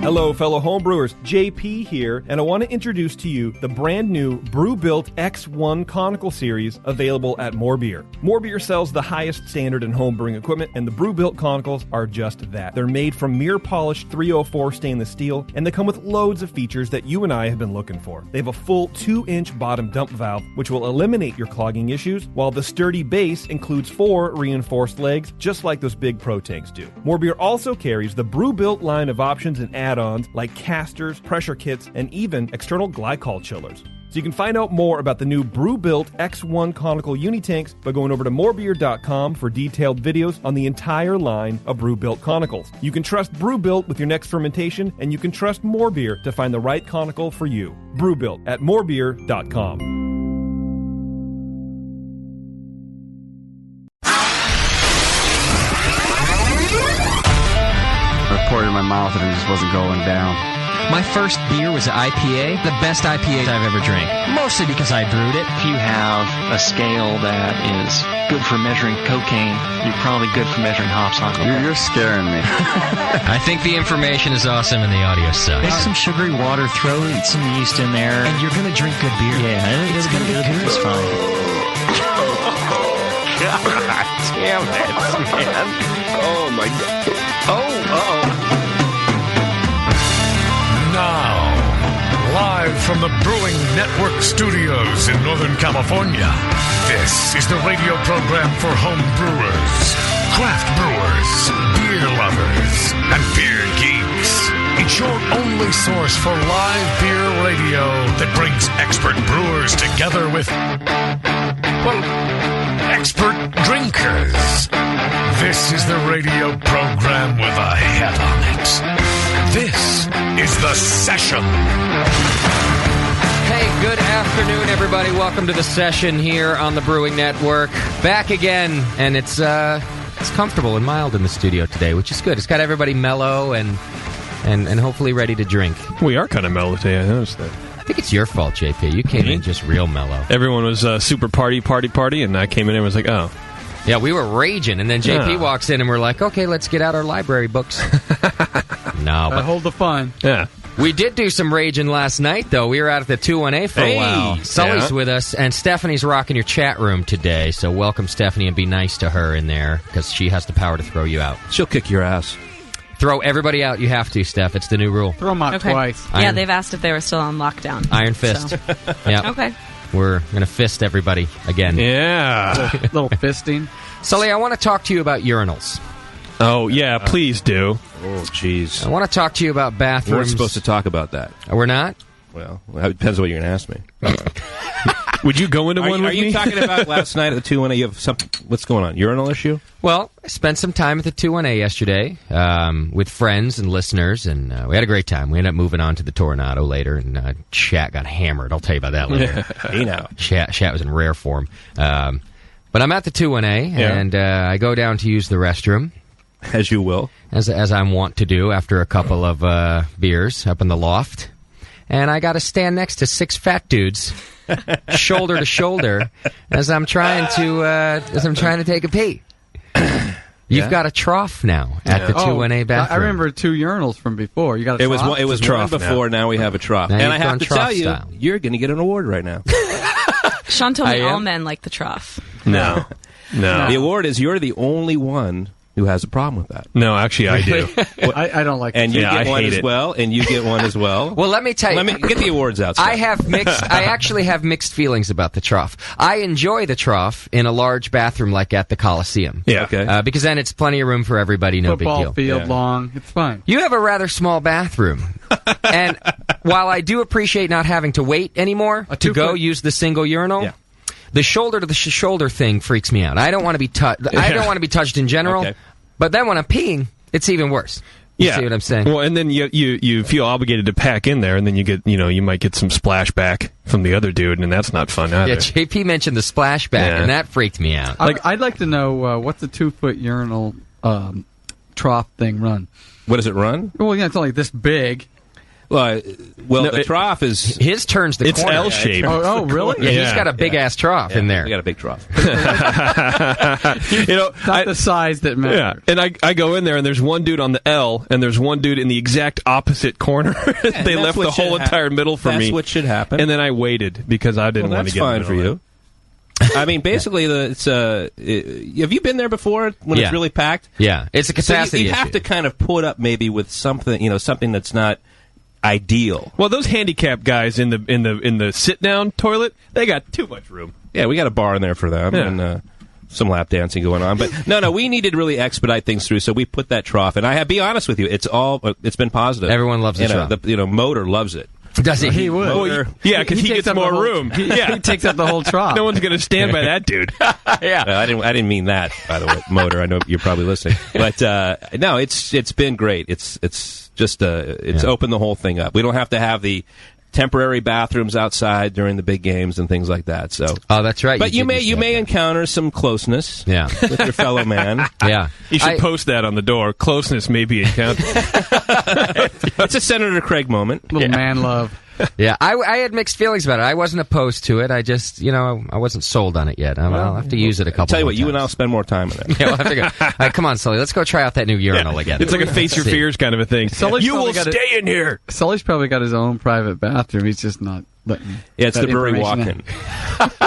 Hello, fellow homebrewers. JP here, and I want to introduce to you the brand new Brewbuilt X1 Conical Series available at More Beer. More Beer sells the highest standard in homebrewing equipment, and the Brewbuilt Conicals are just that. They're made from mirror-polished 304 stainless steel, and they come with loads of features that you and I have been looking for. They have a full 2-inch bottom dump valve, which will eliminate your clogging issues, while the sturdy base includes 4 reinforced legs, just like those big Pro tanks do. More Beer also carries the Brewbuilt line of options and add-ons like casters, pressure kits, and even external glycol chillers. So you can find out more about the new Brewbuilt X1 Conical Unitanks by going over to morebeer.com for detailed videos on the entire line of Brewbuilt Conicals. You can trust Brewbuilt with your next fermentation, and you can trust More Beer to find the right conical for you. Brewbuilt at morebeer.com. I poured it in my mouth and it just wasn't going down. My first beer was an IPA, the best IPA I've ever drank, mostly because I brewed it. If you have a scale that is good for measuring cocaine, you're probably good for measuring hops on cocaine. You're scaring me. I think the information is awesome and the audio sucks. Make some sugary water, throw some yeast in there. And you're going to drink good beer. Yeah, it's going to be good. It's fine. God damn it, man. Oh, my God. Oh, uh-oh. Now, live from the Brewing Network studios in Northern California, this is the radio program for home brewers, craft brewers, beer lovers, and beer geeks. It's your only source for live beer radio that brings expert brewers together with, well, expert drinkers. This is the radio program with a head on it. This is The Session. Hey, good afternoon, everybody. Welcome to The Session here on the Brewing Network. Back again, and it's comfortable and mild in the studio today, which is good. It's got everybody mellow and hopefully ready to drink. We are kind of mellow today, I noticed that. I think it's your fault, JP. You came in just real mellow. Everyone was super party, and I came in and was like, oh. Yeah, we were raging, and then JP walks in and we're like, okay, let's get out our library books. No, but hold the fun. Yeah. We did do some raging last night, though. We were out at the 2-1A for a while. Sully's with us, and Stephanie's rocking your chat room today, so welcome, Stephanie, and be nice to her in there, because she has the power to throw you out. She'll kick your ass. Throw everybody out. You have to, Steph. It's the new rule. Throw them out twice. Yeah, they've asked if they were still on lockdown. Iron fist. So. Yeah. Okay. We're going to fist everybody again. Yeah. Little fisting. Sully, I want to talk to you about urinals. Oh, yeah, please do. Oh, jeez. I want to talk to you about bathrooms. We're supposed to talk about that. We're not? Well, it depends on what you're going to ask me. Would you go into one with me? Are you talking about last night at the 2-1A? You have something. What's going on? Urinal issue? Well, I spent some time at the 2-1A yesterday with friends and listeners, and we had a great time. We ended up moving on to the Toronado later, and Chat got hammered. I'll tell you about that later. Hey, now. Chat was in rare form. But I'm at the 2-1A, and I go down to use the restroom. As you will. As I'm wont to do after a couple of beers up in the loft. And I got to stand next to 6 fat dudes, shoulder to shoulder, as I'm trying to take a pee. You've got a trough now at the 2-1A bathroom. I remember 2 urinals from before. You got a trough? It was one before, now we have a trough. Now and I have to tell you, style. you're going to get an award right now. Sean told me all men like the trough. No. The award is you're the only one who has a problem with that. No, actually, I do. I don't like it. And you Yeah, get I one hate as it. well, and you get one as well. Well, let me tell you. Let me get the awards out. Scott. I actually have mixed feelings about the trough. I enjoy the trough in a large bathroom like at the Coliseum. Yeah. Okay. Because then it's plenty of room for everybody, no Football big deal. field Yeah. long. It's fine. You have a rather small bathroom. And while I do appreciate not having to wait anymore to go use the single urinal, Yeah. the shoulder to the shoulder thing freaks me out. I don't want to be touched. I don't want to be touched in general. Okay. But then when I'm peeing, it's even worse. You see what I'm saying? Well, and then you feel obligated to pack in there, and then you might get some splashback from the other dude, and that's not fun either. Yeah, JP mentioned the splashback, and that freaked me out. I'd like to know what's the 2-foot urinal trough thing run? What does it run? Well, yeah, it's only this big. Well, No, the trough is... His turns the It's corner. L-shaped. Oh, really? Yeah, he's got a big-ass trough in there. We got a big trough. Not the size that matters. Yeah, and I go in there, and there's one dude on the L, and there's one dude in the exact opposite corner. They left the whole entire middle for me. That's what should happen. And then I waited because I didn't want to get in the fine for middle. you. I mean, basically, have you been there before when it's really packed? Yeah, it's a capacity So you issue. have to kind of put up maybe with something, something that's not ideal. Well, those handicapped guys in the sit down toilet, they got too much room. Yeah, we got a bar in there for them and some lap dancing going on. But no, we needed to really expedite things through, so we put that trough. And be honest with you, it's been positive. Everyone loves the trough. Motor loves it. Does he? He would. Motor, Yeah, because he takes gets up the more whole- room. He Yeah, takes up the whole trough. no one's going to stand by that dude. Yeah. I didn't mean that, by the way, Motor. I know you're probably listening, but no, it's been great. It's just opened the whole thing up. We don't have to have the temporary bathrooms outside during the big games and things like that. So, Oh, that's right. but you may said that. encounter some closeness, Yeah. with your fellow man. Yeah. You should post that on the door. Closeness may be encountered. It's a Senator Craig moment. Little man love. Yeah, I had mixed feelings about it. I wasn't opposed to it. I just, I wasn't sold on it yet. I'll have to use it a couple Tell you more what, you and I'll times. spend more time in there. Yeah, we'll have to go. All right, come on, Sully. Let's go try out that new urinal again. It's like a face your See. fears kind of a thing. Sully's You will probably got stay in here. Sully's probably got his own private bathroom. He's just not letting. Yeah, it's that the brewery information walk-in.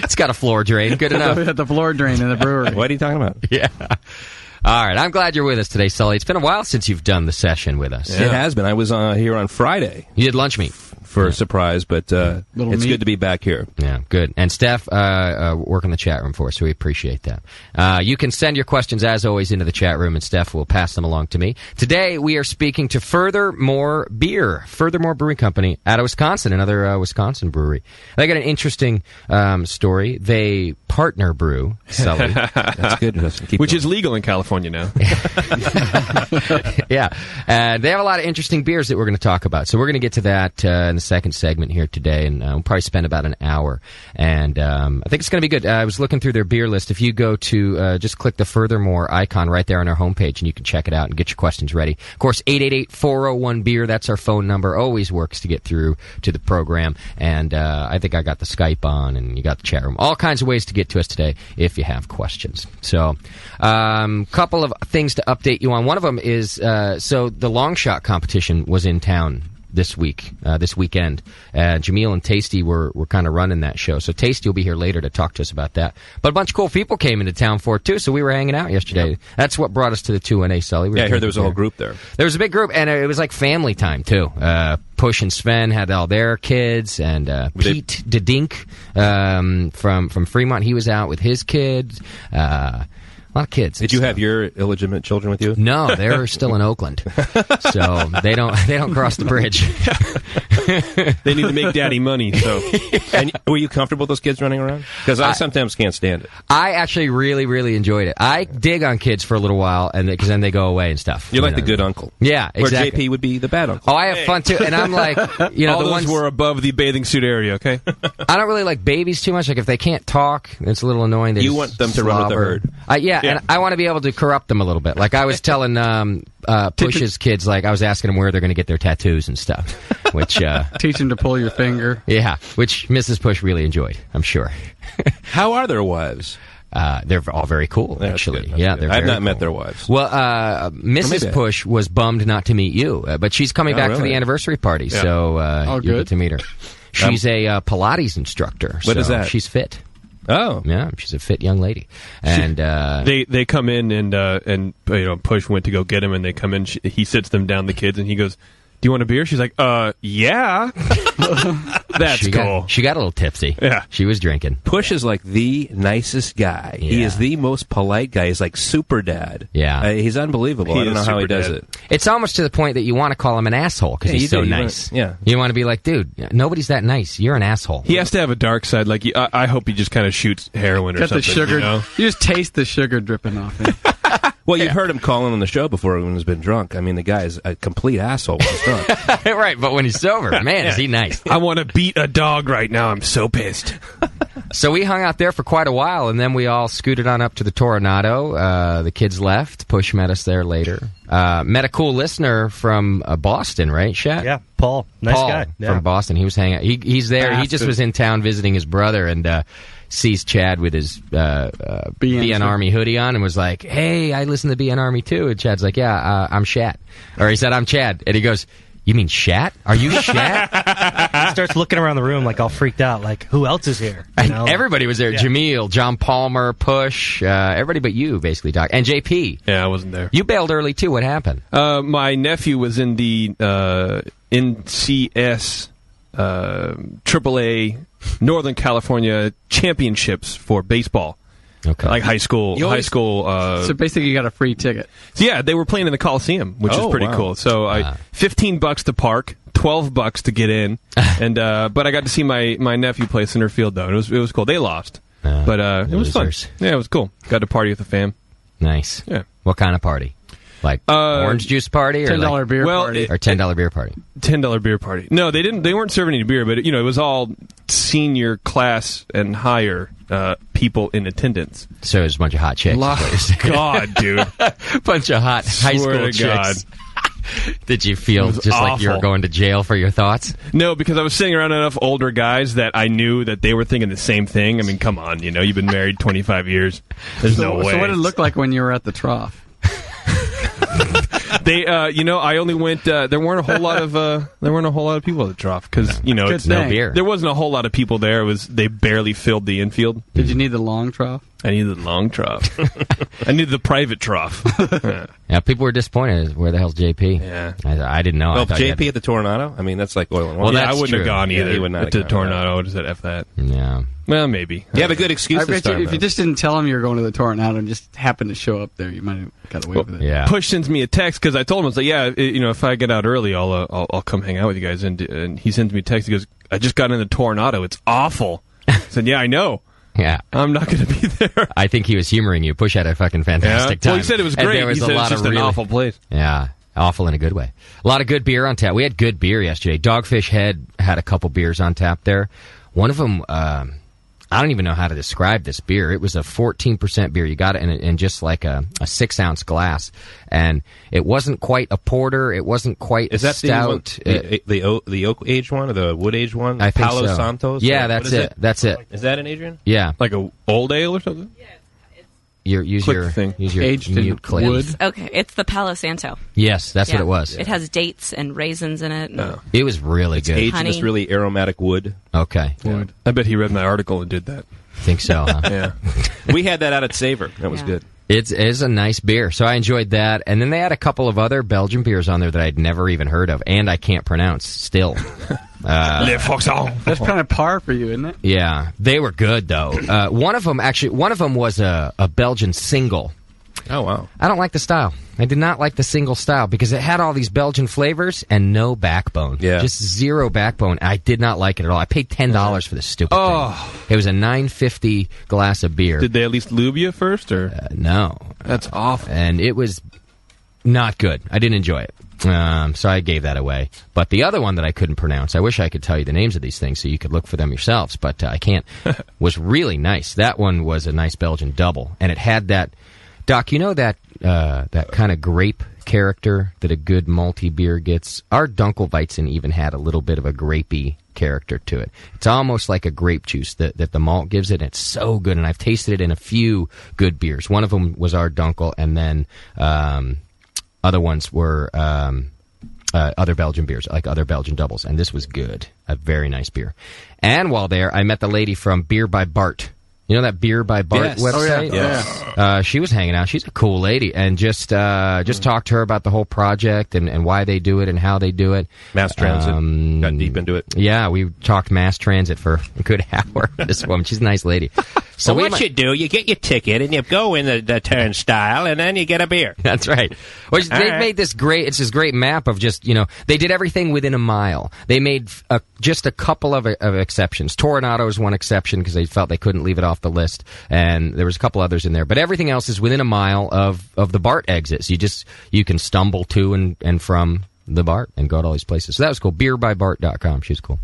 It's got a floor drain. Good enough. We had the floor drain in the brewery. What are you talking about? Yeah. All right. I'm glad you're with us today, Sully. It's been a while since you've done the session with us. It has been. I was here on Friday You did lunch meat. for a surprise, but it's meat. good to be back here. Yeah, good. And Steph, work in the chat room for us, so we appreciate that. You can send your questions, as always, into the chat room, and Steph will pass them along to me. Today, we are speaking to Furthermore Beer, Furthermore Brewing Company out of Wisconsin, another Wisconsin brewery. They got an interesting story. They partner brew, Sully. That's good. Which is legal in California now. Yeah. They have a lot of interesting beers that we're going to talk about. So we're going to get to that in the second segment here today, and we'll probably spend about an hour. And I think it's going to be good. I was looking through their beer list. If you go to just click the Furthermore icon right there on our homepage, and you can check it out and get your questions ready. Of course, 888-401-BEER, that's our phone number. Always works to get through to the program. And I think I got the Skype on, and you got the chat room. All kinds of ways to get to us today if you have questions. So couple of things to update you on. One of them is, so the long shot competition was in town this weekend. Jameel and Tasty were kind of running that show. So Tasty will be here later to talk to us about that. But a bunch of cool people came into town for it, too, so we were hanging out yesterday. Yep. That's what brought us to the 2NA, Sully. I heard there was a whole group there. There was a big group, and it was like family time, too. Push and Sven had all their kids, and Pete Dedink from Fremont, he was out with his kids. A lot of kids. Did you have your illegitimate children with you? No, they're still in Oakland, so they don't cross the bridge. They need to make daddy money. So, And were you comfortable with those kids running around? Because I sometimes can't stand it. I actually really, really enjoyed it. I dig on kids for a little while, and because then they go away and stuff. You're like the good uncle. Yeah, exactly. Where JP would be the bad uncle. Oh, I have fun too, and I'm like, all the those ones were above the bathing suit area. Okay. I don't really like babies too much. Like if they can't talk, it's a little annoying. They You just want them to run with the slobber. herd. Yeah, and I want to be able to corrupt them a little bit. Like I was telling Push's kids, like I was asking them where they're going to get their tattoos and stuff, which Teach him to pull your finger. yeah, which Mrs. Push really enjoyed, I'm sure. How are their wives? They're all very cool, That's actually. good, that's Yeah, good. they're I've very not met cool. their wives. Well, maybe Mrs. I- Push was bummed not to meet you, but she's coming back for really? the anniversary party, so you'll good. get to meet her. She's a Pilates instructor. What so is that? She's fit. Oh. Yeah, she's a fit young lady. And They come in and Push went to go get him, and they come in. He sits them down, the kids, and he goes, "Do you want a beer?" She's like, yeah. That's she cool. She got a little tipsy. Yeah. She was drinking. Push is like the nicest guy. He Yeah. is the most polite guy. He's like super dad. Yeah. He's unbelievable. He I don't know is how he super does dad. it. It's almost to the point that you want to call him an asshole because Yeah, he's you so do. You nice. wanna- yeah. You want to be like, dude, nobody's that nice. You're an asshole. He has to have a dark side. Like I hope he just kind of shoots heroin or Got something. the sugar. You know? You just taste the sugar dripping off him. Well, you've heard him calling on the show before when he's been drunk. I mean, the guy is a complete asshole when he's drunk. Right, but when he's sober, man, is he nice. I want to beat a dog right now. I'm so pissed. So we hung out there for quite a while, and then we all scooted on up to the Toronado. The kids left. Push met us there later. Met a cool listener from Boston, right, Shat? Yeah, Paul. Nice Paul guy. Yeah. from Boston. He was hanging out. He's there. He just was in town visiting his brother and sees Chad with his BN Army hoodie on and was like, hey, I listen to BN Army too. And Chad's like, yeah, I'm Shat. Or he said, I'm Chad. And he goes, you mean Shat? Are you Shat? He starts looking around the room like all freaked out, like, who else is here? You know? Everybody was there. Yeah. Jameel, John Palmer, Push, everybody but you, basically, Doc. And JP. Yeah, I wasn't there. You bailed early, too. What happened? My nephew was in the NCS AAA Northern California Championships for baseball. Okay. Like high school. So basically, you got a free ticket. So yeah, they were playing in the Coliseum, which is pretty cool. So $15 to park, $12 to get in, and but I got to see my nephew play center field though. And it was cool. They lost, but it was fun. Yeah, it was cool. Got to party with the fam. Nice. Yeah. What kind of party? Like orange juice party or $10 beer party? Or $10 beer party? $10 beer party. No, they didn't. They weren't serving any beer, but it was all senior class and higher people in attendance. So it was a bunch of hot chicks. God, dude, bunch of hot high school chicks. Did you feel just like you were going to jail for your thoughts? No, because I was sitting around enough older guys that I knew that they were thinking the same thing. I mean, come on, you've been married 25 years. There's no way. So what did it look like when you were at the trough? They, I only went. There weren't a whole lot of people at the trough because it's no beer. There wasn't a whole lot of people there. They barely filled the infield. Did you need the long trough? I needed the long trough. I needed the private trough. Yeah, people were disappointed. Where the hell's JP? Yeah, I didn't know. Well, JP at the Toronado. I mean, that's like oil and water. Well, I wouldn't have gone either. He would not to the Toronado. I would have said F that. Yeah. Well, maybe. You have a good excuse this time, if you just didn't tell him you were going to the Toronado and just happened to show up there, you might have got away with it. Yeah. Push sends me a text because I told him, I was like, yeah, if I get out early, I'll come hang out with you guys. And he sends me a text. He goes, I just got in the Toronado. It's awful. I said, yeah, I know. Yeah. I'm not going to be there. I think he was humoring you. Push had a fucking fantastic time. Well, he said it was great. There was he said it's just an awful place. Yeah. Awful in a good way. A lot of good beer on tap. We had good beer yesterday. Dogfish Head had a couple beers on tap there. One of them, I don't even know how to describe this beer. It was a 14% beer. You got it in just like a 6-ounce glass. And it wasn't quite a porter. It wasn't quite a stout. The oak-aged one or the wood-aged one? I think Palo so. Santos? Yeah, that's it. That's it. Is that an Adrian? Yeah. Like a old ale or something? Yeah. Use your aged mute clip. wood. Okay, it's the Palo Santo. Yes, that's what it was. It has dates and raisins in it. And It was really good. Aged in this really aromatic wood. Okay. Wood. I bet he read my article and did that. Think so, huh? Yeah. We had that out at Savor. That was good. It's a nice beer, so I enjoyed that. And then they had a couple of other Belgian beers on there that I'd never even heard of, and I can't pronounce still. Le Foxon. That's kind of par for you, isn't it? Yeah, they were good though. One of them was a Belgian single. Oh, wow. I don't like the style. I did not like the single style because it had all these Belgian flavors and no backbone. Yeah. Just zero backbone. I did not like it at all. I paid $10 for this stupid thing. It was a $9.50 glass of beer. Did they at least lube you first? Or No. That's awful. And it was not good. I didn't enjoy it. So I gave that away. But the other one that I couldn't pronounce, I wish I could tell you the names of these things so you could look for them yourselves, but I can't, was really nice. That one was a nice Belgian double. And it had that... Doc, you know that kind of grape character that a good malty beer gets? Our Dunkelweizen even had a little bit of a grapey character to it. It's almost like a grape juice that the malt gives it. And it's so good, and I've tasted it in a few good beers. One of them was our Dunkel, and then other ones were other Belgian beers, like other Belgian doubles. And this was good. A very nice beer. And while there, I met the lady from Beer by Bart. You know that Beer by Bart website? Oh, yeah. She was hanging out. She's a cool lady. And just talked to her about the whole project and why they do it and how they do it. Mass transit. Got deep into it. Yeah, we talked mass transit for a good hour. This woman, she's a nice lady. So what you do, you get your ticket and you go in the turnstile and then you get a beer. That's right. Well, they've made this great, it's this great map of just, they did everything within a mile. They made just a couple of exceptions. Toronado is one exception because they felt they couldn't leave it off the list. And there was a couple others in there. But everything else is within a mile of the BART exits. You can stumble to and from the BART and go to all these places. So that was cool. Beerbybart.com. She was cool.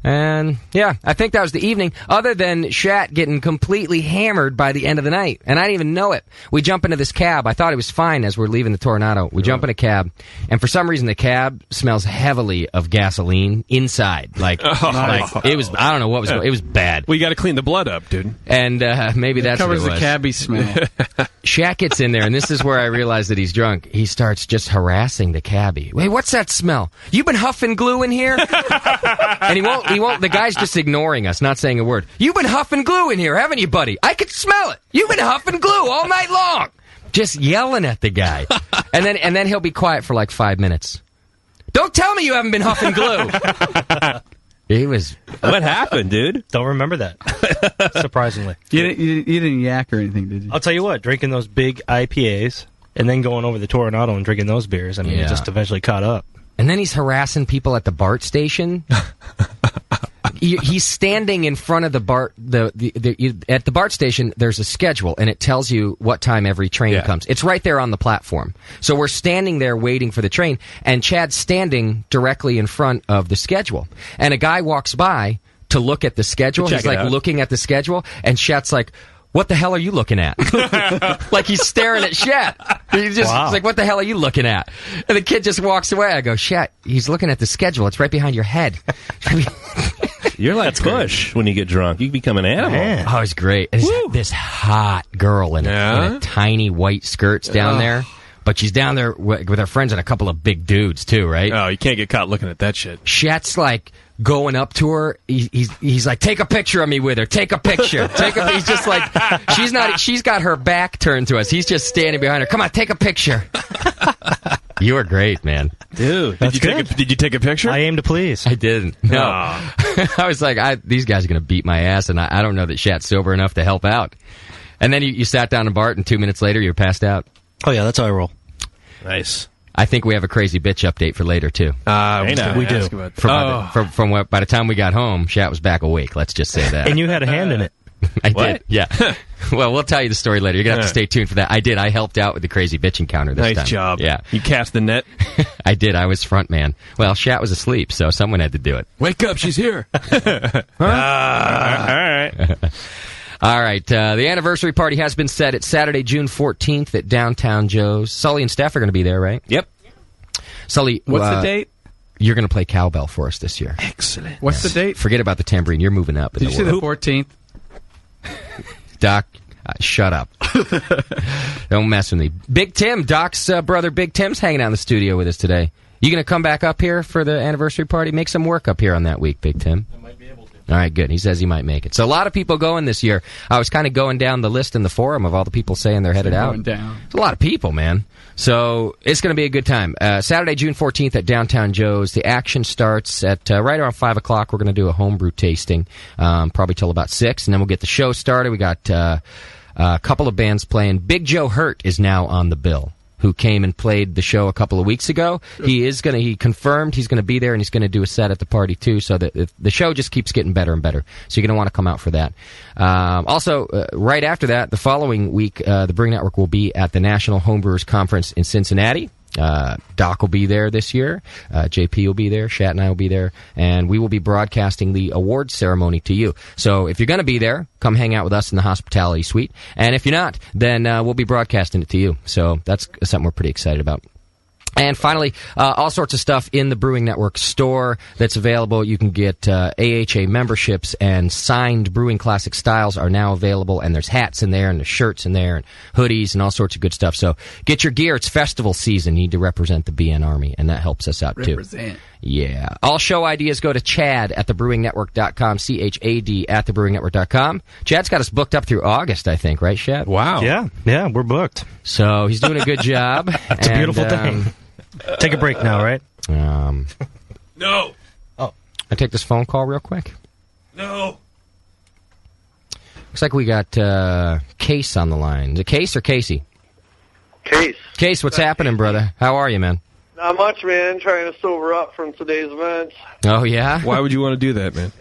And, yeah, I think that was the evening, other than Shat getting completely hammered by the end of the night. And I didn't even know it. We jump into this cab. I thought it was fine as we're leaving the Tornado. We jump in a cab, and for some reason the cab smells heavily of gasoline inside. Like it was, I don't know what was going on. It was bad. Well, you got to clean the blood up, dude. And maybe that's covers what it was. the cabbie smell. Shat gets in there, and this is where I realize that he's drunk. He starts just harassing the cabbie. Wait, what's that smell? You been huffing glue in here? And he won't. The guy's just ignoring us, not saying a word. You've been huffing glue in here, haven't you, buddy? I can smell it. You've been huffing glue all night long. Just yelling at the guy. And then he'll be quiet for like 5 minutes. Don't tell me you haven't been huffing glue. He was. What happened, dude? Don't remember that. Surprisingly. You didn't yak or anything, did you? I'll tell you what, drinking those big IPAs and then going over the Tornado and drinking those beers, I mean, it just eventually caught up. And then he's harassing people at the BART station. He's standing in front of the BART. At the BART station, there's a schedule, and it tells you what time every train comes. It's right there on the platform. So we're standing there waiting for the train, and Chad's standing directly in front of the schedule. And a guy walks by to look at the schedule. He's like looking at the schedule, and Shat's like, what the hell are you looking at? Like he's staring at Shat. He's like, what the hell are you looking at? And the kid just walks away. I go, Shat, he's looking at the schedule. It's right behind your head. You're like Bush when you get drunk. You become an animal. Man. Oh, it's great. And this hot girl in a tiny white skirts down there. But she's down there with her friends and a couple of big dudes, too, right? Oh, you can't get caught looking at that shit. Shat's like going up to her. He's like, take a picture of me with her. Take a picture. He's just like, she's got her back turned to us. He's just standing behind her. Come on, take a picture. You are great, man. Dude. Did you take a picture? I aim to please. I didn't. No. I was like, these guys are going to beat my ass, and I don't know that Shat's sober enough to help out. And then you sat down in BART, and 2 minutes later, you were passed out. Oh, yeah, that's how I roll. Nice. I think we have a crazy bitch update for later, too. We do. From by the time we got home, Shat was back awake. Let's just say that. And you had a hand in it. I did, yeah. Well, we'll tell you the story later. You're going to have to stay tuned for that. I did. I helped out with the crazy bitch encounter this time. Nice job. Yeah. You cast the net? I did. I was front man. Well, Shat was asleep, so someone had to do it. Wake up, she's here. All right. All right. The anniversary party has been set. It's Saturday, June 14th at Downtown Joe's. Sully and Steph are going to be there, right? Yep. Sully, what's the date? You're going to play cowbell for us this year. Excellent. What's the date? Forget about the tambourine. You're moving up. Did you say the 14th? Doc, shut up. Don't mess with me. Big Tim, Doc's brother Big Tim's hanging out in the studio with us today. You going to come back up here for the anniversary party? Make some work up here on that week, Big Tim. I might be able to. All right, good. He says he might make it. So a lot of people going this year. I was kind of going down the list in the forum of all the people saying they're headed out. Down. It's a lot of people, man. So it's going to be a good time. Saturday, June 14th at Downtown Joe's. The action starts at right around 5 o'clock. We're going to do a homebrew tasting, probably till about 6, and then we'll get the show started. We got a couple of bands playing. Big Joe Hurt is now on the bill, who came and played the show a couple of weeks ago. He confirmed he's going to be there, and he's going to do a set at the party, too, so that the show just keeps getting better and better. So you're going to want to come out for that. Also, right after that, the following week, the Brewing Network will be at the National Homebrewers Conference in Cincinnati. Doc will be there this year. JP will be there. Shat and I will be there. And we will be broadcasting the awards ceremony to you. So if you're going to be there, come hang out with us in the hospitality suite. And if you're not, then we'll be broadcasting it to you. So that's something we're pretty excited about. And finally, all sorts of stuff in the Brewing Network store that's available. You can get AHA memberships, and signed Brewing Classic styles are now available. And there's hats in there, and there's shirts in there, and hoodies, and all sorts of good stuff. So get your gear. It's festival season. You need to represent the BN Army, and that helps us out, too. Represent. Yeah. All show ideas go to Chad at thebrewingnetwork.com, CHAD at thebrewingnetwork.com. Chad's got us booked up through August, I think, right, Chad? Wow. Yeah, we're booked. So he's doing a good job. It's a beautiful thing. Take a break now, right? No. Oh. I take this phone call real quick. No. Looks like we got Case on the line. Is it Case or Casey? Case. Case, what's happening, brother? How are you, man? Not much, man. Trying to sober up from today's events. Oh, yeah? Why would you want to do that, man?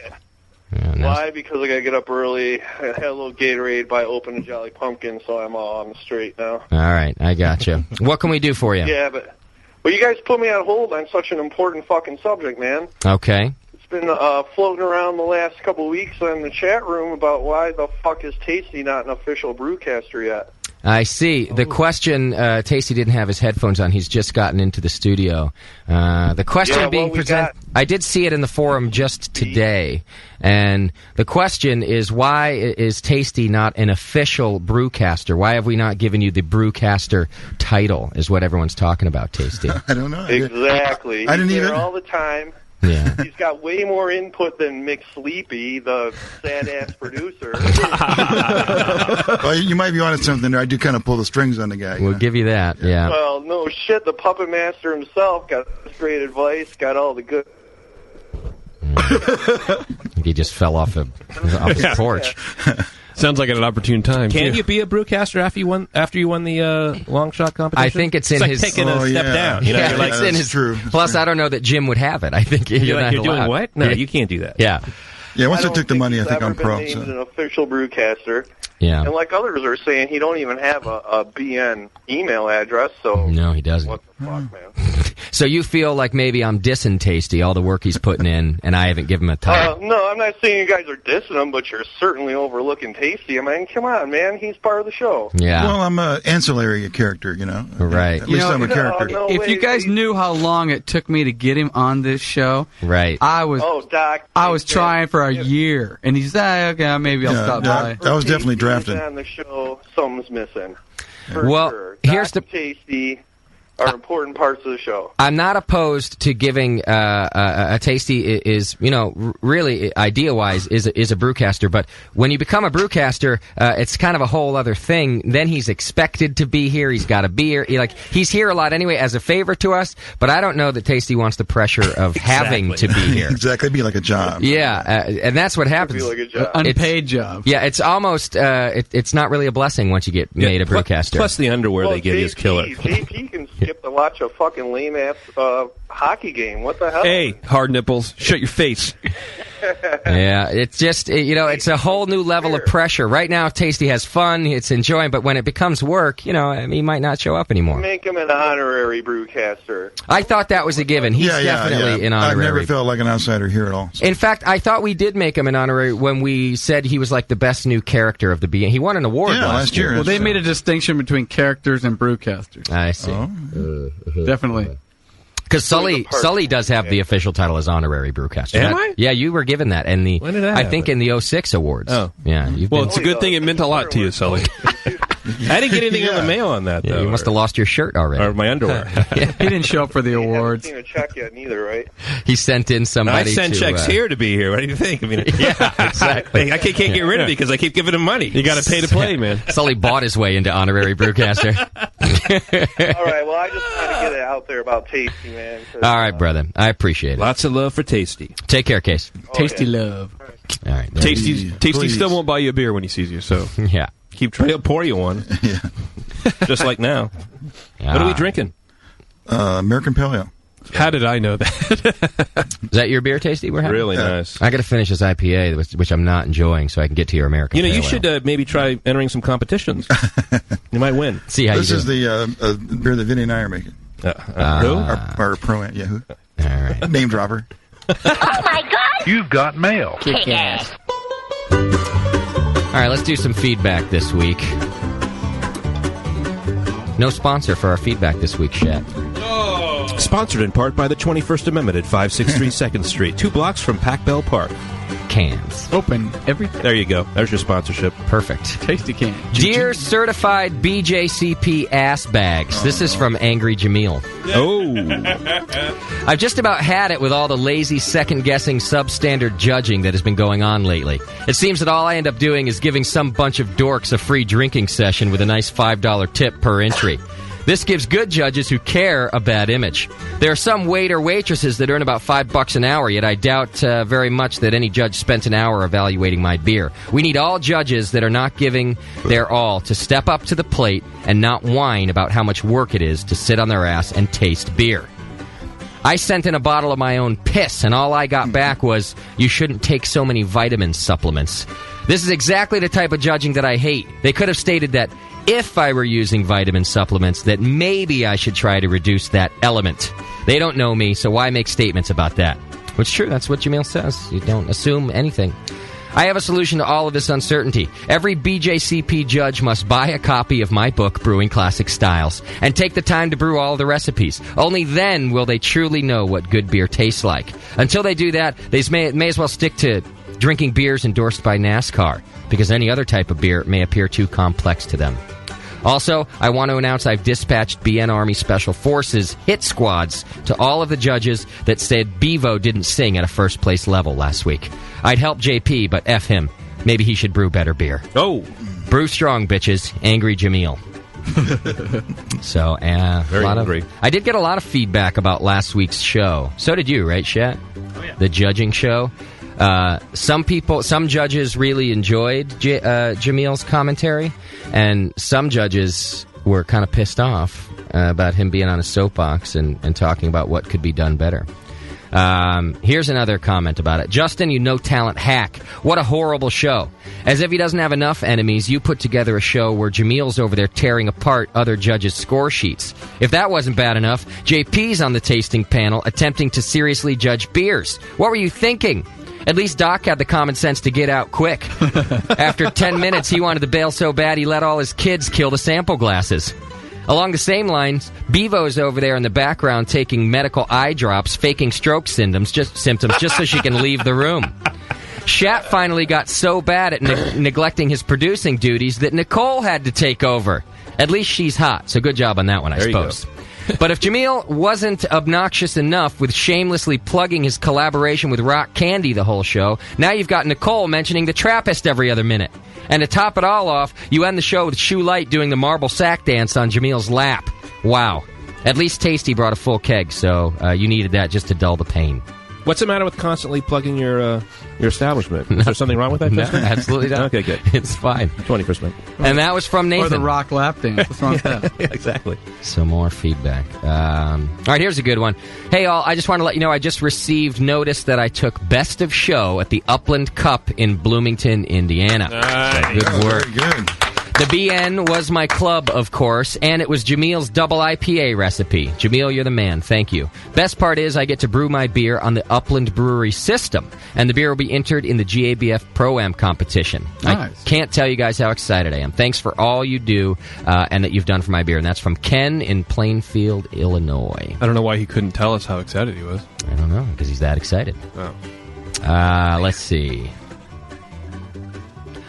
Yeah, Why? Because I got to get up early. I had a little Gatorade by Open and Jolly Pumpkin, so I'm all on the straight now. All right, I got you. What can we do for you? Yeah, but you guys put me on hold on such an important fucking subject, man. Okay. It's been floating around the last couple of weeks in the chat room about why the fuck is Tasty not an official brewcaster yet. I see. The question, Tasty didn't have his headphones on. He's just gotten into the studio. The question being presented, I did see it in the forum just today. And the question is, why is Tasty not an official brewcaster? Why have we not given you the brewcaster title, is what everyone's talking about, Tasty. I don't know. Exactly. I didn't He's even... there all the time. Yeah. He's got way more input than Mick Sleepy, the sad-ass producer. Well, you might be onto something there. I do kind of pull the strings on the guy. We'll give you that, yeah. Well, no shit. The puppet master himself got great advice, got all the good... He just fell off his porch. Sounds like an opportune time. Can you be a brewcaster after you won the long shot competition? I think it's in like his taking a step down. You know, yeah, you're like, it's in his. True. Plus, I don't know that Jim would have it. I think you're not you're doing allowed. what? No, you can't do that. Yeah. Yeah, once I took the money, I think I'm pro. He's So. an official brewcaster. Yeah. And like others are saying, he don't even have a BN email address. So no, he doesn't. What the fuck, man? So you feel like maybe I'm dissing Tasty, all the work he's putting in, and I haven't given him a title. No, I'm not saying you guys are dissing him, but you're certainly overlooking Tasty. I mean, come on, man. He's part of the show. Yeah. Well, I'm an ancillary character, you know. Right. At least I'm a character. No if way, you guys knew how long it took me to get him on this show, right? I was. Oh, Doc. I was trying for a year, and he's okay. Maybe I'll stop by. I was definitely drafted. On the show, something's missing. Well, sure. here's Doc and Tasty are important parts of the show. I'm not opposed to giving a Tasty is, you know, really idea-wise is a brewcaster, but when you become a brewcaster, it's kind of a whole other thing. Then he's expected to be here. He's got to be here. He's here a lot anyway as a favor to us, but I don't know that Tasty wants the pressure of having to be here. Exactly, it'd be like a job. Yeah, and that's what happens. Like a job. Unpaid job. Yeah, it's almost it's not really a blessing once you get made a brewcaster. Plus the underwear they give you is killer. JP can skip to watch a fucking lame ass hockey game. What the hell? Hey, hard nipples, shut your face. Yeah, it's just, it's a whole new level of pressure. Right now, Tasty has fun, it's enjoying, but when it becomes work, he might not show up anymore. Make him an honorary brewcaster. I thought that was a given. He's definitely an honorary. I've never felt like an outsider here at all. So. In fact, I thought we did make him an honorary when we said he was like the best new character of the beginning. He won an award last year. Well, they made a distinction between characters and brewcasters. I see. Definitely. Because Sully does have the official title as honorary brewcaster. Am I? Yeah, you were given that in the. When did that I think in the 06 awards. Oh, yeah. Well, it's a good thing it meant a lot to you, Sully. I didn't get anything in the mail on that, though. You must have lost your shirt already. Or my underwear. He didn't show up for the awards. I haven't seen a check yet neither, right? He sent in somebody I send checks here to be here. What do you think? I mean, yeah, exactly. I can't get rid of it because I keep giving him money. You got to pay to play, man. Sully bought his way into honorary brewcaster. All right, well, I just want to get it out there about Tasty, man. All right, brother. I appreciate it. Lots of love for Tasty. Take care, Case. Tasty love. All right. Tasty still won't buy you a beer when he sees you, so. Yeah. Keep trying to pour you one. Yeah. Just like now. What are we drinking? American Pale Ale. How did I know that? Is that your beer, Tasty? We're having? Really nice. I got to finish this IPA, which I'm not enjoying, so I can get to your American. You Pale should Ale. maybe try entering some competitions. You might win. See how this you is the beer that Vinny and I are making. Who? Our pro, yeah, who? All right. Name dropper. Oh my God! You've got mail. Kick ass. All right, let's do some feedback this week. No sponsor for our feedback this week, Shat. Sponsored in part by the 21st Amendment at 563 2nd Street, 2 blocks from Pac Bell Park. Cans. Open everything. There you go. There's your sponsorship. Perfect. Tasty can. Dear certified BJCP ass bags, this is from Angry Jameel. Oh. I've just about had it with all the lazy second-guessing substandard judging that has been going on lately. It seems that all I end up doing is giving some bunch of dorks a free drinking session with a nice $5 tip per entry. This gives good judges who care a bad image. There are some waitresses that earn about $5 an hour, yet I doubt very much that any judge spent an hour evaluating my beer. We need all judges that are not giving their all to step up to the plate and not whine about how much work it is to sit on their ass and taste beer. I sent in a bottle of my own piss, and all I got back was, you shouldn't take so many vitamin supplements. This is exactly the type of judging that I hate. They could have stated that if I were using vitamin supplements, that maybe I should try to reduce that element. They don't know me, so why make statements about that? Which is true. That's what Jamil says. You don't assume anything. I have a solution to all of this uncertainty. Every BJCP judge must buy a copy of my book, Brewing Classic Styles, and take the time to brew all the recipes. Only then will they truly know what good beer tastes like. Until they do that, they may as well stick to drinking beers endorsed by NASCAR, because any other type of beer may appear too complex to them. Also, I want to announce I've dispatched BN Army Special Forces hit squads to all of the judges that said Bevo didn't sing at a first-place level last week. I'd help JP, but F him. Maybe he should brew better beer. Oh! Brew strong, bitches. Angry Jamil. So, very angry. I did get a lot of feedback about last week's show. So did you, right, Shat? Oh, yeah. The judging show. Some judges really enjoyed Jamil's commentary, and some judges were kind of pissed off about him being on a soapbox and talking about what could be done better. Here's another comment about it. Justin, you no-talent hack. What a horrible show. As if he doesn't have enough enemies, you put together a show where Jamil's over there tearing apart other judges' score sheets. If that wasn't bad enough, JP's on the tasting panel attempting to seriously judge beers. What were you thinking? At least Doc had the common sense to get out quick. After 10 minutes, he wanted to bail so bad he let all his kids kill the sample glasses. Along the same lines, Bevo's over there in the background taking medical eye drops, faking stroke symptoms just so she can leave the room. Shat finally got so bad at neglecting his producing duties that Nicole had to take over. At least she's hot, so good job on that one, I suppose. But if Jamil wasn't obnoxious enough with shamelessly plugging his collaboration with Rock Candy the whole show, now you've got Nicole mentioning the Trappist every other minute. And to top it all off, you end the show with Shoe Light doing the marble sack dance on Jamil's lap. Wow. At least Tasty brought a full keg, so you needed that just to dull the pain. What's the matter with constantly plugging your establishment? Is there something wrong with that? No, absolutely not. Okay, good. It's fine. 20%. And that was from Nathan. Or the rock lap dance. What's wrong with that? Yeah, exactly. Some more feedback. All right, here's a good one. Hey, all, I just want to let you know I just received notice that I took Best of Show at the Upland Cup in Bloomington, Indiana. Nice. So good work. Very good. The BN was my club, of course, and it was Jamil's double IPA recipe. Jamil, you're the man. Thank you. Best part is I get to brew my beer on the Upland Brewery system, and the beer will be entered in the GABF Pro-Am competition. Nice. I can't tell you guys how excited I am. Thanks for all you do and that you've done for my beer. And that's from Ken in Plainfield, Illinois. I don't know why he couldn't tell us how excited he was. I don't know, because he's that excited. Oh. Let's see.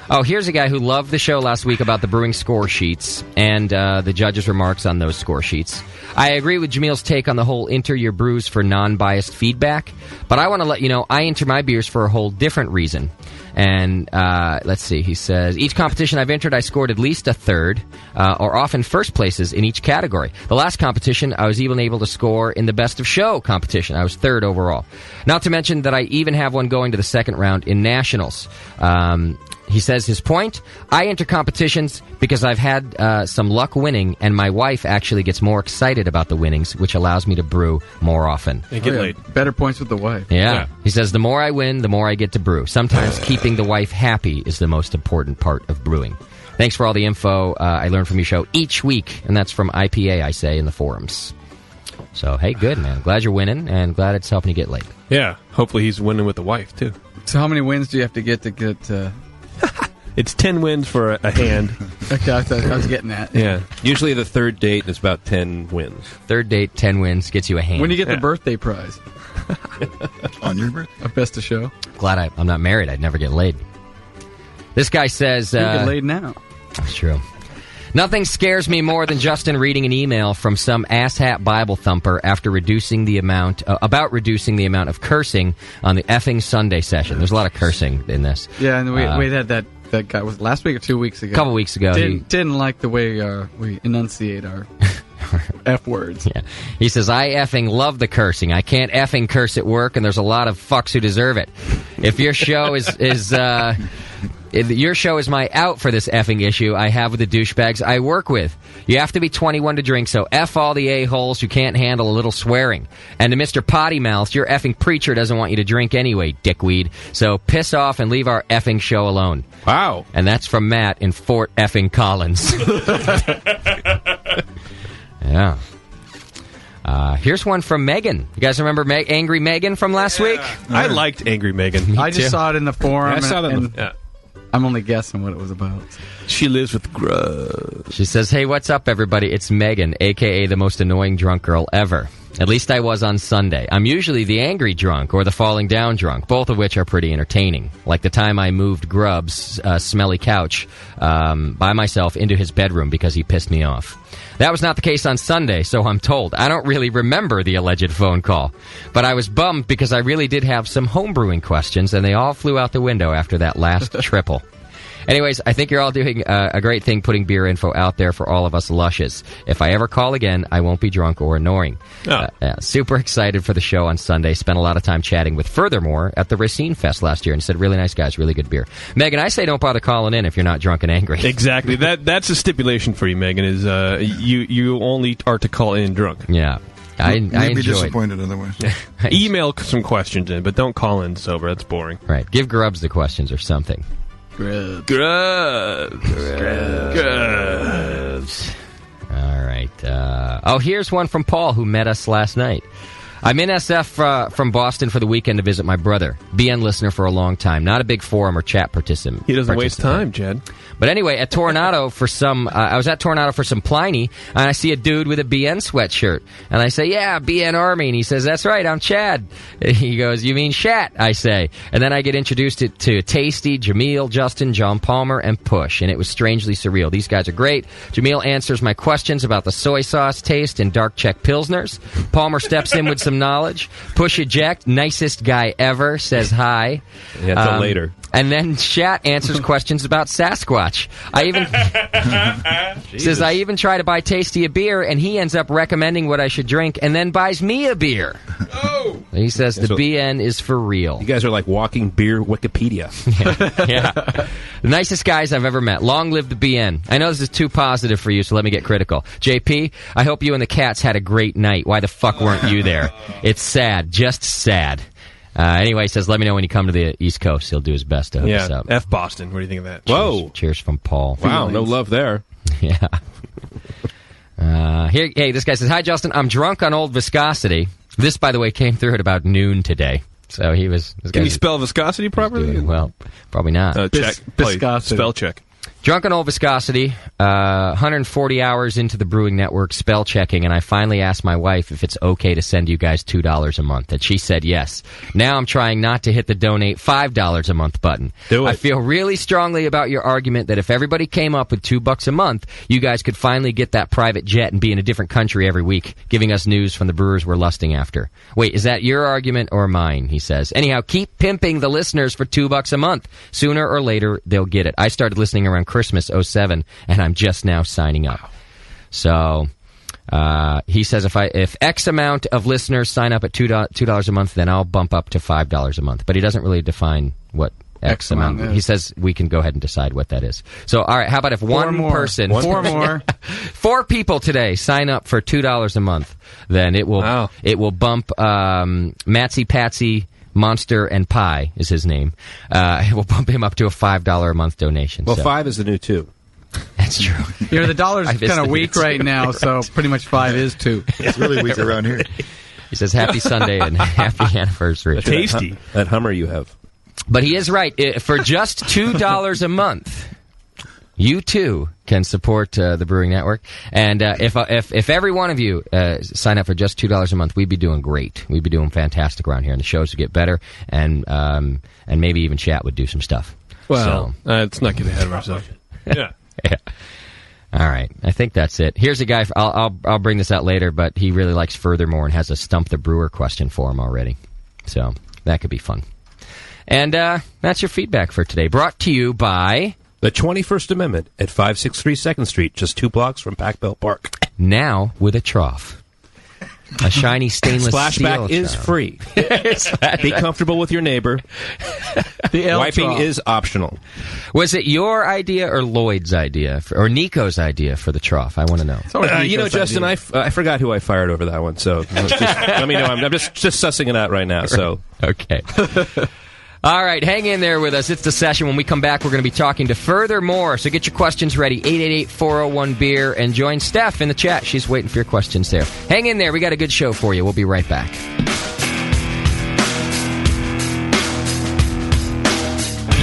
Oh, here's a guy who loved the show last week about the brewing score sheets and the judges' remarks on those score sheets. I agree with Jamil's take on the whole enter your brews for non-biased feedback, but I want to let you know I enter my beers for a whole different reason. And let's see, he says, each competition I've entered, I scored at least a third, or often first places in each category. The last competition, I was even able to score in the Best of Show competition. I was third overall. Not to mention that I even have one going to the second round in nationals. He says his point, I enter competitions because I've had some luck winning, and my wife actually gets more excited about the winnings, which allows me to brew more often. And get laid. Better points with the wife. Yeah. He says the more I win, the more I get to brew. Sometimes keeping the wife happy is the most important part of brewing. Thanks for all the info I learned from your show each week, and that's from IPA, I say, in the forums. So, hey, good, man. Glad you're winning, and glad it's helping you get laid. Yeah. Hopefully he's winning with the wife, too. So how many wins do you have to get? It's 10 wins for a hand. Okay, I was getting that. Yeah. Usually the third date is about 10 wins. Third date, 10 wins, gets you a hand. When do you get the birthday prize? On your birthday? A Best of Show? Glad I'm not married. I'd never get laid. This guy says... You get laid now. That's true. Nothing scares me more than Justin reading an email from some asshat Bible thumper after reducing the amount of cursing on the effing Sunday session. There's a lot of cursing in this. Yeah, and we had that guy, was it last week or 2 weeks ago? A couple weeks ago. Didn't like the way we enunciate our F words. Yeah. He says, I effing love the cursing. I can't effing curse at work, and there's a lot of fucks who deserve it. If your show your show is my out for this effing issue I have with the douchebags I work with. You have to be 21 to drink, so F all the a-holes who can't handle a little swearing. And to Mr. Potty Mouth, your effing preacher doesn't want you to drink anyway, dickweed. So piss off and leave our effing show alone. Wow. And that's from Matt in Fort effing Collins. Yeah. Here's one from Megan. You guys remember Angry Megan from last week? I liked Angry Megan. I just saw it in the forum. I saw that. and I'm only guessing what it was about. She lives with grubs. She says, "Hey, what's up, everybody? It's Megan, a.k.a. the most annoying drunk girl ever. At least I was on Sunday. I'm usually the angry drunk or the falling down drunk, both of which are pretty entertaining. Like the time I moved Grubb's smelly couch by myself into his bedroom because he pissed me off. That was not the case on Sunday, so I'm told. I don't really remember the alleged phone call. But I was bummed because I really did have some homebrewing questions, and they all flew out the window after that last triple. Anyways, I think you're all doing a great thing putting beer info out there for all of us lushes. If I ever call again, I won't be drunk or annoying. Super excited for the show on Sunday. Spent a lot of time chatting with Furthermore at the Racine Fest last year and said, really nice guys, really good beer. Megan, I say don't bother calling in if you're not drunk and angry. Exactly. That's a stipulation for you, Megan, is you only are to call in drunk. Yeah. I You'd be enjoy it. disappointed otherwise. Email some questions in, but don't call in sober. That's boring. Right. Give Grubbs the questions or something. Grubs. All right. Here's one from Paul, who met us last night. I'm in SF from Boston for the weekend to visit my brother. BN listener for a long time. Not a big forum or chat participant. He doesn't waste time, Jed. But anyway, at Tornado for some... I was at Tornado for some Pliny, and I see a dude with a BN sweatshirt. And I say, yeah, BN Army. And he says, that's right, I'm Chad. He goes, you mean Shat, I say. And then I get introduced to Tasty, Jameel, Justin, John Palmer, and Push. And it was strangely surreal. These guys are great. Jameel answers my questions about the soy sauce taste and dark Czech Pilsners. Palmer steps in with some knowledge. Push eject, nicest guy ever, says hi. Yeah, until later. And then Shat answers questions about Sasquatch. Says I even try to buy Tasty a beer, and he ends up recommending what I should drink, and then buys me a beer. Oh! He says the BN is for real. You guys are like walking beer Wikipedia. Yeah. The nicest guys I've ever met. Long live the BN. I know this is too positive for you, so let me get critical. JP, I hope you and the cats had a great night. Why the fuck weren't you there? It's sad. Just sad. Anyway, he says, let me know when you come to the East Coast. He'll do his best to hook us up. F Boston. What do you think of that? Whoa. Cheers from Paul. Wow, no love there. Yeah. Hey, this guy says, hi, Justin. I'm drunk on Old Viscosity. This, by the way, came through at about noon today. So he was... Can you spell viscosity properly? Well, probably not. Check. Viscosity. Spell check. Drunk on Old Viscosity, 140 hours into the Brewing Network spell checking, and I finally asked my wife if it's okay to send you guys $2 a month, and she said yes. Now I'm trying not to hit the donate $5 a month button. Do it. I feel really strongly about your argument that if everybody came up with $2 a month, you guys could finally get that private jet and be in a different country every week, giving us news from the brewers we're lusting after. Wait, is that your argument or mine? He says. Anyhow, keep pimping the listeners for $2 a month. Sooner or later, they'll get it. I started listening around Christmas 07, and I'm just now signing up. So he says if X amount of listeners sign up at $2 a month, then I'll bump up to $5 a month. But he doesn't really define what X amount is. He says we can go ahead and decide what that is. So, all right, how about if four people today sign up for $2 a month, then it will bump Matsy Patsy Monster and Pie is his name. It will bump him up to a $5 a month donation. Well, 5 is the new 2. That's true. You know, the dollar's kind of weak right now, so pretty much 5 is 2. It's really weak around here. He says, happy Sunday and happy anniversary. Tasty. That Hummer you have. But he is right. For just $2 a month, you too can support the Brewing Network. And if every one of you sign up for just $2 a month, we'd be doing great. We'd be doing fantastic around here, and the shows would get better, and maybe even Chat would do some stuff. Well, let's not get ahead of ourselves. Yeah. All right. I think that's it. Here's a guy. I'll bring this out later, but he really likes Furthermore and has a Stump the Brewer question for him already. So that could be fun. And that's your feedback for today. Brought to you by the 21st Amendment at 563 2nd Street, just 2 blocks from Pac Bell Park. Now with a trough. A shiny stainless Splashback steel is trough. free. Be comfortable with your neighbor. Wiping is optional. Was it your idea or Lloyd's idea, or Nico's idea for the trough? I want to know. You know, Justin, I forgot who I fired over that one, so just let me know. I'm just sussing it out right now. So Okay. All right, hang in there with us. It's The Session. When we come back, we're going to be talking to Furthermore. So get your questions ready, 888-401-BEER, and join Steph in the chat. She's waiting for your questions there. Hang in there. We got a good show for you. We'll be right back.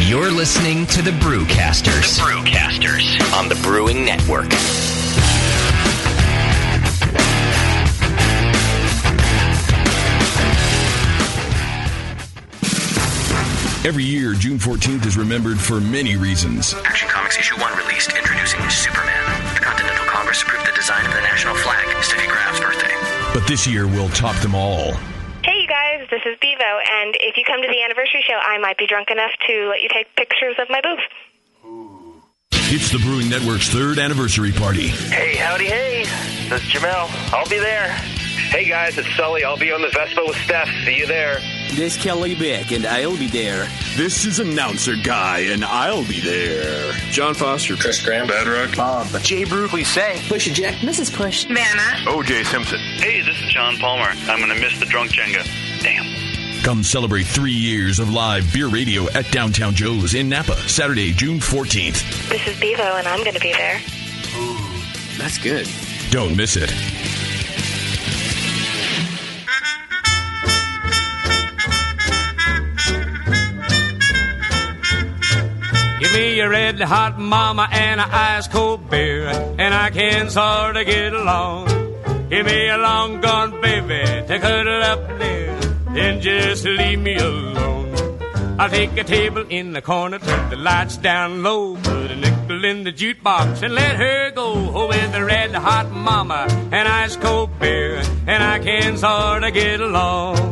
You're listening to the Brewcasters. The Brewcasters on the Brewing Network. Every year, June 14th is remembered for many reasons. Action Comics issue 1 released, introducing Superman. The Continental Congress approved the design of the national flag. Steffi Graf's birthday. But this year, we'll top them all. Hey, you guys, this is Bevo, and if you come to the anniversary show, I might be drunk enough to let you take pictures of my booth. It's the Brewing Network's 3rd anniversary party. Hey, howdy, hey. This is Jamel. I'll be there. Hey, guys, it's Sully. I'll be on the Vespa with Steph. See you there. This is Kelly Beck, and I'll be there. This is Announcer Guy, and I'll be there. John Foster. Chris Graham. Bedrock. Bob. Jay Brew, please say. Pusha Jack. Mrs. Push. Vanna. O.J. Simpson. Hey, this is John Palmer. I'm going to miss the drunk Jenga. Damn. Come celebrate 3 years of live beer radio at Downtown Joe's in Napa, Saturday, June 14th. This is Bevo, and I'm going to be there. Ooh, that's good. Don't miss it. Give me a red hot mama and an ice cold beer, and I can sort of get along. Give me a long gone baby to cuddle up there, then just leave me alone. I'll take a table in the corner, turn the lights down low, put a nickel in the jukebox and let her go. With a red hot mama and ice cold beer, and I can sort of get along.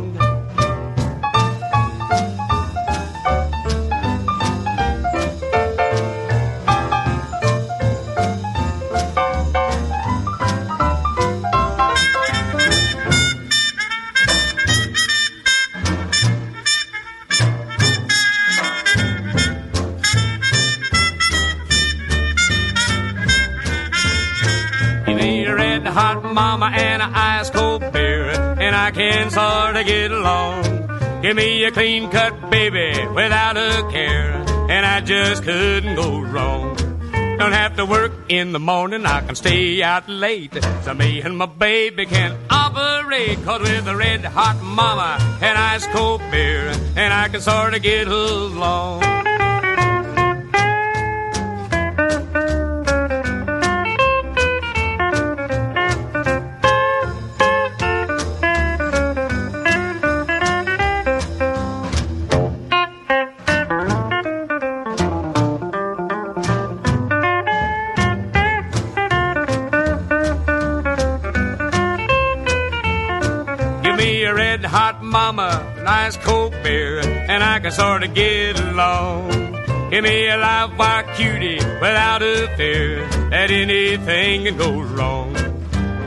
Hot mama and an ice cold beer, and I can sort of get along. Give me a clean cut baby without a care, and I just couldn't go wrong. Don't have to work in the morning, I can stay out late, so me and my baby can operate. Cause with a red hot mama and ice cold beer, and I can sort of get along. Hot mama, nice cold beer, and I can sort of get along. Give me a live wire cutie without a fear that anything can go wrong.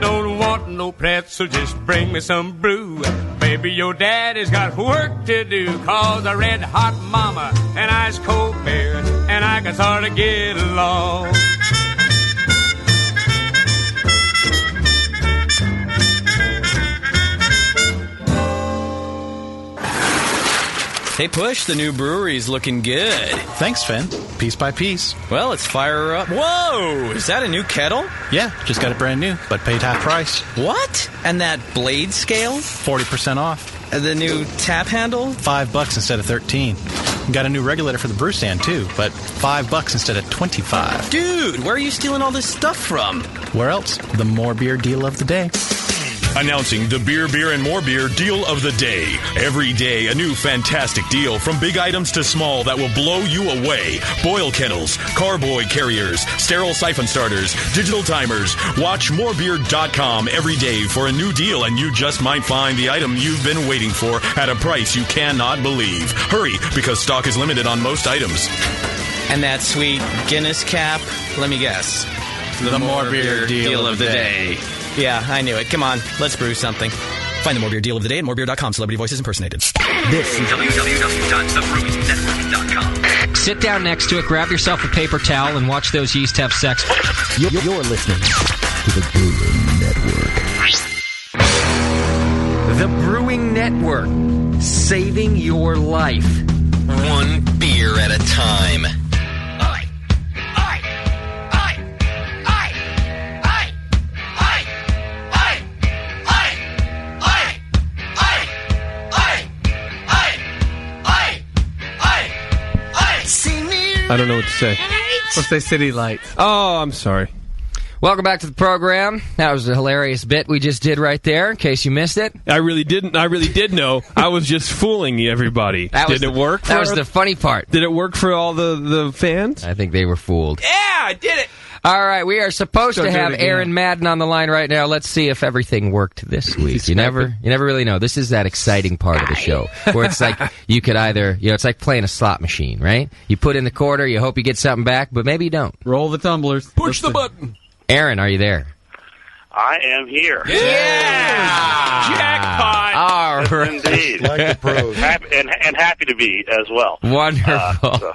Don't want no pretzel, just bring me some brew. Baby, your daddy's got work to do, cause a red hot mama and ice cold beer, and I can sort of get along. Hey, Push, the new brewery's looking good. Thanks, Finn. Piece by piece. Well, let's fire her up. Whoa! Is that a new kettle? Yeah, just got it brand new, but paid half price. What? And that blade scale? 40% off. The new tap handle? $5 instead of $13. Got a new regulator for the brew stand, too, but $5 instead of $25. Dude, where are you stealing all this stuff from? Where else? The More Beer deal of the day. Announcing the Beer, Beer, and More Beer deal of the day. Every day, a new fantastic deal from big items to small that will blow you away. Boil kettles, carboy carriers, sterile siphon starters, digital timers. Watch morebeer.com every day for a new deal, and you just might find the item you've been waiting for at a price you cannot believe. Hurry, because stock is limited on most items. And that sweet Guinness cap, let me guess. The More Beer deal of the day. Yeah, I knew it. Come on, let's brew something. Find the More Beer deal of the day at morebeer.com. Celebrity voices impersonated. This is www.thebrewingnetwork.com. Sit down next to it, grab yourself a paper towel, and watch those yeast have sex. You're listening to the Brewing Network. The Brewing Network. Saving your life. one beer at a time. I don't know what to say. Let's say City Lights. Oh, I'm sorry. Welcome back to the program. That was a hilarious bit we just did right there, in case you missed it. I really did know. I was just fooling everybody. Did it work? That was the funny part. Did it work for all the fans? I think they were fooled. Yeah, I did it. All right, we are supposed Don't to do it have again. Aaron Madden on the line right now. Let's see if everything worked this week. You never really know. This is that exciting part of the show where it's like you could either, it's like playing a slot machine, right? You put in the quarter, you hope you get something back, but maybe you don't. Roll the tumblers. Push the button. Aaron, are you there? I am here. Jackpot! All right. Indeed. Like the pros. And happy to be as well. Wonderful.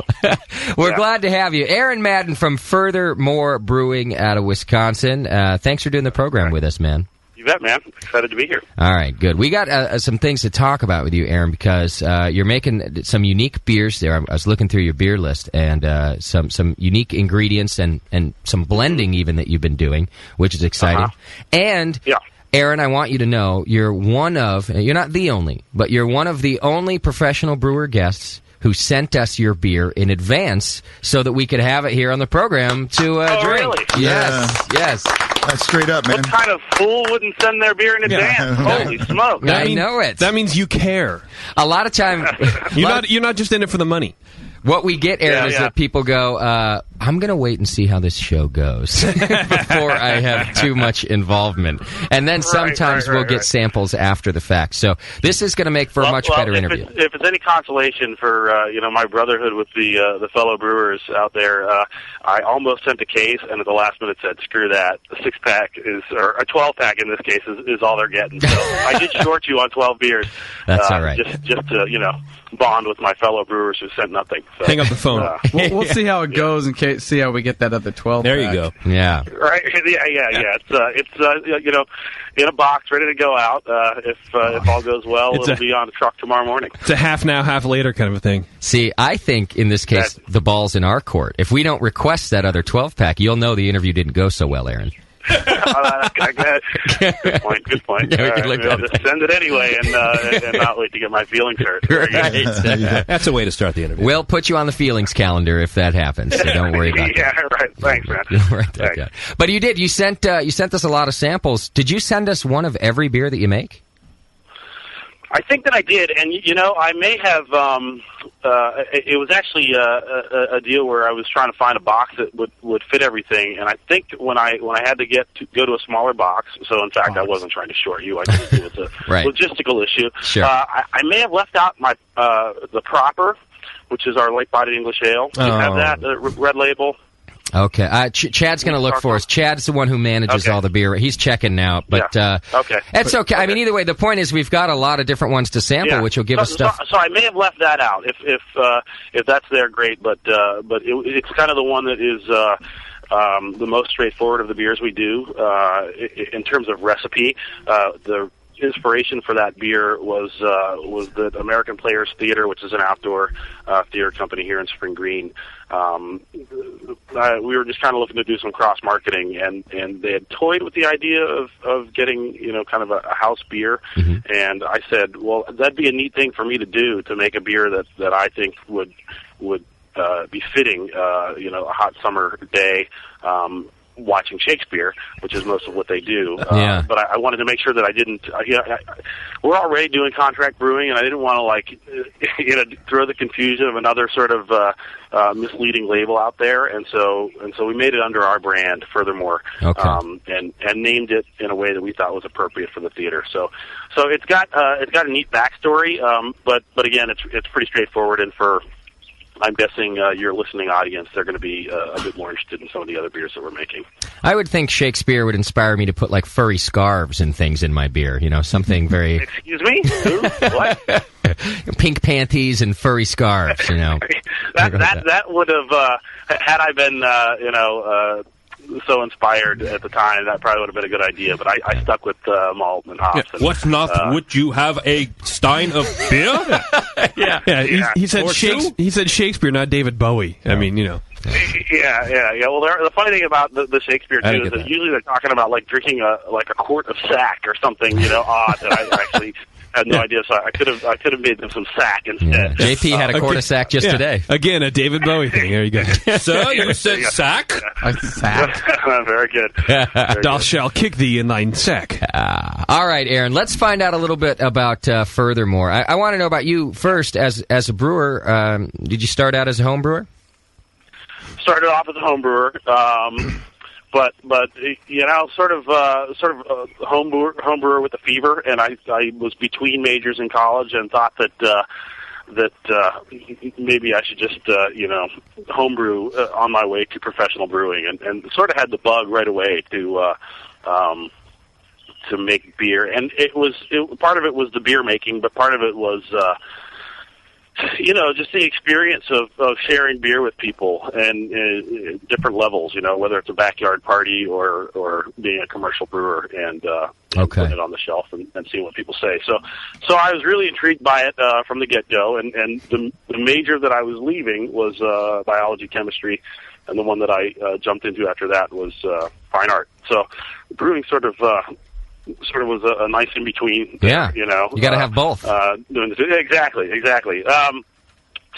We're glad to have you. Aaron Madden from Furthermore Brewing out of Wisconsin. Thanks for doing the program with us, man. You bet, man. Excited to be here. All right, good. We got some things to talk about with you, Aaron, because you're making some unique beers there. I was looking through your beer list, and some unique ingredients and some blending even that you've been doing, which is exciting. And, Aaron, I want you to know you're not the only, but you're one of the only professional brewer guests who sent us your beer in advance so that we could have it here on the program to drink. Really? Yes. That's straight up, man. What kind of fool wouldn't send their beer in advance? Holy smoke! I know it. That means you care. A lot of time, you're not just in it for the money. What we get, Aaron, is that people go, I'm going to wait and see how this show goes before I have too much involvement. And then sometimes we'll get samples after the fact. So this is going to make for a much better interview. If it's any consolation for my brotherhood with the fellow brewers out there, I almost sent a case and at the last minute said, screw that. A 6-pack or a 12-pack in this case is all they're getting. So I did short you on 12 beers. That's all right. Just to bond with my fellow brewers who sent nothing. So, hang up the phone. We'll see how it goes and see how we get that other 12. There you go. Yeah. Right. Yeah. It's in a box, ready to go out. If all goes well, it'll be on the truck tomorrow morning. It's a half now, half later kind of a thing. See, I think in this case the ball's in our court. If we don't request that other 12-pack, you'll know the interview didn't go so well, Aaron. Good point. Send it anyway and not wait to get my feelings hurt. Right. That's a way to start the interview. We'll put you on the feelings calendar if that happens, so don't worry about that. Yeah, right. Thanks, man. Write that down. But you did. You sent us a lot of samples. Did you send us one of every beer that you make? I think that I did, and I may have. It was actually a deal where I was trying to find a box that would fit everything, and I think when I had to go to a smaller box. So in fact, I wasn't trying to short you. I just it was a logistical issue. Sure. I may have left out my the Proper, which is our light bodied English ale. Do you have that red label? Okay. Chad's going to look for us. Chad's the one who manages all the beer. He's checking now, but it's okay. I mean, either way, the point is we've got a lot of different ones to sample, which will give us stuff. So I may have left that out. If that's there, great. But it's kind of the one that is the most straightforward of the beers we do in terms of recipe. The inspiration for that beer was the American Players Theater, which is an outdoor theater company here in Spring Green. We were just kind of looking to do some cross marketing, and they had toyed with the idea of getting kind of a house beer, and I said, well, that'd be a neat thing for me to do, to make a beer that I think would be fitting, a hot summer day. Watching Shakespeare, which is most of what they do. But I wanted to make sure that I didn't. We're already doing contract brewing, and I didn't want to throw the confusion of another sort of misleading label out there. And so we made it under our brand, Furthermore, and named it in a way that we thought was appropriate for the theater. So it's got a neat backstory, but again, it's pretty straightforward, and for I'm guessing your listening audience, they're going to be a bit more interested in some of the other beers that we're making. I would think Shakespeare would inspire me to put like furry scarves and things in my beer. Something very. Excuse me? Who? What? Pink panties and furry scarves. That would have had I been so inspired at the time, that probably would have been a good idea. But I stuck with malt and hops. What not? Would you have a stein of beer? Yeah. He said he said Shakespeare, not David Bowie. I mean, Yeah. Well, the funny thing about the Shakespeare too is that usually they're talking about like drinking a quart of sack or something, odd that I actually had no idea. So I could have made them some sack instead. JP had a quart of sack just today. Again, a David Bowie thing. There you go. So you said sack? A sack. Very good. Thou shalt kick thee in thine sack. All right, Aaron. Let's find out a little bit about Furthermore. I want to know about you first as a brewer. Did you start out as a home brewer? Started off as a home brewer, but sort of home brewer with a fever, and I was between majors in college and thought that maybe I should just homebrew on my way to professional brewing, and sort of had the bug right away to make beer, and part of it was the beer making, but part of it was just the experience of sharing beer with people and different levels, whether it's a backyard party or being a commercial brewer and putting it on the shelf and seeing what people say. So I was really intrigued by it from the get-go, and the major that I was leaving was biology, chemistry, and the one that I jumped into after that was fine art. So brewing sort of was a nice in between. Yeah, you got to have both. Exactly.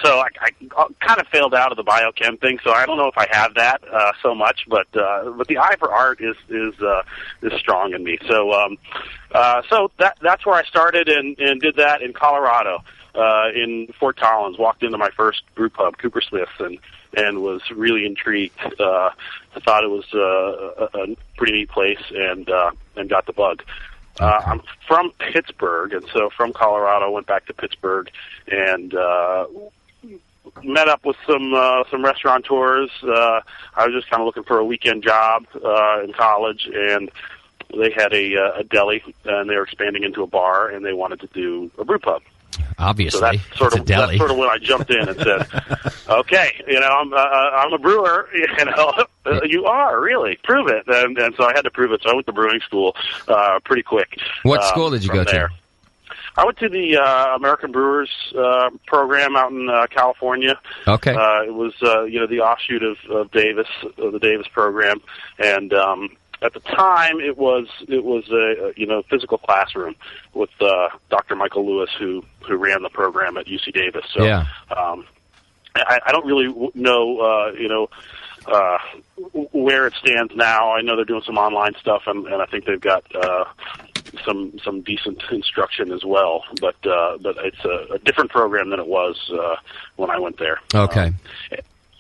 So I kind of failed out of the biochem thing, so I don't know if I have that so much, but the eye for art is strong in me. So that's where I started and did that in Colorado, in Fort Collins. Walked into my first brew pub, Cooper Smith's, and was really intrigued. I thought it was a pretty neat place, and got the bug. I'm from Pittsburgh, and so from Colorado, went back to Pittsburgh and met up with some restaurateurs. I was just kind of looking for a weekend job in college, and they had a deli, and they were expanding into a bar, and they wanted to do a brew pub. Obviously, so that's sort of when I jumped in and said, "Okay, I'm a brewer. You are really prove it." And so I had to prove it. So I went to brewing school pretty quick. What school did you go to? I went to the American Brewers program out in California. Okay. It was the offshoot of Davis, the Davis program, and at the time it was a physical classroom with Dr. Michael Lewis, who ran the program at UC Davis. So yeah. I don't really know where it stands now. I know they're doing some online stuff, and I think they've got some decent instruction as well. But it's a different program than it was when I went there. Okay.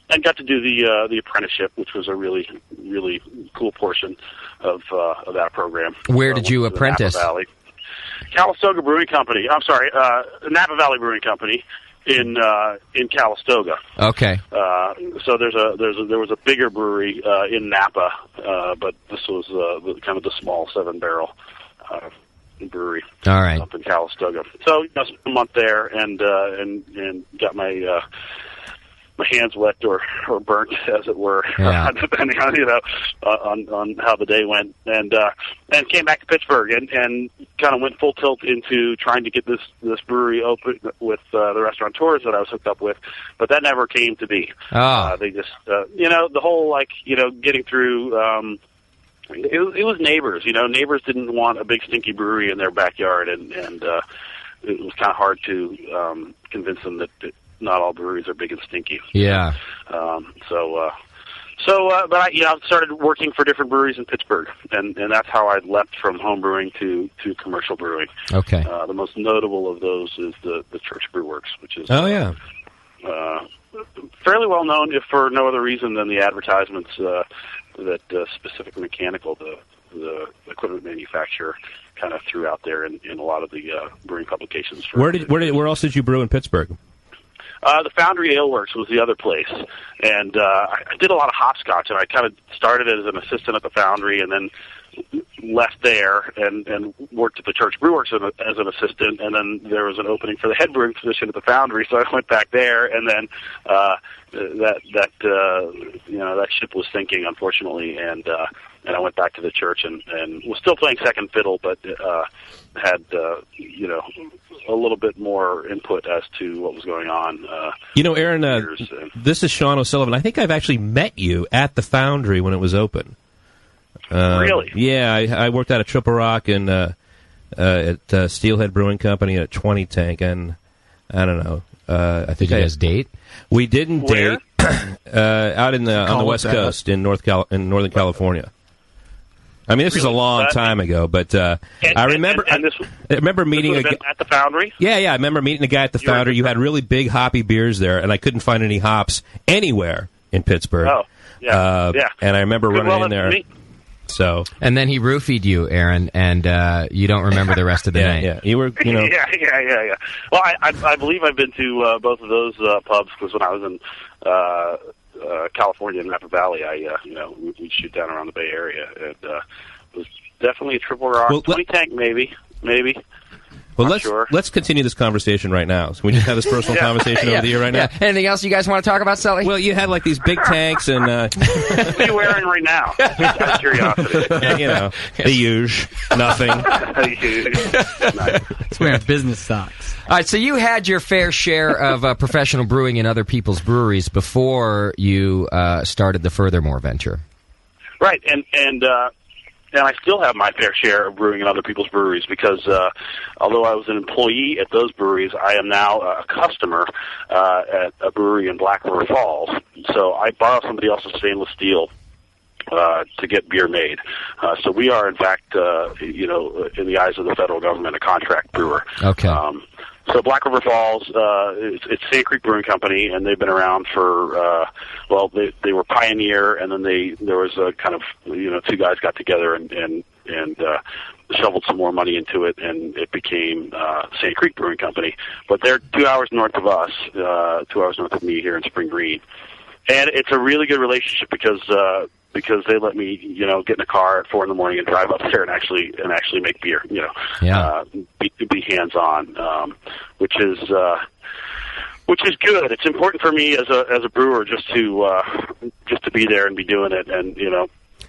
And got to do the apprenticeship, which was a really, really cool portion of that program. Where did you apprentice? Napa Valley. Calistoga Brewing Company. I'm sorry, Napa Valley Brewing Company in Calistoga. Okay. So there was a bigger brewery in Napa, but this was kind of the small 7-barrel brewery. All right. Up in Calistoga. So spent a month there and got my hands wet or burnt, as it were, depending on on how the day went, and came back to Pittsburgh and kind of went full tilt into trying to get this brewery open with the restaurateurs that I was hooked up with, but that never came to be. They just the whole getting through. It was neighbors. Neighbors didn't want a big stinky brewery in their backyard, and it was kind of hard to convince them that not all breweries are big and stinky. Yeah. But I started working for different breweries in Pittsburgh, and that's how I left from home brewing to commercial brewing. Okay. The most notable of those is the Church Brew Works, which is fairly well known, if for no other reason than the advertisements that Specific Mechanical, the equipment manufacturer, kind of threw out there in a lot of the brewing publications. Where else did you brew in Pittsburgh? The Foundry Ale Works was the other place, and I did a lot of hopscotch, and I kind of started as an assistant at the Foundry, and then left there and worked at the Church Brew Works as an assistant, and then there was an opening for the head brewing position at the Foundry, so I went back there, and then that ship was sinking, unfortunately, and I went back to the church and was still playing second fiddle, but you know, a little bit more input as to what was going on. You know, Aaron, this is Sean O'Sullivan. I think I've actually met you at the Foundry when it was open. Really? Yeah, I worked out at Triple Rock and at Steelhead Brewing Company at 20 Tank, and I don't know. I think Did you guys date? We didn't date. Out on the West Coast in Northern California. I mean, this was a long time ago, but I remember. I remember meeting a guy at the Foundry. Yeah, I remember meeting a guy at the Foundry. You had really big hoppy beers there, and I couldn't find any hops anywhere in Pittsburgh. Oh, yeah, yeah. And I remember running in there. So, and then he roofied you, Aaron, and you don't remember the rest of the night. Yeah, you were, you know. yeah. Well, I believe I've been to both of those pubs because when I was in California in Napa Valley, we'd shoot down around the Bay Area, and it was definitely a Triple Rock, 20 Tank, maybe. Well, let's continue this conversation right now. So we just have this personal conversation over the air right now. Anything else you guys want to talk about, Sully? Well, you had like these big tanks and. What are you wearing right now? Just out of curiosity. You know, the huge, nothing. Nice. He's wearing business socks. All right, so you had your fair share of professional brewing in other people's breweries before you started the Furthermore venture. Right, and I still have my fair share of brewing in other people's breweries because although I was an employee at those breweries, I am now a customer at a brewery in Black River Falls. So I borrow somebody else's stainless steel to get beer made. So we are, in fact, in the eyes of the federal government, a contract brewer. Okay. So Black River Falls, it's Sand Creek Brewing Company, and they've been around for, they were Pioneer, and then there was a kind of, two guys got together and shoveled some more money into it, and it became Sand Creek Brewing Company. But they're 2 hours north of us, 2 hours north of me here in Spring Green. And it's a really good relationship because they let me, get in a car at 4 a.m. and drive up there and actually make beer, be hands-on, which is good. It's important for me as a brewer just to be there and be doing it, and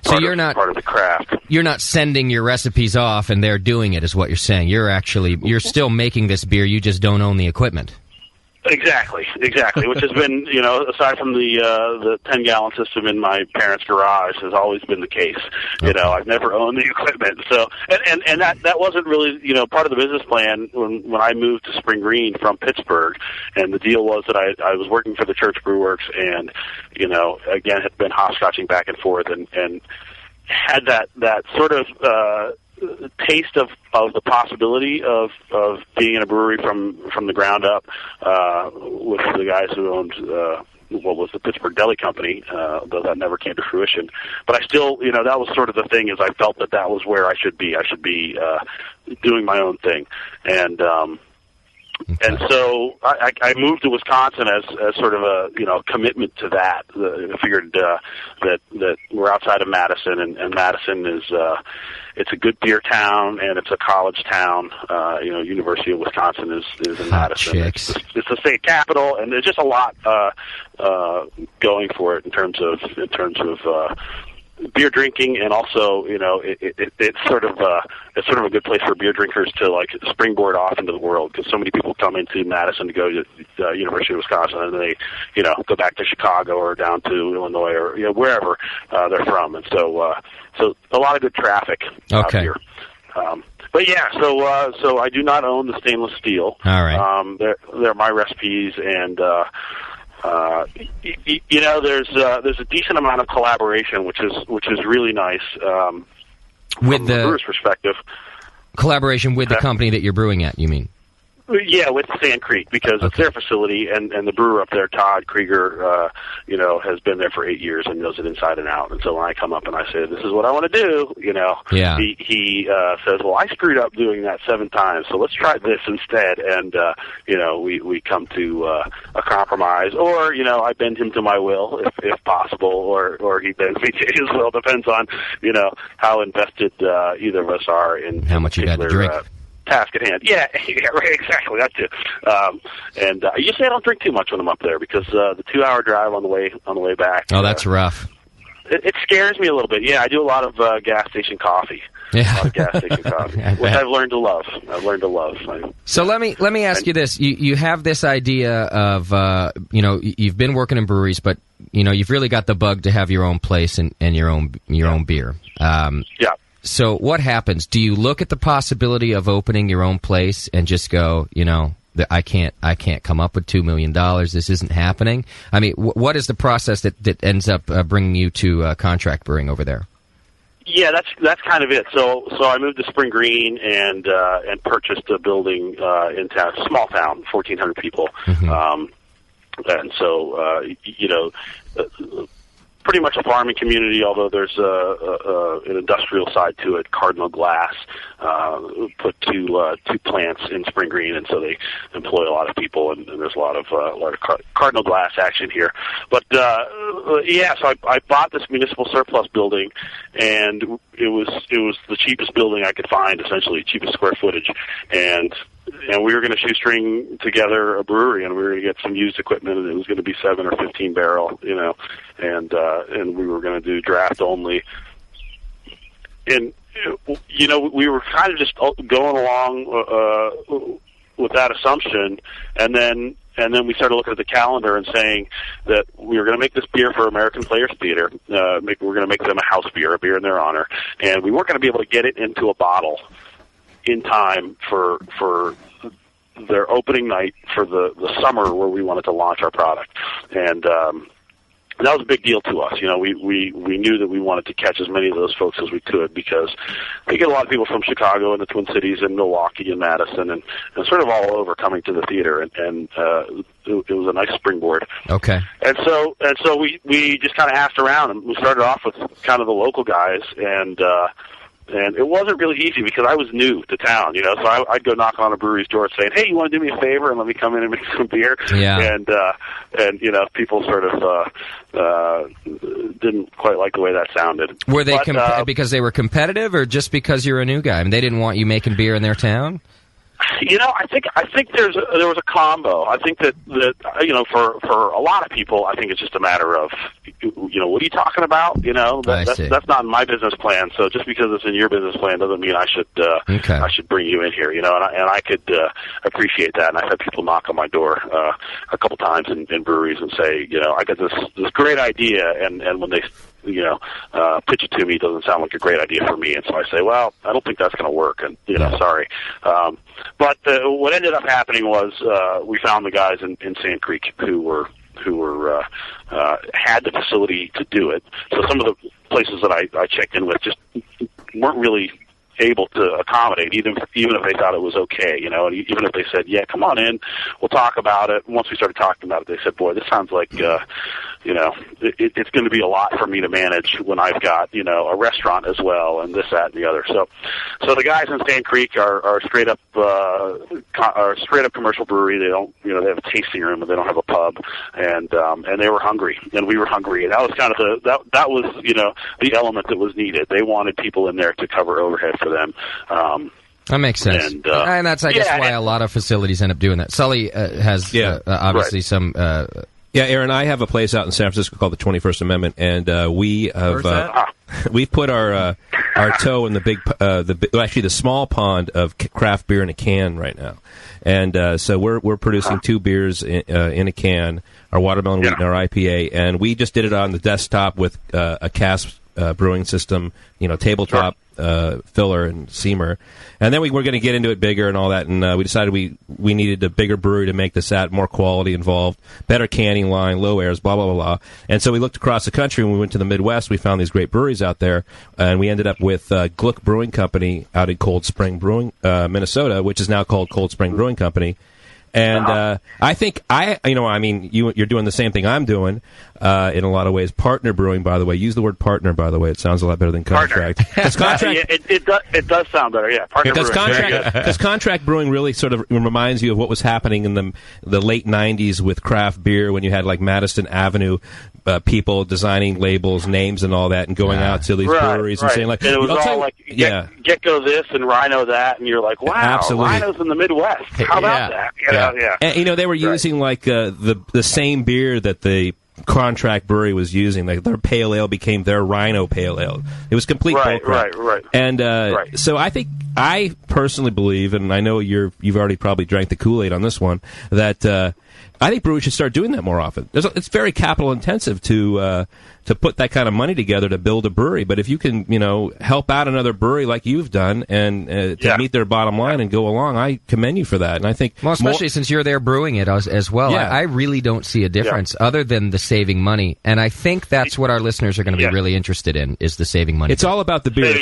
so you're not part of the craft. You're not sending your recipes off and they're doing it, is what you're saying. You're still making this beer. You just don't own the equipment. Exactly. Which has been, aside from the 10-gallon system in my parents' garage, has always been the case. Okay. I've never owned the equipment. So, and that wasn't really, part of the business plan when I moved to Spring Green from Pittsburgh. And the deal was that I was working for the Church Brew Works, and again had been hopscotching back and forth, and had that sort of taste of the possibility of being in a brewery from the ground up with the guys who owned what was the Pittsburgh Deli Company, though that never came to fruition. But I still, that was sort of the thing, is I felt that was where I should be. I should be doing my own thing. And and so I moved to Wisconsin as sort of a commitment to that. I figured that we're outside of Madison, and Madison is it's a good beer town, and it's a college town. University of Wisconsin is in Madison. It's the state capital, and there's just a lot going for it in terms of beer drinking, and also it's sort of a good place for beer drinkers to like springboard off into the world, because so many people come into Madison to go to the University of Wisconsin, and they go back to Chicago or down to Illinois or wherever they're from, and so a lot of good traffic out here. But yeah, so I do not own the stainless steel. All right. They're my recipes, and there's a decent amount of collaboration, which is really nice with from the brewer's perspective. Collaboration with the company that you're brewing at, you mean? Yeah, with Sand Creek, because it's their facility, and the brewer up there, Todd Krieger, has been there for 8 years and knows it inside and out. And so when I come up and I say, this is what I want to do, he says, well, I screwed up doing that 7 times, so let's try this instead. And, we come to a compromise, or, I bend him to my will if possible, or he bends me to his will. Depends on, how invested either of us are in how much you got to drink. Task at hand. Yeah, right, exactly. That too. And usually I don't drink too much when I'm up there, because the 2-hour drive on the way back. Oh, that's rough. It scares me a little bit. Yeah, I do a lot of gas station coffee. Yeah. A lot of gas station coffee, which I've learned to love. So let me ask you this: you have this idea of you've been working in breweries, but you've really got the bug to have your own place and your own beer. Yeah. So what happens? Do you look at the possibility of opening your own place and just go, I can't come up with $2 million. This isn't happening. I mean, what is the process that ends up bringing you to contract brewing over there? Yeah, that's kind of it. So I moved to Spring Green and purchased a building in town, small town, 1,400 people, and so pretty much a farming community, although there's an industrial side to it. Cardinal Glass put two plants in Spring Green, and so they employ a lot of people, and there's a lot of Cardinal Glass action here. But so I bought this municipal surplus building, and it was the cheapest building I could find, essentially cheapest square footage, and we were going to shoestring together a brewery, and we were going to get some used equipment, and it was going to be 7 or 15 barrel, and we were going to do draft only. And we were kind of just going along with that assumption, and then we started looking at the calendar and saying that we were going to make this beer for American Players Theater. We're going to make them a house beer, a beer in their honor, and we weren't going to be able to get it into a bottle in time for their opening night for the summer where we wanted to launch our product. And that was a big deal to us. We knew that we wanted to catch as many of those folks as we could, because we get a lot of people from Chicago and the Twin Cities and Milwaukee and Madison and sort of all over coming to the theater, and it was a nice springboard. Okay. And so we just kind of asked around, and we started off with kind of the local guys, and it wasn't really easy because I was new to town, so I'd go knock on a brewery's door saying, "Hey, you want to do me a favor and let me come in and make some beer?" Yeah. And people sort of didn't quite like the way that sounded. Were they because they were competitive, or just because you're a new guy? I mean, they didn't want you making beer in their town? I think there was a combo. I think that for a lot of people, I think it's just a matter of what are you talking about? That's not in my business plan. So just because it's in your business plan doesn't mean I should bring you in here. And I could appreciate that. And I've had people knock on my door a couple times in breweries and say, I got this great idea, and when they pitch it to me, it doesn't sound like a great idea for me. And so I say, well, I don't think that's going to work, and sorry. But what ended up happening was we found the guys in Sand Creek who had the facility to do it. So some of the places that I checked in with just weren't really able to accommodate, even if they thought it was okay, and even if they said, yeah, come on in, we'll talk about it. Once we started talking about it, they said, boy, this sounds like, it's going to be a lot for me to manage when I've got, a restaurant as well, and this, that, and the other. So the guys in Sand Creek are straight up commercial brewery. They don't, they have a tasting room, and they don't have a pub, and they were hungry, and we were hungry, and that was kind of that was, the element that was needed. They wanted people in there to cover overhead for them. That makes sense. And that's, I guess, why a lot of facilities end up doing that. Sully has obviously some... Yeah, Aaron, I have a place out in San Francisco called the 21st Amendment, and we have we've put our toe in the small pond of craft beer in a can right now, and so we're producing 2 beers in a can, our watermelon wheat and our IPA, and we just did it on the desktop with a cask brewing system, tabletop. Filler and Seamer, and then we were going to get into it bigger and all that, and we decided we needed a bigger brewery to make this at, more quality involved, better canning line, low airs, blah blah blah blah. And so we looked across the country, and we went to the Midwest. We found these great breweries out there, and we ended up with Gluck Brewing Company out in Cold Spring Brewing, Minnesota, which is now called Cold Spring Brewing Company. And I think you're doing the same thing I'm doing in a lot of ways. Partner brewing, by the way. Use the word partner, by the way. It sounds a lot better than contract. It does sound better, yeah. Partner brewing. Because contract brewing really sort of reminds you of what was happening in the late 90s with craft beer, when you had like Madison Avenue people designing labels, names, and all that, and going out to these breweries and saying, like... And it was all like, Gecko this and Rhino that, and you're like, wow, absolutely. Rhino's in the Midwest. How about that? And, they were using like the same beer that the contract brewery was using. Like their pale ale became their Rhino pale ale. It was complete bullcrap. Right. And so I personally believe, and I know you've already probably drank the Kool-Aid on this one, that I think breweries should start doing that more often. It's very capital intensive to put that kind of money together to build a brewery. But if you can, help out another brewery like you've done and to meet their bottom line and go along, I commend you for that. And I think, well, especially since you're there brewing it as well, Yeah. I really don't see a difference other than the saving money. And I think that's what our listeners are going to be really interested in is the saving money. It's all about the beer.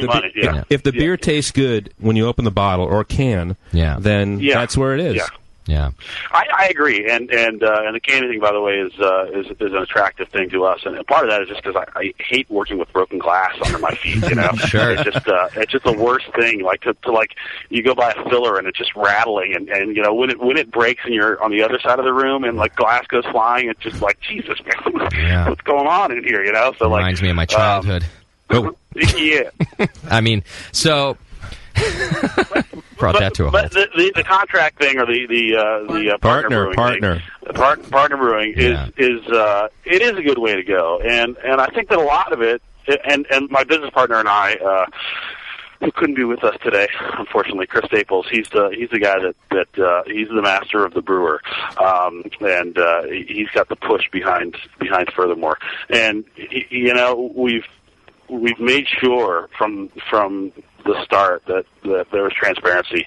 If the beer tastes good when you open the bottle or can, then that's where it is. Yeah, I agree, and the candy thing, by the way, is an attractive thing to us, and part of that is just because I hate working with broken glass under my feet. Sure. It's just the worst thing. Like to you go by a filler and it's just rattling, and when it breaks and you're on the other side of the room and like glass goes flying, it's just like Jesus, man, what's going on in here? So reminds me of my childhood. Yeah, I mean, so. Brought that to a halt. But the contract thing or the partner brewing is it is a good way to go, and I think that a lot of it, and my business partner and I, who couldn't be with us today, unfortunately, Chris Staples. He's the guy that he's the master of the brewer, and he's got the push behind Furthermore, and we've made sure from the start that there was transparency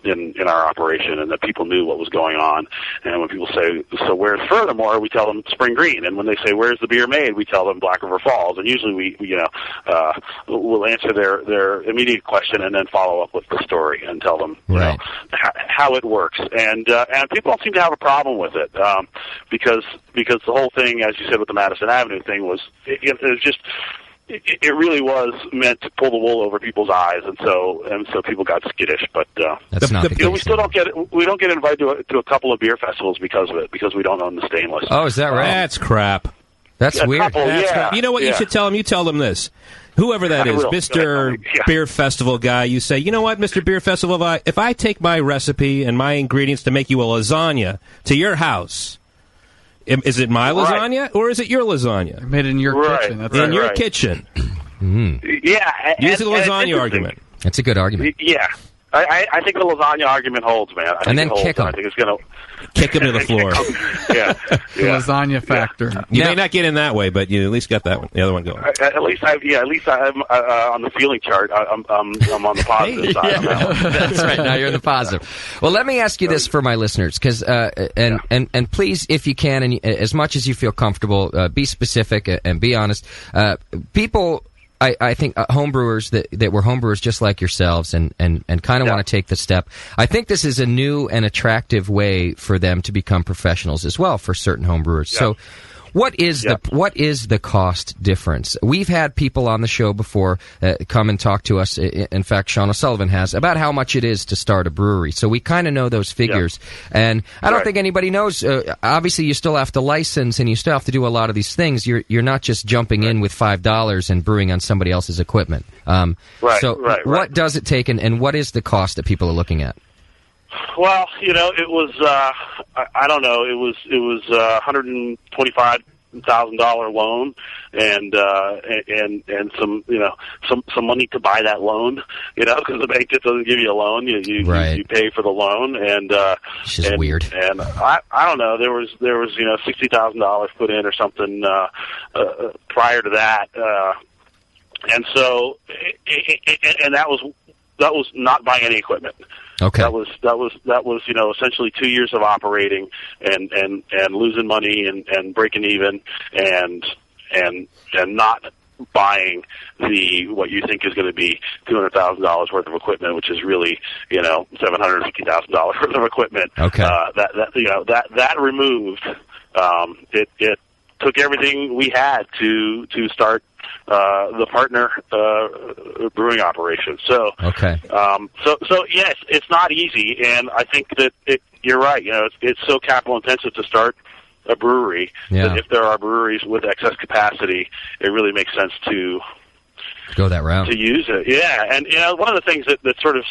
in our operation and that people knew what was going on. And when people say, so where's Furthermore, we tell them Spring Green. And when they say, where's the beer made, we tell them Black River Falls. And usually we'll answer their immediate question and then follow up with the story and tell them how it works. And people don't seem to have a problem with it because the whole thing, as you said with the Madison Avenue thing, was it was just... It really was meant to pull the wool over people's eyes, and so people got skittish. But that's not the case. We still don't get invited to a couple of beer festivals because of it, because we don't own the stainless. Oh, is that right? That's crap. That's weird. Crap. You know what you should tell them? You tell them this. Whoever that is, Mr. Beer Festival guy, you say, you know what, Mr. Beer Festival, if I take my recipe and my ingredients to make you a lasagna to your house. Is it my lasagna or is it your lasagna? Made in your kitchen. That's in your kitchen. Yeah. Use the lasagna argument. That's a good argument. Yeah. I think the lasagna argument holds, man. I think kick him. I think it's going to kick him to the floor. The lasagna factor. You may not get in that way, but you at least got that one. The other one going. At least I'm on the feeling chart. I'm on the positive side. That's right. Now you're in the positive. Well, let me ask you this for my listeners, because and please, if you can, and as much as you feel comfortable, be specific and be honest. People. I think homebrewers that were homebrewers just like yourselves and kind of want to take the step. I think this is a new and attractive way for them to become professionals as well for certain homebrewers. So what is the cost difference? We've had people on the show before come and talk to us. In fact, Sean O'Sullivan has, about how much it is to start a brewery. So we kind of know those figures. And I don't think anybody knows. Obviously, you still have to license and you still have to do a lot of these things. You're not just jumping in with $5 and brewing on somebody else's equipment. What does it take, and what is the cost that people are looking at? Well, it was I don't know. It was $125,000 loan and some some money to buy that loan. Because the bank just doesn't give you a loan. You pay for the loan and it's just weird. And I don't know. There was $60,000 put in or something prior to that, and so and that was not buying any equipment. Okay. That was essentially 2 years of operating and losing money and breaking even and not buying what you think is going to be $200,000 worth of equipment, which is really $750,000 worth of equipment. Okay. That removed it took everything we had to start the partner brewing operation. So so yes, it's not easy, and I think that you're right. It's so capital intensive to start a brewery that if there are breweries with excess capacity, it really makes sense to go that route to use it. Yeah, and one of the things that sort of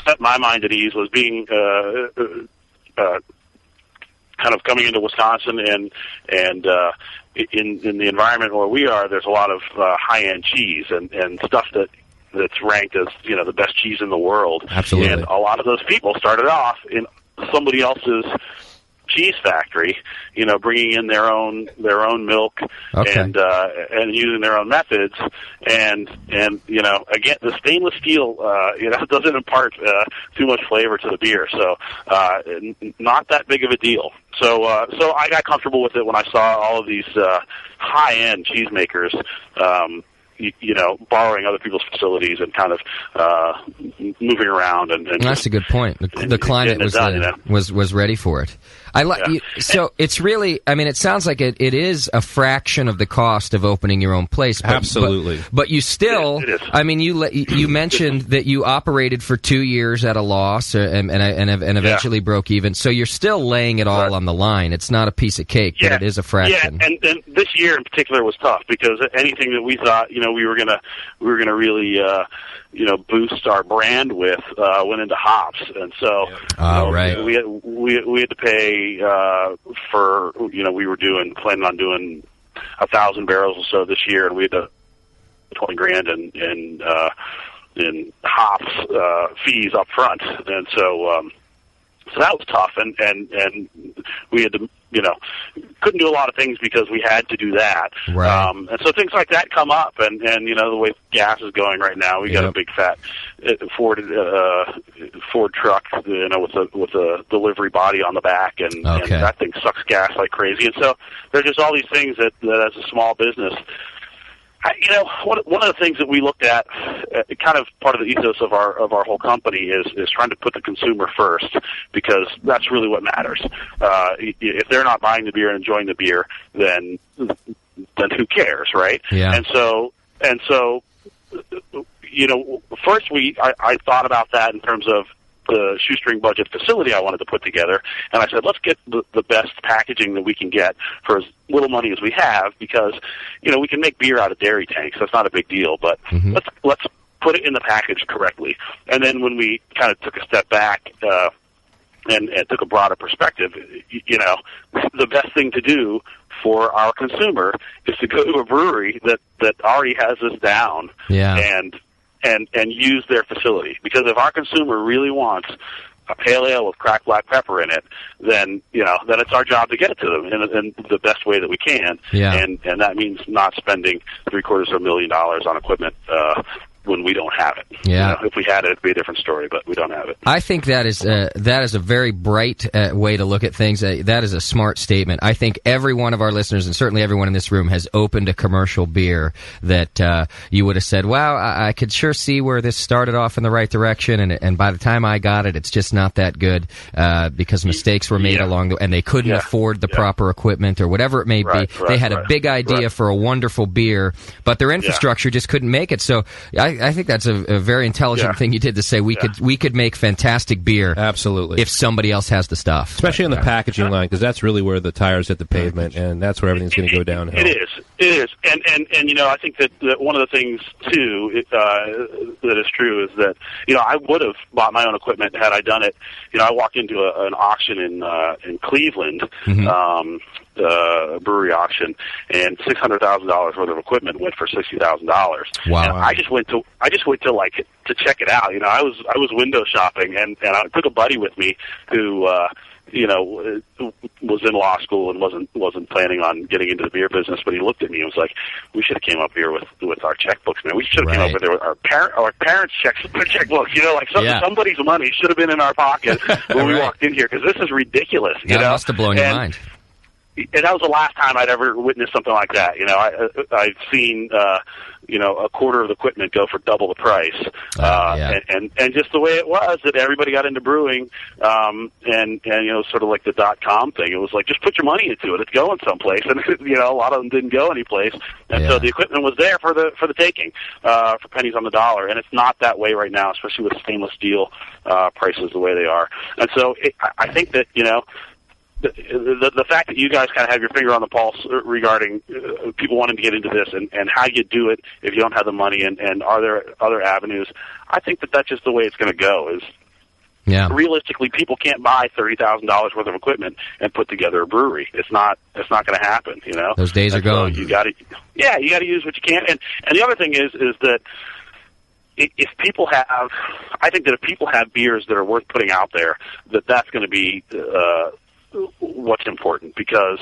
set my mind at ease was being kind of coming into Wisconsin and in the environment where we are, there's a lot of high-end cheese and stuff that's ranked as, you know, the best cheese in the world. Absolutely. And a lot of those people started off in somebody else's cheese factory, you know, bringing in their own milk and using their own methods, and you know, again, the stainless steel, you know, doesn't impart too much flavor to the beer, so not that big of a deal. So I got comfortable with it when I saw all of these high-end cheesemakers, you know, borrowing other people's facilities and kind of moving around. And that's a good point. The climate was ready for it. So it's really, I mean, it sounds like it is a fraction of the cost of opening your own place. Absolutely. But you still, it is. I mean, you mentioned that you operated for 2 years at a loss and eventually broke even. So you're still laying it all on the line. It's not a piece of cake, but it is a fraction. Yeah, and this year in particular was tough because anything that we thought, you know, we were gonna really you know, boost our brand with went into hops, and so right. we had to pay for, you know, we were planning on doing 1,000 barrels or so this year, and we had to $20,000 in hops fees up front, and so that was tough, and we had to, you know, couldn't do a lot of things because we had to do that. Right. And so things like that come up, and you know, the way gas is going right now, we got a big fat Ford truck, you know, with a delivery body on the back, and that thing sucks gas like crazy. And so there's just all these things that as a small business, you know, one of the things that we looked at, kind of part of the ethos of our whole company is trying to put the consumer first, because that's really what matters. If they're not buying the beer and enjoying the beer, then who cares, right? Yeah. And so, you know, first I thought about that in terms of the shoestring budget facility I wanted to put together, and I said, let's get the best packaging that we can get for as little money as we have, because, you know, we can make beer out of dairy tanks. That's not a big deal, but let's put it in the package correctly. And then when we kind of took a step back and took a broader perspective, you know, the best thing to do for our consumer is to go to a brewery that already has this down, and use their facility. Because if our consumer really wants a pale ale with cracked black pepper in it, then, you know, then it's our job to get it to them in the best way that we can. Yeah. And that means not spending $750,000 on equipment when we don't have it. Yeah. You know, if we had it, it'd be a different story, but we don't have it. I think that is a very bright way to look at things. That is a smart statement. I think every one of our listeners, and certainly everyone in this room, has opened a commercial beer that you would have said, wow, I could sure see where this started off in the right direction, and by the time I got it, it's just not that good because mistakes were made along the way, and they couldn't afford the proper equipment or whatever it may be. They had a big idea for a wonderful beer, but their infrastructure just couldn't make it. So I think that's a very intelligent thing you did to say we could make fantastic beer. Absolutely. If somebody else has the stuff. Especially in the packaging line, because that's really where the tires hit the pavement, and that's where everything's going to go downhill. It is. And you know, I think that one of the things, too, that is true is that, you know, I would have bought my own equipment had I done it. You know, I walked into an auction in Cleveland, a brewery auction, and $600,000 worth of equipment went for $60,000. Wow. And I just went to to check it out. You know, I was window shopping, and I took a buddy with me who you know, was in law school and wasn't planning on getting into the beer business, but he looked at me and was like, "We should have came up here with our checkbooks, man. We should have came up with our parents' checkbooks. You know, like somebody's money should have been in our pocket when we walked in here, because this is ridiculous. You know, must have blown your mind." And that was the last time I'd ever witnessed something like that. You know, I've seen, you know, a quarter of the equipment go for double the price. And just the way it was, that everybody got into brewing, and you know, sort of like the .com thing. It was like, just put your money into it. It's going someplace. And, you know, a lot of them didn't go anyplace. And so the equipment was there for the taking, for pennies on the dollar. And it's not that way right now, especially with stainless steel, prices the way they are. And so I think that, you know, the fact that you guys kind of have your finger on the pulse regarding people wanting to get into this and how you do it if you don't have the money, and are there other avenues, I think that's just the way it's going to go, is realistically, people can't buy $30,000 worth of equipment and put together a brewery. It's not going to happen. You know, those days are gone. You got to use what you can. And the other thing is that if people have, I think that if people have beers that are worth putting out there, that's going to be what's important, because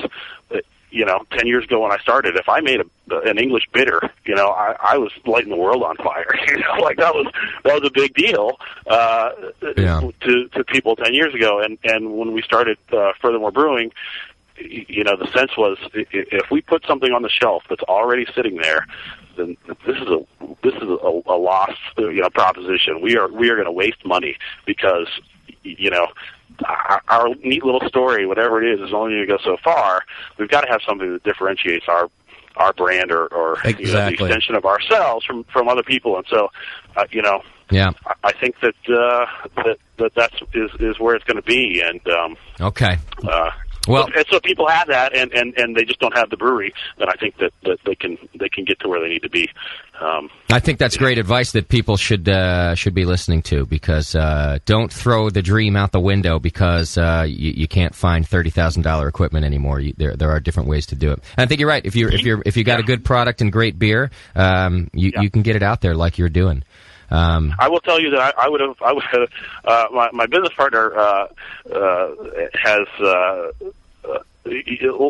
10 years ago when I started, if I made an English bitter, I was lighting the world on fire. Like that was a big deal to people 10 years ago. And when we started Furthermore Brewing, the sense was if we put something on the shelf that's already sitting there, then this is a lost proposition. We are going to waste money because our neat little story, whatever it is only going to go so far. We've got to have something that differentiates our brand or the extension of ourselves from other people. And so, I think that is where it's going to be. And okay. Well, and so if people have that and they just don't have the brewery, then I think that they can get to where they need to be. I think that's great advice that people should be listening to, because don't throw the dream out the window because you can't find $30,000 equipment anymore. There are different ways to do it. And I think you're right. If you got a good product and great beer, you can get it out there like you're doing. I will tell you that I would have. My business partner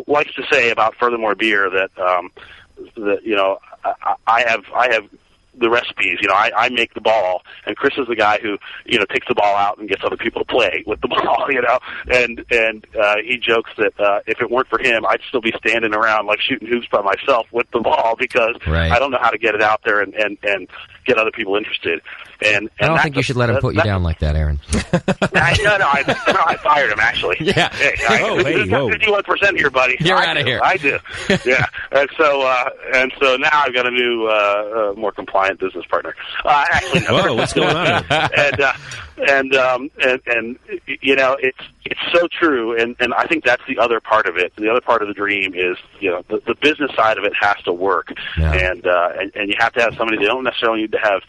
likes to say about Furthermore Beer that I have the recipes. I make the ball, and Chris is the guy who takes the ball out and gets other people to play with the ball. And he jokes that if it weren't for him, I'd still be standing around like shooting hoops by myself with the ball, because I don't know how to get it out there and get other people interested. And I don't think you should let him put you down like that, Aaron. I fired him, actually. Yeah. Hey, 51% here, buddy. You're out of here. I do. Yeah. And so now I've got a new, more compliant business partner. Actually, no. Whoa, what's going on? And it's so true, and I think that's the other part of it. The other part of the dream is the business side of it has to work, and you have to have somebody. They don't necessarily need to have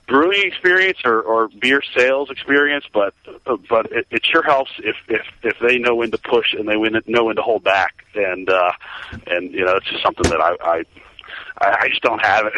brewing experience or beer sales experience, but it sure helps if they know when to push and they know when to hold back, and it's just something that I just don't have it.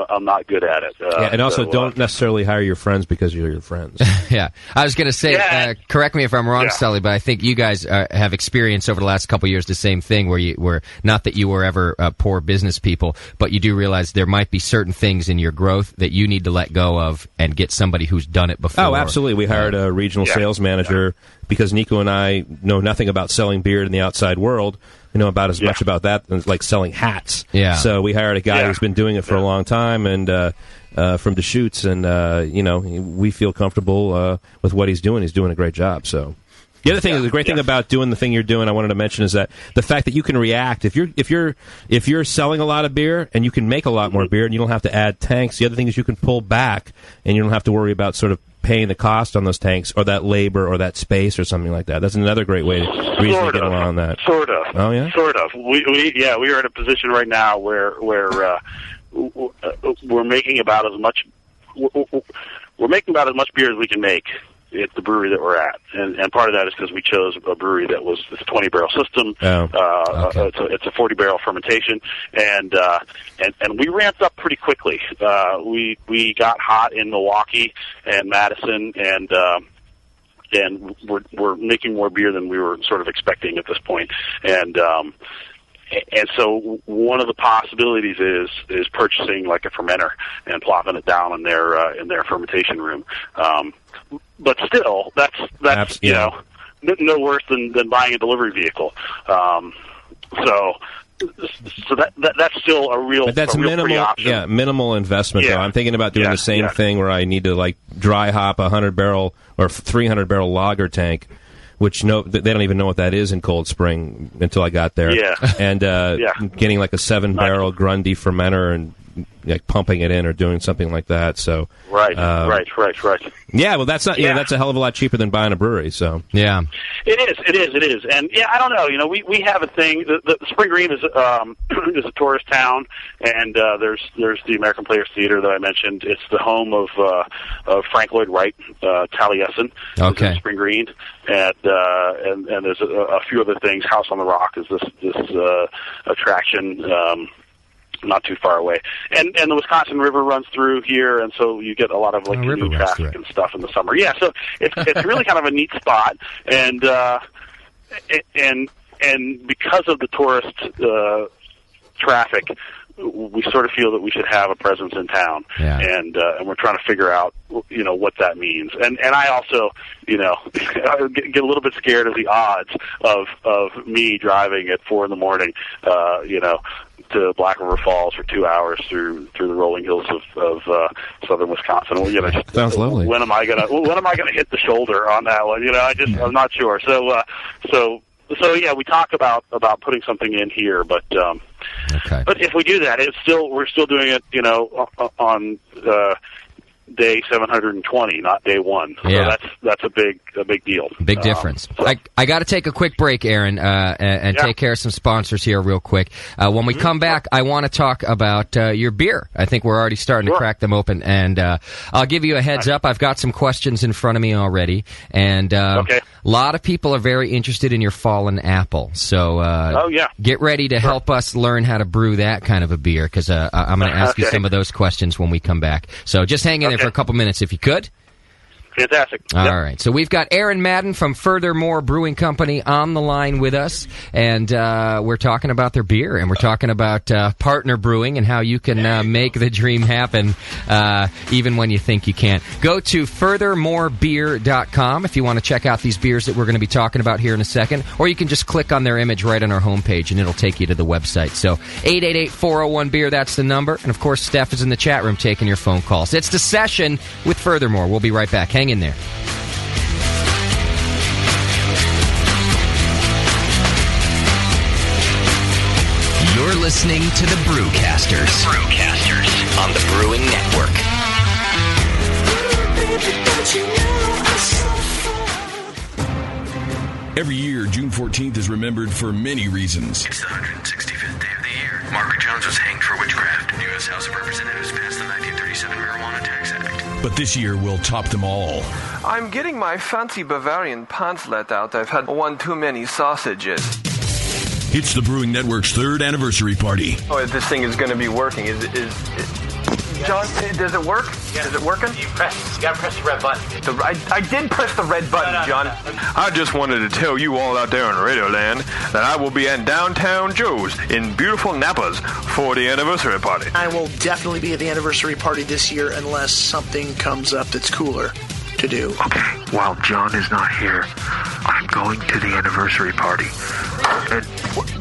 I'm not good at it. And also, don't necessarily hire your friends because you're your friends. Yeah, I was going to say, correct me if I'm wrong, Sully, but I think you guys have experienced over the last couple of years the same thing, where you were not that you were ever poor business people, but you do realize there might be certain things in your growth that you need to let go of and get somebody who's done it before. Oh, absolutely. We hired a regional sales manager because Nico and I know nothing about selling beer in the outside world. We know about as much about that as like selling hats. Yeah. So we hired a guy who's been doing it for a long time and from Deschutes, and we feel comfortable with what he's doing. He's doing a great job. So the other thing, the great thing about doing the thing you're doing, I wanted to mention, is that the fact that you can react if you're selling a lot of beer and you can make a lot more beer and you don't have to add tanks. The other thing is you can pull back and you don't have to worry about sort of paying the cost on those tanks or that labor or that space or something like that. That's another great way to get along on that. Sort of. Oh yeah. Sort of. We are in a position right now where we're making about as much beer as we can make at the brewery that we're at, and part of that is because we chose a brewery that was this 20-barrel system. It's a 40-barrel fermentation, and we ramped up pretty quickly. We got hot in Milwaukee and Madison, and we're making more beer than we were sort of expecting at this point, and so one of the possibilities is purchasing like a fermenter and plopping it down in their fermentation room. But still, that's no worse than buying a delivery vehicle. So that's still a real. But that's minimal. Option. Minimal investment. Though I'm thinking about doing the same thing where I need to like dry hop a 100-barrel or 300-barrel lager tank, which they don't even know what that is in Cold Spring until I got there. Yeah. And getting like a 7-barrel Grundy fermenter and pumping it in or doing something like that. So Right. Yeah, well, that's not. Yeah. That's a hell of a lot cheaper than buying a brewery. So yeah, it is, and yeah, I don't know. We have a thing. The Spring Green is is a tourist town, and there's the American Players Theater that I mentioned. It's the home of Frank Lloyd Wright, Taliesin. Okay. In Spring Green, and there's a few other things. House on the Rock is this attraction. Not too far away, and the Wisconsin River runs through here, and so you get a lot of canoe traffic and stuff in the summer. Yeah, so it's really kind of a neat spot, and because of the tourist traffic, we sort of feel that we should have a presence in town, and we're trying to figure out what that means. And I also get a little bit scared of the odds of me driving at 4 a.m. To Black River Falls for 2 hours through the rolling hills of southern Wisconsin. Sounds lovely. When am I gonna hit the shoulder on that one? I'm not sure. So yeah, we talk about putting something in here, but but if we do that, we're still doing it, on day 720, not day 1. So that's a big deal. Big difference. I got to take a quick break, Aaron, and take care of some sponsors here real quick. When we come back, I want to talk about your beer. I think we're already starting to crack them open, and I'll give you a heads up. I've got some questions in front of me already, and a lot of people are very interested in your Fallen Apple. So get ready to help us learn how to brew that kind of a beer, because I'm going to ask you some of those questions when we come back. So just hang in there for a couple minutes if you could. Fantastic. All right. So we've got Aaron Madden from Furthermore Brewing Company on the line with us, and we're talking about their beer, and we're talking about partner brewing and how you can make the dream happen even when you think you can't. Go to furthermorebeer.com if you want to check out these beers that we're going to be talking about here in a second, or you can just click on their image right on our homepage, and it'll take you to the website. So 888-401-BEER, that's the number. And, of course, Steph is in the chat room taking your phone calls. It's The Session with Furthermore. We'll be right back. Hang in there. You're listening to the Brewcasters. On the Brewing Network. Every year, June 14th is remembered for many reasons. It's the 165th day of the year. Margaret Jones was hanged for witchcraft. The U.S. House of Representatives passed the 1937 Marijuana Tax Act. But this year will top them all. I'm getting my fancy Bavarian pamphlet out. I've had one too many sausages. It's the Brewing Network's 3rd anniversary party. Oh, this thing is going to be working. John, does it work? Is it working? You gotta press the red button. I did press the red button, John. I just wanted to tell you all out there in Radioland that I will be at Downtown Joe's in beautiful Napa's for the anniversary party. I will definitely be at the anniversary party this year unless something comes up that's cooler to do. Okay, while John is not here, I'm going to the anniversary party. And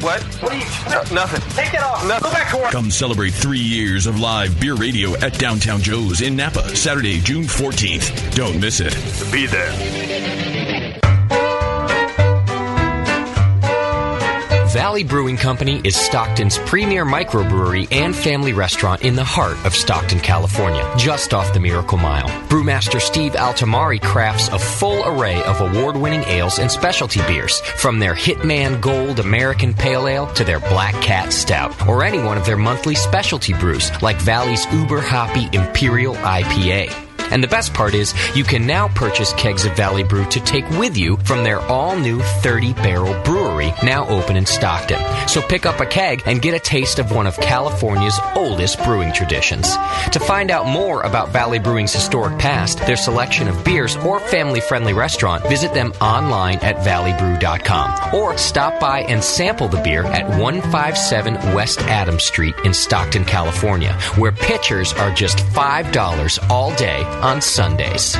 what? What are you? Nothing. Take it off. No. Go back to work. Come celebrate 3 years of live beer radio at Downtown Joe's in Napa, Saturday, June 14th. Don't miss it. Be there. Valley Brewing Company is Stockton's premier microbrewery and family restaurant in the heart of Stockton, California, just off the Miracle Mile. Brewmaster Steve Altamari crafts a full array of award-winning ales and specialty beers, from their Hitman Gold American Pale Ale to their Black Cat Stout, or any one of their monthly specialty brews, like Valley's Uber Hoppy Imperial IPA. And the best part is, you can now purchase kegs of Valley Brew to take with you from their all-new 30-barrel brewery, now open in Stockton. So pick up a keg and get a taste of one of California's oldest brewing traditions. To find out more about Valley Brewing's historic past, their selection of beers, or family-friendly restaurant, visit them online at valleybrew.com. Or stop by and sample the beer at 157 West Adams Street in Stockton, California, where pitchers are just $5 all day on Sundays. I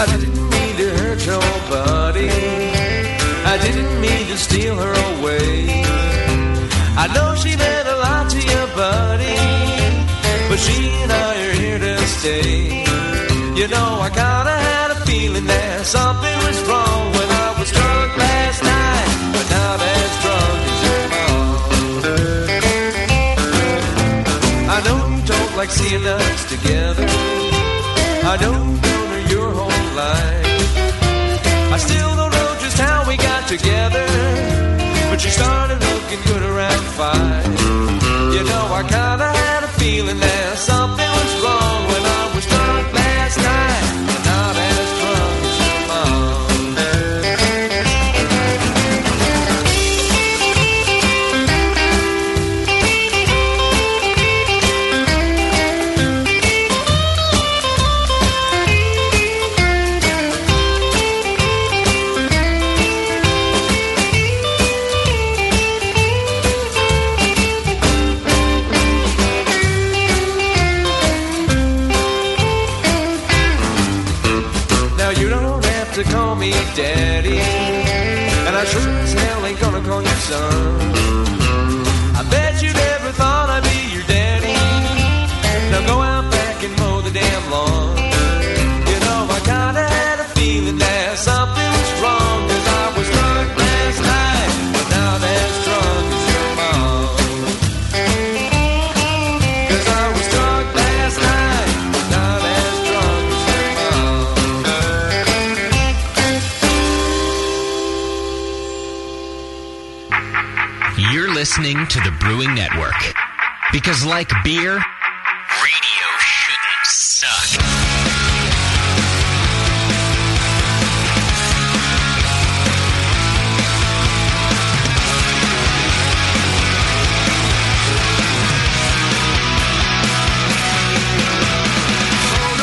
didn't mean to hurt your buddy. I didn't mean to steal her away. I know she meant a lot to you, buddy, but she and I are here to stay. You know, I kinda had a feeling that that something was wrong when I was drunk last night, but not as drunk as your mom. I know you don't like seeing us together. I know you've known her your whole life. I still don't know just how we got together, but she started looking good around 5. You know, I kinda had a feeling that something was wrong when I was drunk last night, but not as drunk as your to call me daddy, and I sure as hell ain't gonna call you son. I bet you never thought I'd be your daddy. Now go out back and mow the damn lawn. You know, I kinda had a feeling that something was wrong, 'cause I was drunk last night, but not as drunk as your mom. 'Cause I was drunk last night, but not as drunk as your mom. You're listening to the Brewing Network. Because like beer, radio shouldn't suck.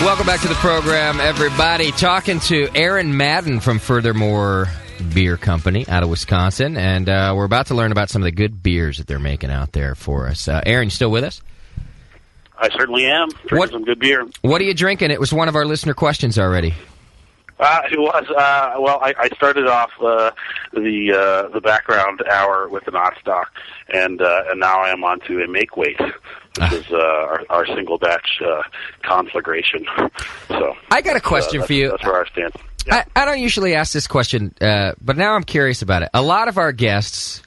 Welcome back to the program, everybody. Talking to Aaron Madden from Furthermore Beer Company out of Wisconsin, and we're about to learn about some of the good beers that they're making out there for us. Aaron, you still with us? I certainly am. Drinking some good beer. What are you drinking? It was one of our listener questions already. It was. Well, I started off the background hour with an odd stock, and now I am on to a make weight, which is our single batch conflagration. So I got a question for you. That's where I stand. I don't usually ask this question, but now I'm curious about it. A lot of our guests,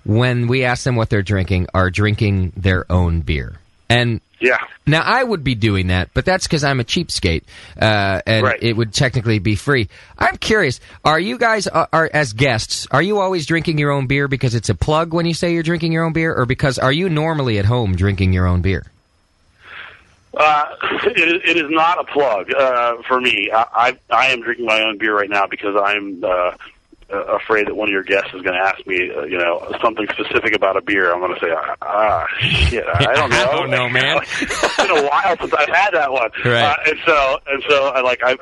when we ask them what they're drinking, are drinking their own beer. And yeah. Now, I would be doing that, but that's because I'm a cheapskate, and Right. it would technically be free. I'm curious, are you guys, are as guests, are you always drinking your own beer because it's a plug when you say you're drinking your own beer, or because are you normally at home drinking your own beer? It is not a plug for me. I am drinking my own beer right now because I'm afraid that one of your guests is going to ask me, something specific about a beer. I'm going to say, shit, I don't know. I don't know, man. It's been a while since I've had that one. Right. And so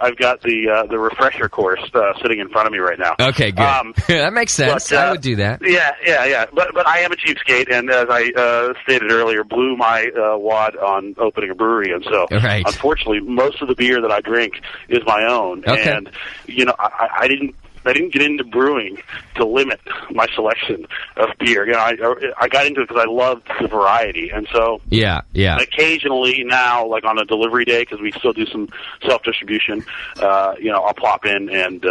I've got the refresher course sitting in front of me right now. Okay, good. That makes sense. But, I would do that. Yeah. But I am a cheapskate, and as I stated earlier, blew my wad on opening a brewery, and so unfortunately, most of the beer that I drink is my own. Okay. And I didn't get into brewing to limit my selection of beer. I got into it because I loved the variety, and so yeah. occasionally now, like on a delivery day, because we still do some self-distribution, I'll pop in and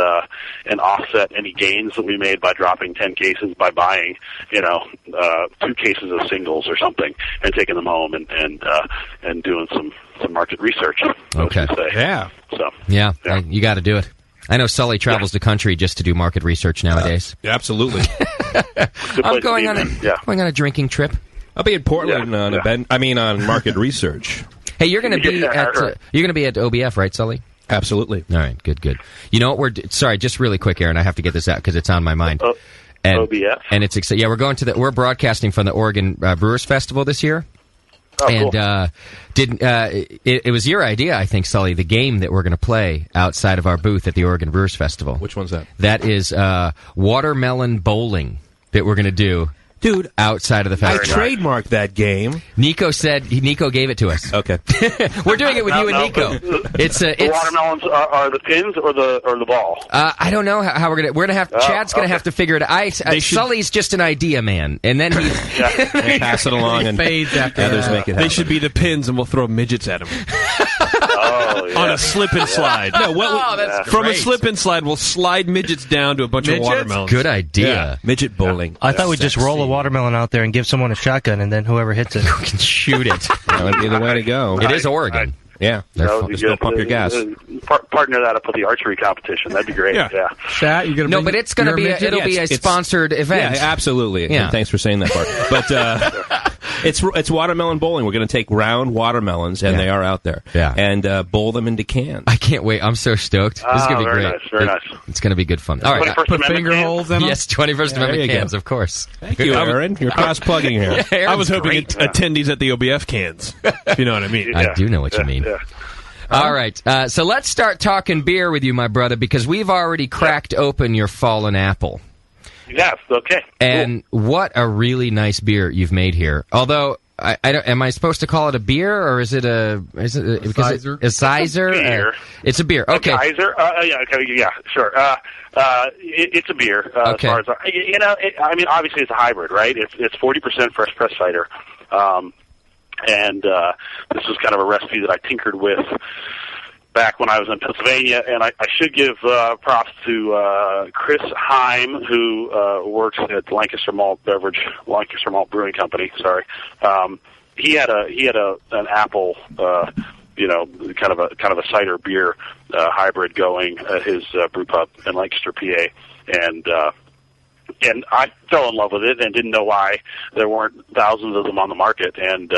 offset any gains that we made by dropping 10 cases by buying 2 cases of singles or something and taking them home and doing some market research. Okay. Yeah. So Yeah. You got to do it. I know Sully travels the country just to do market research nowadays. Absolutely. I'm going on a drinking trip. I'll be in Portland on market research. Hey, you're going to be at OBF, right, Sully? Absolutely. All right, good. You know what? Sorry, just really quick, Aaron. I have to get this out because it's on my mind. OBF. And it's we're broadcasting from the Oregon Brewers Festival this year. Oh, and cool. It was your idea, I think, Sully, the game that we're going to play outside of our booth at the Oregon Brewers Festival. Which one's that? That is watermelon bowling that we're going to do. Dude, outside of the festival. I trademarked that game. Nico gave it to us. Okay. We're doing it with you and Nico. The watermelons are the pins or the ball? I don't know how we're gonna have. Chad's gonna have to figure it out. Sully's just an idea man, and then he pass it along and fades after others make it happen. They should be the pins, and we'll throw midgets at them. Oh, yeah. On a slip and slide. No, that's from great. a slip and slide, we'll slide midgets down to a bunch of watermelons. Good idea. Yeah. Midget bowling. I thought we'd just roll a watermelon out there and give someone a shotgun, and then whoever hits it can shoot it. That would be the way to go. It is Oregon. Yeah. That would be Just don't good. pump your gas. Partner that up with the archery competition. That'd be great. Yeah. Shat, you gonna No, bring but it's going to your be midget? it'll be a sponsored event. Yeah, absolutely. Yeah. And thanks for saying that part. But it's watermelon bowling. We're going to take round watermelons, and they are out there. Yeah. And bowl them into cans. I can't wait. I'm so stoked. This is going to be very great. nice, very nice. It's going to be good fun. All right. 21st Amendment cans? Yes, 21st There Amendment you go. cans, of course. Thank you, Aaron. You're cross-plugging here. Yeah, I was hoping great. attendees at the OBF cans, if you know what I mean. I do know what you mean. Yeah. All right. So let's start talking beer with you, my brother, because we've already cracked open your Fallen Apple. Yes. Okay. And what a really nice beer you've made here. Although, I don't, am I supposed to call it a beer, or is it a Sizer? A Sizer? Beer. It's a beer. Okay. Geyser? Yeah. Okay. Yeah. Sure. It's a beer. Okay. As far as I mean, obviously it's a hybrid, right? It's 40% fresh press cider, and this was kind of a recipe that I tinkered with back when I was in Pennsylvania, and I should give props to Chris Heim, who works at Lancaster Malt Brewing Company. Sorry, he had an apple, kind of a cider beer hybrid going at his brew pub in Lancaster, PA, and I fell in love with it and didn't know why there weren't thousands of them on the market, and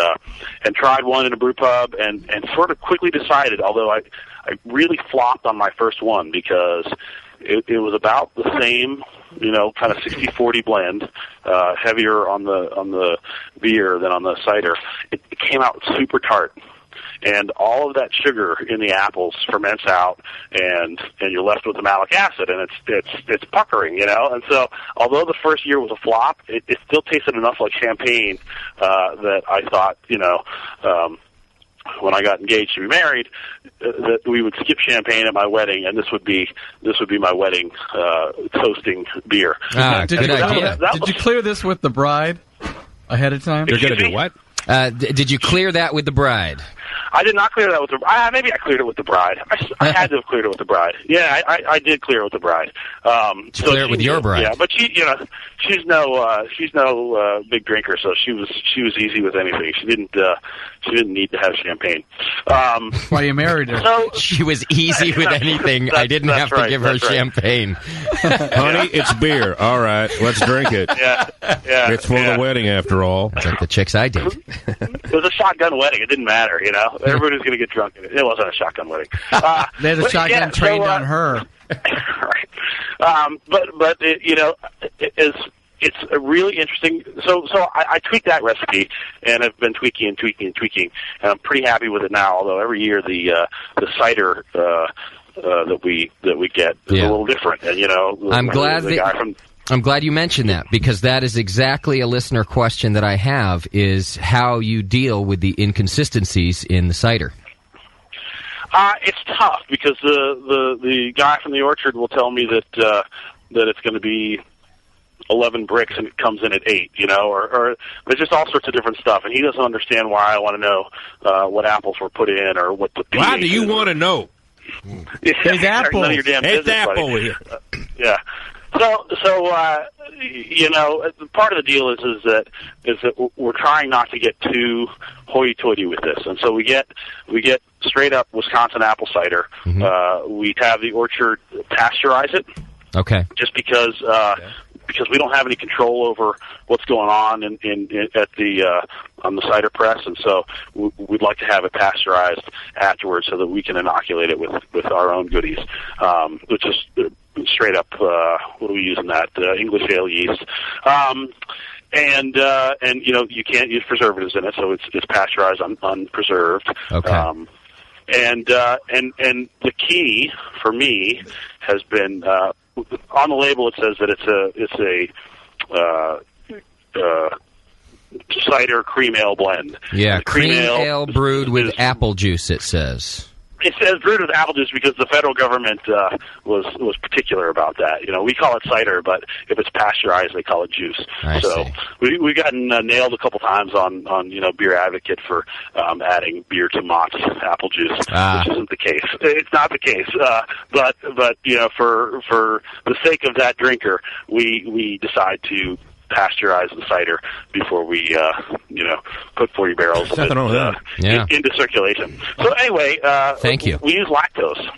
tried one in a brew pub and sort of quickly decided, although I really flopped on my first one because it was about the same, kind of 60-40 blend, heavier on the beer than on the cider. It came out super tart. And all of that sugar in the apples ferments out, and you're left with the malic acid, and it's puckering, And so, although the first year was a flop, it still tasted enough like champagne that I thought, when I got engaged to be married, that we would skip champagne at my wedding, and this would be my wedding toasting beer. Did you clear this with the bride ahead of time? You're going to do what? Did you clear that with the bride? I did not clear that with the bride. Maybe I cleared it with the bride. I had to have cleared it with the bride. Yeah, I did clear it with the bride. Clear it with your bride. Yeah, but she's no big drinker, so she was easy with anything. She didn't need to have champagne. Why you married her? So, she was easy with anything. I didn't have to give her champagne. Honey, it's beer. All right, let's drink it. Yeah. It's for the wedding, after all. It's like the chicks I date. It was a shotgun wedding. It didn't matter, Everybody was going to get drunk. It wasn't a shotgun wedding. They had a shotgun trained on her. Right. But it's a really interesting. So I tweaked that recipe, and I've been tweaking, and I'm pretty happy with it now. Although every year the cider that we get is a little different, and I'm glad you mentioned that, because that is exactly a listener question that I have, is how you deal with the inconsistencies in the cider. It's tough because the guy from the orchard will tell me that it's going to be 11 bricks and it comes in at 8, or there's just all sorts of different stuff, and he doesn't understand why I want to know what apples were put in or what the pH Why do you want to know? There's apples. None of your damn it's business, apple buddy. here. Yeah. So part of the deal is that we're trying not to get too hoity-toity with this, and so we get straight up Wisconsin apple cider. Mm-hmm. We have the orchard pasteurize it. Okay. Just because we don't have any control over what's going on on the cider press, and so we'd like to have it pasteurized afterwards so that we can inoculate it with our own goodies, which is straight up, what do we use in that? English ale yeast. And you can't use preservatives in it, so it's pasteurized unpreserved. Okay. And the key for me has been on the label. It says that it's a cider cream ale blend. Yeah, The cream ale brewed with apple juice, it says. It it's brewed with apple juice because the federal government was particular about that. You know, we call it cider, but if it's pasteurized, they call it juice. I see. We've gotten nailed a couple times on Beer Advocate for adding beer to Mott's apple juice, which isn't the case. It's not the case. But for the sake of that drinker, we decide to pasteurize the cider before we put 40 barrels of it into circulation. So anyway, thank you. We use lactose.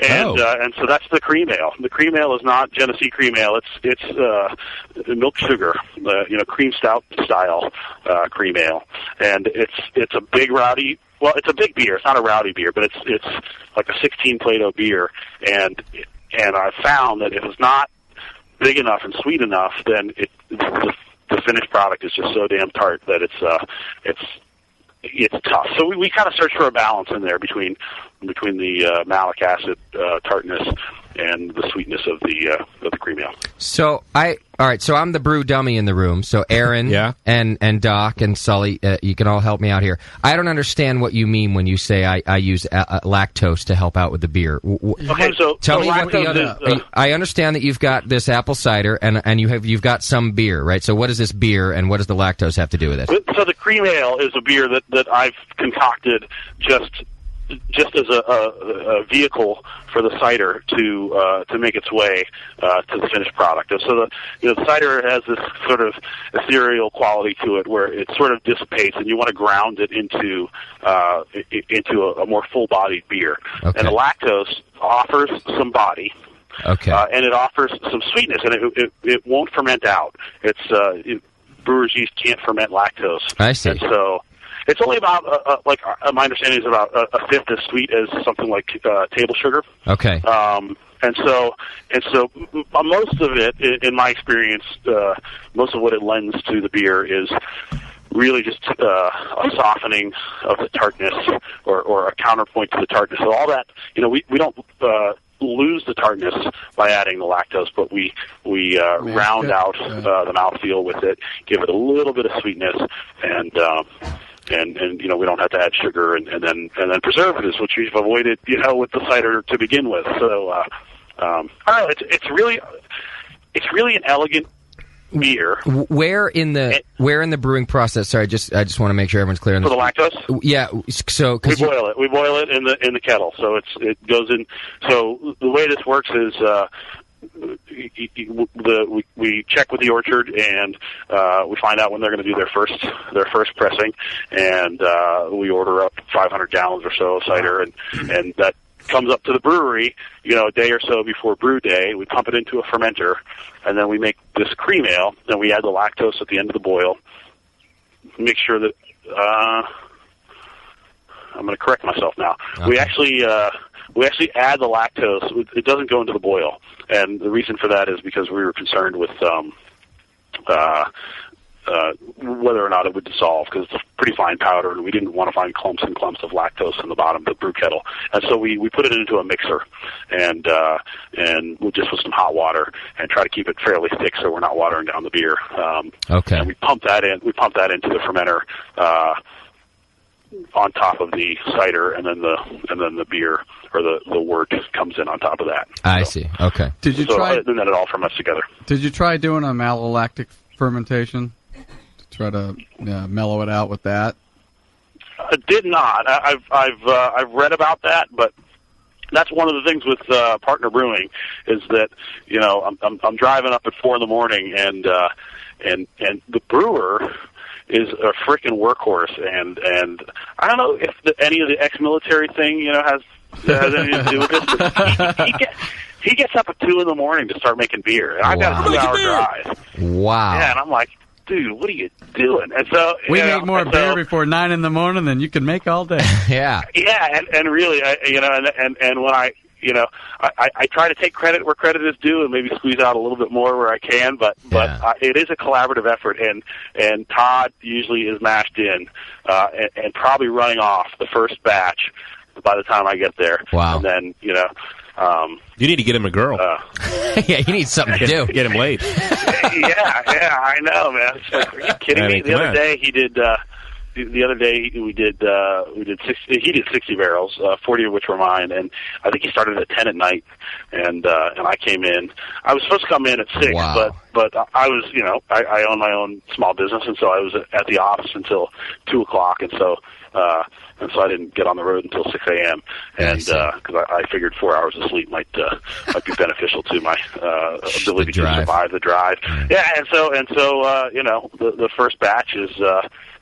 And so that's the cream ale. The cream ale is not Genesee cream ale. It's milk sugar, cream stout style cream ale, and it's a big rowdy. Well, it's a big beer. It's not a rowdy beer, but it's like a 16 Plato beer, and I found that if it's not big enough and sweet enough, then the finished product is just so damn tart that it's tough. So we kind of search for a balance in there between the malic acid tartness and the sweetness of the cream ale. So So I'm the brew dummy in the room. So Aaron, and Doc and Sully, you can all help me out here. I don't understand what you mean when you say I use lactose to help out with the beer. Okay, so tell me what the other. I understand that you've got this apple cider and you've got some beer, right? So what is this beer and what does the lactose have to do with it? So the cream ale is a beer that I've concocted just as a vehicle for the cider to make its way to the finished product. And so the cider has this sort of ethereal quality to it where it sort of dissipates, and you want to ground it into a more full-bodied beer. Okay. And the lactose offers some body. Okay. And it offers some sweetness, and it won't ferment out. Brewer's yeast can't ferment lactose. I see. And so it's only about, my understanding is about a fifth as sweet as something like table sugar. Okay. And so most of it, in my experience, most of what it lends to the beer is really just a softening of the tartness or a counterpoint to the tartness. So all that, we don't lose the tartness by adding the lactose, but we round out the mouthfeel with it, give it a little bit of sweetness, and we don't have to add sugar and then preservatives, which we've avoided with the cider to begin with. So I don't know. It's really an elegant beer. Where in the brewing process? Sorry, I just want to make sure everyone's clear on this. For the lactose? Yeah. So we boil it. We boil it in the kettle. So it goes in. So the way this works is we check with the orchard and we find out when they're going to do their first pressing, and we order up 500 gallons or so of cider, and that comes up to the brewery, a day or so before brew day. We pump it into a fermenter, and then we make this cream ale. Then we add the lactose at the end of the boil. Make sure that I'm going to correct myself now. Okay. We actually add the lactose. It doesn't go into the boil, and the reason for that is because we were concerned with whether or not it would dissolve, because it's a pretty fine powder, and we didn't want to find clumps and clumps of lactose in the bottom of the brew kettle. And so we put it into a mixer, and we'll just with some hot water and try to keep it fairly thick so we're not watering down the beer. Okay. And we pump that into the fermenter on top of the cider, and then the beer or the wort comes in on top of that. I see. Okay. Did you try? And then it all ferments together. Did you try doing a malolactic fermentation? Try to mellow it out with that? I did not. I've read about that, but that's one of the things with Partner Brewing is that I'm driving up at 4 a.m. and the brewer is a frickin' workhorse, and I don't know if any of the ex-military thing has anything to do with this. But he gets up at 2 a.m. to start making beer, and I've got a 2-hour drive. Wow. Yeah, and I'm like, dude, what are you doing? And so we make more beer before 9 a.m. than you can make all day. Yeah. Yeah, and really, and when I try to take credit where credit is due, and maybe squeeze out a little bit more where I can. But it is a collaborative effort, and Todd usually is mashed in, and probably running off the first batch by the time I get there. Wow. And then you need to get him a girl. Yeah, he needs something to do. Get him laid. yeah, I know, man. It's like, are you kidding me? The other day he did the other day we did 60. He did 60 barrels, 40 of which were mine, and I think he started at 10 at night, and I came in. I was supposed to come in at 6, but I was, I own my own small business, and so I was at the office until 2 o'clock, and so I didn't get on the road until 6 a.m. And because I figured 4 hours of sleep might be beneficial to my ability to survive the drive. Yeah, and so the first batch is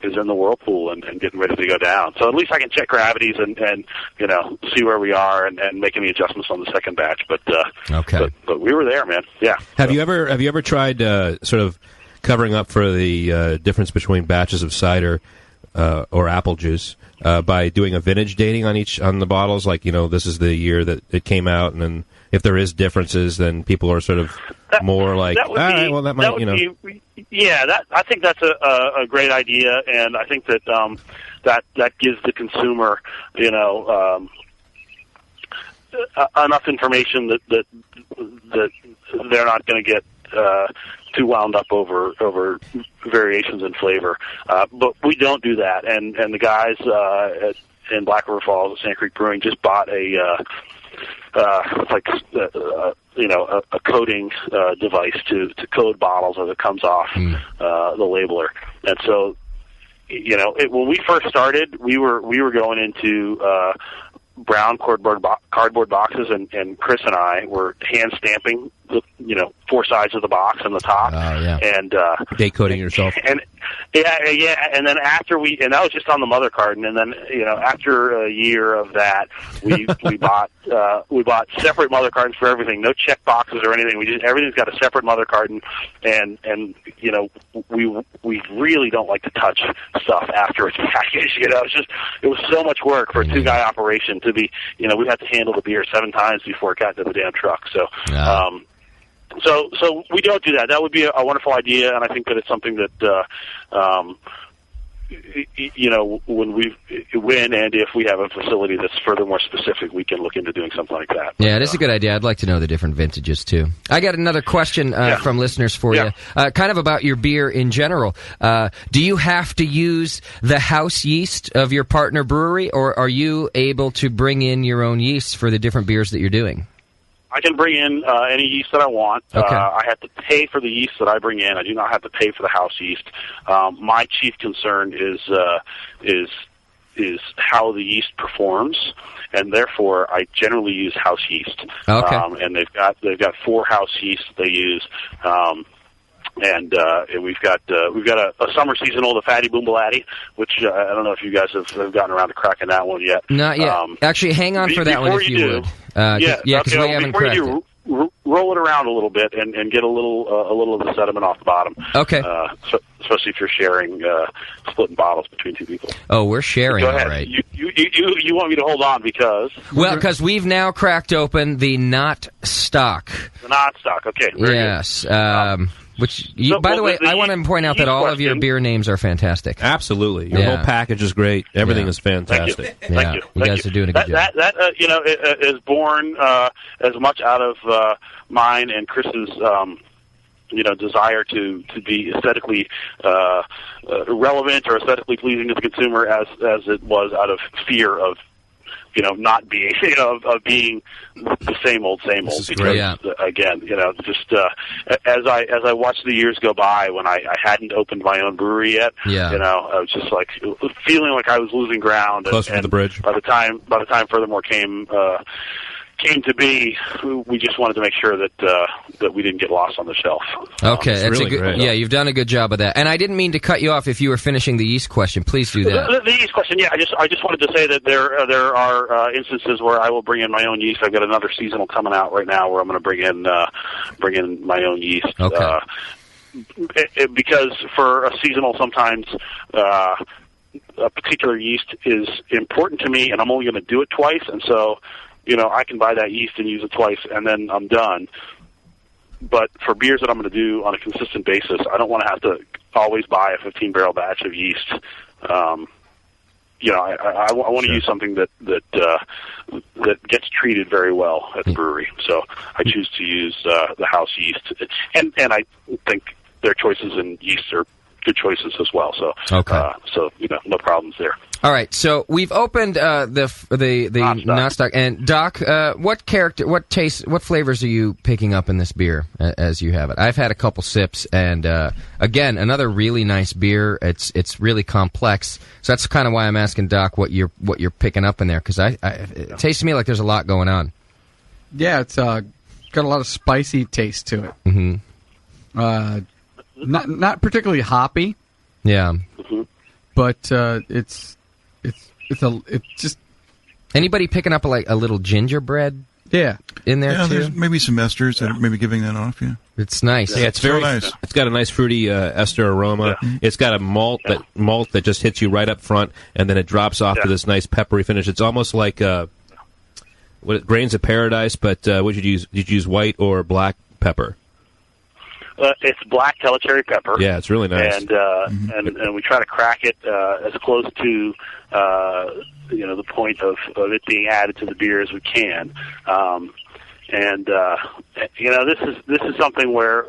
in the whirlpool and getting ready to go down. So at least I can check gravities and see where we are and make any adjustments on the second batch. But but we were there, man. Yeah. Have you ever tried sort of covering up for the difference between batches of cider or apple juice by doing a vintage dating on the bottles? Like, this is the year that it came out, and then if there is differences, then people are sort of more like, I think that's a great idea, and I think that that gives the consumer, enough information that they're not going to get too wound up over variations in flavor. But we don't do that, and the guys in Black River Falls at Sand Creek Brewing just bought a coding device to code bottles as it comes off the labeler. And so, when we first started, we were going into brown cardboard boxes, and Chris and I were hand stamping the 4 sides of the box on the top. And day coding yourself. And and then after and that was just on the mother carton, and then after a year of that, we bought separate mother cartons for everything. No check boxes or anything. Everything's got a separate mother carton, and we really don't like to touch stuff after it's packaged. It was so much work for a 2-guy operation to be. We had to handle the beer 7 times before it got to the damn truck. So. So we don't do that. That would be a wonderful idea, and I think that it's something that, when and if we have a facility that's furthermore specific, we can look into doing something like that. Yeah, it is a good idea. I'd like to know the different vintages, too. I got another question from listeners for you, kind of about your beer in general. Do you have to use the house yeast of your partner brewery, or are you able to bring in your own yeast for the different beers that you're doing? I can bring in any yeast that I want. Okay. I have to pay for the yeast that I bring in. I do not have to pay for the house yeast. My chief concern is how the yeast performs, and therefore I generally use house yeast. Okay. And they've got 4 house yeasts they use. And we've got a summer seasonal, the Fatty Boombalatti, which I don't know if you guys have gotten around to cracking that one yet. Not yet. Actually, hang on for that one if you would. Because we haven't cracked it. Roll it around a little bit and get a little of the sediment off the bottom. Okay. Especially if you're sharing splitting bottles between 2 people. Oh, we're sharing. Go ahead. All right. You want me to hold on because? Well, because we've now cracked open the Not Stock. The Not Stock. Okay. Very yes. Good. By the way, I want to point out that all of your beer names are fantastic. Absolutely. Your whole package is great. Everything is fantastic. Thank you. You guys are doing a good job. That is born as much out of mine and Chris's desire to be aesthetically relevant or aesthetically pleasing to the consumer as it was out of fear of not being, of being the same old. Because, again, just as I watched the years go by when I hadn't opened my own brewery yet, I was just like feeling like I was losing ground. Closer to the bridge. By the time Furthermore came to be, we just wanted to make sure that we didn't get lost on the shelf. Okay, that's really a good. great. Yeah, you've done a good job of that. And I didn't mean to cut you off if you were finishing the yeast question. Please do that. The yeast question, yeah. I just wanted to say that there are instances where I will bring in my own yeast. I've got another seasonal coming out right now where I'm going to bring in my own yeast. Okay. Because for a seasonal, sometimes a particular yeast is important to me, and I'm only going to do it twice, and so. I can buy that yeast and use it twice, and then I'm done. But for beers that I'm going to do on a consistent basis, I don't want to have to always buy a 15-barrel batch of yeast. I want to use something that gets treated very well at the brewery. So I choose to use the house yeast, and I think their choices in yeast are good choices as well. So so no problems there. All right, so we've opened the Knottstock. And Doc, what taste, what flavors are you picking up in this beer as you have it? I've had a couple sips, and again, another really nice beer. It's really complex, so that's kind of why I'm asking Doc what you're picking up in there, because it tastes to me like there's a lot going on. Yeah, it's got a lot of spicy taste to it. Mm-hmm. Not particularly hoppy. Yeah, but it's just anybody picking up a little gingerbread. Yeah, in there too. There's maybe some esters that are maybe giving that off. Yeah, it's nice. Yeah, it's very nice. It's got a nice fruity ester aroma. Yeah. It's got a malt that just hits you right up front, and then it drops off to this nice peppery finish. It's almost like grains of paradise, but what did you use? Did you use white or black pepper? It's black Telecherry pepper. Yeah, it's really nice. And and we try to crack it as close to the point of it being added to the beer as we can. This is something where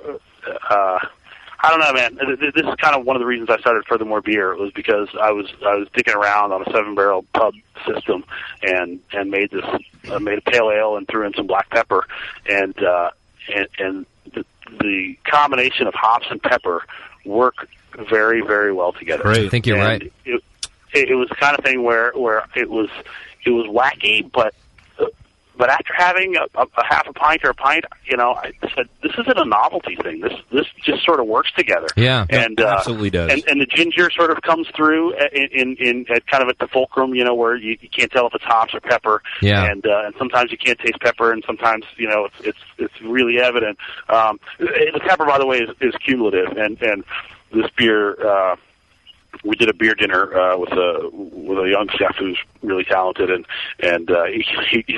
I don't know, man. This is kind of one of the reasons I started Furthermore Beer. It was because I was digging around on a 7-barrel pub system and made a pale ale and threw in some black pepper and the combination of hops and pepper work very, very well together. Great. I think you're right. It was the kind of thing where it was wacky, but after having a half a pint or a pint, I said, this isn't a novelty thing. This just sort of works together. Yeah, and it absolutely does. And the ginger sort of comes through in kind of at the fulcrum, where you can't tell if it's hops or pepper. Yeah. And sometimes you can't taste pepper, and sometimes it's really evident. The pepper, by the way, is cumulative, and this beer. We did a beer dinner with a young chef who's really talented, and he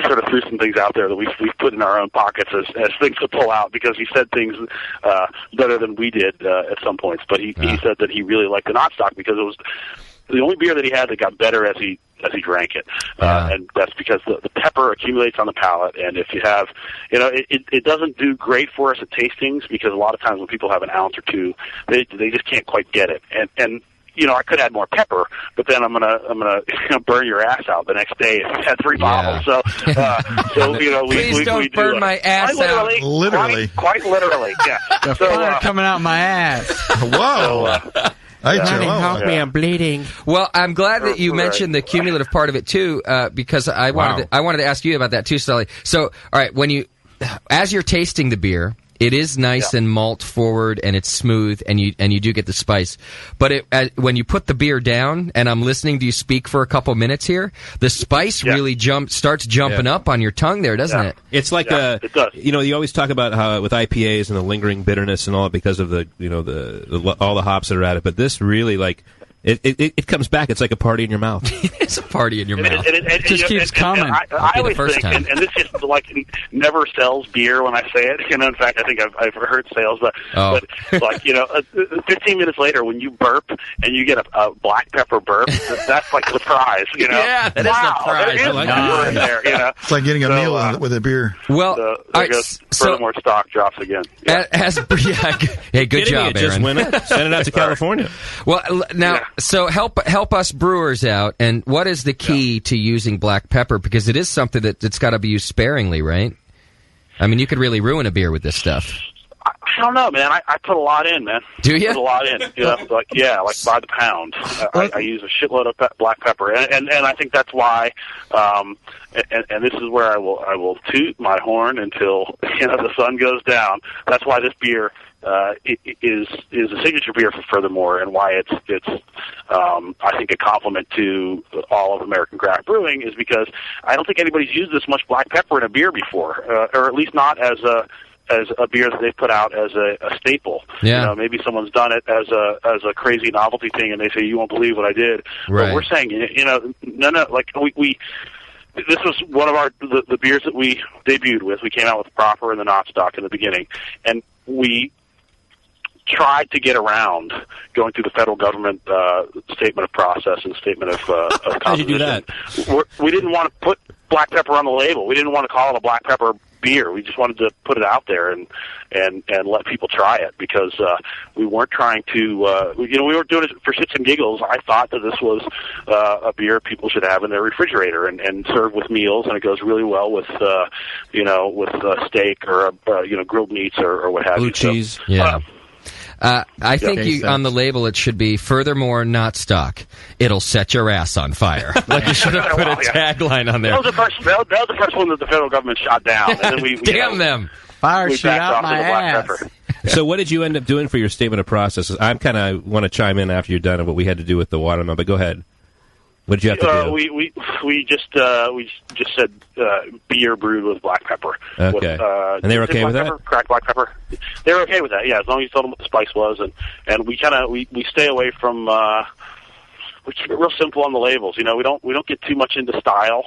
sort of threw some things out there that we've put in our own pockets as things to pull out, because he said things better than we did at some points. But he said that he really liked the Knottstock because it was the only beer that he had that got better as he drank it, and that's because the pepper accumulates on the palate. And if you have, it doesn't do great for us at tastings, because a lot of times when people have an ounce or two, they just can't quite get it. And I could add more pepper, but then I'm gonna burn your ass out the next day if you had 3 bottles. So please don't burn my ass out. Literally, quite literally. Yeah. The fire coming out my ass. Whoa. Help me, I'm bleeding. Well, I'm glad that you mentioned the cumulative part of it too, because I wanted to ask you about that too, Sully. So, all right, as you're tasting the beer, it is nice and malt forward, and it's smooth, and you do get the spice. But when you put the beer down, and I'm listening to you speak for a couple minutes here, the spice really starts jumping up on your tongue there, doesn't it? It's like it does. You always talk about how with IPAs and the lingering bitterness and all that because of the all the hops that are added, but this really It comes back. It's like a party in your mouth. It's a party in your mouth. It just keeps coming. I always think, and this just never sells beer when I say it. In fact, I think I've heard sales, but 15 minutes later when you burp and you get a black pepper burp, that's like the prize. Yeah, that is the prize. There is pepper in there. It's like getting a meal with a beer. Well, there goes Furthermore stock drops again. Yeah. Hey, good job, Aaron. Just win it. Send it out to California. Well, now. Yeah. So help us brewers out, and what is the key to using black pepper? Because it is something that's got to be used sparingly, right? I mean, you could really ruin a beer with this stuff. I don't know, man. I put a lot in, man. Do you? I put a lot in. Like by the pound. I use a shitload of black pepper, and I think that's why. And this is where I will toot my horn until the sun goes down. That's why this beer is a signature beer for Furthermore, and why it's I think a compliment to all of American craft brewing is because I don't think anybody's used this much black pepper in a beer before, or at least not as a beer that they've put out as a staple. Yeah. Maybe someone's done it as a crazy novelty thing, and they say, you won't believe what I did. Right. But we're saying, no, like we this was one of the beers that we debuted with. We came out with the Proper and the Knottstock in the beginning, and we tried to get around going through the federal government statement of process and statement of composition. How'd you do that? We didn't want to put black pepper on the label. We didn't want to call it a black pepper beer. We just wanted to put it out there and let people try it because we weren't trying to, we weren't doing it for shits and giggles. I thought that this was a beer people should have in their refrigerator and serve with meals, and it goes really well with, steak or, grilled meats or what have Blue you. cheese. So, Yeah. I think on the label it should be, furthermore, not stock. It'll set your ass on fire. Like you should have put a tagline on there. That was the first one that the federal government shot down. And then we Damn them. Fire we shoot backed out off my to the black ass. pepper. So what did you end up doing for your statement of processes? I'm kind of want to chime in after you're done of what we had to do with the watermelon, but go ahead. What did you have to do? We just said beer brewed with black pepper. Okay. And they were okay with that? Pepper, cracked black pepper. They were okay with that. Yeah, as long as you told them what the spice was, and we kind of we stay away from. We keep it real simple on the labels. We don't get too much into style.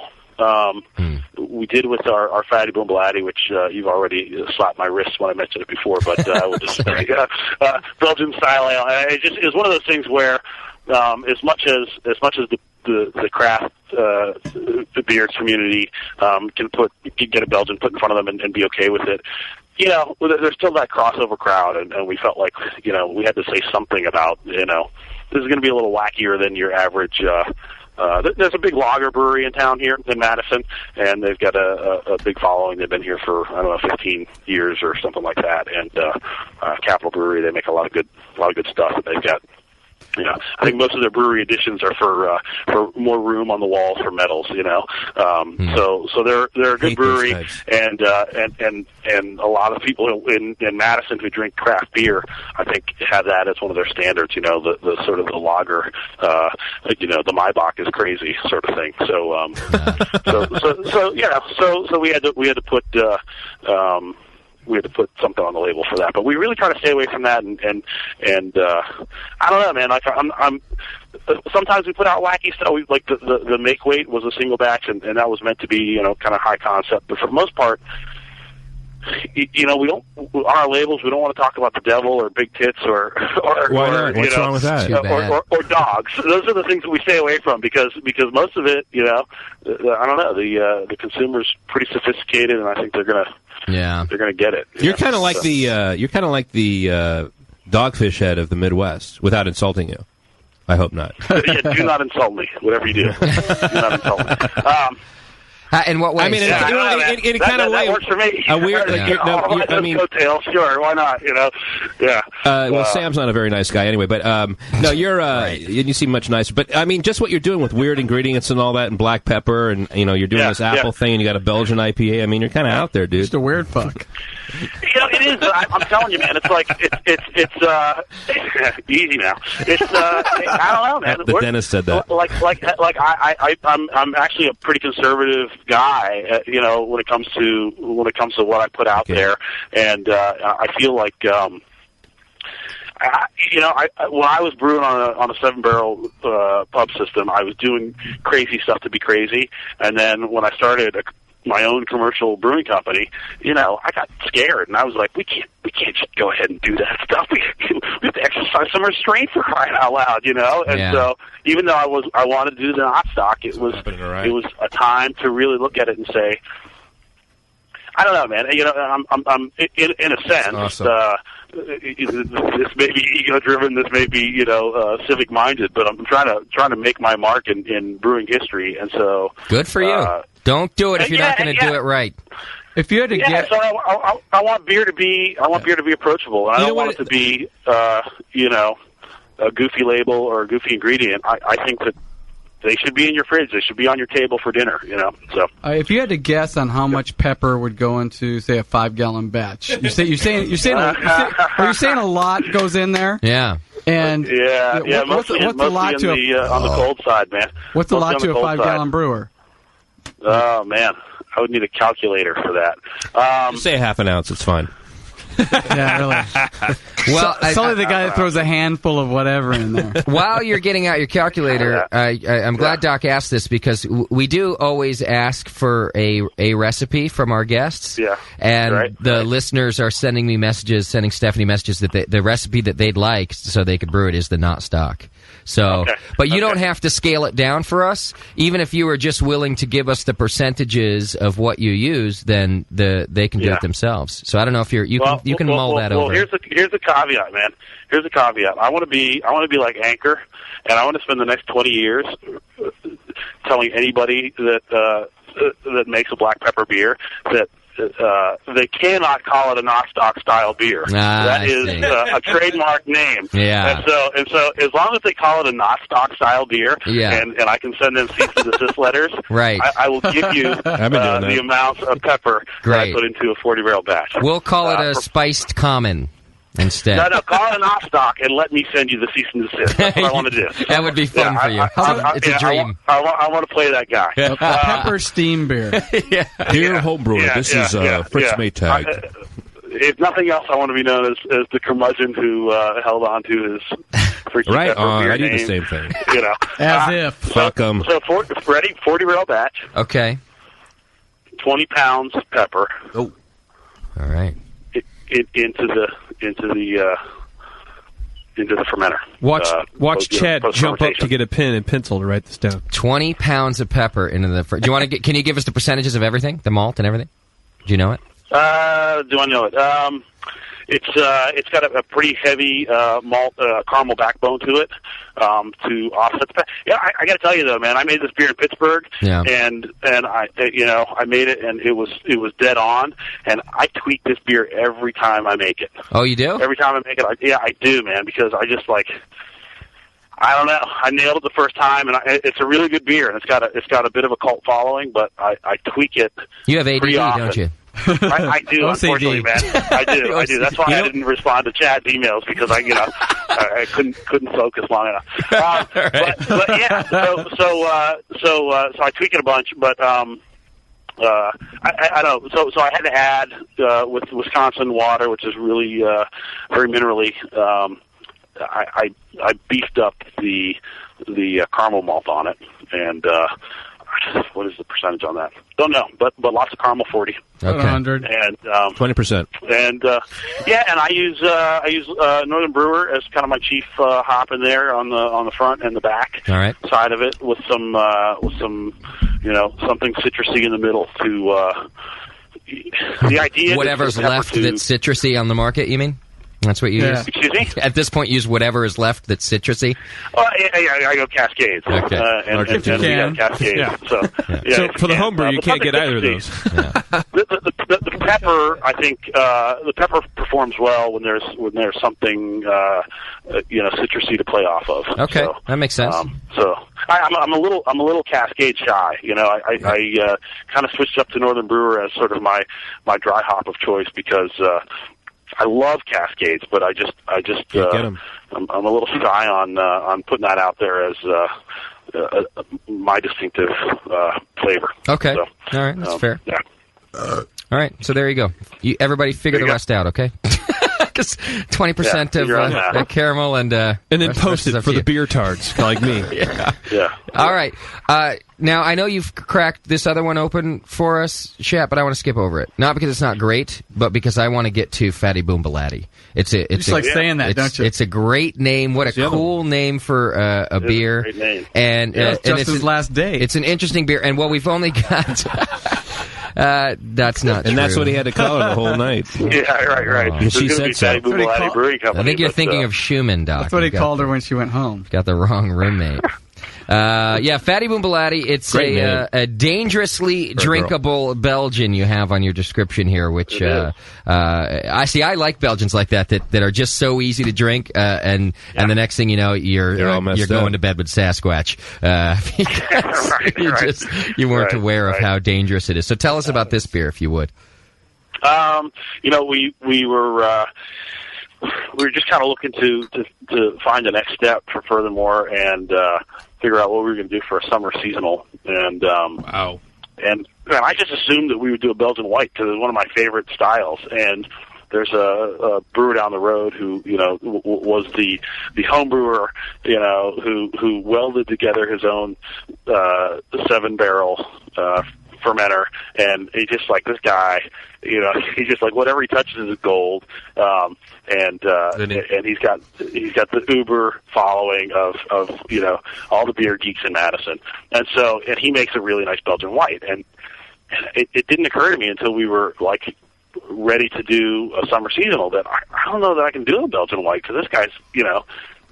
We did with our Fatty Boom Blatty, which you've already slapped my wrist when I mentioned it before, but we'll just Belgian style ale. It just is one of those things where as much as the craft the beer community can get a Belgian put in front of them and be okay with it. There's still that crossover crowd, and we felt like we had to say something about this is going to be a little wackier than your average. There's a big lager brewery in town here in Madison, and they've got a big following. They've been here for 15 years or something like that. And Capital Brewery, they make a lot of good stuff that they've got. I think most of their brewery editions are for more room on the walls for medals. So they're a good brewery, and a lot of people in Madison who drink craft beer, I think, have that as one of their standards. The sort of the lager, the Maibach is crazy sort of thing. So we had to put. We had to put something on the label for that, but we really try to stay away from that. And I don't know, man. Like I'm sometimes we put out wacky stuff. Like the make weight was a single batch, and that was meant to be kind of high concept. But for the most part, we don't on our labels. We don't want to talk about the devil or big tits or why not? What's wrong with that? Or dogs. Those are the things that we stay away from because most of it, I don't know. The consumer's pretty sophisticated, and I think they're gonna get it. You're kind of like the Dogfish Head of the Midwest, without insulting you. I hope not. Yeah, do not insult me. Whatever you do, do not insult me. In what way? I mean, in a kind of way, that works for me. A weird. Coattails, sure, why not? Yeah. Well, Sam's not a very nice guy anyway, but no, you're you seem much nicer. But I mean, just what you're doing with weird ingredients and all that, and black pepper, and you're doing this apple thing, and you got a Belgian IPA. I mean, you're kind of out there, dude. Just a weird fuck. It is. I'm telling you, man. It's like it's easy now. It's I don't know, man. The dentist said that. I'm actually a pretty conservative guy, when it comes to what I put out there, and I feel like when I was brewing on a 7-barrel pub system, I was doing crazy stuff to be crazy, and then when I started my own commercial brewing company, I got scared, and I was like, we can't just go ahead and do that stuff. We have to exercise some restraint, for crying out loud, And so, even though I wanted to do the not stock, it was a time to really look at it and say, I don't know, man. I'm in a sense. Awesome. This may be ego-driven. This may be civic-minded, but I'm trying to make my mark in brewing history, and so good for you. Don't do it if you're not going to do it right. If you had to get, so I want beer to be approachable. I don't want it to be a goofy label or a goofy ingredient. I think that they should be in your fridge. They should be on your table for dinner. So if you had to guess on how much pepper would go into, say, a 5-gallon batch, you're saying a lot goes in there. Yeah. And what's mostly a lot to on the cold side, man. What's a lot to a 5-gallon brewer? Oh man, I would need a calculator for that. Just say half an ounce. It's fine. Yeah, really. Well, it's only the guy that throws a handful of whatever in there. While you're getting out your calculator, I'm glad Doc asked this because we do always ask for a recipe from our guests. Yeah. And the listeners are sending me messages, sending Stephanie messages that the recipe that they'd like so they could brew it is the not stock. So, but you don't have to scale it down for us. Even if you were just willing to give us the percentages of what you use, then they can do it themselves. So I don't know if you can mull that over. Well, here's the caveat, man. Here's the caveat. I want to be like Anchor, and I want to spend the next 20 years telling anybody that makes a black pepper beer that they cannot call it a Nostock style beer. That is a trademark name. Yeah. And so as long as they call it a Nostock style beer, Yeah. and I can send them cease and desist letters, Right. I will give you the amounts of pepper that I Great. put into a 40-barrel batch. We'll call it a spiced common instead. No, call it an Nostock and let me send you the cease and desist. That's what I want to do. That would be fun for you. It's a dream. I want to play that guy. Pepper steam beer. Dear homebrewer, this is Fritz Maytag. If nothing else, I want to be known as the curmudgeon who held on to his freaking Right pepper on. beer I do the name. same thing. You know, As if. Fuck 'em. So 40-barrel batch, Okay. 20 pounds pepper. Oh. All right. Into the fermenter. Watch Chad jump up post-fermentation. to get a pen and pencil to write this down. 20 pounds of pepper into the. Do you want to? Can you give us the percentages of everything, the malt and everything? Do you know it? Do I know it? It's got a pretty heavy malt caramel backbone to it to offset the. Yeah, I got to tell you though, man, I made this beer in Pittsburgh, and I made it, and it was dead on, and I tweak this beer every time I make it. Oh, you do? Every time I make it, I do, man, because I just like. I don't know. I nailed it the first time, and it's a really good beer, and it's got a bit of a cult following, but I tweak it. You have ADD, pretty often. don't you? I do, unfortunately, man. I do. That's why I didn't respond to Chad's emails because I couldn't focus long enough. But yeah, so I tweak it a bunch, but I don't know. So I had to add with Wisconsin water, which is really very minerally. I beefed up the caramel malt on it, and what is the percentage on that? Don't know, but lots of caramel, 40. Okay. 100. And 20%. And and I use Northern Brewer as kind of my chief hop in there on the front and the back All right. side of it with some something citrusy in the middle to the idea. Whatever's left that's citrusy on the market, you mean? That's what you use? Excuse me? At this point, use whatever is left that's citrusy? I go Cascades. Okay. And we have Cascades. Yeah. So for the homebrew, you can't get either of those. The pepper, I think, the pepper performs well when there's something citrusy to play off of. Okay, so, that makes sense. So I'm a little Cascade shy. I kind of switched up to Northern Brewer as sort of my dry hop of choice because I love Cascades, but I just Can't get 'em. I'm a little shy on putting that out there as my distinctive flavor. Okay. So, all right, that's fair. Yeah. All right, so there you go. Everybody figure the rest out, okay? Because 20% of caramel and then post it for the beer tards, like me. Yeah. All right. Now, I know you've cracked this other one open for us, Chat, but I want to skip over it. Not because it's not great, but because I want to get to Fatty Boom Baladi. It's saying that, don't you? It's a great name. What a cool name for a beer. Great name. And it's Justin's last day. It's an interesting beer. And we've only got... that's not true. And that's what he had to call it the whole night. Yeah, right. And she said so. Brewing Company, I think you're thinking of Schumann, Doc. That's what he called her when she went home. Got the wrong roommate. Fatty Boom Baladi. It's a dangerously drinkable Belgian you have on your description here, which I see. I like Belgians like that are just so easy to drink, and the next thing you know, you're going to bed with Sasquatch because you weren't aware of how dangerous it is. So tell us about this beer, if you would. We were just kind of looking to find the next step for Furthermore and figure out what we were going to do for a summer seasonal. And wow! And I just assumed that we would do a Belgian white because it's one of my favorite styles. And there's a brewer down the road who was the home brewer, who welded together his own 7-barrel fermenter, and he's just like, this guy, he's just like, whatever he touches is gold, and he's got the uber following of all the beer geeks in Madison, and he makes a really nice Belgian white, and it didn't occur to me until we were like ready to do a summer seasonal that I don't know that I can do a Belgian white, because this guy's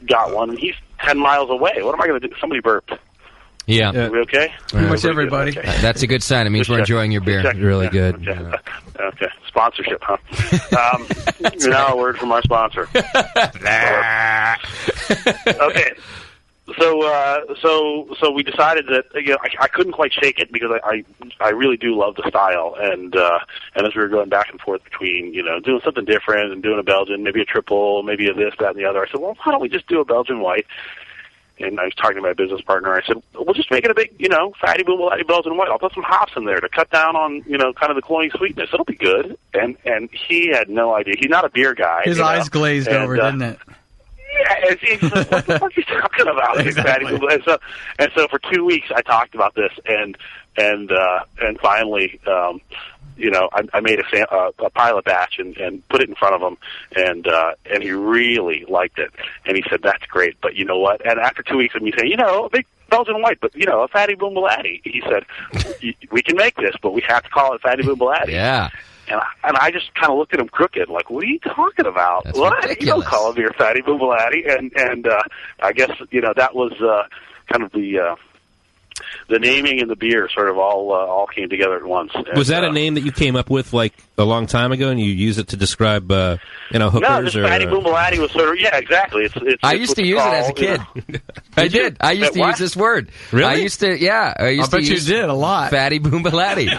got one and he's 10 miles away. What am I going to do? Somebody burped. Yeah. Are we okay? Pretty much everybody. Okay. That's a good sign. It means we're enjoying your beer. Really good. Okay. Okay. Sponsorship, huh? Now a word from our sponsor. Okay. So we decided that I couldn't quite shake it, because I really do love the style, and as we were going back and forth between doing something different and doing a Belgian, maybe a triple, maybe a this, that, and the other, I said, well, why don't we just do a Belgian white? And I was talking to my business partner. I said, we'll just make it a big, fatty boom Belati Belgian white. I'll put some hops in there to cut down on, kind of the cloying sweetness. It'll be good. And he had no idea. He's not a beer guy. His eyes glazed over, didn't it? Yeah, he's like, what the fuck are you talking about? Exactly. And so for 2 weeks I talked about this, and finally, I made a pilot batch and put it in front of him, and he really liked it, and he said, that's great, but you know what? And after 2 weeks of me saying, a big Belgian white, but a fatty boom Belati, he said, we can make this, but we have to call it fatty boom Belati. Yeah. And I just kind of looked at him crooked, like, what are you talking about? That's what? ridiculous. You don't call a beer fatty boom Belati. And I guess, that was kind of the naming and the beer sort of all came together at once. Was that a name that you came up with like a long time ago, and you use it to describe hookers? No, this fatty boom Belati was sort of, yeah, exactly. I used to use it as a kid. I did. I used to use this word. Really? I used to use you did a lot. Fatty boom Belati.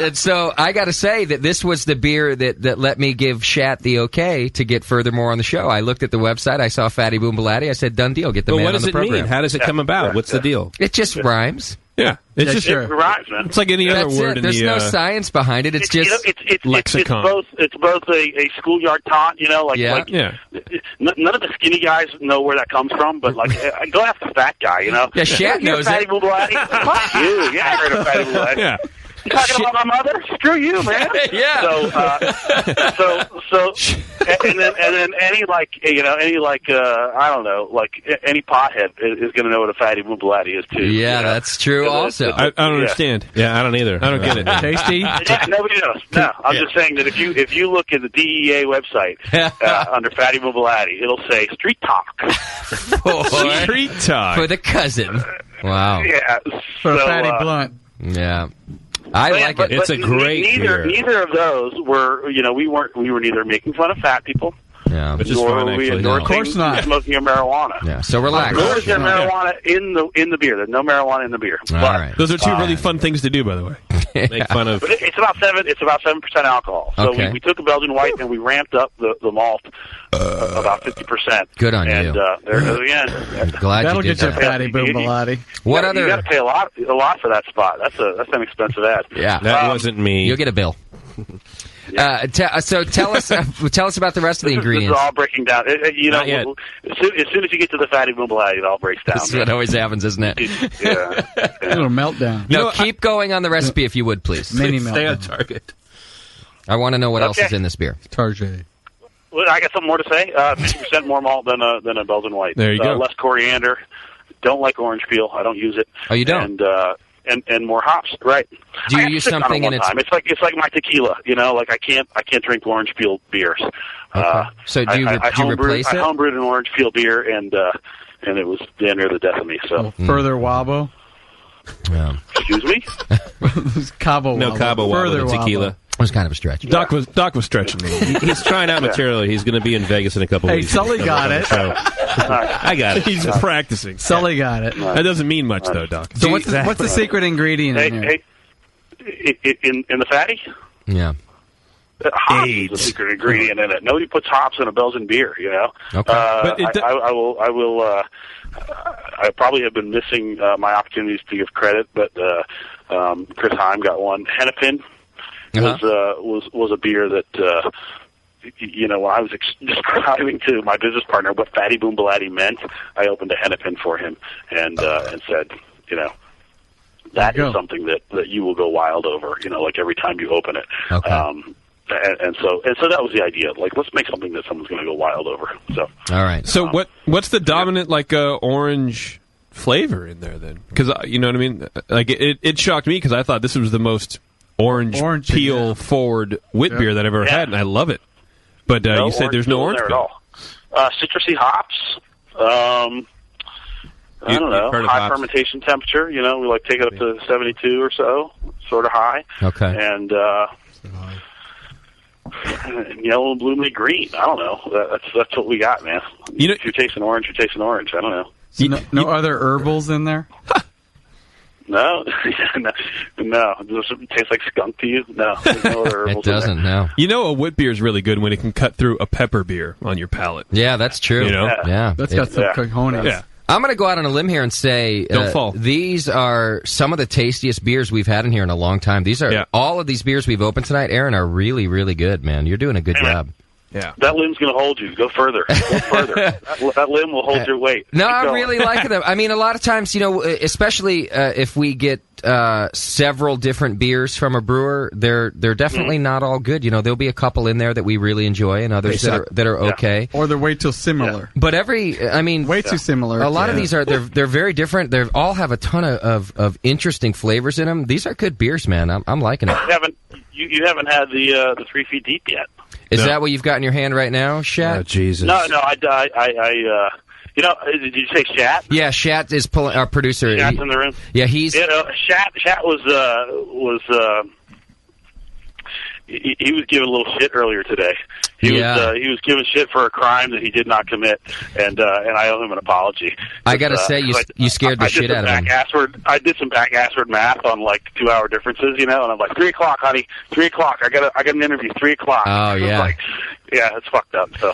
and so I got to say that this was the beer that let me give Shat the okay to get furthermore on the show. I looked at the website. I saw Fatty boom Belati. I said, done deal. Get the man on the program. What does it mean? How does it come about? What's the deal? It just rhymes. Yeah, it's just it rhymes, man. It's like any other word in There's the no science behind it. It's just lexicon. It's both a schoolyard taunt, none of the skinny guys know where that comes from, but like go ask the fat guy, Yeah, Shat knows fatty it. Boom Belati? Fuck you. Yeah, I heard of fatty boom Belati. Yeah. You talking about my mother? Screw you, man. Yeah. So, and then any I don't know, like any pothead is going to know what a fatty boom Belati is too. Yeah, that's true. Also, I don't understand. Yeah, I don't either. I don't get it. Tasty? Yeah, nobody knows. No, I'm just saying that if you look at the DEA website under fatty boom Belati, it'll say street talk. Street talk for the cousin. Wow. Yeah. For a fatty blunt. Yeah. I like it. It's a great beer. Neither of those were, we were neither making fun of fat people. Yeah, which is fun, actually. Of course not. Smoking of marijuana. Yeah, so relax. Nor is there marijuana in the beer. There's no marijuana in the beer. All right. Those are two really fun things to do, by the way. Make fun of. But it's about 7% alcohol. So Okay. we took a Belgian white and we ramped up the malt about 50%. Good on and, you. there it goes again. Glad That'll you did get you a that. fatty boom Belati. What You other? got to pay a lot for that spot. That's an expensive ad. Yeah, That wasn't me. you'll get a bill. So tell us about the rest of the This ingredients. is all breaking down. Not yet. As soon as you get to the fatty boom Belati, it all breaks down. This is what always happens, isn't it? Yeah. A little meltdown. No, keep going on the recipe if you would, please. Mini Stay on meltdown. target. I want to know what else Okay. is in this beer. Target. Well, I got something more to say. 50% more malt than a Belgian white. There you go. Less coriander. Don't like orange peel. I don't use it. Oh, you don't? And more hops. Right. Do you I got use sick on it something one in its? time. It's like my tequila. Like I can't drink orange peel beers. Okay. So do you replace it? I homebrewed an orange peel beer, and it was damn near the death of me. So Further Wabo. Yeah. excuse me. Cabo No Wabo. Cabo Wabo, Further the tequila. It was kind of a stretch. Doc was stretching me. He's trying out material. He's going to be in Vegas in a couple Hey, weeks. Sully got it. I got it. He's practicing. Sully got it. That doesn't mean much, though, Doc. So what's the secret ingredient in here? In the fatty? Yeah. Hops is the secret ingredient in it. Nobody puts hops in a Belgian beer, Okay. But I will. I probably have been missing my opportunities to give credit, but Chris Heim got one. Hennepin was a beer that. When I was describing to my business partner what Fatty Boom Bellatty meant, I opened a hennepin for him and said, that is something that you will go wild over, like every time you open it. Okay. And so that was the idea. Like, let's make something that someone's going to go wild over. So. All right. So what's the dominant orange flavor in there then? Because you know what I mean. Like it shocked me because I thought this was the most orange peel forward wit beer that I've ever had, and I love it. But you said there's no orange there peel. at all. Citrusy hops. I don't know. High fermentation temperature. We take it up to 72 or so, sort of high. Okay. And yellow and blue and green. I don't know. That's what we got, man. If you're tasting orange, you're tasting orange. I don't know. So no other herbals in there? No, no. Does it taste like skunk to you? No, there's no other herbals. It doesn't. No. A wit beer is really good when it can cut through a pepper beer on your palate. Yeah, that's true. Yeah, that's got some cojones. Yeah. I'm going to go out on a limb here and say Don't fall. These are some of the tastiest beers we've had in here in a long time. These are all of these beers we've opened tonight, Aaron, are really, really good, man. You're doing a good job. Yeah. That limb's going to hold you. Go further. That limb will hold your weight. No, I'm really liking them. I mean, a lot of times, especially if we get several different beers from a brewer, they're definitely not all good. There'll be a couple in there that we really enjoy and others that are okay. Or they're way too similar. But way too similar. A lot of these they're very different. They all have a ton of interesting flavors in them. These are good beers, man. I'm liking it. You haven't had the 3 Feet Deep yet. Is that what you've got in your hand right now, Shat? Oh, Jesus. No, did you say Shat? Yeah, Shat is our producer. Shat's in the room. Yeah, he's. Shat was he was giving a little shit earlier today. He was giving shit for a crime that he did not commit, and I owe him an apology. I gotta say, you scared the shit out of him. I did some back assward math on 2 hour differences, and I'm like, 3 o'clock, honey, 3 o'clock. I got an interview, 3 o'clock. Oh yeah. Yeah, it's fucked up. So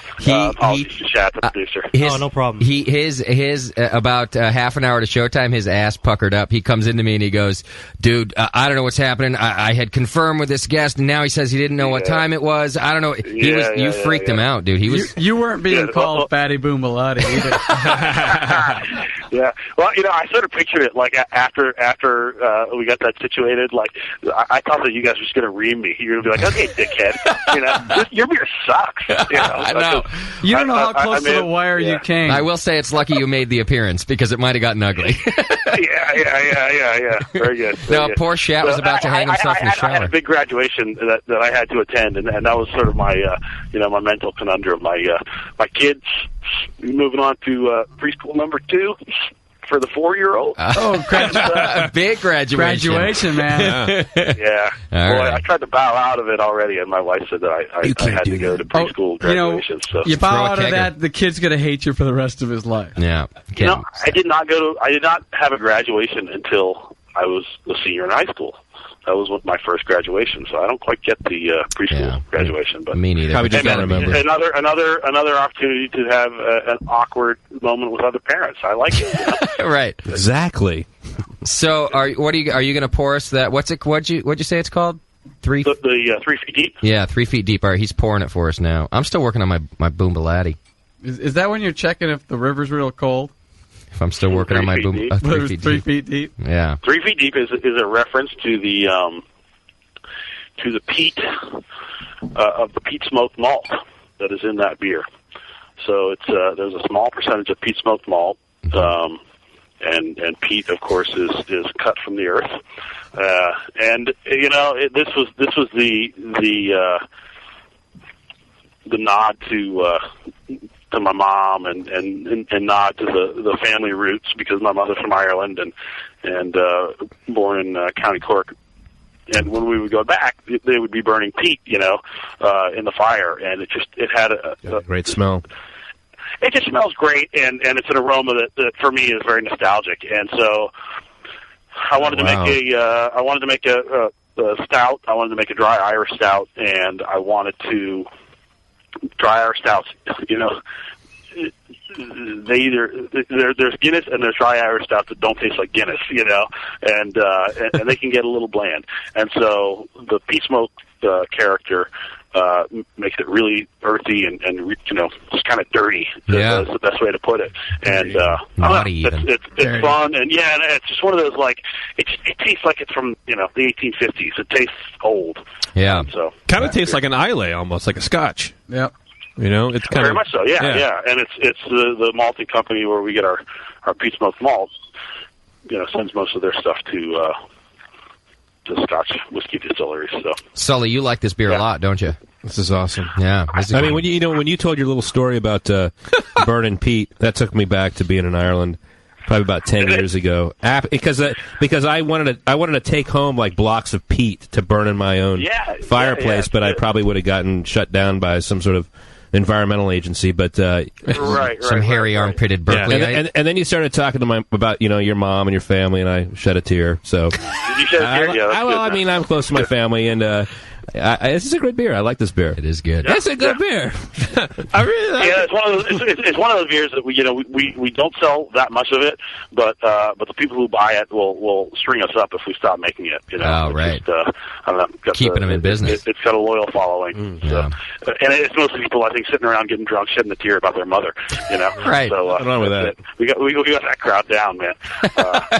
apologies to Shat, the producer. No problem. His about half an hour to showtime, his ass puckered up. He comes into me and he goes, "Dude, I don't know what's happening. I had confirmed with this guest, and now he says he didn't know what time it was. I don't know." You freaked him out, dude. He was. You weren't being called Fatty Boom Bellatty either. Yeah. Well, I sort of pictured it after we got that situated. I thought that you guys were just going to ream me. You're going to be like, "Okay, dickhead, your beer sucks." I know. You don't know how close to the wire you came. I will say it's lucky you made the appearance because it might have gotten ugly. Yeah. Very good. Poor Shat was about to hang himself in the shower. I had a big graduation that I had to attend, and that was sort of my my mental conundrum. My kids moving on to preschool number 2. For the 4-year-old. Big graduation. Graduation, man. Yeah. Right. I tried to bow out of it already, and my wife said that I had to go to preschool graduation. You bow out of that, the kid's going to hate you for the rest of his life. Yeah. I did not have a graduation until I was a senior in high school. That was my first graduation, so I don't quite get the preschool graduation. But me neither. Probably just don't remember. Another opportunity to have an awkward moment with other parents. I like it. Right. Exactly. So, are you going to pour us that? What'd you say it's called? The 3 Feet Deep. Yeah, 3 Feet Deep. All right, he's pouring it for us now. I'm still working on my Boom Bellatty. Is that when you're checking if the river's real cold? If I'm still working on my boom, 3 feet deep. Yeah, 3 Feet Deep is a reference to the peat of the peat smoked malt that is in that beer. So it's there's a small percentage of peat smoked malt, and peat, of course, is cut from the earth. And this was the nod to my mom and nod to the family roots, because my mother's from Ireland and born in County Cork. And when we would go back, they would be burning peat, in the fire, and it had a great smell. It just smells great, and it's an aroma that for me is very nostalgic. And so I wanted to make a stout. I wanted to make a dry Irish stout, and I wanted to dry Irish stouts, there's Guinness and there's dry Irish stouts that don't taste like Guinness, and they can get a little bland. And so the peat smoke character makes it really earthy and just kind of dirty. Yeah. That's the best way to put it. And Naughty it's fun, and it's just one of those like it tastes like it's from the 1850s. It tastes old. Yeah. So kind of tastes like an Islay, almost like a Scotch. Yep. It's kind very of much so. Yeah. And it's the malting company where we get our peat smoked malt. Sends most of their stuff to Scotch whiskey distilleries. So, Sully, you like this beer a lot, don't you? This is awesome. Yeah. I mean, when you told your little story about burning peat, that took me back to being in Ireland probably about 10 years ago. Because I wanted to take home like blocks of peat to burn in my own fireplace, but I probably would have gotten shut down by some sort of environmental agency, but some hairy armpitted Berkeley. And then you started talking to about your mom and your family, and I shed a tear. So did you shed a tear? I mean, I'm close to my family, and this is a great beer. I like this beer. It is good. That's a good beer. I really like it. It's one of those beers that we don't sell that much of it, but the people who buy it will string us up if we stop making it. Oh, right. Just, I don't know, keeping them in business. It's got a loyal following. And it's mostly people, I think, sitting around getting drunk, shedding a tear about their mother. Right. So, what's wrong with that? We got that crowd down, man.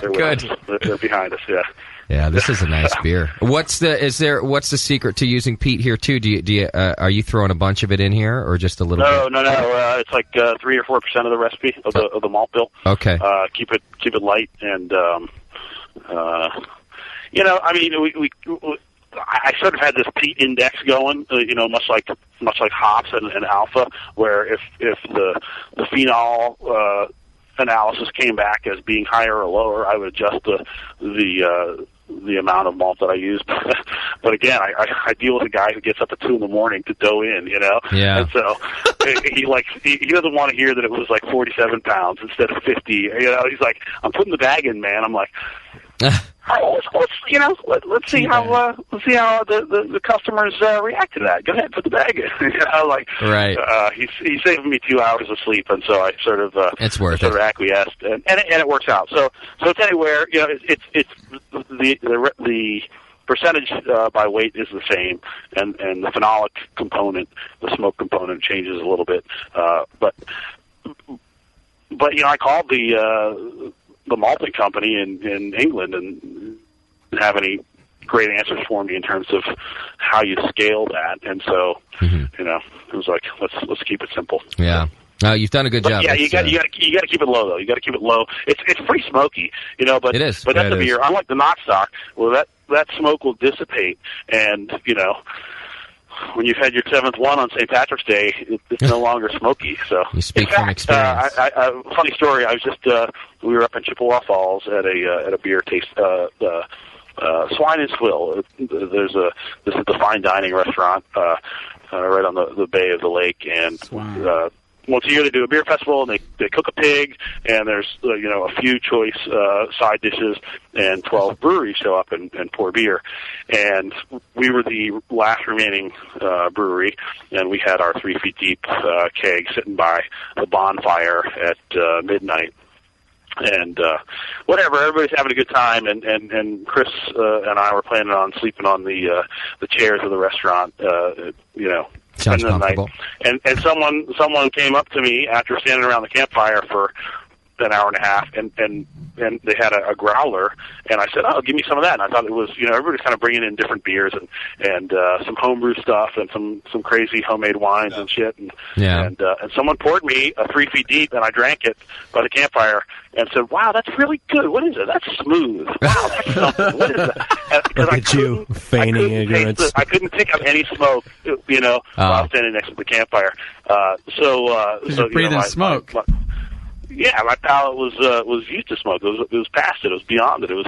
They're good. They're behind us. Yeah. Yeah, this is a nice beer. What's the secret to using peat here too? Are you throwing a bunch of it in here or just a little bit? No. It's like 3 or 4% of the recipe of the malt bill. Okay. Keep it light, and I mean, I sort of had this peat index going, much like hops and alpha, where if the phenol analysis came back as being higher or lower, I would adjust the amount of malt that I use. But again, I deal with a guy who gets up at 2 a.m. to dough in, Yeah. And so he doesn't want to hear that it was like 47 pounds instead of 50. He's like, I'm putting the bag in, man. I'm like, let's see how the customers react to that. Go ahead, put the bag in. Right. He's saving me 2 hours of sleep, and so I sort of it's worth sort of acquiesced, and it works out. So it's anywhere. It's the percentage by weight is the same, and the phenolic component, the smoke component, changes a little bit. But I called the malting company in England and didn't have any great answers for me in terms of how you scale that, and so it was like let's keep it simple. Yeah. You've done a good job. Yeah, you got to keep it low though. You got to keep it low. It's pretty smoky, but it is. But that's a beer. Unlike the knot stock, well that smoke will dissipate, and when you've had your 7th one on St. Patrick's Day, it's no longer smoky. So you speak from experience. Funny story. I was just we were up in Chippewa Falls at a beer taste. Swine and Swill. This is the fine dining restaurant right on the bay of the lake, and once a year they do a beer festival, and they cook a pig, and there's a few choice side dishes, and 12 breweries show up and pour beer. And we were the last remaining brewery, and we had our 3 feet deep keg sitting by the bonfire at midnight. And whatever, everybody's having a good time, and Chris and I were planning on sleeping on the chairs of the restaurant, Sounds spending the night. comfortable. And someone came up to me after standing around the campfire for an hour and a half, and they had a growler, and I said, "Oh, give me some of that." And I thought it was, everybody's kind of bringing in different beers and some homebrew stuff and some crazy homemade wines and shit. And someone poured me a 3 feet deep, and I drank it by the campfire and said, "Wow, that's really good. What is it? That's smooth. Wow, that's something. What is that?" Look at you feigning ignorance. I couldn't pick up any smoke, while I was standing next to the campfire. So breathing smoke. Yeah, my palate was used to smoke. It was past it. It was beyond it. It was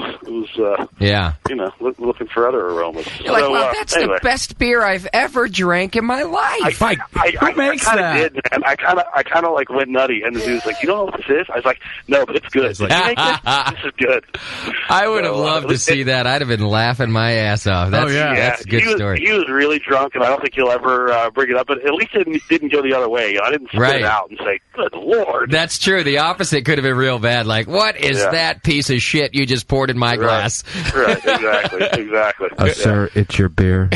looking for other aromas. You're like, well, that's the best beer I've ever drank in my life. Who makes that? Did, man. I kind of like went nutty, and the dude's like, "You don't know what this is?" I was like, "No, but it's good. It's like, this is good." I would have loved to see that. I'd have been laughing my ass off. That's a good story. He was really drunk, and I don't think he'll ever bring it up. But at least it didn't go the other way. I didn't spit it out and say, "Good Lord." That's true. the opposite could have been real bad. Like, what is that piece of shit you just poured in my glass? Right, exactly. Oh, sir, it's your beer.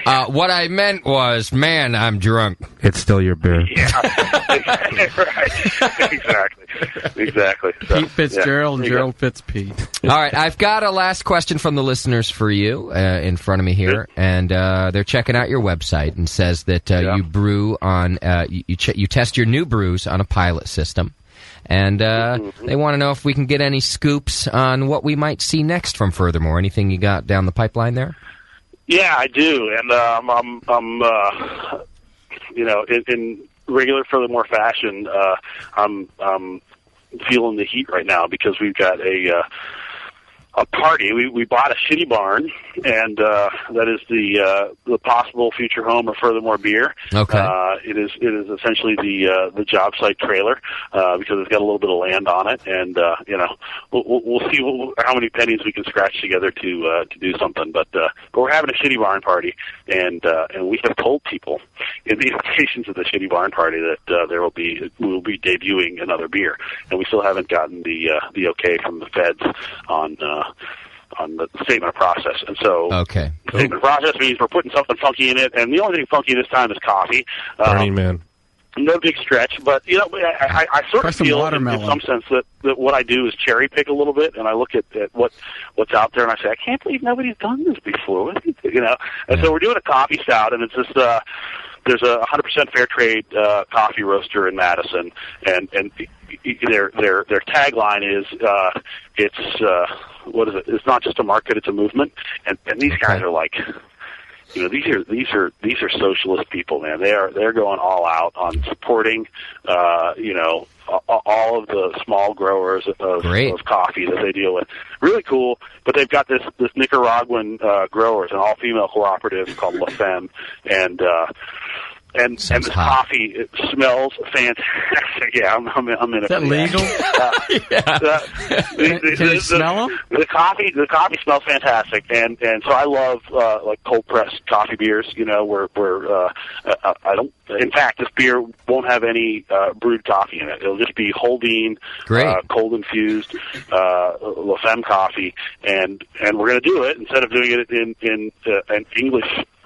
What I meant was, man, I'm drunk. It's still your beer. Exactly. So, Pete Fitzgerald and Gerald Fitzpete. All right, I've got a last question from the listeners for you in front of me here, and they're checking out your website and says that you brew on you test your new brews on a pilot system, and they want to know if we can get any scoops on what we might see next from Furthermore. Anything you got down the pipeline there? Yeah, I do, and I'm in regular Furthermore fashion, I'm feeling the heat right now because we've got a party. We bought a shitty barn, and that is the possible future home of Furthermore Beer. Okay. It is essentially the job site trailer because it's got a little bit of land on it, and we'll see how many pennies we can scratch together to do something. But we're having a shitty barn party, and we have told people in the invitations of the shitty barn party that we will be debuting another beer, and we still haven't gotten the okay from the feds on the statement of process. And so the statement of process means we're putting something funky in it, and the only thing funky this time is coffee. Burning Man. No big stretch, but I sort of feel in some sense that what I do is cherry pick a little bit, and I look at what's out there, and I say, I can't believe nobody's done this before. And so we're doing a coffee stout, and it's this. There's a 100% fair trade coffee roaster in Madison, and their tagline is what is it? It's not just a market; it's a movement. And these guys are like, these are socialist people, man. They're going all out on supporting, all of the small growers of coffee that they deal with. Really cool. But they've got this Nicaraguan growers, an all-female cooperative called La Femme, and this coffee, it smells fantastic. Yeah, I'm in it. Is that legal? Can you smell them? The coffee smells fantastic, and so I love like cold pressed coffee beers. Where I don't. In fact, this beer won't have any brewed coffee in it. It'll just be whole bean, cold infused La Femme coffee, and we're going to do it instead of doing it in an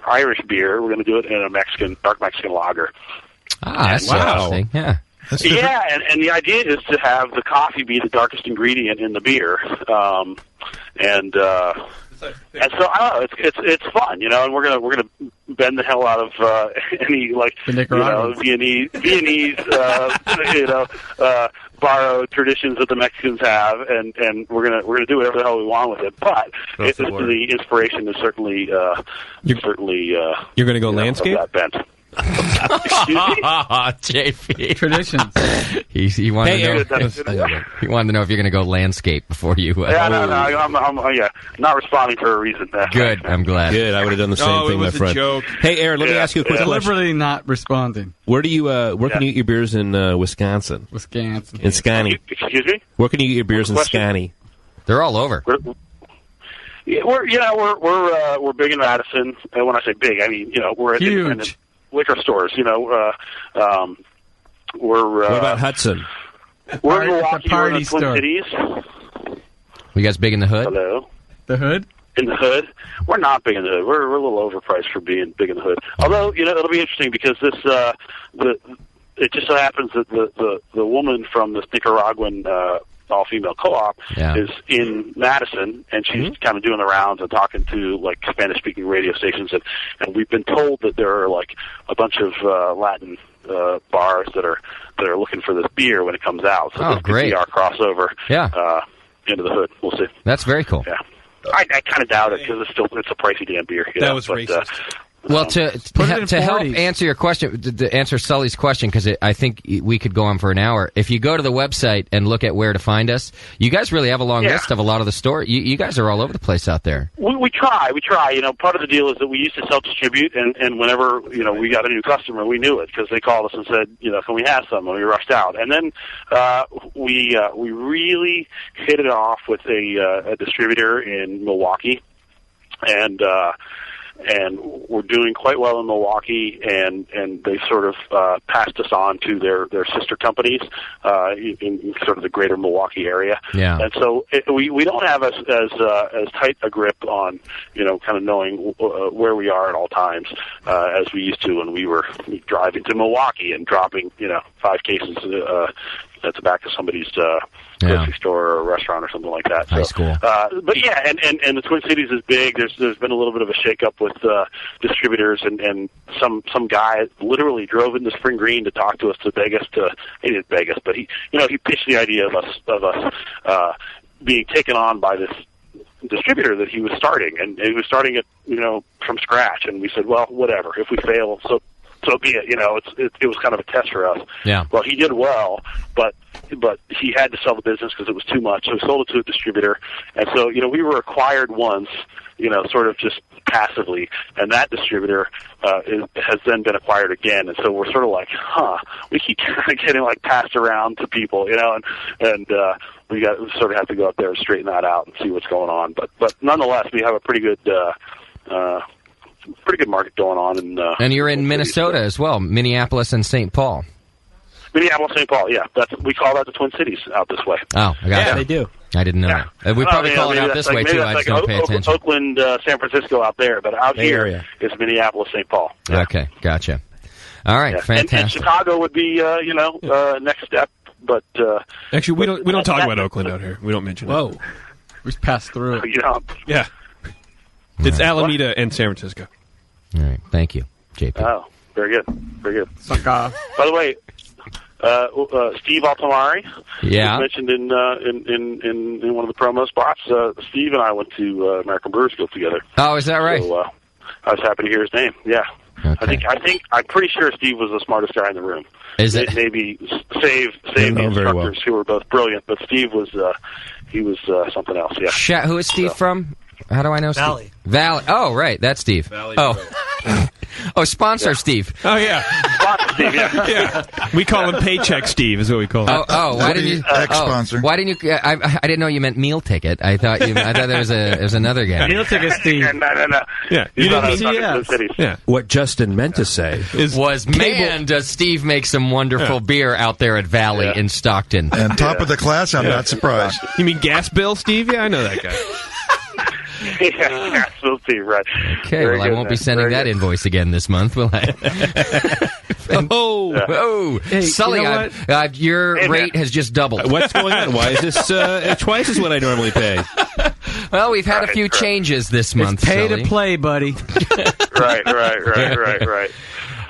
Irish beer. We're going to do it in a dark Mexican lager. That's interesting. Yeah. And the idea is to have the coffee be the darkest ingredient in the beer, and so I don't know. It's fun, and we're gonna bend the hell out of any Viennese borrowed traditions that the Mexicans have, and we're gonna do whatever the hell we want with it. But the inspiration is certainly you're gonna go landscape. That bent. JP traditions. He wanted to know if you're going to go landscape before you. No. I'm not responding for a reason. Good. I'm glad. Good. I would have done the same thing, my friend. Joke. Hey, Aaron, let me ask you a quick question. Deliberately not responding. Where do you where can you get your beers in Wisconsin? In Scani. Excuse me. Where can you get your beers in Scani? They're all over. We're big in Madison, and when I say big, I mean we're at independent liquor stores. We're. What about Hudson? We're in Milwaukee. We're in the Twin Cities. You guys big in the hood? Hello. The hood. In the hood, we're not big in the hood. We're a little overpriced for being big in the hood. Although it'll be interesting because this it just so happens that the woman from this Nicaraguan all-female co-op is in Madison, and she's kind of doing the rounds and talking to like Spanish-speaking radio stations, and we've been told that there are like a bunch of Latin bars that are looking for this beer when it comes out. So this could be our crossover into the hood. We'll see. That's very cool. Yeah, I kind of doubt it because it's a pricey damn beer. That was racist. Well, to help answer your question, to answer Sully's question, because I think we could go on for an hour. If you go to the website and look at where to find us, you guys really have a long list of a lot of the store. You guys are all over the place out there. We try. Part of the deal is that we used to self-distribute, and whenever we got a new customer, we knew it because they called us and said, can we have some? And we rushed out, and then we really hit it off with a distributor in Milwaukee, and we're doing quite well in Milwaukee, and they sort of passed us on to their sister companies in sort of the greater Milwaukee area. Yeah. And so we don't have as tight a grip on kind of knowing where we are at all times as we used to when we were driving to Milwaukee and dropping 5 cases of tobacco to somebody's grocery store or a restaurant or something like that. High school. But yeah, and the Twin Cities is big. There's been a little bit of a shakeup with distributors, and some guy literally drove into Spring Green to talk to us, to beg us to. He didn't beg us, but he pitched the idea of us being taken on by this distributor that he was starting, and he was starting it from scratch. And we said, well, whatever. If we fail, so be it. It was kind of a test for us. Yeah. Well, he did well, but he had to sell the business because it was too much. So he sold it to a distributor, and so we were acquired once, sort of just passively, and that distributor has then been acquired again, and so we're sort of like, we keep kind of getting like passed around to people, and we sort of have to go up there and straighten that out and see what's going on. But nonetheless, we have a pretty good market going on. And you're in Minnesota as well, Minneapolis and St. Paul. Minneapolis, St. Paul, yeah. We call that the Twin Cities out this way. Oh, I got you. They do. I didn't know that. We probably call it out this way, too. I just don't pay attention. Oakland, San Francisco out there, but out here is Minneapolis, St. Paul. Yeah. Okay, gotcha. All right, fantastic. And Chicago would be, next step, but... Actually, we don't talk about Oakland out here. We don't mention it. We pass through. Yeah. It's Alameda and San Francisco. All right, thank you, JP. Oh, very good. Very good. Suck off. By the way, Steve Altomari was mentioned in one of the promo spots. Steve and I went to American Brewers Guild together. Oh, is that right? So, I was happy to hear his name. Yeah. Okay. I'm pretty sure Steve was the smartest guy in the room. Is it? Maybe save the instructors who were both brilliant, but Steve was something else. Yeah. Who is Steve from? How do I know Valley. Steve? Valley. Oh, right. That's Steve. Valley. Oh, sponsor Steve. Oh, yeah. Sponsor Steve, yeah. We call him Paycheck Steve, is what we call him. Why didn't you? Ex-sponsor. Why didn't you? I didn't know you meant meal ticket. I thought there was another guy. Meal ticket, Steve. No. Yeah. You didn't see Yeah. What Justin meant to say was, man, does Steve make some wonderful beer out there at Valley in Stockton. And top of the class, I'm not surprised. You mean Gas Bill, Steve? Yeah, I know that guy. Yeah, we'll see, right. Okay, well, I won't be sending that invoice again this month, will I? Hey, Sully, you know your rate has just doubled. What's going on? Why is this twice as what I normally pay? Well, we've had a few changes this month, Pay Sully. to play, buddy. Right. All Very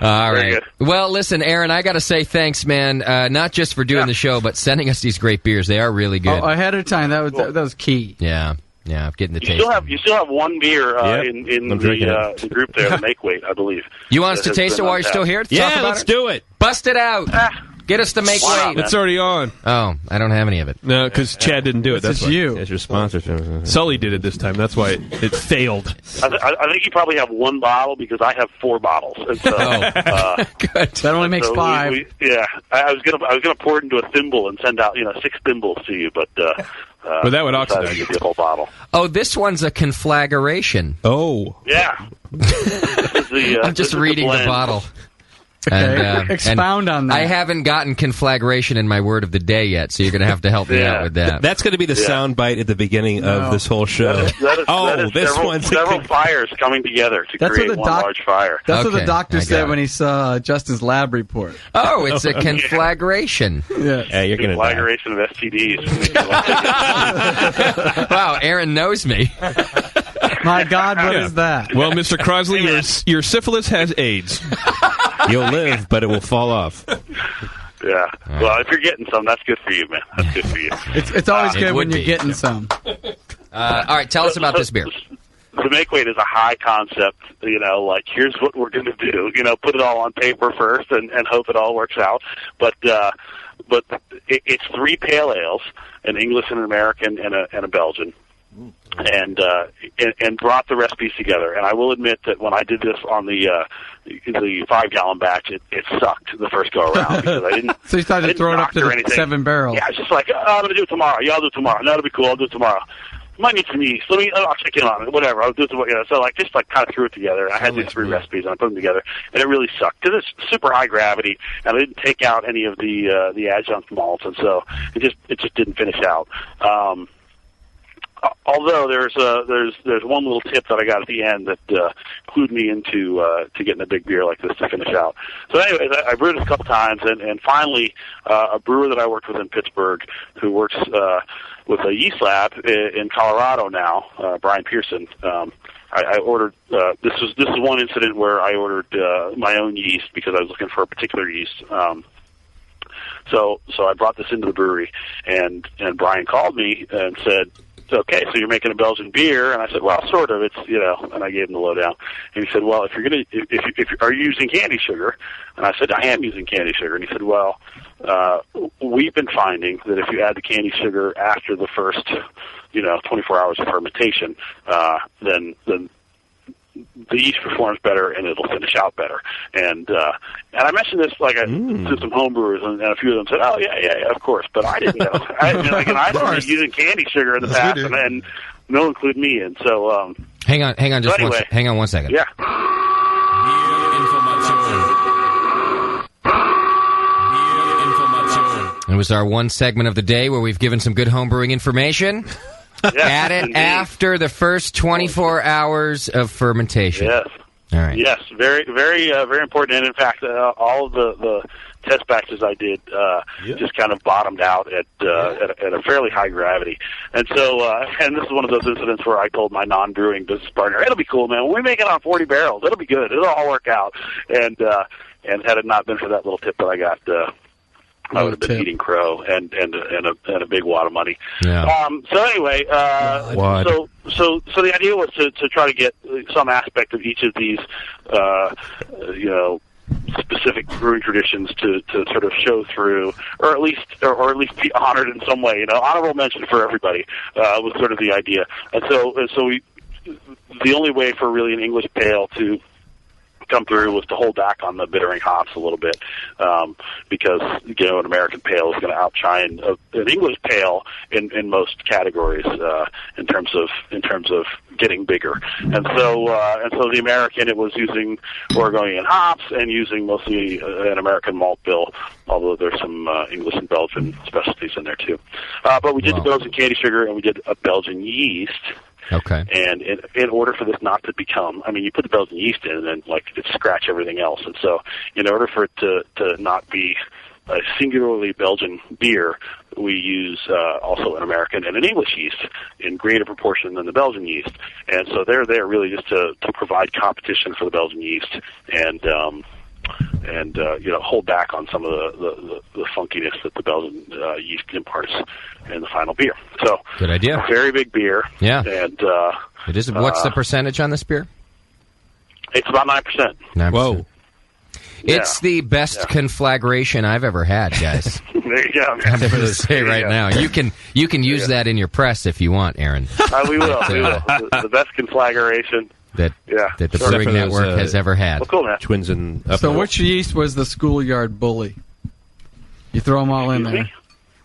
right. good. Well, listen, Aaron, I got to say thanks, man. Not just for doing the show, but sending us these great beers. They are really good. Oh, ahead of time. That was key. Yeah, getting the taste. You still have one beer in the group there, the Make Weight, I believe. You want us to taste it while you're still here? Let's do it. Bust it out. Get us to Make Weight. It's already on. Oh, I don't have any of it. No, because Chad didn't do it. That's It's why. you. It's your sponsor. Sully did it this time. That's why it failed. I think you probably have one bottle because I have 4 bottles. And so, Good. That only makes 5. I was gonna pour it into a thimble and send out 6 thimbles to you, but But that would oxidize you the whole bottle. Oh, this one's a conflagration. Oh. Yeah. I'm just reading the bottle. Okay. Expound on that. I haven't gotten conflagration in my word of the day yet, so you're going to have to help me out with that. That's going to be the sound bite at the beginning of this whole show. That is this one's several fires coming together to create one large fire. That's what the doctor I said got when he saw Justin's lab report. Oh, it's a conflagration. Yeah, you're going to die. Conflagration of STDs. Wow, Aaron knows me. My God, what is that? Well, Mr. Crosley, your syphilis has AIDS. You'll live, but it will fall off. Yeah. Well, if you're getting some, that's good for you, man. That's good for you. It's always good when you're getting some. All right, tell us about this beer. The Make Weight is a high concept, like here's what we're going to do, put it all on paper first and hope it all works out. But it's 3 pale ales, an English and an American and a Belgian. And brought the recipes together. And I will admit that when I did this on the 5-gallon batch, it sucked the first go around because I didn't. So you started to throw it up to the 7 barrels. Yeah, it's just like, I'm going to do it tomorrow. Yeah, I'll do it tomorrow. No, it'll be cool. I'll do it tomorrow. might need some yeast. I'll check in on it. Whatever. I'll do it. So just kind of threw it together. I had these 3 recipes and I put them together, and it really sucked because it's super high gravity, and I didn't take out any of the adjunct malts, and so it just didn't finish out. Although there's one little tip that I got at the end that clued me into to getting a big beer like this to finish out. So anyways, I brewed it a couple times, and finally a brewer that I worked with in Pittsburgh who works with a yeast lab in Colorado now, Brian Pearson. I ordered this is one incident where I ordered my own yeast because I was looking for a particular yeast. So I brought this into the brewery, and Brian called me and said, "Okay, so you're making a Belgian beer?" And I said, "Well, sort of. It's And I gave him the lowdown. And he said, "Well, if are you using candy sugar?" And I said, "I am using candy sugar." And he said, "Well, we've been finding that if you add the candy sugar after the first, 24 hours of fermentation, then the yeast performs better and it'll finish out better." And I mentioned this to some homebrewers, and a few of them said, "Oh yeah, of course." But I didn't know. I've been using candy sugar in the past, and no one included me in. So hang on, hang on one second. Yeah. It was our one segment of the day where we've given some good homebrewing information. Yes, Add it indeed. after the first 24 hours of fermentation. Yes. All right. Yes, very, very, very important. And in fact, all of the test batches I did just kind of bottomed out at a fairly high gravity. And so, and this is one of those incidents where I told my non-brewing business partner, "It'll be cool, man. When we make it on 40 barrels, it'll be good. It'll all work out." And had it not been for that little tip that I got, I would have been eating crow and a big wad of money. Yeah. So anyway, so the idea was to try to get some aspect of each of these, specific brewing traditions to sort of show through, or at least be honored in some way. Honorable mention for everybody was sort of the idea. And so the only way for really an English pale to come through was to hold back on the bittering hops a little bit, because an American pale is going to outshine an English pale in most categories in terms of getting bigger. And so the American, it was using Oregonian hops and using mostly an American malt bill, although there's some English and Belgian specialties in there too. But we did the Belgian candy sugar, and we did a Belgian yeast. Okay. And in order for this not to become, you put the Belgian yeast in, and then it scratch everything else. And so, in order for it to not be a singularly Belgian beer, we use also an American and an English yeast in greater proportion than the Belgian yeast. And so they're there really just to provide competition for the Belgian yeast and hold back on some of the funkiness that the Belgian yeast imparts in the final beer. So good idea. Very big beer. Yeah. And it is. What's the percentage on this beer? It's about 9%. 9%. Whoa. It's the best conflagration I've ever had, guys. There you go. I'm going to say right now. You can use that in your press if you want, Aaron. We will. The best conflagration that the Brewing Network has ever had. Well, cool, man. Twins in. So which yeast was the schoolyard bully? You throw them all in there.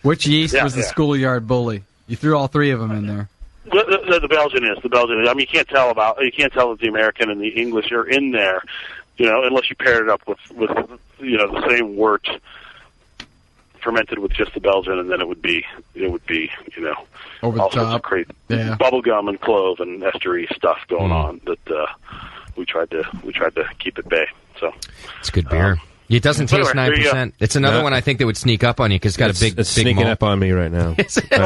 Which yeast was the schoolyard bully? You threw all 3 of them in there. The Belgian is. You can't tell that the American and the English are in there, unless you paired it up with the same wort fermented with just the Belgian, and then it would be over the all sorts top. of crazy bubble gum and clove and estery stuff going on that we tried to keep at bay. So it's good beer. It doesn't taste 9%. It's another one I think that would sneak up on you because it's got a big sneaking malt. up on me right now.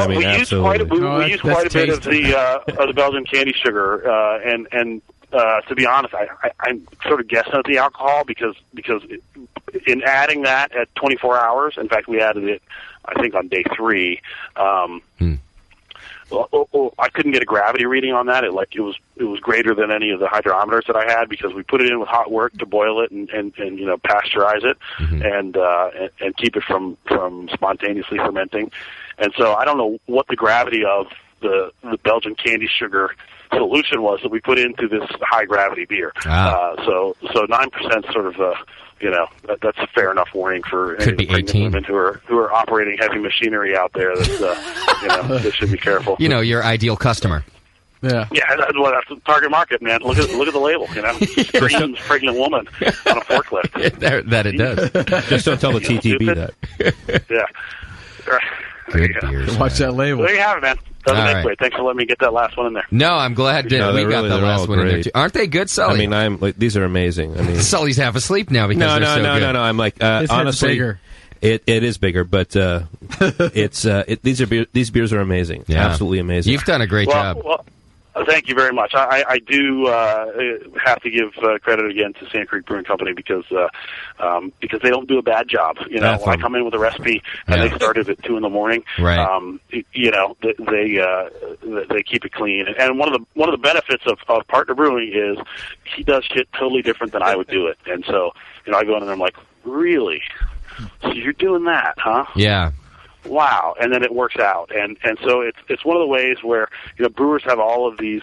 We use quite a bit of the Belgian candy sugar, and to be honest, I'm sort of guessing at the alcohol because in adding that at 24 hours, in fact, we added it, I think, on day 3. I couldn't get a gravity reading on that. It was greater than any of the hydrometers that I had because we put it in with hot work to boil it and pasteurize it and keep it from spontaneously fermenting. And so I don't know what the gravity of the Belgian candy sugar solution was that we put into this high gravity beer. So 9% sort of that's a fair enough warning for Could be pregnant 18 women who are operating heavy machinery out there. That they should be careful. Your ideal customer. Yeah. Yeah, that's the target market, man. Look at the label. Screams pregnant woman on a forklift. that it does. Just don't tell the TTB that. Yeah. Good beers. Watch that label. There you have it, man. Doesn't All make right. weight. Thanks for letting me get that last one in there. No, I'm glad we got the last one in there too. Aren't they good, Sully? I mean, these are amazing. I mean, Sully's half asleep now because they're so good. No. I'm like, His head's honestly, bigger. it is bigger, but these beers are amazing. Yeah. Absolutely amazing. You've done a great job. Well, thank you very much. I do have to give credit again to Sand Creek Brewing Company because they don't do a bad job. When I come in with a recipe and they start it at 2 a.m, right? They keep it clean. And one of the benefits of Partner Brewing is he does shit totally different than I would do it. And so I go in and I'm like, really? So you're doing that, huh? Yeah. Wow, and then it works out, and so it's one of the ways where brewers have all of these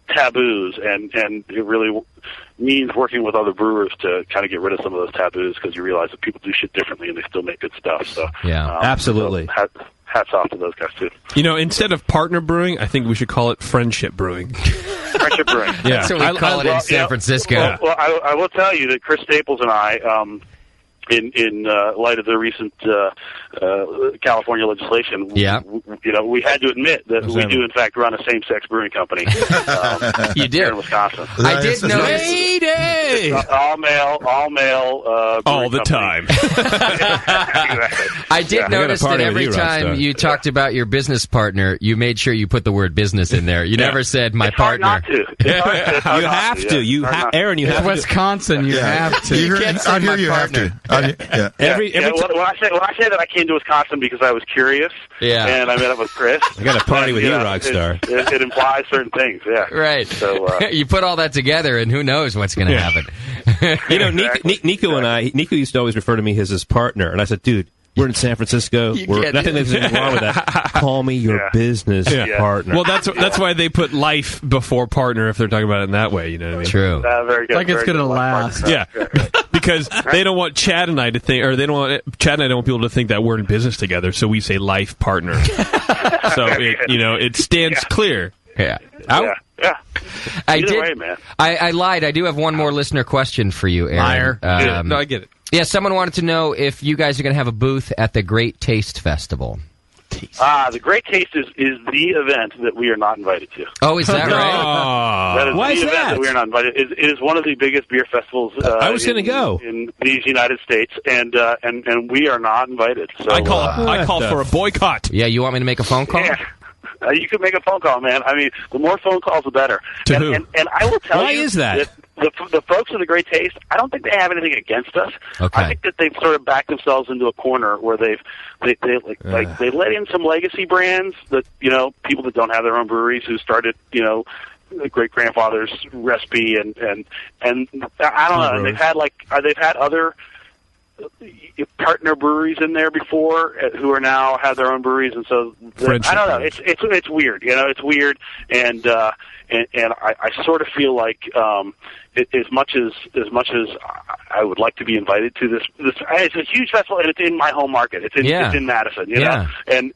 taboos, and it really means working with other brewers to kind of get rid of some of those taboos because you realize that people do shit differently and they still make good stuff. So yeah, absolutely. So hats off to those guys too. Instead of partner brewing, I think we should call it friendship brewing. Friendship brewing. Yeah, that's what we call it in San Francisco. Well, I will tell you that Chris Staples and I. In light of the recent California legislation, we had to admit that we do in fact run a same-sex brewing company. You did here in Wisconsin. I did notice. All male. All the time. I did notice that every time you talked about your business partner, you made sure you put the word business in there. You never said my partner. Hard not to. You have to. Aaron, you have to. Wisconsin, you have to. You can't say my partner. When I say that I came to Wisconsin because I was curious, and I met up with Chris. I got a party with you, Rockstar. It implies certain things, Right. So you put all that together, and who knows what's going to happen. Exactly. Nico used to always refer to me as his partner, and I said, dude, we're in San Francisco. Nothing there's anything wrong with that. Call me your business partner. Well, that's why they put life before partner if they're talking about it in that way. You know what I mean? True. Very good. Like it's going to last. Yeah. Because they don't want Chad and I to think, or Chad and I don't want people to think that we're in business together. So we say life partner. So it stands clear. Yeah. Either way, man. I lied. I do have one more listener question for you, Aaron. Liar. No, I get it. Yeah, someone wanted to know if you guys are going to have a booth at the Great Taste Festival. The Great Taste is the event that we are not invited to. Oh, is that right? That is Why the is event that we are not invited. It is one of the biggest beer festivals. I was going to go in these United States, and we are not invited. So I call for a boycott. Yeah, you want me to make a phone call? Yeah. You can make a phone call, man. I mean, the more phone calls, the better. To who? And I will tell Why you is that? The folks of the Great Taste, I don't think they have anything against us. Okay. I think that they've sort of backed themselves into a corner where they let in some legacy brands that people that don't have their own breweries who started great grandfather's recipe and I don't know. And they've had other partner breweries in there before who are now have their own breweries, and so I don't know. It's weird, it's weird, and I sort of feel like as much as I would like to be invited to this, it's a huge festival, and it's in my home market. It's in Madison, know, and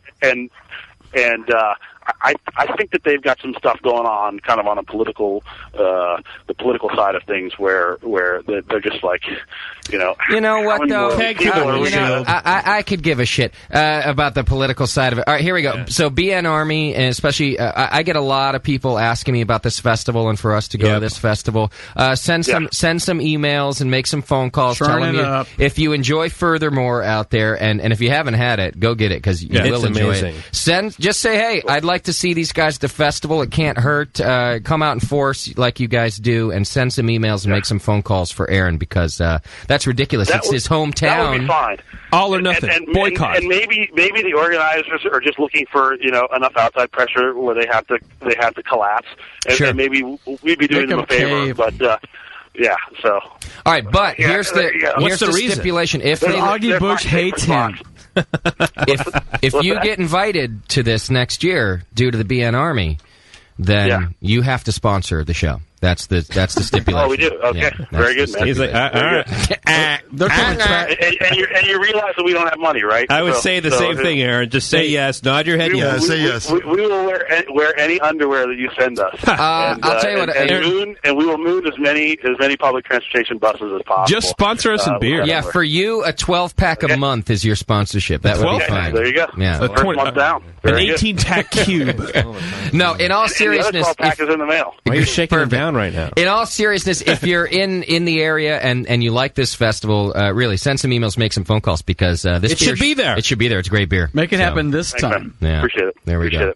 I think that they've got some stuff going on, kind of on a political, the political side of things, where they're just like, You know what though? I could give a shit about the political side of it. All right, here we go. Yeah. So BN Army, and especially, I get a lot of people asking me about this festival and for us to go to this festival. Send some emails and make some phone calls telling you if you enjoy Furthermore out there, and if you haven't had it, go get it because you will enjoy it. Just say, hey, I'd like to see these guys at the festival. It can't hurt. Come out in force like you guys do, and send some emails and make some phone calls for Aaron because that's ridiculous. It's his hometown. That would be fine. All or nothing. Boycott. And maybe the organizers are just looking for enough outside pressure where they have to collapse, and maybe we'd be doing them a favor. But so. All right, but here's the stipulation. If Augie Bush hates him. if you get invited to this next year due to the BN Army, then you have to sponsor the show. That's the stipulation. Oh, we do. Okay, very good, man. He's like, all right. And you realize that we don't have money, right? I would say the same thing, Aaron. Just say yes. Nod your head yes. Say yes. We will wear any underwear that you send us. I'll tell you what. And we will moon as many public transportation buses as possible. Just sponsor us some beer. Yeah, for you, a 12-pack a month is your sponsorship. That would be fine. There you go. Yeah. First month down. An 18-tack cube. No, in all seriousness, the other 12-pack is in the mail. Why are you shaking him down right now? In all seriousness, if you're in the area and you like this festival, really send some emails, make some phone calls because this it should be there. It should be there. It's great beer. Make it happen this time. Yeah. Appreciate it. There we go.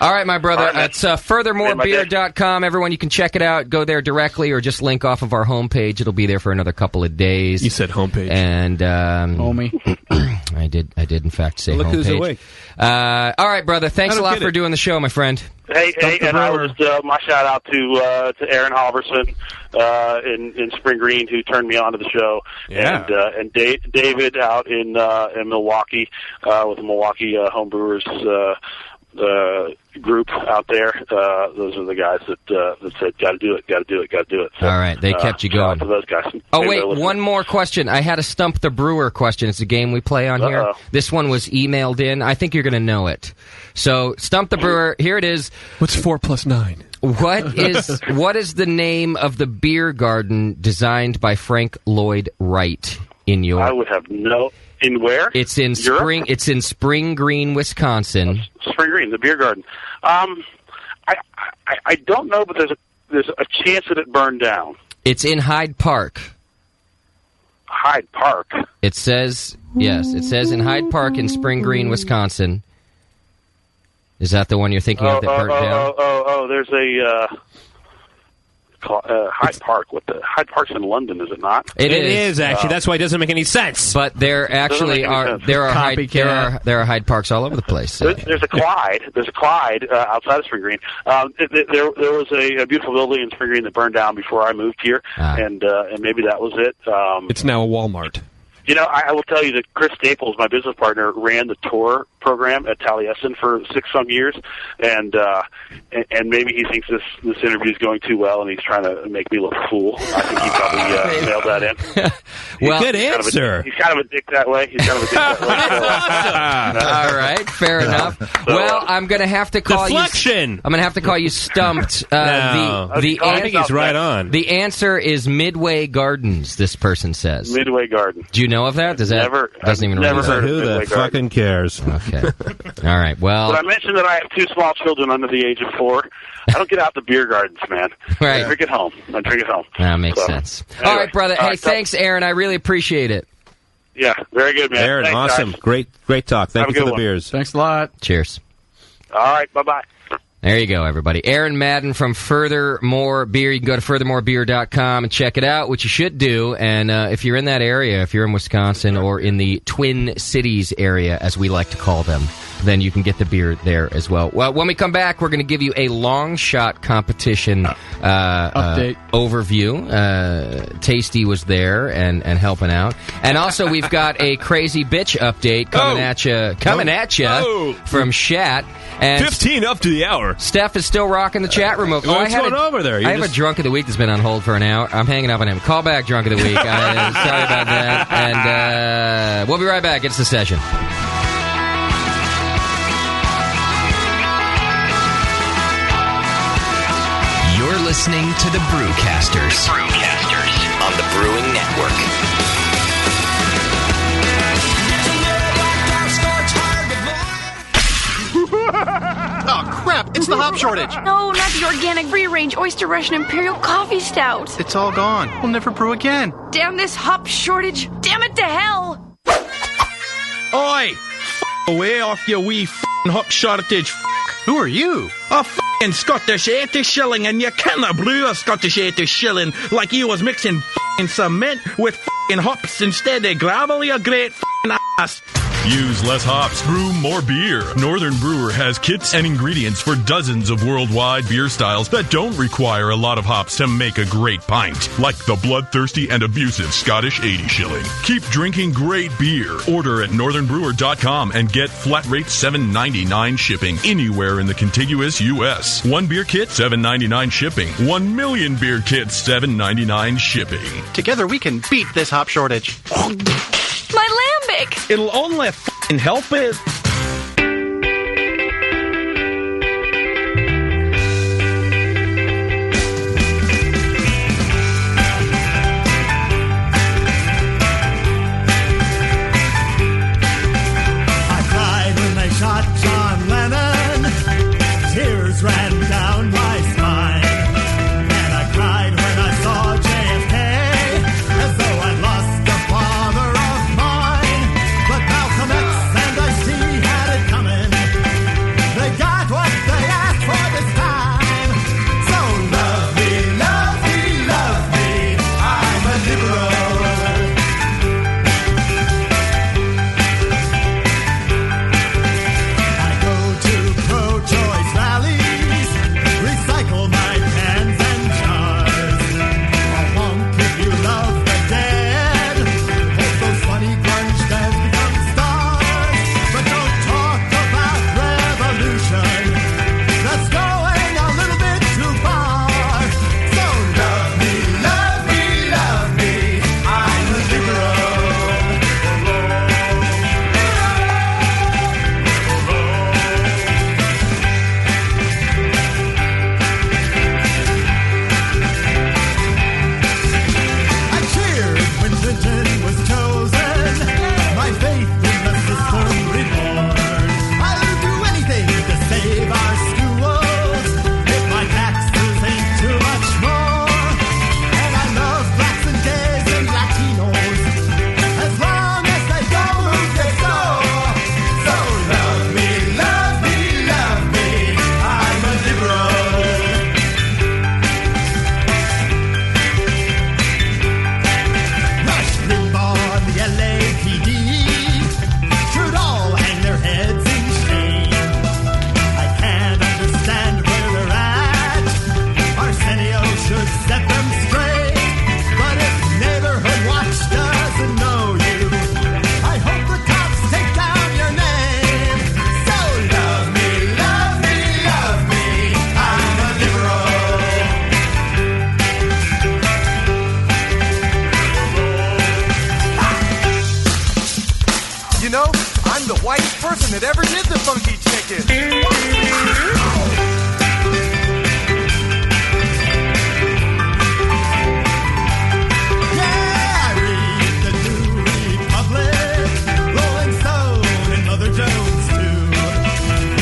All right, my brother. It's furthermorebeer.com. Everyone, you can check it out. Go there directly or just link off of our homepage. It'll be there for another couple of days. You said homepage. And homie. I did in fact say Look homepage. who's awake. All right, brother. Thanks a lot for doing the show, my friend. Hey, and I was my shout out to Aaron Halverson in Spring Green who turned me on to the show, and David out in Milwaukee with the Milwaukee Homebrewers group out there. Those are the guys that said, "Got to do it, got to do it, got to do it." So, all right, they kept you going. For those guys. Oh wait, one more question. I had a Stump the Brewer question. It's a game we play on here. This one was emailed in. I think you're going to know it. So Stump the Brewer. Here it is. What's 4 + 9? What is the name of the beer garden designed by Frank Lloyd Wright in York? I would have no. In where? It's in Europe? It's in Spring Green, Wisconsin. Spring Green, the beer garden. I don't know, but there's a chance that it burned down. It's in Hyde Park. Hyde Park. It says yes. It says in Hyde Park in Spring Green, Wisconsin. Is that the one you're thinking of that burnt down? There's a Hyde Park. Hyde Park's in London, is it not? It is actually. That's why it doesn't make any sense. But there actually are there are Hyde Parks all over the place. There's a Clyde. There's a Clyde outside of Spring Green. There was a beautiful building in Spring Green that burned down before I moved here, and maybe that was it. It's now a Walmart. You know, I will tell you that Chris Staples, my business partner, ran the tour program at Taliesin for 6-some years, and maybe he thinks this interview is going too well, and he's trying to make me look a fool. I think he probably mailed that in. Well, good answer. He's kind of a dick that way. All right, fair enough. Well, I'm going to have to call Deflection. you. I'm going to have to call you stumped. I think he's right on. The answer is Midway Gardens. This person says Midway Garden. Do you know of that? Doesn't even never ring heard Who of the Midway fucking cares? Okay. All right. Well, but I mentioned that I have 2 small children under the age of 4. I don't get out to beer gardens, man. Right. I drink at home. That makes sense. Anyway, all right, brother. Hey, thanks, Aaron. I really appreciate it. Yeah, very good, man. Aaron, thanks, awesome. Guys. Great talk. Thank Have you a for good the one. beers. Thanks a lot. Cheers. All right, bye-bye. There you go, everybody. Aaron Madden from Furthermore Beer. You can go to furthermorebeer.com and check it out, which you should do. And if you're in that area, if you're in Wisconsin or in the Twin Cities area, as we like to call them, then you can get the beer there as well. Well, when we come back, we're going to give you a long shot competition update overview. Tasty was there and helping out. And also, we've got a crazy bitch update coming at you from Shat. And 15 up to the hour. Steph is still rocking the chat room. What's going over there? I have a drunk of the week that's been on hold for an hour. I'm hanging up on him. Call back, drunk of the week. Sorry about that. And we'll be right back. It's the session. You're listening to the Brewcasters. On the Brewing Network. Oh, crap! It's the hop shortage! No, not the organic free-range Oyster Russian Imperial Coffee Stout! It's all gone. We'll never brew again. Damn this hop shortage! Damn it to hell! Oi! Away off your wee hop shortage. Who are you? A Scottish 80 shilling, and you can't brew a Scottish 80 shilling like you was mixing cement with hops instead of gravel, you great ass. Use less hops, brew more beer. Northern Brewer has kits and ingredients for dozens of worldwide beer styles that don't require a lot of hops to make a great pint, like the bloodthirsty and abusive Scottish 80 shilling. Keep drinking great beer. Order at northernbrewer.com and get flat rate $7.99 shipping anywhere in the contiguous U.S. 1 beer kit, $7.99 shipping. 1 million beer kits, $7.99 shipping. Together we can beat this hop shortage. My lambic! It'll only f***ing help it. I cried when they shot John Lennon. Tears ran down my spine. And I cried when I saw JFK, as though I'd lost a father of mine. But Malcolm X and Ice-T had it coming. They got what they asked for this time. So love me, love me, love me. I'm a liberal. I go to pro-choice rallies, recycle my cans and jars. I'll honk if you love the dead. Hope those funny grunge bands become stars. But don't talk about revolution. That's going a little bit too far. So love me, love me, love me. I'm a liberal. I cheered when Clinton was chosen. My faith in the system reborn. I'll do anything to save our schools. If my taxes ain't too much more. And I love blacks and gays and Latinos, as long as they don't move next door. So love me, love me, love me. I'm a liberal. Rush Limbaugh and the LAPD should all hang their heads in shame. I can't understand where they're at. Arsenio should set them straight. But if Neighborhood Watch doesn't know you, I hope the cops take down your name. So love me, love me, love me. I'm a liberal. You know, I'm the whitest person that ever did the funky chicken. Yeah, I read the New Republic, Rolling Stone and Mother Jones too.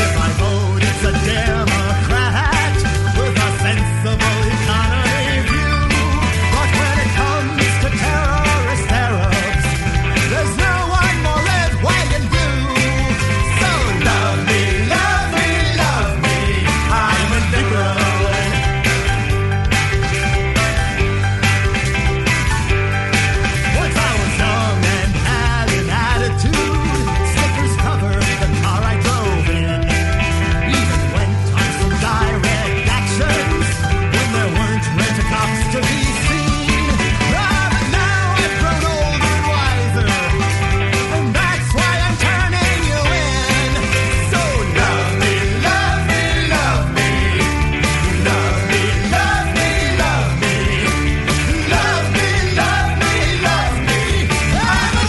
If I vote, it's a Democrat with a sensible economy view. But when it comes to terrorist Arabs, there's no one more red, white, and blue. So love me, love me, love me. I'm a liberal. Once I was young and had an attitude. Stickers covered the car I drove in. Even went on some direct actions when there weren't rent-a-cops to be seen. But now I've grown older and wiser, and that's why I'm turning you in. So love me, love me, love me. Love me, love me, love me. Love me, love me, love me. I'm a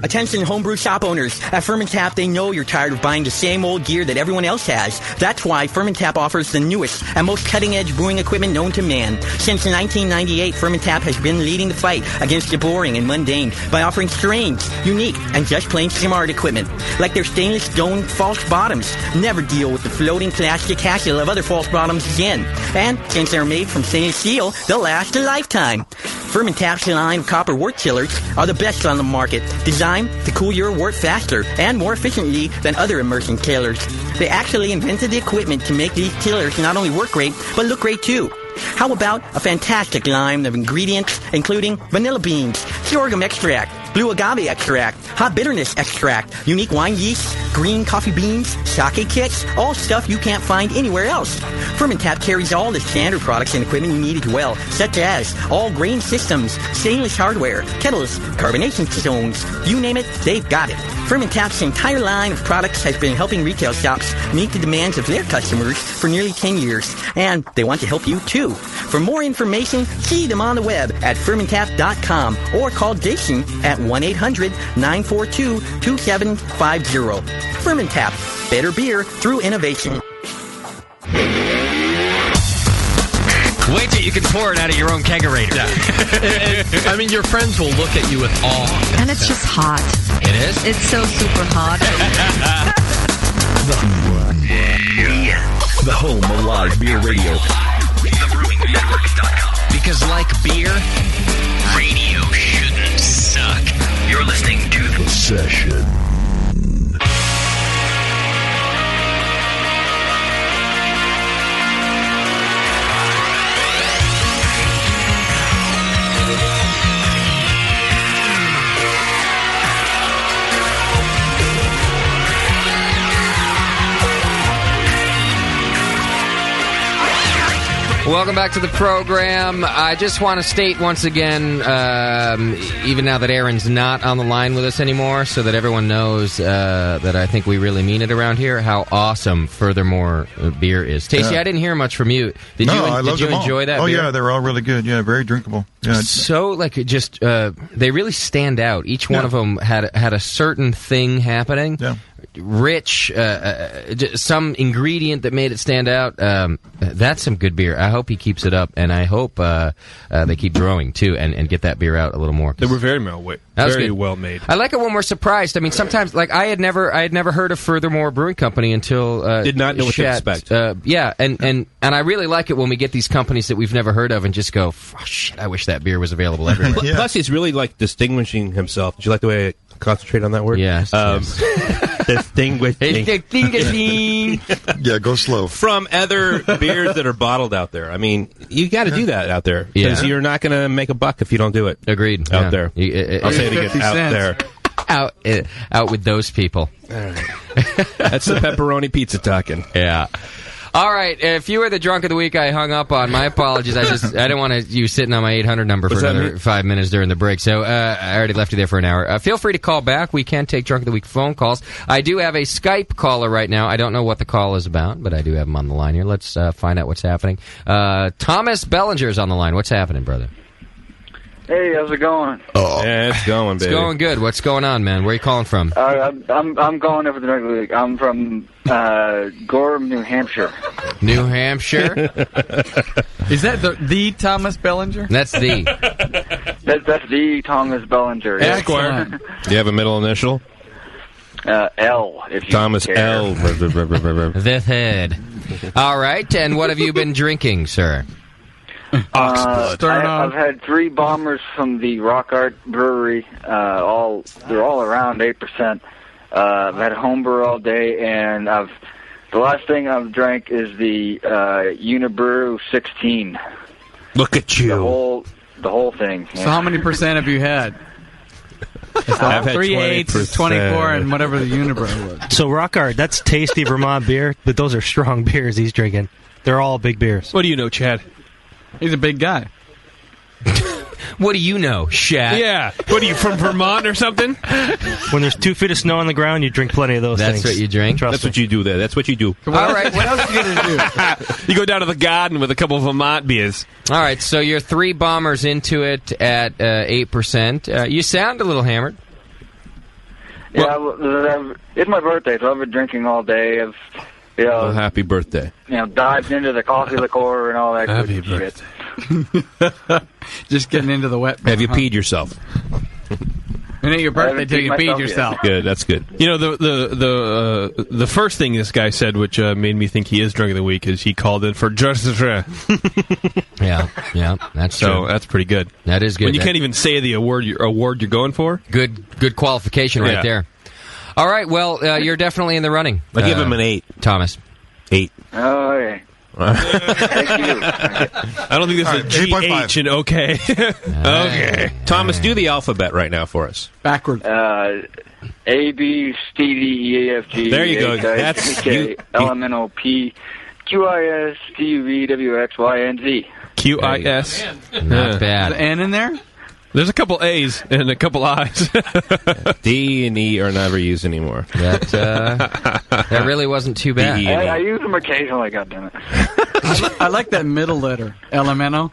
Attention homebrew shop owners. At Fermentap, they know you're tired of buying the same old gear that everyone else has. That's why Fermentap offers the newest and most cutting-edge brewing equipment known to man. Since 1998, Fermentap has been leading the fight against the boring and mundane by offering strange, unique, and just plain smart equipment. Like their stainless stone false bottoms. Never deal with the floating plastic hassle of other false bottoms again. And since they're made from stainless steel, they'll last a lifetime. Fermentap's line of copper wort chillers are the best on the market, designed to cool your wort faster and more efficiently than other immersion chillers. They actually invented the equipment to make these chillers not only work great, but look great too. How about a fantastic line of ingredients, including vanilla beans, sorghum extract, blue agave extract, hot bitterness extract, unique wine yeast, green coffee beans, sake kits, all stuff you can't find anywhere else. Fermentap carries all the standard products and equipment you need as well, such as all grain systems, stainless hardware, kettles, carbonation stones, you name it, they've got it. Fermentap's entire line of products has been helping retail shops meet the demands of their customers for nearly 10 years, and they want to help you too. For more information, see them on the web at fermentap.com or call Jason at 1-800-942-2750. Fermentap, better beer through innovation. Wait till you can pour it out of your own kegerator. I mean, your friends will look at you with awe. And it's just hot. It is? It's so super hot. The home of live beer radio. TheBrewingNetwork.com. Because like beer, radio shouldn't suck. You're listening to The Session. Welcome back to the program. I just want to state once again, even now that Aaron's not on the line with us anymore, so that everyone knows that I think we really mean it around here, how awesome Furthermore beer is. Tasty, Yeah. I didn't hear much from you. Did you enjoy that Oh, beer? yeah, they were all really good. Yeah, very drinkable. Yeah, So, like, it just, they really stand out. Each one of them had a certain thing happening. Yeah. Rich, some ingredient that made it stand out. That's some good beer. I hope he keeps it up, and I hope they keep growing too, and get that beer out a little more. They were very well made. I like it when we're surprised. I mean, sometimes, like, I had never heard of Furthermore Brewing Company until did not know what to expect. Yeah, and I really like it when we get these companies that we've never heard of and just go, oh, shit, I wish that beer was available everywhere. Plus, he's really like distinguishing himself. Did you like the way I concentrate on that word? Yes. Distinguishing. Yeah, go slow. From other beers that are bottled out there. I mean, you got to do that out there because you're not going to make a buck if you don't do it. Agreed. Out there. I'll say it again. Out there. Out with those people. That's the pepperoni pizza talking. Yeah. All right, if you were the drunk of the week I hung up on, my apologies. I didn't want you sitting on my 800 number for another 5 minutes during the break, so I already left you there for an hour. Feel free to call back. We can take drunk of the week phone calls. I do have a Skype caller right now. I don't know what the call is about, but I do have him on the line here. Let's find out what's happening. Thomas Bellinger is on the line. What's happening, brother? Hey, how's it going? Oh, yeah, it's going, baby. It's going good. What's going on, man? Where are you calling from? I'm calling over the drunk of the week. I'm from Gorham, New Hampshire. New Hampshire? Is that the Thomas Bellinger? That's the. That's the Thomas Bellinger. Esquire. Do you have a middle initial? L. If you Thomas care. L. The head. All right, and what have you been drinking, sir? I've had 3 bombers from the Rock Art Brewery. They're all around 8%. I've had homebrew all day, and the last thing I've drank is the Unibrew 16. Look at you. The whole thing. So how many percent have you had? I've had 3 8s, 24, and whatever the Unibrew was. So Rock Art, that's tasty Vermont beer, but those are strong beers he's drinking. They're all big beers. What do you know, Chad? He's a big guy. What do you know, Shad? Yeah. What are you, from Vermont or something? When there's 2 feet of snow on the ground, you drink plenty of those things. That's what you drink? That's what you do there. That's what you do. All right. What else are you going to do? You go down to the garden with a couple of Vermont beers. All right, so you're 3 bombers into it at 8%. You sound a little hammered. Yeah, it's my birthday, so I've been drinking all day. Well, happy birthday. Dived into the coffee liqueur and all that Happy good shit. Just getting into the wet. Have you peed yourself? It ain't your birthday till you feed yourself. Good, that's good. You know, the first thing this guy said, which made me think he is drunk of the week, is he called in for justice. Yeah, that's so true. that's pretty good. That is good. When you can't even say the award you're going for. Good qualification right there. All right, well, you're definitely in the running. I give him an 8. Thomas. 8. Oh, okay. Thank you. I don't think this is a GH and okay. Okay. Thomas, do the alphabet right now for us. Backwards. A, B, C, D, E, F, G, There you go. H, I, That's K, L, M, N, O, P, Q, I, S, T, U, V, W, X, Y, and Z. QIS. Not bad. Is the N in there? There's a couple A's and a couple I's. D and E are never used anymore. That really wasn't too bad. I use them occasionally, goddammit. I like that middle letter, LMNO.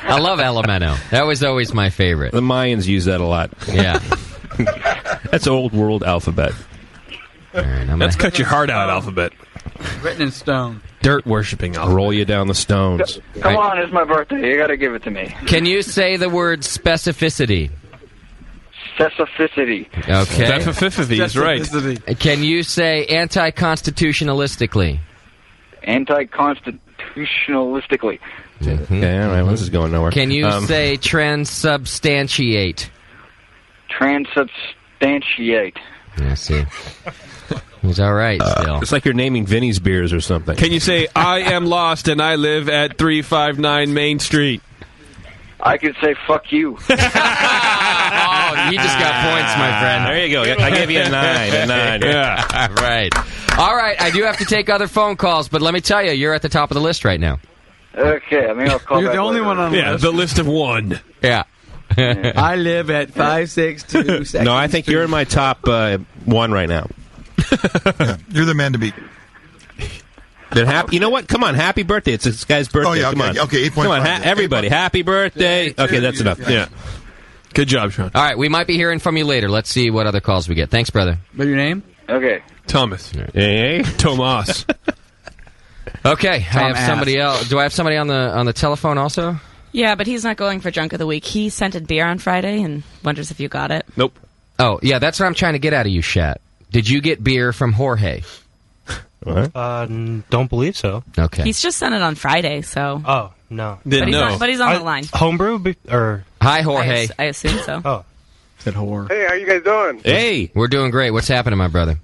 I love Elemento. That was always my favorite. The Mayans use that a lot. Yeah. That's old world alphabet. All right, Let's cut your heart out, alphabet. Written in stone. Dirt worshipping alphabet. Roll you down the stones. Come on, it's my birthday. You got to give it to me. Can you say the word specificity? Specificity. Okay. Specificity is right. Can you say anti-constitutionalistically? Anti-constitutionalistically. Okay, all right, well, this is going nowhere. Can you say transubstantiate? Transubstantiate. Yeah, see. He's all right still. It's like you're naming Vinny's beers or something. Can you say, I am lost and I live at 359 Main Street? I could say, fuck you. Oh, you just got points, my friend. There you go. I gave you a 9. Yeah. Right. All right, I do have to take other phone calls, but let me tell you, you're at the top of the list right now. Okay, I mean, I'll call You're back the only later. one on the list. The list of one. Yeah. I live at 562 Second No, I think you're in my top 1 right now. You're the man to beat. Then you know what? Come on, happy birthday! It's this guy's birthday. Oh, yeah, Come on, okay, 8.5. Come on, everybody, happy birthday! Okay, that's enough. Yeah, good job, Sean. All right, we might be hearing from you later. Let's see what other calls we get. Thanks, brother. What's your name? Okay. Thomas. Hey, Tomas. Okay, I have Tom somebody else. Do I have somebody on the telephone also? Yeah, but he's not going for Drunk of the Week. He scented beer on Friday and wonders if you got it. Nope. Oh, yeah, that's what I'm trying to get out of you, Shat. Did you get beer from Jorge? What? Don't believe so. Okay. He's just sent it on Friday, so. Oh, no. But he's on the line. Homebrew? Or Hi, Jorge. I assume so. Oh. Said whore. Hey, how you guys doing? Hey. We're doing great. What's happening, my brother?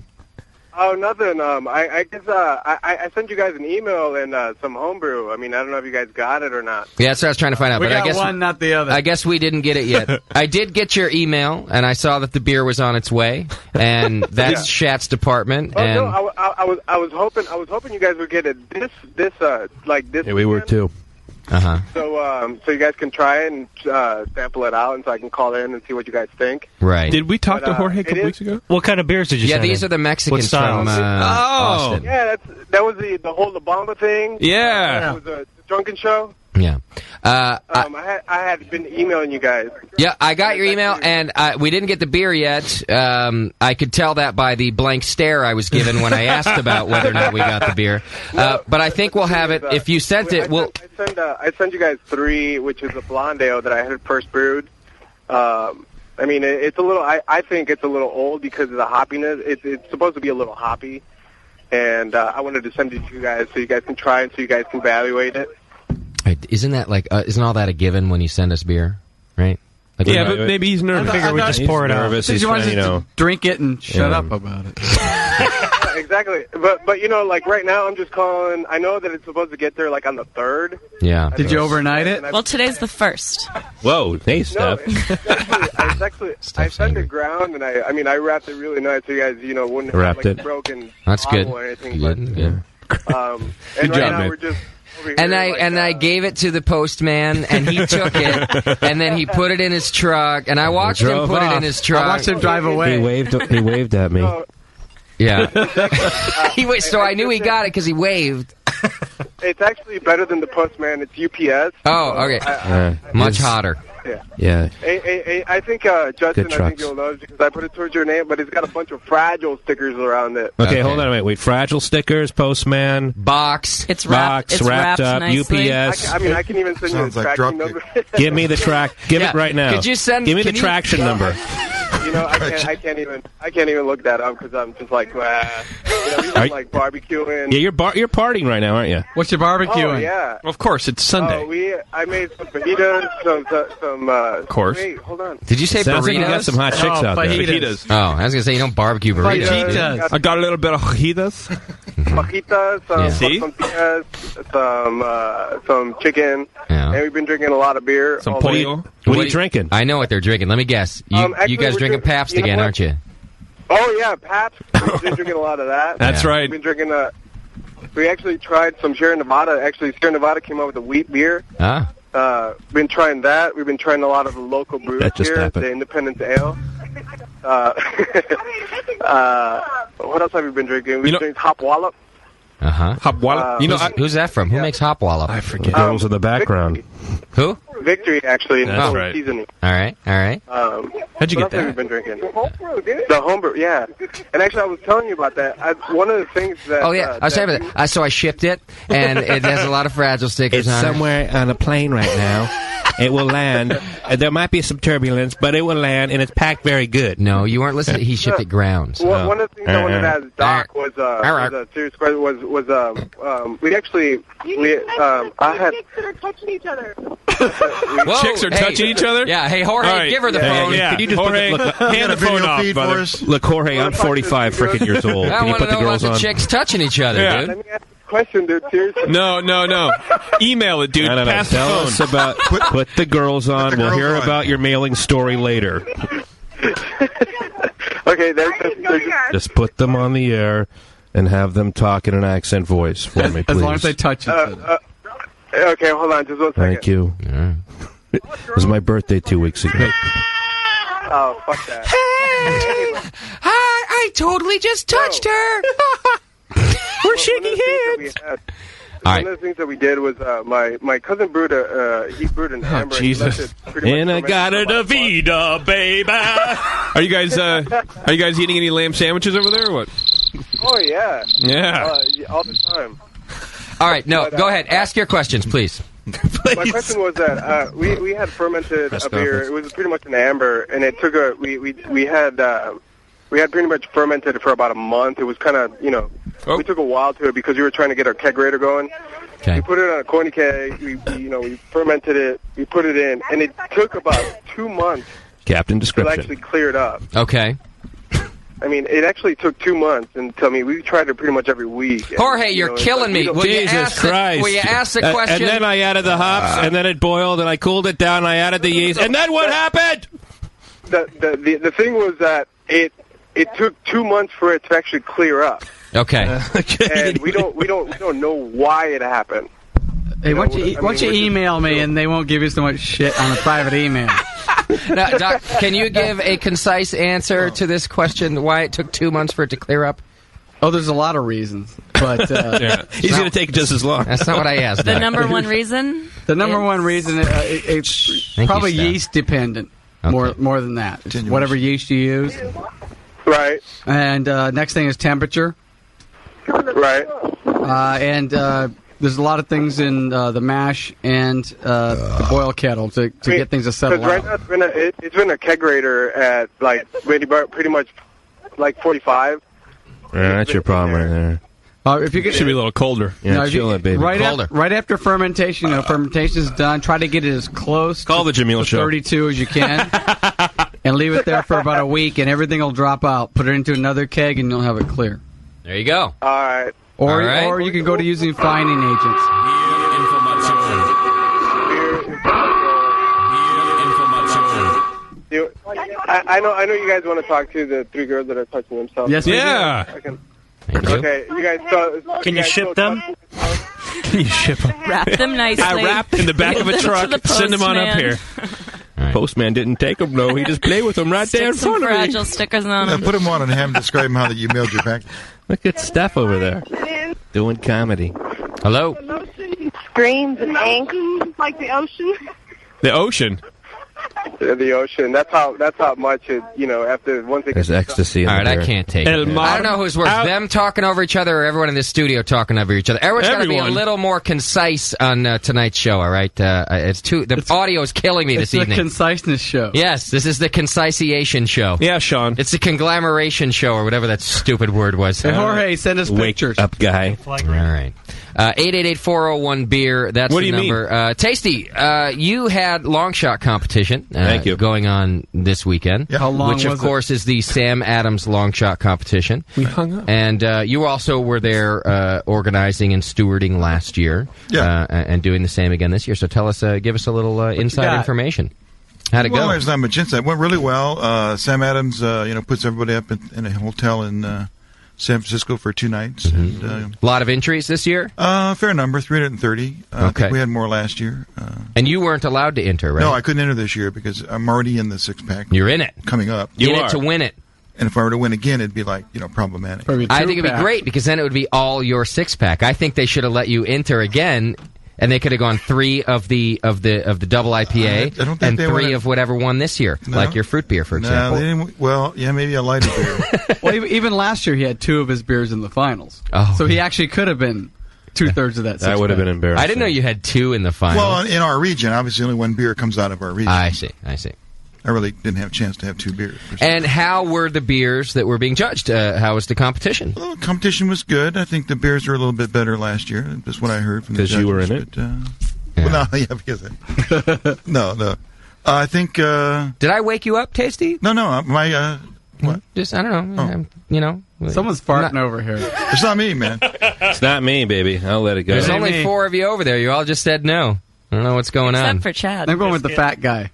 Oh, nothing. I guess I sent you guys an email and some homebrew. I mean, I don't know if you guys got it or not. Yeah, that's what I was trying to find out. We but got I guess one, not the other. I guess we didn't get it yet. I did get your email, and I saw that the beer was on its way, and that's Shat's department. Oh and no, I was hoping you guys would get it this Yeah, we were too. So you guys can try it and sample it out, and so I can call in and see what you guys think. Right. Did we talk to Jorge a couple weeks ago? What kind of beers did you Yeah, send these in? are the Mexicans What styles? from Austin. Yeah, that was the whole La Bamba thing. Yeah. It was a drunken show. Yeah. I had been emailing you guys. Yeah, I got your email, and we didn't get the beer yet. I could tell that by the blank stare I was given when I asked about whether or not we got the beer. But I think we'll have it. If you sent it, we'll... I sent you guys 3, which is a blonde ale that I had first brewed. I mean, it's a little... I think it's a little old because of the hoppiness. It's supposed to be a little hoppy. And I wanted to send it to you guys so you guys can try it, so you guys can evaluate it. Isn't that like... isn't all that a given when you send us beer? Right? Like, Yeah, but maybe he's nervous. I figure we just pour it out. Did you want us to drink it and shut up about it? Yeah, exactly. But you know, like right now, I'm just calling. I know that it's supposed to get there like on the 3rd. Yeah. Did you overnight it? Well, today's the 1st. Whoa, hey, Steph. I sent it ground, and I wrapped it really nice so you guys, wouldn't have Wrapped like it. broken That's good. bottle or anything. Good. And Good right job, now man. we're just over And here, I gave it to the postman, and he took it, and then he put it in his truck, and I watched him drove put it off. in his truck. I watched him drive away. He waved at me. Yeah. So I knew he got it because he waved. It's actually better than the postman. It's UPS. Oh, okay. Much hotter. Yeah. Yeah. I think, Justin, Good I think trucks. you'll know because I put it towards your name, but it's got a bunch of fragile stickers around it. Okay, hold on, wait. Fragile stickers, postman, box. It's wrapped. It's wrapped up, nicely. UPS. I can even send you the Sounds like tracking drop number. Give me the track. Give it right now. Could you send? Give me the can you- traction number. I can't even look that up because I'm just like, we were like barbecuing. Yeah, you're partying right now, aren't you? What's your barbecuing? Oh yeah. Of course, it's Sunday. I made some fajitas, some. Of course. Wait, hold on. Did you say Sounds like burritos? you got some hot chicks out there. Fajitas. Oh, I was going to say you don't barbecue burritos. do you? I got a little bit of fajitas. Fajitas, some chicken, and we've been drinking a lot of beer. Some all pollo. week. What are you drinking? I know what they're drinking. Let me guess. You Actually, guys drinking Pabst again, aren't you? Oh yeah, Pabst. We've been drinking a lot of that. That's right. We've been drinking. We actually tried some Sierra Nevada. Actually, Sierra Nevada came out with a wheat beer. Ah. Been trying that. We've been trying a lot of the local brews That just here, happened. the Independence Ale. What else have we been drinking? We've been drinking Hop Wallop. Uh-huh. Hop Wallop. Who's that from? Who makes Hop Wallop? I forget. Girls in the background. Who? Victory, actually. That's right. Seasoning. All right. How'd you get What else have we that? been drinking? The homebrew, yeah. And actually, I was telling you about that. One of the things that... Oh, yeah. I was saying that. So I shipped it, and it has a lot of fragile stickers It's on it. somewhere on a plane right now. It will land. There might be some turbulence, but it will land, and it's packed very good. No, you weren't listening. He shipped it grounds. Well, one of the things I wanted to ask Doc was a serious question. I had... that are touching each other. Whoa, Chicks are touching each other? Yeah. Hey, Jorge, All right. give her the Yeah, phone. yeah. Can you just Jorge, look, hand the phone off, brother. Look, Jorge, I'm 45 freaking years old. I Can you want to put the know about girls the on? chicks touching each other, Yeah. dude. Let me ask you a question, dude. Seriously. No. Email it, dude. No. Pass the Tell phone. us about. Put the girls on. We'll hear about your mailing story later. Okay, Just put them on the air and have them talk in an accent voice for me, please. As long as they touch each other. okay, hold on, just 1 second. Thank you. Yeah. It was my birthday 2 weeks ago. Oh, fuck that. I totally just touched her. We're shaking hands. All One of the things that we did was my cousin brewed he brewed an amber. and he left Jesus. it pretty much And I got a Davida, baby. Are you guys eating any lamb sandwiches over there or what? Oh yeah. Yeah. All the time. All right, no, go ahead. Ask your questions, please. My question was that we had fermented a beer. It was pretty much an amber, and it took we had pretty much fermented it for about a month. It was kind of we took a while to it because we were trying to get our kegerator going. Okay. We put it on a corny keg. We fermented it. We put it in, and it took about 2 months Captain to Description. actually clear it up. Okay. I mean, it actually took 2 months, and we tried it pretty much every week. And, Jorge, you're killing me. Will you Jesus Christ. Will you ask the question? And then I added the hops, and then it boiled, and I cooled it down, and I added the yeast. And then what happened? The thing was that it took 2 months for it to actually clear up. Okay. And we don't know why it happened. Hey, why don't you email me and they won't give you so much shit on a private email. Now, Doc, can you give a concise answer to this question, why it took 2 months for it to clear up? Oh, there's a lot of reasons, but he's going to take just as long. That's not what I asked. The Doc. number one reason? The number one reason it's probably yeast dependent. Okay. More than that. It's whatever yeast you use. Right. And next thing is temperature. Right. And there's a lot of things in the mash and the boil kettle to get things to settle right out. now it's been a kegerator at pretty much like 45. Yeah, that's your problem right there. If you could, should be a little colder. Yeah, chill it, baby. Right after fermentation, fermentation is done. Try to get it as close Call the Jamil to Show. 32 as you can, and leave it there for about a week, and everything will drop out. Put it into another keg, and you'll have it clear. There you go. All right. Or you can go to using fining agents. I know you guys want to talk to the 3 girls that are touching themselves. Yes, we do. Okay, you guys. Can you ship them? Can you ship them? Wrap them nicely. I wrapped in the back of a Give them truck. to the Send them on up here. postman. Postman didn't take them, though. He just played with them right there in Stick some front of me. fragile stickers on them. Put them on and have them describe how that you mailed your pack. Look at Steph over there doing comedy. Hello. Screams and angst like the ocean. The ocean. the ocean. That's how much it, after once it There's ecstasy in All the right, beer. I can't take it. I don't know who's worse, them talking over each other or everyone in the studio talking over each other. Everyone's got to be a little more concise on tonight's show, all right? The audio is killing me this evening. It's the conciseness show. Yes, this is the concisiation show. Yeah, Sean. It's the conglomeration show or whatever that stupid word was. Hey, Jorge, send us pictures. Up, guy. All right. 888-401-BEER. That's What the do you number. Tasty, you had long shot competition Thank you. going on this weekend. Yeah. How long which, of was it? course, is the Sam Adams long shot competition. We hung up. And you also were there organizing and stewarding last year. Yeah. And doing the same again this year. So tell us, give us a little inside got? information. How'd it Well, go? there's not much insight. It went really well. Sam Adams, puts everybody up in a hotel in San Francisco for 2 nights. Mm-hmm. And, A lot of entries this year? fair number, 330. I Okay. think we had more last year. And you weren't allowed to enter, right? No, I couldn't enter this year because I'm already in the six-pack. You're in it. Coming up. In it to win it. And if I were to win again, it'd be problematic. I think it'd be great because then it would be all your six-pack. I think they should have let you enter again, and they could have gone 3 of the double IPA I don't think and they 3 would've- of whatever won this year, No. like your fruit beer, for No, example. they didn't. Well, yeah, maybe a lighter beer. Well, even last year he had 2 of his beers in the finals. Oh. So he actually could have been 2/3 of that. That would have been embarrassing. I didn't know you had 2 in the final. Well, in our region, obviously only 1 beer comes out of our region. I see. I really didn't have a chance to have 2 beers. And how were the beers that were being judged? How was the competition? Well, competition was good. I think the beers were a little bit better last year. That's what I heard from the judges. Because you were in it? But, well, no, yeah, because no. I think. Did I wake you up, Tasty? No. My what? Just I don't know. Someone's farting over here. It's not me, man. It's not me, baby. I'll let it go. There's only 4 of you over there. You all just said no. I don't know what's going on. Except for Chad. I'm going with the fat guy.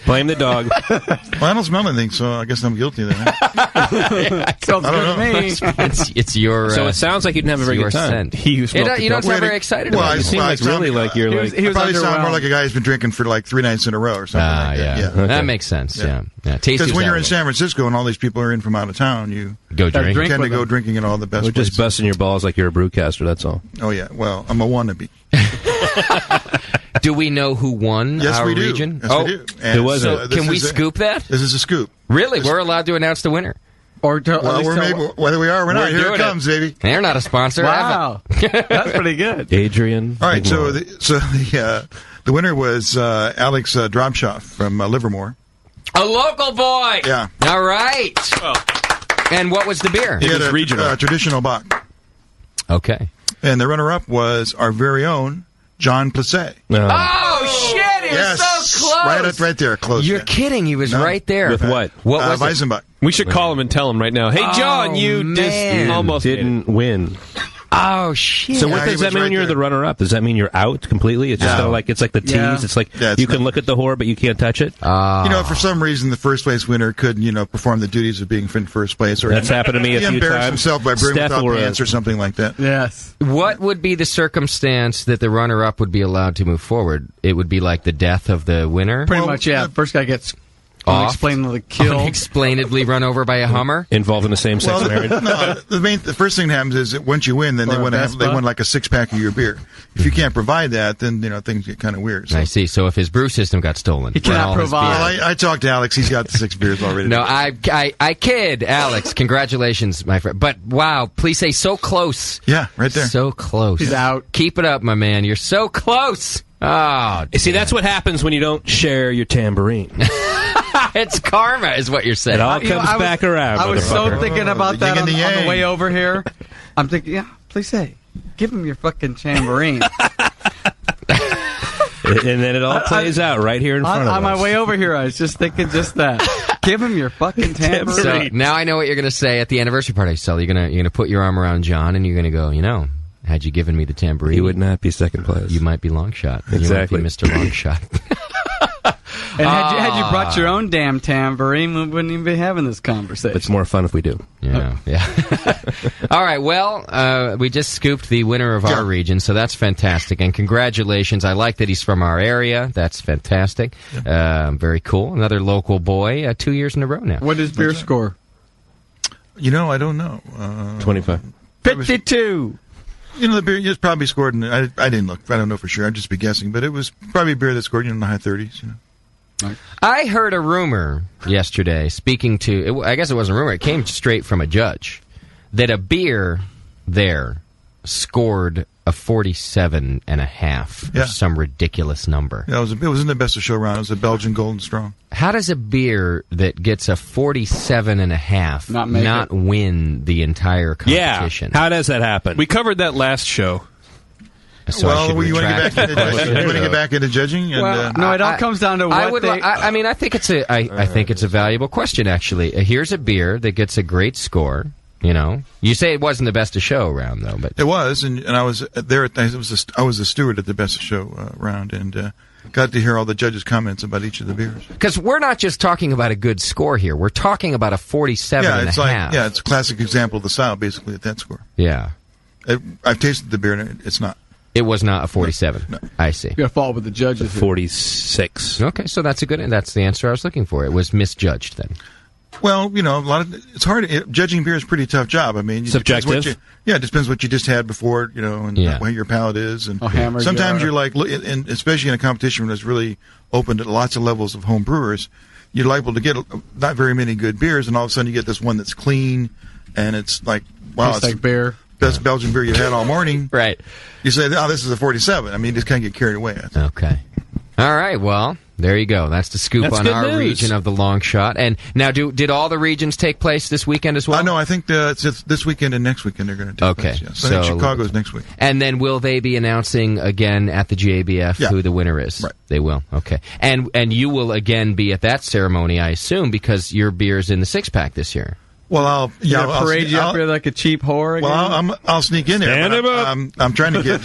Blame the dog. Well, I don't smell anything, so I guess I'm guilty then. Sounds I don't good to me. It's your. So it sounds like you didn't have a very your good time. scent. He smelled the You don't dog. sound very excited Well, about I it. You seem like really like you're like. He was I probably sound more underwhelmed. like a guy who's been drinking for like 3 nights in a row or something like that. Yeah. Yeah. That makes sense. Yeah. Tasty Because was when you're that in way. San Francisco and all these people are in from out of town, you Go drink. drink tend to with go them. drinking at all the best We're just places. busting your balls like you're a brewcaster. That's all. Oh yeah, well, I'm a wannabe. Do we know who won Yes, our we do. region? Yes, we do. And Who was So it? can we this is scoop that? This is a scoop. Really? We're allowed to announce the winner. Or to, at Well, least we're tell- maybe, whether we are or not, We're here doing it comes, baby. They're not a sponsor. Wow. That's pretty good. Adrian. All right, so the winner was Alex Drobshoff from Livermore. A local boy. Yeah. All right. And what was the beer? He had was a regional. traditional bock. Okay. And the runner-up was our very own John Plesset. Oh shit! He was so close. Right there, close. You're kidding. He was No. right there. With what? What was it? Weizenbach. We should call him and tell him right now. Hey, John, Oh, you just man. almost didn't win. Oh shit! So what Yeah, he does that was mean right when you're there. the runner-up? Does that mean you're out completely? It's just No. like it's like the tease. Yeah. It's like Yeah, it's you can not- look at the whore, but you can't touch it. For some reason, the first place winner couldn't, perform the duties of being in first place. Or That's happened to me a he few embarrassed times. himself by brewing Steph without will, pants or something like that. Yes. What would be the circumstance that the runner-up would be allowed to move forward? It would be like the death of the winner. Pretty much, yeah. First guy gets Off. unexplainably killed. Unexplainably run over by a Hummer. Involved in a same-sex Well, marriage. no, the first thing that happens is that once you win, then they Or a want to Vespa. they want like a 6-pack of your beer. If you can't provide that, then things get kind of weird. So. I see. So if his brew system got stolen, He cannot all his provide. beer- Well, I talked to Alex. He's got the 6 beers already. No, I kid, Alex. Congratulations, my friend. But wow, please say so close. Yeah, right there. So close. He's out. Keep it up, my man. You're so close. Oh, You see, that's what happens when you don't share your tambourine. it's karma, is what you're saying. It all comes I was- back around. I was so motherfucker. thinking about The yin that on and the the yang. way over here. I'm thinking, yeah, please say, give him your fucking tambourine. And then it all plays out right here in front of us. On my way over here, I was just thinking just that. Give him your fucking tambourine. So now I know what you're going to say at the anniversary party, Sully. You're gonna put your arm around John and you're going to go, had you given me the tambourine, He would not be second place. you might be long shot. Exactly. You might be Mr. Long Shot. And had you brought your own damn tambourine, we wouldn't even be having this conversation. It's more fun if we do. Yeah. All right. Well, we just scooped the winner of our region, so that's fantastic. And congratulations. I like that he's from our area. That's fantastic. Very cool. Another local boy, 2 years in a row now. What is beer score? I don't know. 25. 52. The beer is probably scored. I didn't look. I don't know for sure. I'd just be guessing, but it was probably beer that scored in the high 30s. I heard a rumor yesterday, speaking to, I guess it wasn't a rumor, it came straight from a judge, that a beer there scored a 47.5 or some ridiculous number. Yeah, it was in the best of show round. It was a Belgian Golden Strong. How does a beer that gets a 47.5 not win the entire competition? Yeah, how does that happen? We covered that last show. So you want to get back into judging? And, no, it all comes down to what I think it's I think it's a valuable question. Actually, here's a beer that gets a great score. You know, you say it wasn't the best of show round though, but it was, and I was there. I was a steward at the best of show round, and got to hear all the judges' comments about each of the beers. Because we're not just talking about a good score here; we're talking about a 47.5. It's a classic example of the style, basically at that score. Yeah, I've tasted the beer, and it's not. It was not a 47. No. I see. You got to follow with the judges. 46. Okay, so that's that's the answer I was looking for. It was misjudged then. Well, it's hard. Judging beer is a pretty tough job. I mean, subjective. It depends what you just had before, and what your palate is. And sometimes you're like, and especially in a competition when it's really open to lots of levels of home brewers, you're liable to get not very many good beers, and all of a sudden you get this one that's clean, and it's like, wow, it's like beer. Best Belgian beer you've had all morning. Right. You say, oh, this is a 47. I mean, you just kind of get carried away. Okay. All right, well, there you go. That's the scoop on our region of the long shot. And now, did all the regions take place this weekend as well? No, I think it's this weekend and next weekend they're going to take place. Yeah. So I think Chicago's next week. And then will they be announcing again at the GABF who the winner is? Right. They will. Okay. And you will again be at that ceremony, I assume, because your beer's in the 6-pack this year. Well, I'll parade you up here like a cheap whore again? Well, I'll sneak in there. I'm trying to get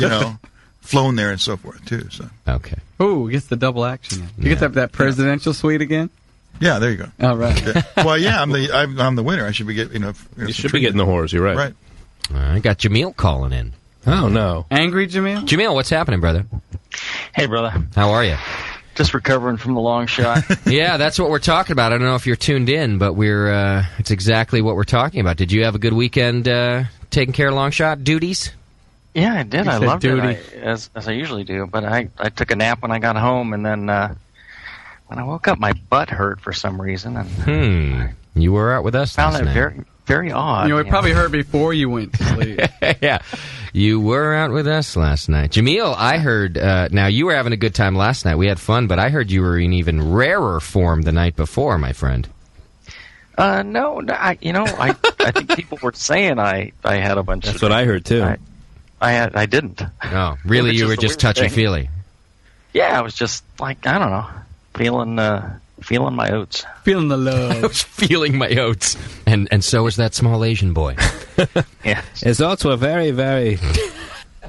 flown there and so forth too. So okay. Ooh, gets the double action. You get that presidential suite again. Yeah, there you go. All right. Yeah. Well, yeah, I'm the winner. I should be getting you should be getting the whores. You're right. Right. I got Jameel calling in. Oh no, angry Jameel. Jameel, what's happening, brother? Hey, brother. How are you? Just recovering from the long shot. Yeah, that's what we're talking about. I don't know if you're tuned in, but it's exactly what we're talking about. Did you have a good weekend taking care of long shot duties? Yeah, I did. I loved it, as I usually do. But I took a nap when I got home, and then when I woke up, my butt hurt for some reason. And you were out with us last night. Found it very, very odd. It probably hurt before you went to sleep. Yeah, you were out with us last night. Jameel, I heard, now you were having a good time last night. We had fun, but I heard you were in even rarer form the night before, my friend. No, I think people were saying I had a bunch That's what I heard, too. I didn't. Oh, really? You were just touchy-feely? Yeah, I was just like, I don't know, feeling my oats. Feeling the love. I was feeling my oats. And so was that small Asian boy. Yeah. His oats were very, very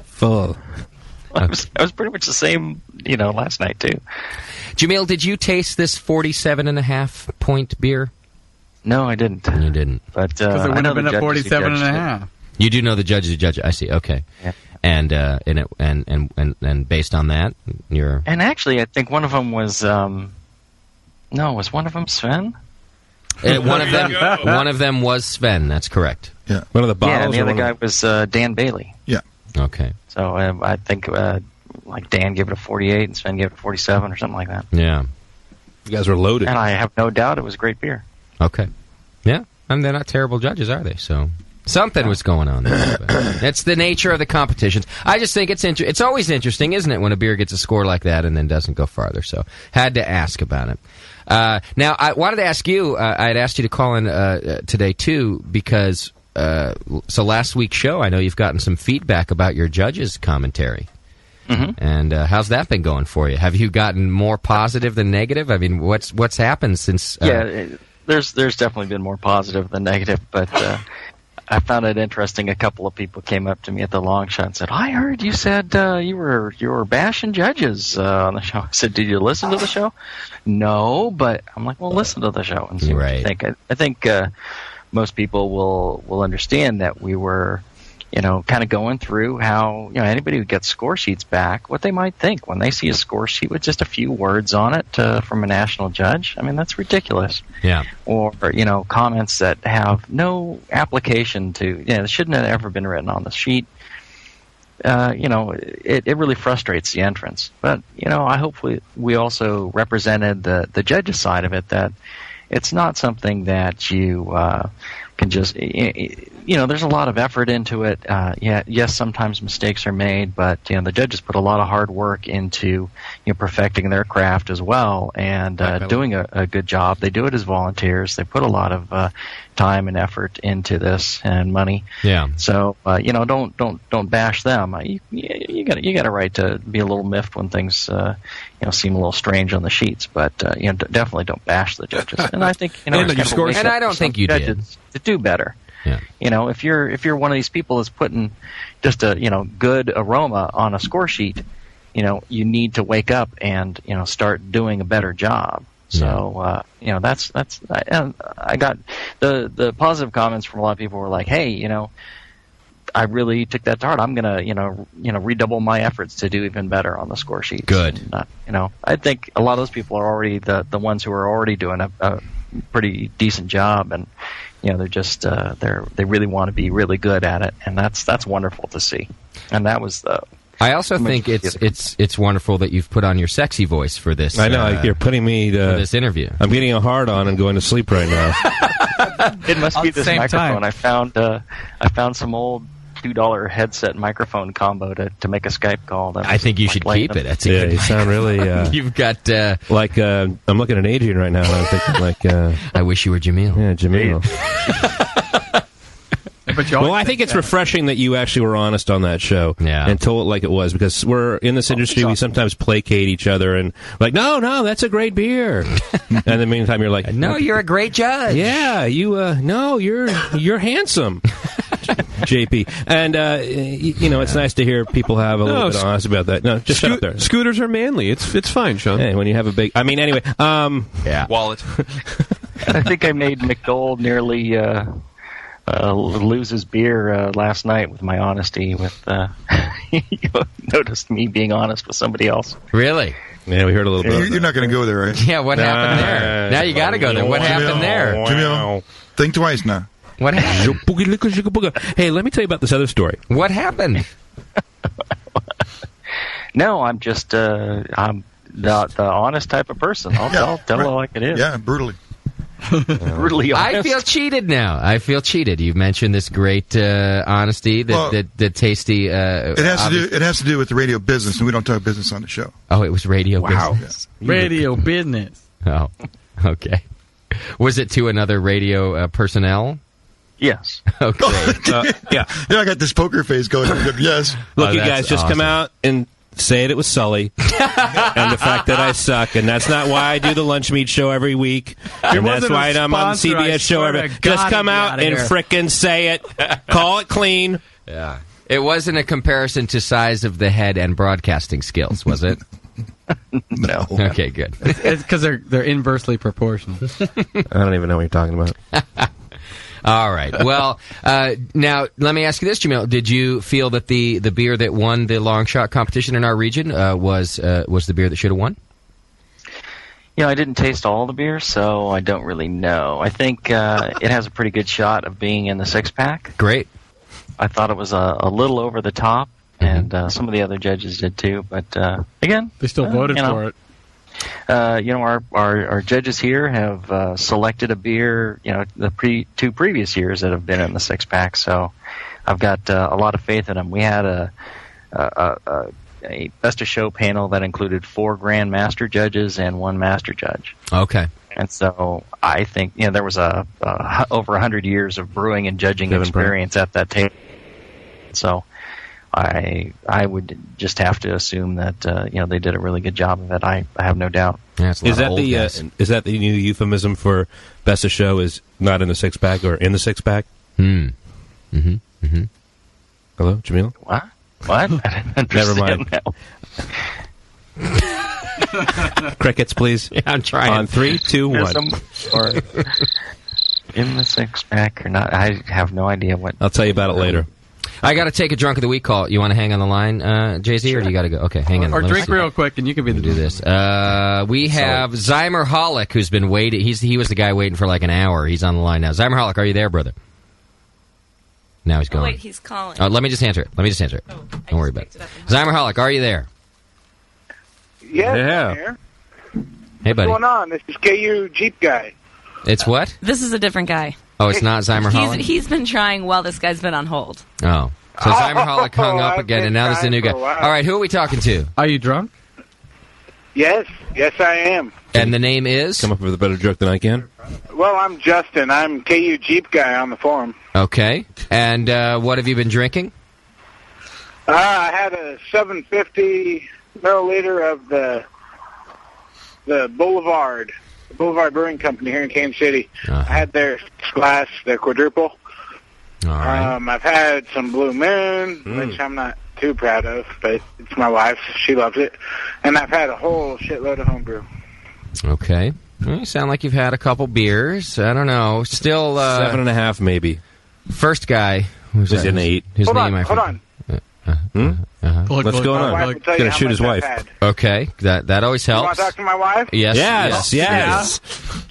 full. I was pretty much the same, last night, too. Jameel, did you taste this 47.5 point beer? No, I didn't. You didn't. But because it wouldn't have been a 47.5. You do know the judges who judge it. I see. Okay. Yeah. And based on that, you're. And actually, I think one of them was. No, was one of them Sven? One of them was Sven. That's correct. Yeah. One of the bottles. Yeah, and the other guy was Dan Bailey. Yeah. Okay. So I think like Dan gave it a 48 and Sven gave it a 47 or something like that. Yeah. You guys were loaded. And I have no doubt it was great beer. Okay. Yeah. And they're not terrible judges, are they? So. Something was going on there. That's the nature of the competitions. I just think it's always interesting, isn't it, when a beer gets a score like that and then doesn't go farther. So had to ask about it. Now, I wanted to ask you, I had asked you to call in today, too, because so last week's show, I know you've gotten some feedback about your judges' commentary. Mm-hmm. And how's that been going for you? Have you gotten more positive than negative? I mean, what's happened since... there's definitely been more positive than negative, but... I found it interesting. A couple of people came up to me at the long shot and said, "I heard you said you were bashing judges on the show." I said, "Did you listen to the show?" "No," but I'm like, "Well, listen to the show and see what you think." I think most people will understand that we were, kind of going through how anybody who gets score sheets back, what they might think when they see a score sheet with just a few words on it from a national judge. I mean, that's ridiculous. Yeah. Or comments that have no application to, it shouldn't have ever been written on the sheet. it really frustrates the entrants. But I hope we also represented the judges' side of it, that it's not something that you can just there's a lot of effort into it. Yes, sometimes mistakes are made, but the judges put a lot of hard work into perfecting their craft as well, and doing a good job. They do it as volunteers. They put a lot of time and effort into this and money. Yeah. So don't bash them. You got a right to be a little miffed when things seem a little strange on the sheets, but definitely don't bash the judges. And I think and I don't think you did to do better. Yeah. If you're one of these people that's putting just a good aroma on a score sheet, you need to wake up and start doing a better job. So that's I got the positive comments from a lot of people were like, hey, I really took that to heart. I'm gonna redouble my efforts to do even better on the score sheets. Good. And, I think a lot of those people are already the ones who are already doing a pretty decent job, and they're just they really want to be really good at it, and that's wonderful to see. And that was the. I also think it's wonderful that you've put on your sexy voice for this. I know you're putting me for this interview. I'm getting a hard on and going to sleep right now. It must be this same microphone. time. I found some old $2 headset microphone combo to make a Skype call. I think you should keep it. That's a good. You sound really. You've got like I'm looking at Adrian right now, and I'm thinking like. I wish you were Jamil. Yeah, Jamil. Well, I think it's refreshing that you actually were honest on that show and told it like it was, because we're in this industry, we sometimes placate each other and like, no, that's a great beer. And in the meantime, you're like, no, you're a great judge. Yeah, you're handsome. JP. And, it's nice to hear people have a little bit of honesty about that. No, just shut up there. Scooters are manly. It's fine, Sean. Hey, when you have a big... anyway. Wallet. I think I made McDole nearly lose his beer last night with my honesty. You noticed me being honest with somebody else. Really? Yeah, we heard a little bit. You're not going to go there, right? Yeah, what happened there? Now you got to go there. What happened there? Jamil, think twice now. What happened? Hey, let me tell you about this other story. What happened? No, I'm just I'm the honest type of person. I'll tell it like it is. Yeah, brutally. Brutally honest. I feel cheated now. You've mentioned this great honesty that tasty. It has to do with the radio business, and we don't talk business on the show. Oh, it was radio business. Yeah. Radio business. Oh, okay. Was it to another radio personnel? Yes. Okay. Yeah. I got this poker face going. Yes. Look, you guys just come out and say it was Sully and the fact that I suck, and that's not why I do the lunch meat show every week, and that's why I'm on the CBS show every. Just come out and frickin' say it. Call it clean. Yeah. It wasn't a comparison to size of the head and broadcasting skills, was it? No. Okay, good. It's because they're inversely proportional. I don't even know what you're talking about. All right. Well, now let me ask you this, Jamil. Did you feel that the beer that won the long shot competition in our region was the beer that should have won? I didn't taste all the beer, so I don't really know. I think it has a pretty good shot of being in the 6-pack. Great. I thought it was a little over the top, and some of the other judges did too. But again, they still voted for it. Our judges here have selected a beer, the two previous years that have been in the 6-pack. So I've got a lot of faith in them. We had a best of show panel that included 4 Grand Master judges and 1 Master judge. Okay. And so I think there was over 100 years of brewing and judging experience at that table. So I would just have to assume that they did a really good job of it. I have no doubt. Yeah, is that the new euphemism for best of show is not in the 6-pack or in the 6-pack? Hello, Jamil? What? I didn't understand. Never mind. Crickets, please. Yeah, I'm trying. On 3, 2, 1. Or in the 6-pack or not? I have no idea what. I'll tell you about it later. I got to take a drunk of the week call. You want to hang on the line, Jay-Z, or do you got to go? Okay, hang on. Or drink real quick, and you can be the do this. We have Zymer Hollick, who's been waiting. He was the guy waiting for like an hour. He's on the line now. Zymer Hollick, are you there, brother? Now he's gone. wait, he's calling. Let me just answer it. Don't worry about it. Zymerholic, are you there? Yes, Yeah. I'm here. Hey, buddy. What's going on? This is KU Jeep guy. It's what? This is a different guy. Oh, it's not Zymerholic? He's been trying while this guy's been on hold. Oh. So Zymerholic hung up again, and now there's a new guy. for a while. All right, who are we talking to? Are you drunk? Yes, I am. And the name is? Come up with a better joke than I can. Well, I'm Justin. I'm KU Jeep guy on the forum. Okay. And what have you been drinking? I had a 750 milliliter of the Boulevard Brewing Company here in Kansas City. I had their glass, the quadruple. All right. I've had some Blue Moon, which I'm not too proud of, but it's my wife. She loves it. And I've had a whole shitload of homebrew. Okay. Well, you sound like you've had a couple beers. I don't know. Still 7.5 maybe. First guy was an 8. His Hold name on, I hold forget. What's going on? He's Gonna shoot his wife. Okay, that always You want helps. to talk to my wife? Yes.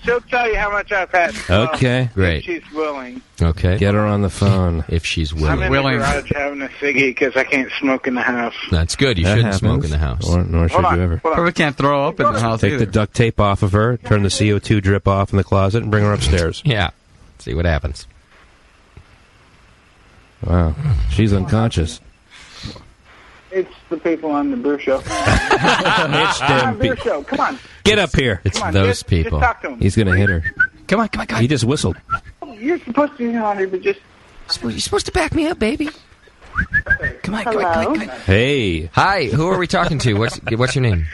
She'll tell you how much I've had. Okay. Great. If she's willing. Okay. Get her on the phone. If she's I'm in willing. the garage having a ciggy because I can't smoke in the house. That's good. You That shouldn't smoke happens. in the house. Nor should you ever. Probably can't throw up in the house Take either. the duct tape off of her, turn the CO2 drip off in the closet, and bring her upstairs. Yeah. See what happens. Wow. She's unconscious. It's the people on the Brew Show. It's them Brew people. Show. Come on. Get up here. It's Come on, those just people. talk to him. He's going to hit her. Come on. He just whistled. You're supposed to be on here, but just... You're supposed to back me up, baby. Come on. Hey. Hi, who are we talking to? What's your name?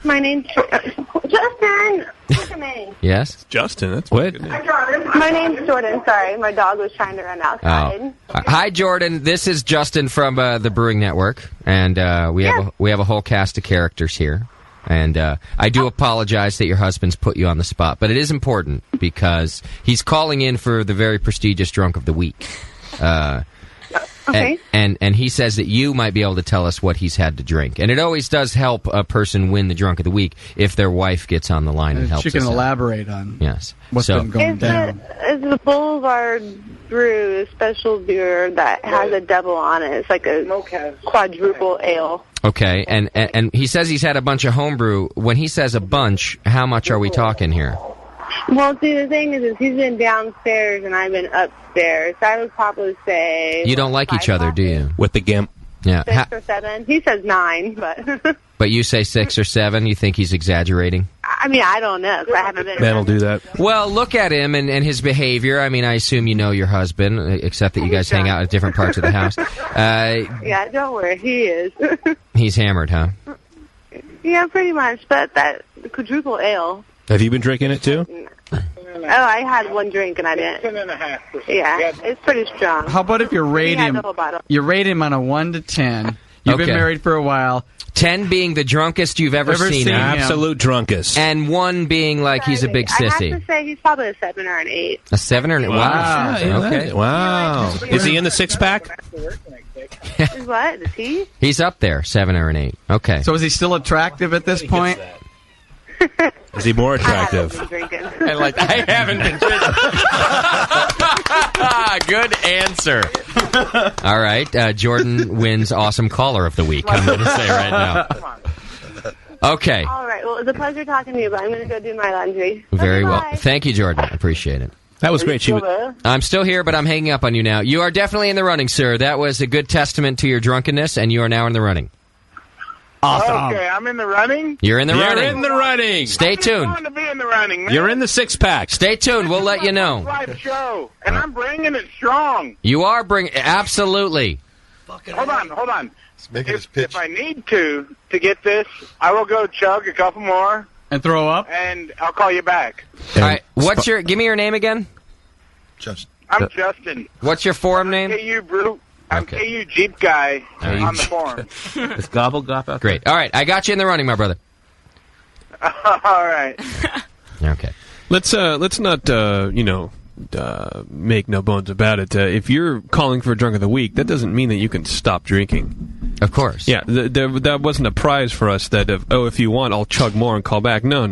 My name's Justin. Look at me. Yes? Justin, that's what? My name's Jordan. Sorry, my dog was trying to run outside. Hi, Jordan. This is Justin from the Brewing Network, and we have a whole cast of characters here. And I do apologize that your husband's put you on the spot, but it is important because he's calling in for the very prestigious Drunk of the Week. Okay. And he says that you might be able to tell us what he's had to drink. And it always does help a person win the Drunk of the Week if their wife gets on the line and helps She can us out. elaborate on what's been going down. It's the Boulevard Brew, a special beer that has a double on it. It's like a quadruple ale. Okay, and he says he's had a bunch of homebrew. When he says a bunch, how much are we talking here? Well, see, the thing is he's been downstairs and I've been upstairs. I would probably say... You don't like each other, do you? With the gimp. Yeah. 6 or 7. He says 9, but... But you say 6 or 7? You think he's exaggerating? I mean, I don't know. 'Cause I haven't been... That'll do that. Well, look at him and his behavior. I mean, I assume you know your husband, except that you guys hang out at different parts of the house. Yeah, don't worry. He is. He's hammered, huh? Yeah, pretty much. But that quadruple ale... Have you been drinking it too? Oh, I had one drink and I didn't. 10.5%. Yeah, it's pretty strong. How about if you rate He had him? the whole bottle. You rate him on a 1 to 10. You've been Okay. married for a while. 10 being the drunkest you've ever seen him. Absolute drunkest. And 1 being like he's a big I have sissy. to say he's probably a 7 or an 8. A 7 or an 8? Wow. Okay. Wow. Is he in the 6-pack? Is what? Is he? He's up there, 7 or an 8. Okay. So is he still attractive at this point? Is he more attractive? And like, I haven't been Good answer. All right. Jordan wins Awesome Caller of the Week, I'm going to say right now. Okay. All right. Well, it was a pleasure talking to you, but I'm going to go do my laundry. Very well. Bye. Thank you, Jordan. I appreciate it. That was great. I'm still here, but I'm hanging up on you now. You are definitely in the running, sir. That was a good testament to your drunkenness, and you are now in the running. Awesome. Okay, I'm in the running. You're in the running. You're in the running. Stay tuned. I want to be in the running, man. You're in the 6-pack. Stay tuned. We'll let you know. Live show, and I'm bringing it strong. You are absolutely. Hold on. Making his pitch. If I need to get this, I will go chug a couple more and throw up, and I'll call you back. All right. Give me your name again. Justin. I'm Justin. What's your forum name? KU Brew. I'm KU Jeep guy on the forum. It's gobble gop out. Great. All right. I got you in the running, my brother. All right. Okay. Let's not make no bones about it. If you're calling for a Drunk of the Week, that doesn't mean that you can stop drinking. Of course. Yeah, that wasn't a prize for us that if you want, I'll chug more and call back. No.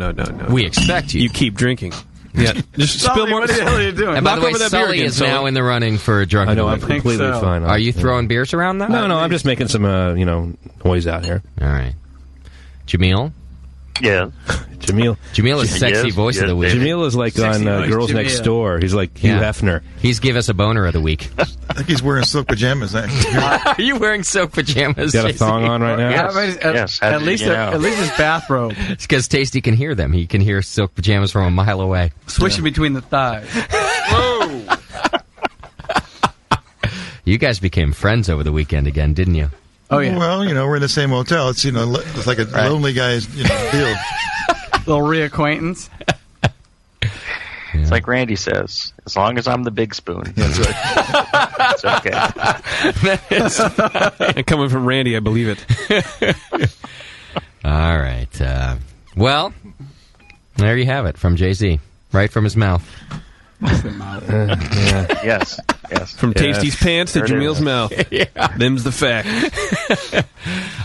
We expect you. You keep drinking. Yeah, just spill more. What the hell are you doing? And by the way, over that beer Sully again, is Sully. now in the running for drunk. I know. I'm of the week. completely fine. Are you throwing beers around though? No, I'm just making some, noise out here. All right, Jamil. Yeah. Jamil is sexy voice of the week. Jamil is like Sexy on voice, Girls Jamil. Next Door. He's like Hugh Hefner. He's give us a boner of the week. I think he's wearing silk pajamas. Actually. Are you wearing silk pajamas? Got a JC? thong on right now? At least his bathrobe. It's because Tasty can hear them. He can hear silk pajamas from a mile away. Swishing between the thighs. You guys became friends over the weekend again, didn't you? Oh yeah. Well, we're in the same hotel. It's it's like a lonely guy's deal. Little reacquaintance. It's like Randy says, as long as I'm the big spoon. That's right. It's okay. And coming from Randy, I believe it. All right. Well, there you have it from Jay-Z, right from his mouth. Yes. From Tasty's pants to Jamil's mouth. Them's the fact.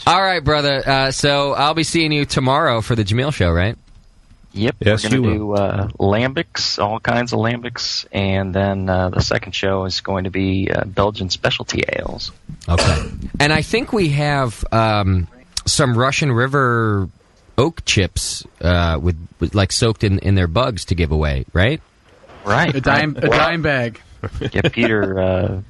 All right, brother. So I'll be seeing you tomorrow for the Jamil show, right? Yep. Yes, we're going to do lambics, all kinds of lambics, and then the second show is going to be Belgian specialty ales. Okay. And I think we have some Russian River oak chips with like soaked in their bugs to give away, right? Right. A dime bag. Yeah, Peter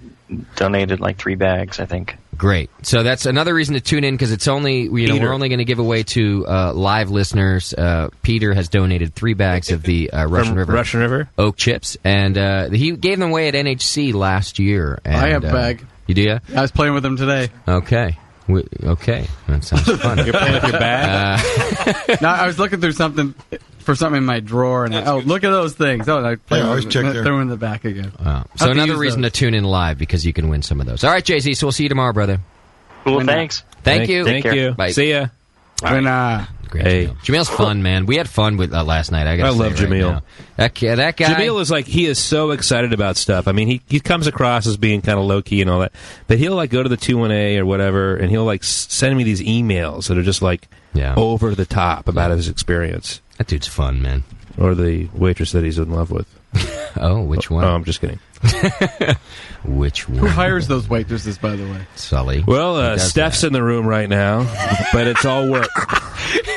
donated like 3 bags, I think. Great. So that's another reason to tune in because it's only we're only going to give away to live listeners. Peter has donated 3 bags of the Russian River oak chips, and he gave them away at NHC last year. And, I have a bag. You do? Yeah? I was playing with them today. Okay. Okay. That sounds fun. You're playing with your bag? No, I was looking through something in my drawer, and look at those things. Oh, I always check there. threw them in the back again. So another reason to tune in live because you can win some of those. All right, Jay-Z, so we'll see you tomorrow, brother. Cool, thanks. Thank you. Thank you. Bye. See ya. When, Great, Hey. Jamil's fun, man. We had fun with last night. I love Jamil. That guy. Jamil is like, he is so excited about stuff. I mean, he comes across as being kind of low key and all that, but he'll like go to the 2-1-A or whatever, and he'll like send me these emails that are just like over the top about his experience. That dude's fun, man. Or the waitress that he's in love with. Oh, which one? Oh, I'm just kidding. Which one? Who hires those waitresses, by the way? Sully. Well, Steph's in the room right now, but it's all work.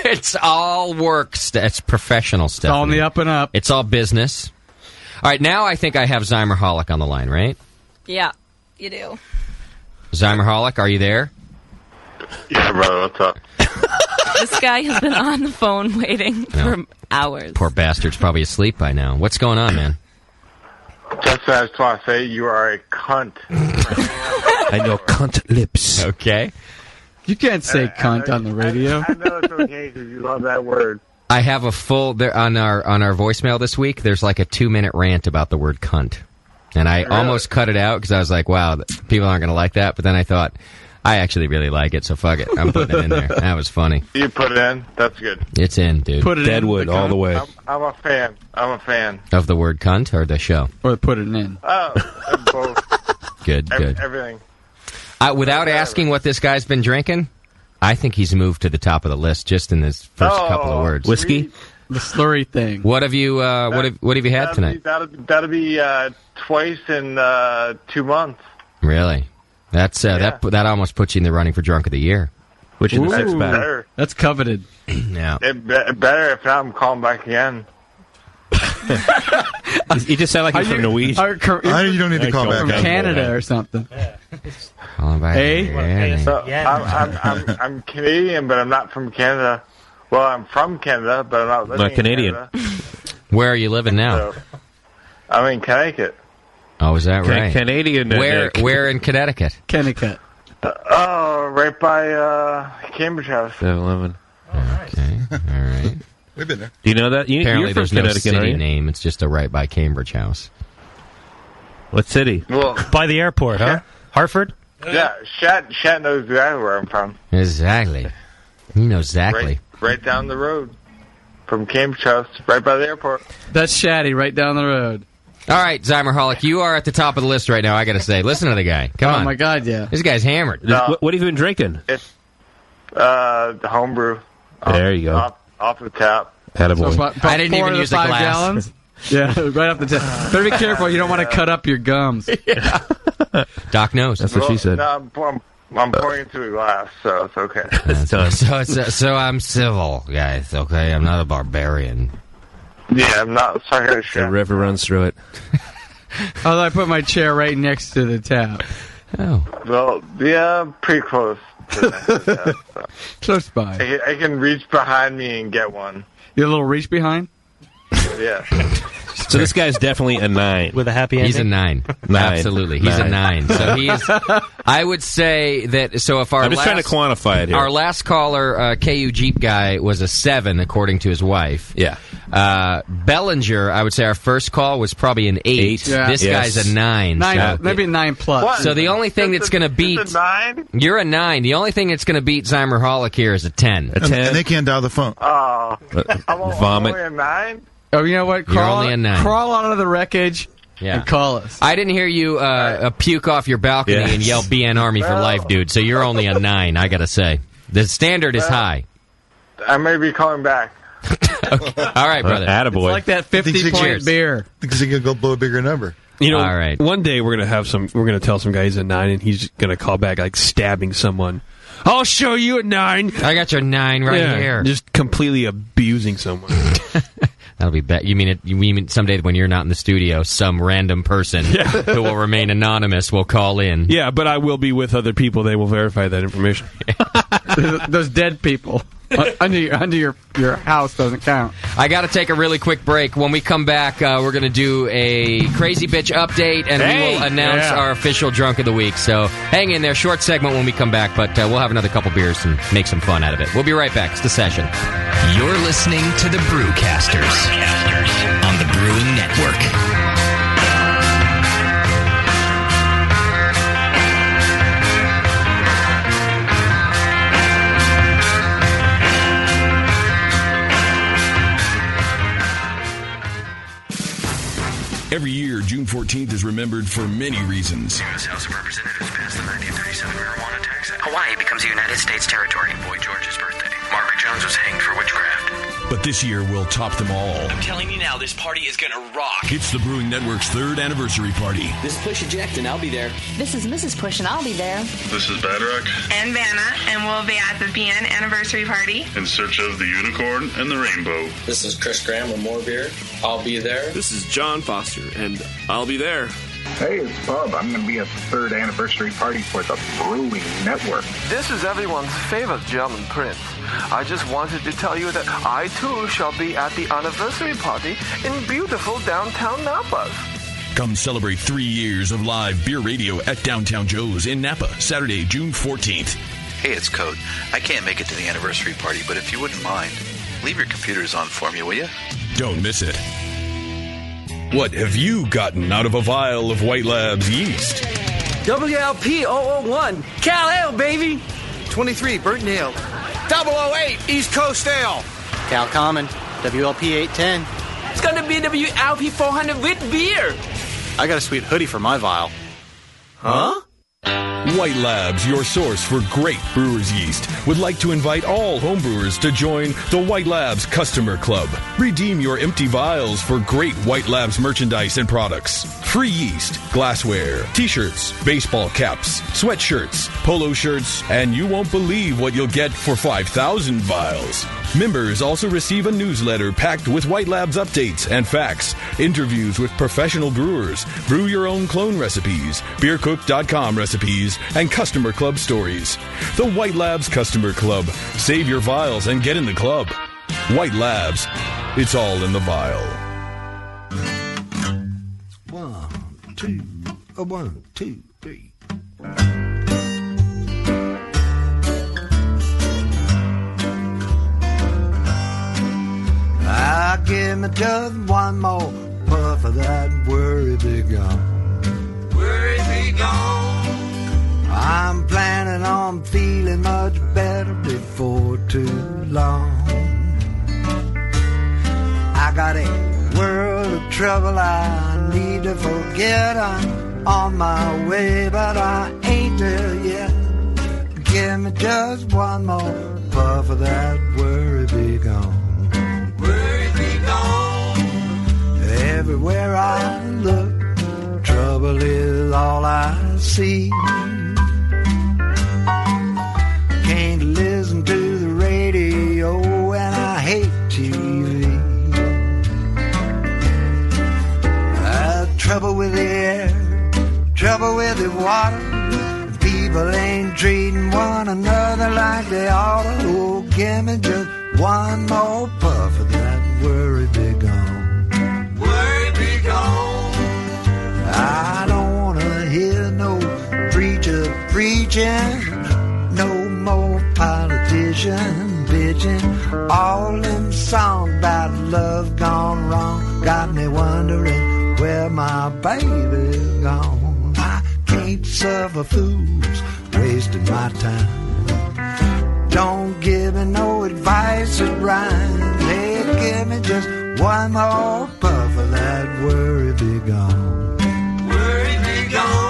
It's all work. It's professional stuff. It's all in the up and up. It's all business. All right, now I think I have Zymer Holic on the line, right? Yeah, you do. Zymer Holic, are you there? Yeah, brother, what's up? This guy has been on the phone waiting for hours. Poor bastard's probably asleep by now. What's going on, man? Just I just want to say you are a cunt. I know cunt lips. Okay. You can't say cunt on the radio. I know it's okay because you love that word. I have a full there on our voicemail this week. There's like a 2-minute rant about the word cunt, and I almost cut it out because I was like, "Wow, people aren't going to like that." But then I thought, I actually really like it, so fuck it. I'm putting it in there. That was funny. You put it in. That's good. It's in, dude. Put it Deadwood in. all the way. I'm a fan. I'm a fan. Of the word cunt or the show? Or put it in. Oh, both. Good. Everything. Without asking what this guy's been drinking, I think he's moved to the top of the list just in this first couple of words. Whiskey? The slurry thing. What have you what have you had tonight? That'll be twice in 2 months. Really? That's that almost puts you in the running for drunk of the year. Which is the That's 6th pack. better. That's coveted. Yeah. Better if not, I'm calling back again. You just sound like you're from Norwegian. You don't need to call back. From Canada or something. Hey? So, I'm Canadian, but I'm not from Canada. Well, I'm from Canada, but I'm not living in Canadian. Canada. Where are you living now? So, I'm in Connecticut. Oh, is that right? Canadian. Where in Connecticut? Connecticut. Right by Cambridge House. 7-Eleven. Okay. All right. We've been there. Do you know that? Apparently, You're there's from no Connecticut, are city you? name. It's just a right by Cambridge House. What city? Well, By the airport, huh? Hartford? yeah, Shat knows exactly where I'm from. Exactly. You know exactly. Right down the road from Cambridge House, right by the airport. That's Shaddy right down the road. All right, Zymer Holic, you are at the top of the list right now, I got to say. Listen to the guy. Come on. Oh, my God, yeah. This guy's hammered. What have you been drinking? It's the homebrew. There you go. Off the tap. Attaboy. So about I didn't 4 even of the use a 5 glass. gallons. Yeah, right off the tip. Better be careful. You don't want to cut up your gums. Doc knows. That's what she said. No, I'm pouring into a glass, so it's okay. So I'm civil, guys. Okay, I'm not a barbarian. Yeah, I'm not. Sorry, The river runs through it. Although I put my chair right next to the tap. Oh. Well, yeah, pretty close. Close by. I can reach behind me and get one. You a little reach behind? Yeah. So this guy's definitely a 9. With a happy ending? He's a 9. Absolutely. He's a 9. So he's, I would say that, so if our I'm just trying to quantify it here. Our last caller, KU Jeep guy, was a 7, according to his wife. Yeah. Bellinger, I would say our first call was probably an 8. Yeah. This guy's a 9. Maybe a 9 plus. What? So the only thing that's going to beat... It's a 9? You're a 9. The only thing that's going to beat Zymer Holic here is a 10. A 10. And they can't dial the phone. Oh. I'm Vomit. only a 9? Oh, you know what? You're only a 9. Crawl out of the wreckage and call us. I didn't hear you puke off your balcony and yell BN Army for life, dude. So you're only a 9, I got to say. The standard is high. I may be calling back. Okay. All right, brother. It's like that 50-point beer. Because he can go blow a bigger number. You know, all right. One day we're gonna tell some guy he's a 9, and he's gonna call back like stabbing someone. I'll show you a 9. I got your 9 right here. Just completely abusing someone. That'll be bad. You mean someday when you're not in the studio, some random person who will remain anonymous will call in? Yeah, but I will be with other people. They will verify that information. Those dead people under your house doesn't count. I got to take a really quick break. When we come back, we're going to do a Crazy Bitch update, and we will announce our official Drunk of the Week. So hang in there. Short segment when we come back, but we'll have another couple beers and make some fun out of it. We'll be right back. It's The Session. You're listening to the Brewcasters on the Brewing Network. Every year, June 14th is remembered for many reasons. U.S. House of Representatives passed the 1937 Marijuana Tax Act. Hawaii becomes a United States territory. Boy George's birthday. Margaret Jones was hanged for witchcraft. But this year will top them all. I'm telling you now, this party is going to rock. It's the Brewing Network's 3rd anniversary party. This is Push Eject, and I'll be there. This is Mrs. Push, and I'll be there. This is Badrock. And Vanna, and we'll be at the BN anniversary party. In search of the unicorn and the rainbow. This is Chris Graham with More Beer. I'll be there. This is John Foster, and I'll be there. Hey, it's Bob. I'm going to be at the 3rd anniversary party for the Brewing Network. This is everyone's favorite German prince. I just wanted to tell you that I, too, shall be at the anniversary party in beautiful downtown Napa. Come celebrate 3 years of live beer radio at Downtown Joe's in Napa, Saturday, June 14th. Hey, it's Code. I can't make it to the anniversary party, but if you wouldn't mind, leave your computers on for me, will you? Don't miss it. What have you gotten out of a vial of White Labs yeast? WLP 001, Cal Ale, baby. 23, Burton Ale. 008, East Coast Ale. Cal Common, WLP 810. It's going to be WLP 400 with beer. I got a sweet hoodie for my vial. Huh? White Labs, your source for great brewer's yeast, would like to invite all homebrewers to join the White Labs Customer Club. Redeem your empty vials for great White Labs merchandise and products. Free yeast, glassware, t-shirts, baseball caps, sweatshirts, polo shirts, and you won't believe what you'll get for 5,000 vials. Members also receive a newsletter packed with White Labs updates and facts, interviews with professional brewers, brew your own clone recipes, beercook.com recipes, and customer club stories. The White Labs Customer Club. Save your vials and get in the club. White Labs. It's all in the vial. 1, 2, 1, 2, 3. I give me just one more puff of that worry be gone. Worry be gone. I'm planning on feeling much better before too long. I got a world of trouble I need to forget. I'm on my way, but I ain't there yet. Give me just one more puff of that worry be gone. Worry be gone. everywhere I look. Trouble is all I see. Can't listen to the radio and I hate TV. Trouble with the air, trouble with the water. People ain't treating one another like they ought to. Oh, give me just one more puff of that worry be gone. Worry be gone. I don't want to hear no preacher preaching, no more politician bitching. All them songs about love gone wrong got me wondering where my baby's gone. I can't suffer fools wasting my time. Don't give me no advice that rhymes. Hey, give me just one more puff of that worry be gone. Worry be gone.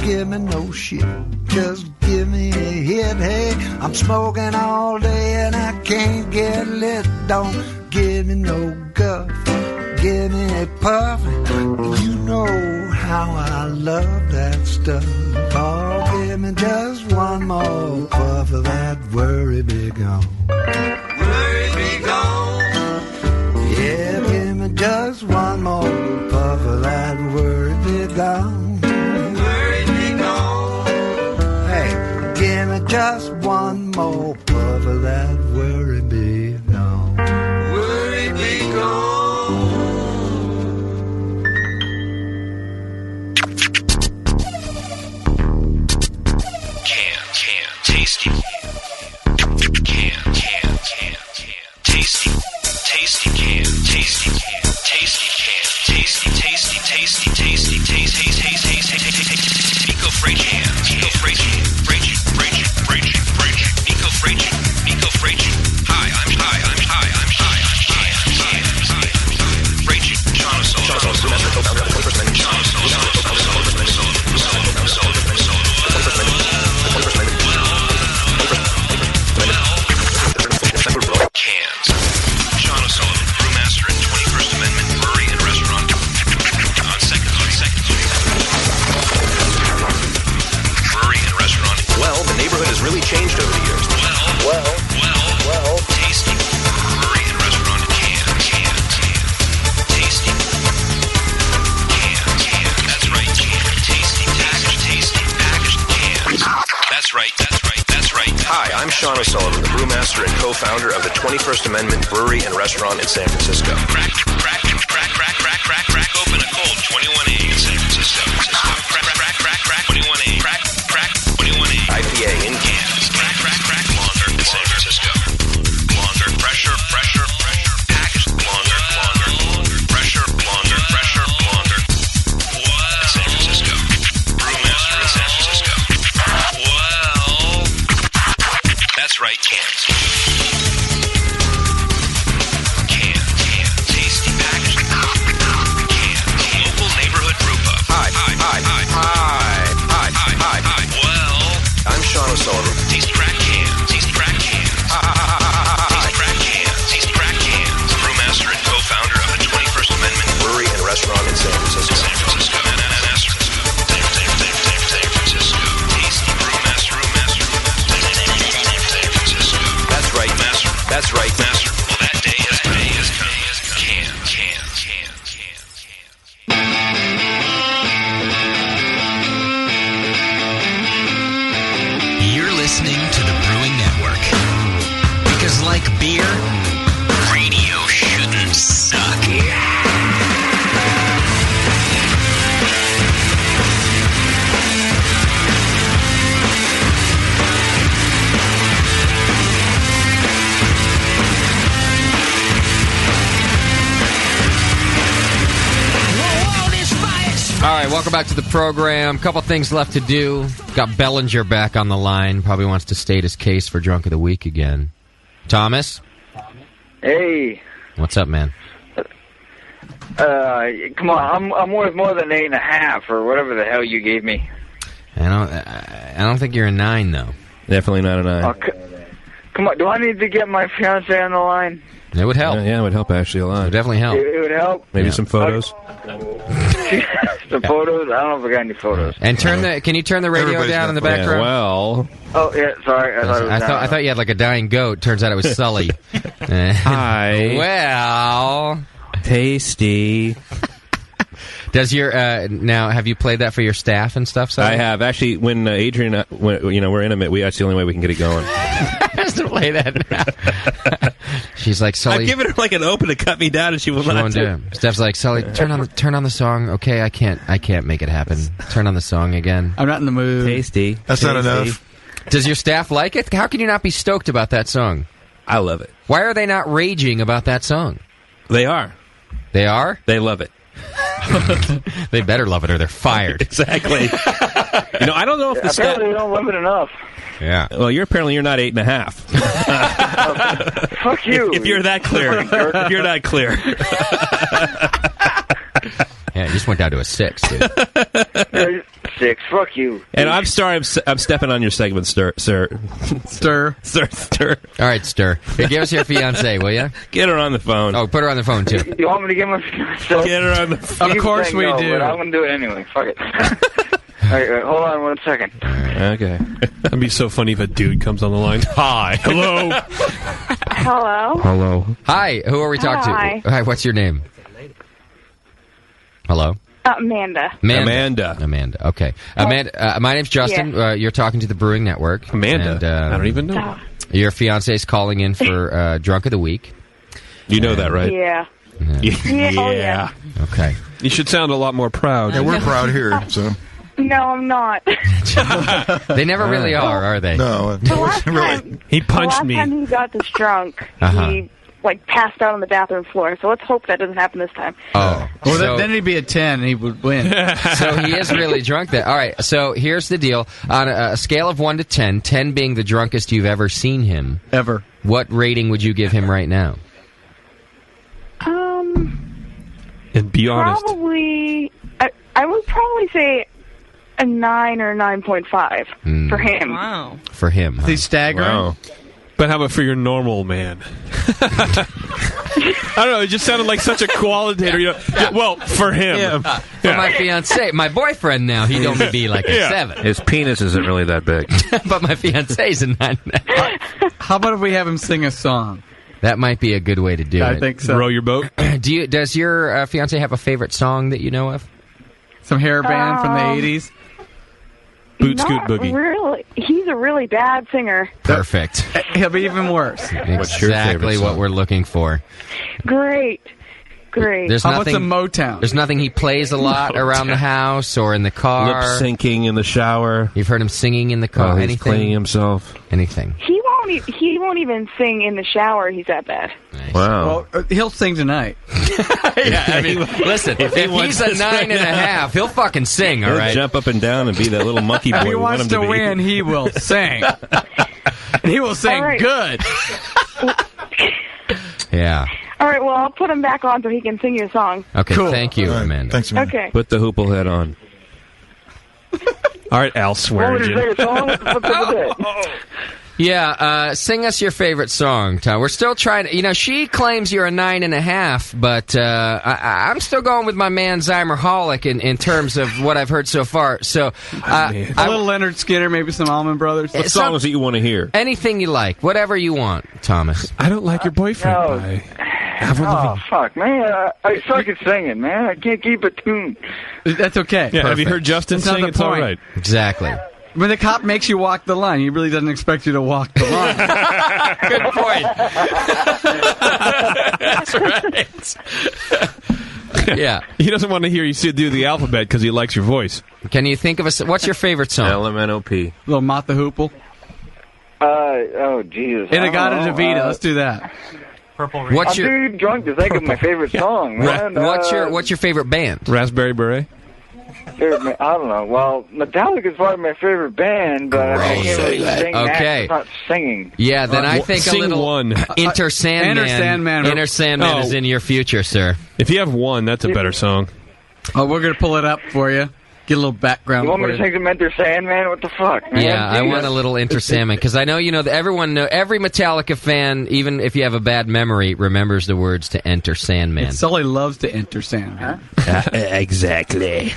Give me no shit, just give me a hit. Hey, I'm smoking all day and I can't get lit. Don't give me no guff, give me a puff. You know how I love that stuff. Oh, give me just one more puff of that worry be gone. Worry be gone. Yeah, give me just one more puff of that worry be gone. Give me just one more puff of that worry be gone. Worry be gone. Tasty. Tasty. Tasty can. Tasty. Tasty can. Tasty. Tasty. Tasty. Tasty. Tasty. Tasty. Nico Frage can. Nico Frage. Nico Frage. Nico Frage. Hi, I'm Frage. Sean O'Sullivan, brewmaster at 21st Amendment Brewery and Restaurant on second. Brewery and restaurant. Well, the neighborhood has really changed over the years. Well. Tasty. Brewery and restaurant. Can. Tasty. Can. That's right. Tasty. Packaged cans. That's right. Hi, I'm Sean O'Sullivan, the brewmaster and co-founder of the 21st Amendment Brewery and Restaurant in San Francisco. Crack open a cold 21A in San Francisco. Crack 21A. Crack 21A. IPA in cans. Crack longer in San Francisco. Longer, pressure. Packaged longer. Pressure, longer. What? In San Francisco. Brewmaster in San Francisco. Well, that's right, cans. Can. Tasty packaged. Can. Local neighborhood brew pub. Hi. Well, I'm Sean O'Sullivan. Tasty crack cans. Tasty crack cans. Brewmaster and co-founder of the 21st Amendment Brewery and Restaurant in San Francisco. San Francisco. Tasty brewmaster. That's right, master. Well, that day has come. Can. You're listening to the Brewing Network. Because like beer, radio shouldn't suck. right, welcome back to the program. Couple things left to do. Got Bellinger back on the line. Probably wants to state his case for Drunk of the Week again. Thomas? Hey. What's up, man? Come on, I'm worth more than 8.5 or whatever the hell you gave me. I don't think you're a 9, though. Definitely not a 9. Oh, come on, do I need to get my fiance on the line? It would help. Yeah, it would help actually a lot. It would definitely help. It would help. Maybe some photos. Some photos? I don't know if I got any photos. And can you turn the radio down in the background? Well. Oh yeah, sorry. I thought you had like a dying goat. Turns out it was Sully. Hi. Well, tasty. Does your now have you played that for your staff and stuff? Sully? I have actually. When Adrian, we're intimate, that's the only way we can get it going. Has to play that now. She's like, Sully. I've given her like an open to cut me down, and she will not do it. Steph's like, Sully, turn on the song. Okay, I can't make it happen. Turn on the song again. I'm not in the mood. Tasty. That's not enough. Does your staff like it? How can you not be stoked about that song? I love it. Why are they not raging about that song? They are. They are? They love it. They better love it or they're fired. Exactly. I don't know if the staff... Apparently they don't love it enough. Yeah. Well, you're not 8.5. Fuck you. If you're that clear. If you're not clear. Yeah, it just went down to a 6, dude. 6. Fuck you. And I'm sorry, I'm stepping on your segment, sir. Stir. All right, Stir. Here, give us your fiancée, will you? Get her on the phone. Oh, put her on the phone, too. You want me to get my fiancée? Get her on the phone. Of course we do. But I'm going to do it anyway. Fuck it. All right, hold on 1 second. Okay. That'd be so funny if a dude comes on the line. Hi. Hello. Hello. Hello. Hi, who are we talking Hi. to? Hi, what's your name? Hello? Amanda. Amanda, okay. Amanda, my name's Justin. Yes. You're talking to the Brewing Network. Amanda? And, I don't even know. Your fiance's calling in for Drunk of the Week. You know that, right? Yeah. Oh, yeah. Okay. You should sound a lot more proud. Yeah, we're proud here, so... No, I'm not. They never really are they? No. The last time, He punched the last time he got this drunk, he passed out on the bathroom floor. So let's hope that doesn't happen this time. Oh. Well, then he'd be a 10 and he would win. So he is really drunk then. All right, so here's the deal. On a scale of 1 to 10, 10 being the drunkest you've ever seen him. Ever. What rating would you give him right now? And be honest. Probably, I would probably say a 9 or 9.5 for him. Wow. For him. He's staggering. Wow. But how about for your normal man? I don't know. It just sounded like such a qualitative. Well, for him. For my fiancé. My boyfriend now, he'd only be like a 7. His penis isn't really that big. But my fiancé's a 9. How about if we have him sing a song? That might be a good way to do it. I think so. Row your boat? Does your fiancé have a favorite song that you know of? Some hair band from the 80s? Boot Scoot Boogie. Really, he's a really bad singer. Perfect. He'll be even worse. Exactly what we're looking for. Great. There's How nothing, about some Motown? There's nothing he plays a lot around the house or in the car. Lip syncing in the shower. You've heard him singing in the car. He's Anything? cleaning himself. Anything. He won't even sing in the shower. He's that bad. Nice. Wow. Well, he'll sing tonight. Yeah, I mean, listen, if he's a 9.5, he'll fucking sing, all right? He'll jump up and down and be that little monkey boy. If he wants to win, he will sing. And he will sing good. Yeah. All right, well, I'll put him back on so he can sing your song. Okay, cool. Thank you, Amanda. Thanks, Amanda. Okay. Put the hoople head on. All right, Al Swearingen. Yeah, sing us your favorite song, Tom. We're still trying to... she claims you're a 9.5, but I'm still going with my man Zymerholic in terms of what I've heard so far. So, a little Leonard Skinner, maybe some Allman Brothers. What songs that you want to hear? Anything you like. Whatever you want, Thomas. I Don't Like Your Boyfriend by Avril Lavigne. Oh, fuck, man. I suck at singing, man. I can't keep a tune. That's okay. Yeah, have you heard Justin sing? It's all right. Exactly. When the cop makes you walk the line, he really doesn't expect you to walk the line. Good point. That's right. Yeah. He doesn't want to hear you do the alphabet because he likes your voice. Can you think of what's your favorite song? LMNOP. Little Mott the Hoople. Oh, Jesus. Inagata Davida. Let's do that. I'm too drunk to think of my favorite song, man. What's your favorite band? Raspberry Beret. favorite. I don't know. Well, Metallica is probably my favorite band, but I can't really sing. Okay. It's not singing. Yeah, then I think sing a little one. Enter Sandman. Enter Sandman is in your future, sir. If you have one, that's a better song. Oh, we're gonna pull it up for you. Get a little background. You want me for to you. sing some Enter Sandman? What the fuck, man? Yeah, I want a little Enter Sandman because I know everyone know every Metallica fan, even if you have a bad memory, remembers the words to Enter Sandman. Sully loves to Enter Sandman. Exactly.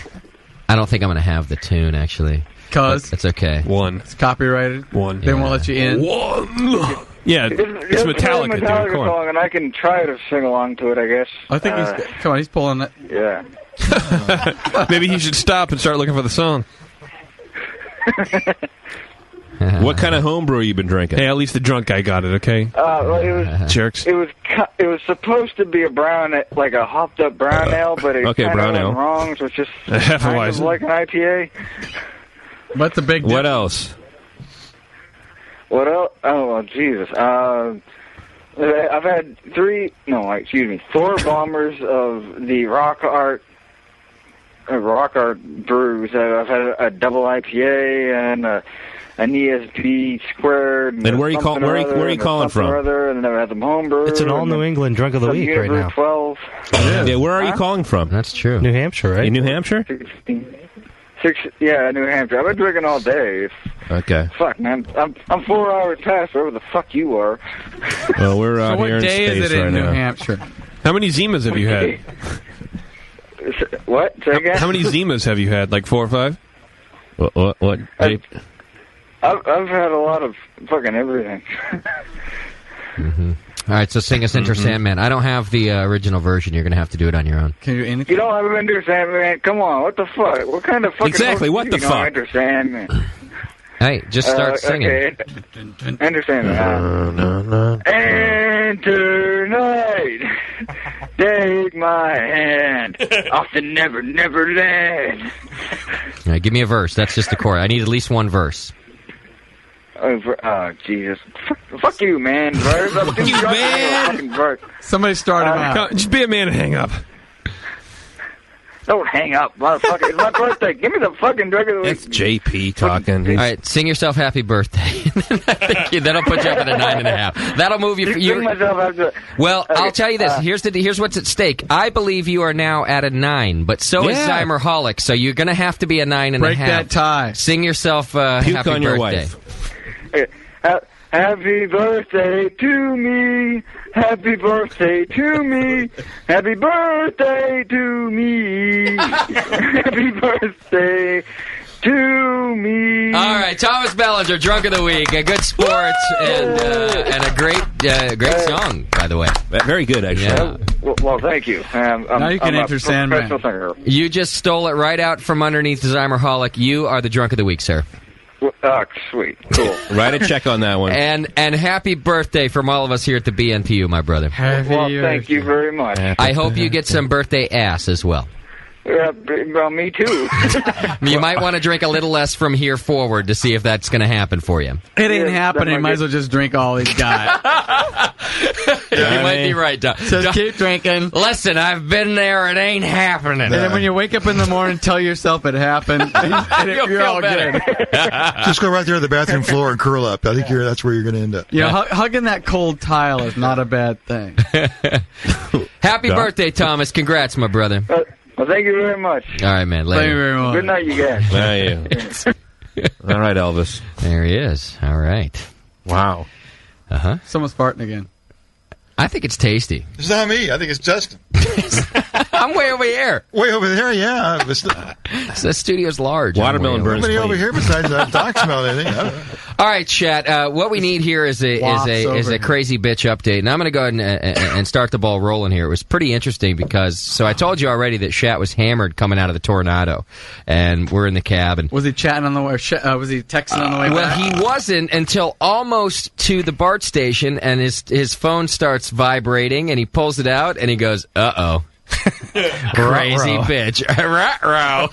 I don't think I'm going to have the tune actually. Cause it's okay. One. It's copyrighted. One. They won't let you in. One. Yeah, it's Metallica. It's a Metallica song, and I can try to sing along to it, I guess. I think he's pulling it. Yeah. Maybe he should stop and start looking for the song. What kind of homebrew you been drinking? Hey, at least the drunk guy got it. Okay. Well, it was jerks. It was supposed to be a brown, like a hopped up brown ale, but it Okay, kind brown of ale. went wrong, so it's just kind of like an IPA. What's the big? What else? What else? Oh, well, Jesus. I've had 4 bombers of the Rock Art brews. I've had a double IPA and an ESB squared. And where are you calling from? And then I've had some homebrew. It's an all New England drunk of the week right now. 12. Yeah, where are you calling from? That's true. New Hampshire, right? In New Hampshire? 16. New Hampshire. I've been drinking all day. Okay. Fuck, man. I'm 4 hours past wherever the fuck you are. Well, we're out So here what in day space is it in right New now. Hampshire? How many Zimas have you had? What? Say again? How many Zimas have you had? Like 4 or 5? What? I've had a lot of fucking everything. Mm-hmm. All right, so sing us Enter Sandman. I don't have the original version. You're going to have to do it on your own. Can you do anything? You don't have Enter Sandman? Come on, what the fuck? What kind of fucking... Exactly, what the fuck? Enter Sandman. Hey, just start singing. Okay. Enter Sandman. Enter night. Take my hand. Off the never, never land. All right, give me a verse. That's just the chorus. I need at least one verse. Oh, Jesus. Fuck you, man. Fuck you, man. Somebody start him out. Just be a man and hang up. Don't hang up, motherfucker. It's my birthday. Give me the fucking drink of the week. It's JP talking. All right, sing yourself happy birthday. I think that'll put you up at a 9.5. That'll move you. Well, I'll tell you this. Here's what's at stake. I believe you are now at a 9, but so is Zymerholic, so you're going to have to be a 9.5. Break that tie. Sing yourself happy on birthday. your wife. Happy birthday to me. Happy birthday to me. Happy birthday to me. Happy birthday to me. All right, Thomas Bellinger, drunk of the week, a good sport and a great song, by the way. Very good, actually. Yeah. Well, thank you. Now you can enter Sandman. You just stole it right out from underneath Zymerholic. You are the drunk of the week, sir. Oh, sweet. Cool. Write a check on that one. And happy birthday from all of us here at the BNTU, my brother. Well, thank you very much. I hope you get some birthday ass as well. Well, me too. You might want to drink a little less from here forward to see if that's going to happen for you. It ain't happening. Might as well just drink all he's got. You might be right, Don. Just keep drinking. Listen, I've been there. It ain't happening. And then when you wake up in the morning, tell yourself it happened. And You'll you're feel all better. good. Just go right there to the bathroom floor and curl up. I think that's where you're going to end up. You know, hugging that cold tile is not a bad thing. Happy birthday, Thomas. Congrats, my brother. Well, thank you very much. All right, man. Later. Thank you very much. Good night, you guys. All right, Elvis. There he is. All right. Wow. Uh-huh. Someone's farting again. I think it's tasty. It's not me. I think it's Justin. I'm way over here. Way over there, yeah. The studio's large. Watermelon burns. Nobody over here besides that Doc smell anything. All right, chat. What we need here is a crazy bitch update, and I'm going to go ahead and start the ball rolling here. It was pretty interesting because I told you already that Shat was hammered coming out of the tornado, and we're in the cab. And was he chatting on the way? Was he texting on the way? Well, back? he wasn't until almost to the BART station, and his phone starts vibrating, and he pulls it out, and he goes, "Uh-oh." Crazy bitch. Ruh-roh.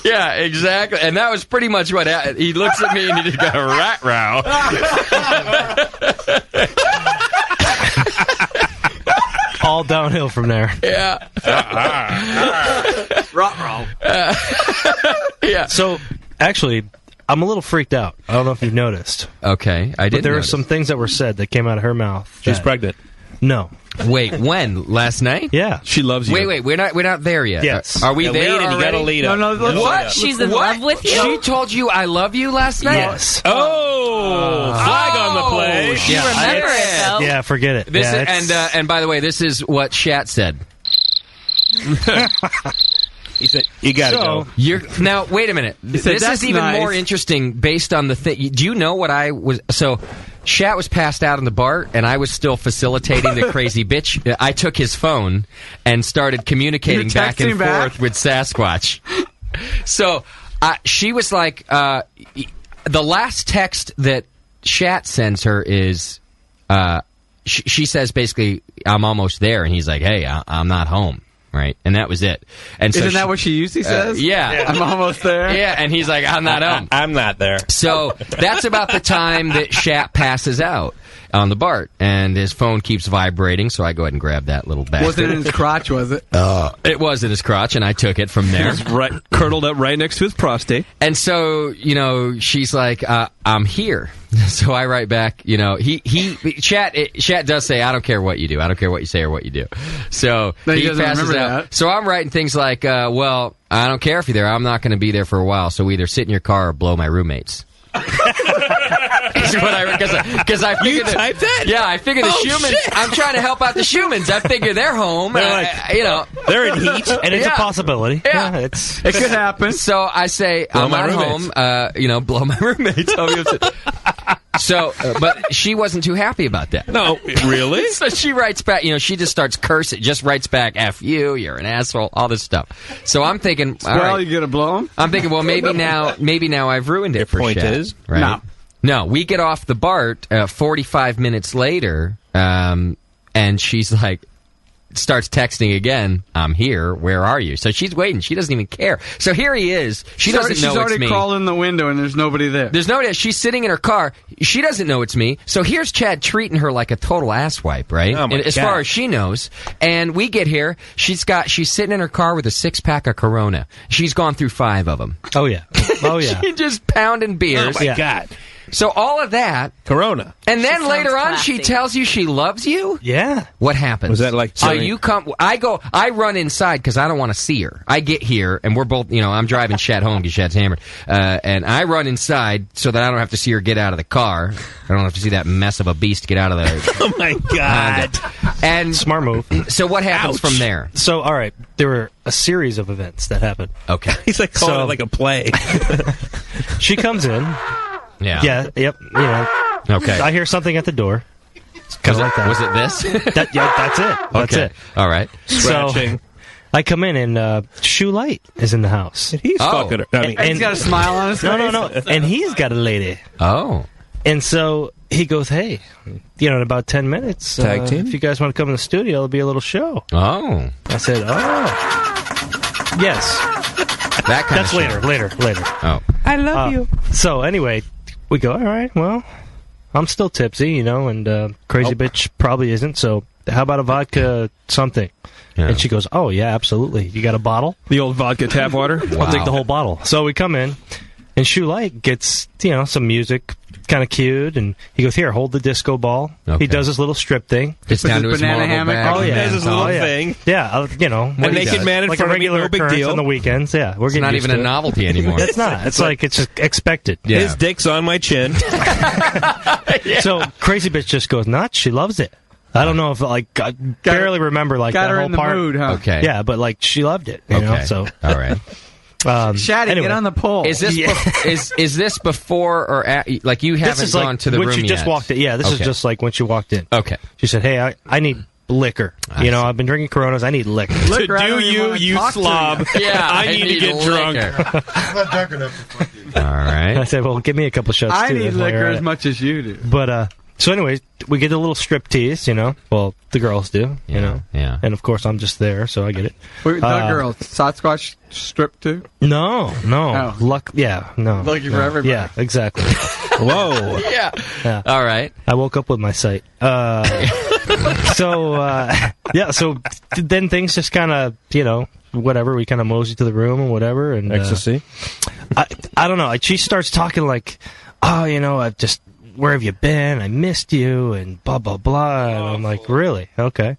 Yeah, exactly. And that was pretty much what happened. He looks at me and he just goes, "Ruh-roh." All downhill from there. Yeah. Wrong. Yeah. So, actually, I'm a little freaked out. I don't know if you've noticed. Okay, I did. But there notice. were some things that were said that came out of her mouth. She's pregnant. No. Wait, when? Last night? Yeah. She loves you. Wait, we're not there yet. Yes. Are we Yeah, there lead him, you already? gotta lead him. No, let's What? She's in love with you? She told you I love you last night? Yes. Oh, flag on the play. She remember it, though. Yeah, forget it. This yeah, is, and by the way, this is what Shat said. He said, "You gotta go." Now, wait a minute. This is even more interesting based on the thing. Do you know what I was? So, Shat was passed out in the bar, and I was still facilitating the crazy bitch. I took his phone and started communicating back and forth with Sasquatch. So, she was like, the last text that Shat sends her is, she says basically, "I'm almost there," and he's like, "Hey, I'm not home." Right, and that was it. And so Isn't that what she usually says? Yeah. I'm almost there. Yeah, and he's like, I'm not home. I'm not there. So that's about the time that Shat passes out on the BART, and his phone keeps vibrating, so I go ahead and grab that little bastard. Wasn't in his crotch, was it? It was in his crotch, and I took it from there. It was curled up right next to his prostate. And so, she's like, I'm here. So I write back, Shat does say, I don't care what you do. I don't care what you say or what you do. So he he doesn't passes remember out. that. So I'm writing things like, well, I don't care if you're there. I'm not going to be there for a while. So either sit in your car or blow my roommates. Because I figured you typed that? Yeah, I figured the Schumans. Shit. I'm trying to help out the Schumans. I figure they're home. They're they're in heat, and it's a possibility. Yeah, it could happen. So I say, I'm not home. Blow my roommates. So, but she wasn't too happy about that. No, really? So she writes back, she just starts cursing, just writes back, F you, you're an asshole, all this stuff. So I'm thinking, all right. you gonna blow him? I'm thinking, well, maybe now I've ruined it for point Shat, is, right? No, we get off the BART 45 minutes later, and she's like, starts texting again, I'm here, where are you? So she's waiting, she doesn't even care. So here he is, she doesn't know it's me. She's already crawling in the window and there's nobody there. There's nobody, she's sitting in her car, she doesn't know it's me, so here's Chad treating her like a total asswipe, right? Oh my as God. far as she knows. And we get here, she's sitting in her car with a 6-pack of Corona. She's gone through 5 of them. Oh, yeah. Oh, yeah. She's just pounding beers. Oh, my God. So all of that, Corona, and then She later sounds on, she classy. tells you she loves you. Yeah. What happens? Was that like? So you come? I run inside because I don't want to see her. I get here, and we're both, I'm driving Shat home because Shat's hammered, and I run inside so that I don't have to see her get out of the car. I don't have to see that mess of a beast get out of the. Oh my God! And smart move. So what happens Ouch. from there? So all right, there were a series of events that happened. Okay, he's like calling it like a play. She comes in. Yeah. Yeah. Yep. Okay. I hear something at the door. Was like that. Was it this? That's it. That's Okay. it. All right. So I come in and Shoe Light is in the house. He's fucking her. And he's got a smile on his face. No. And he's got a lady. Oh. And so he goes, hey, in about 10 minutes, Tag team? if you guys want to come in the studio, there'll be a little show. Oh. I said, oh. Yes. That kind That's of show. later. Oh. I love you. So anyway, we go, all right, well, I'm still tipsy, and crazy bitch probably isn't, so how about a vodka something? Yeah. And she goes, oh, yeah, absolutely. You got a bottle? The old vodka tap water? I'll take the whole bottle. So we come in, and Shoe Light gets, some music, kind of cute, and he goes, here, hold the disco ball. Okay. He does his little strip thing. Gets down to his banana marble hammock bag. Oh, yeah. Does his little thing. Yeah, A what he naked does. man in like front a of me, regular no big occurrence deal. on the weekends. Yeah, we're It's getting not used even to a it. novelty anymore. It's not. It's like it's just expected. Yeah. His dick's on my chin. So crazy bitch just goes nuts. She loves it. I don't know if I barely remember Got that her whole in the part. mood, huh? Okay. Yeah, but she loved it. You know, Okay. so All right. Shaddy, anyway. get on the pole. Is this is this before or like you haven't This is gone to the when room she yet? just walked in. Yeah, this is Okay. just like when she walked in. Okay. She said, "Hey, I need liquor. I've been drinking Coronas. I need liquor." Liquor, I don't even wanna talk to slob. Yeah, I need to get drunk. liquor. I'm not drunk enough to fuck you. All right. I said, "Well, give me a couple shots I too." need That's why liquor you're as at it. much as you do. But so anyway, we get a little strip tease. Well, the girls do. Yeah. And of course, I'm just there, so I get it. The girl, Sasquatch strip too? No. Oh. Luck. Yeah. No. Lucky for everybody. Yeah. Exactly. Whoa. Yeah. All right. I woke up with my sight. So then things just kind of, whatever. We kind of mosey to the room and whatever. And ecstasy. I don't know. She starts talking like, I've just, where have you been? I missed you and blah, blah, blah. And I'm like, really? Okay.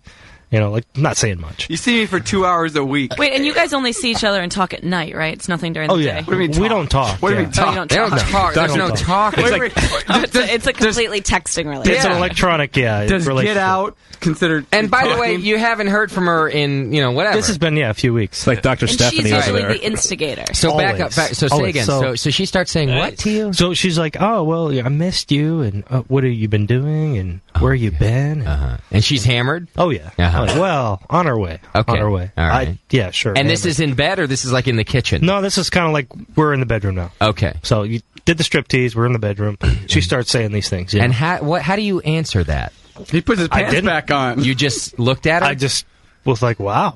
Not saying much. You see me for 2 hours a week. Wait, and you guys only see each other and talk at night, right? It's nothing during the day. What do you mean we don't talk. What do you mean talk? Oh, you don't talk. There's no talking. It's a completely texting relationship. It's an electronic, Does relationship. Get Out considered? And by the way, you haven't heard from her in, whatever. This has been, a few weeks. It's like Dr. And Stephanie she's over usually there. the instigator. So back up. So say again. So she starts saying what to you? So she's like, oh, well, I missed you, and what have you been doing, and where you been? And she's hammered? Oh, yeah. Uh-huh. Like, well, on her way. Okay. On her way. All right. Yeah, sure. And this is in bed, or this is like in the kitchen? No, this is kind of like we're in the bedroom now. Okay. So you did the striptease, we're in the bedroom. She starts saying these things. Yeah. And how do you answer that? He puts his pants back on. You just looked at her? I just was like, wow.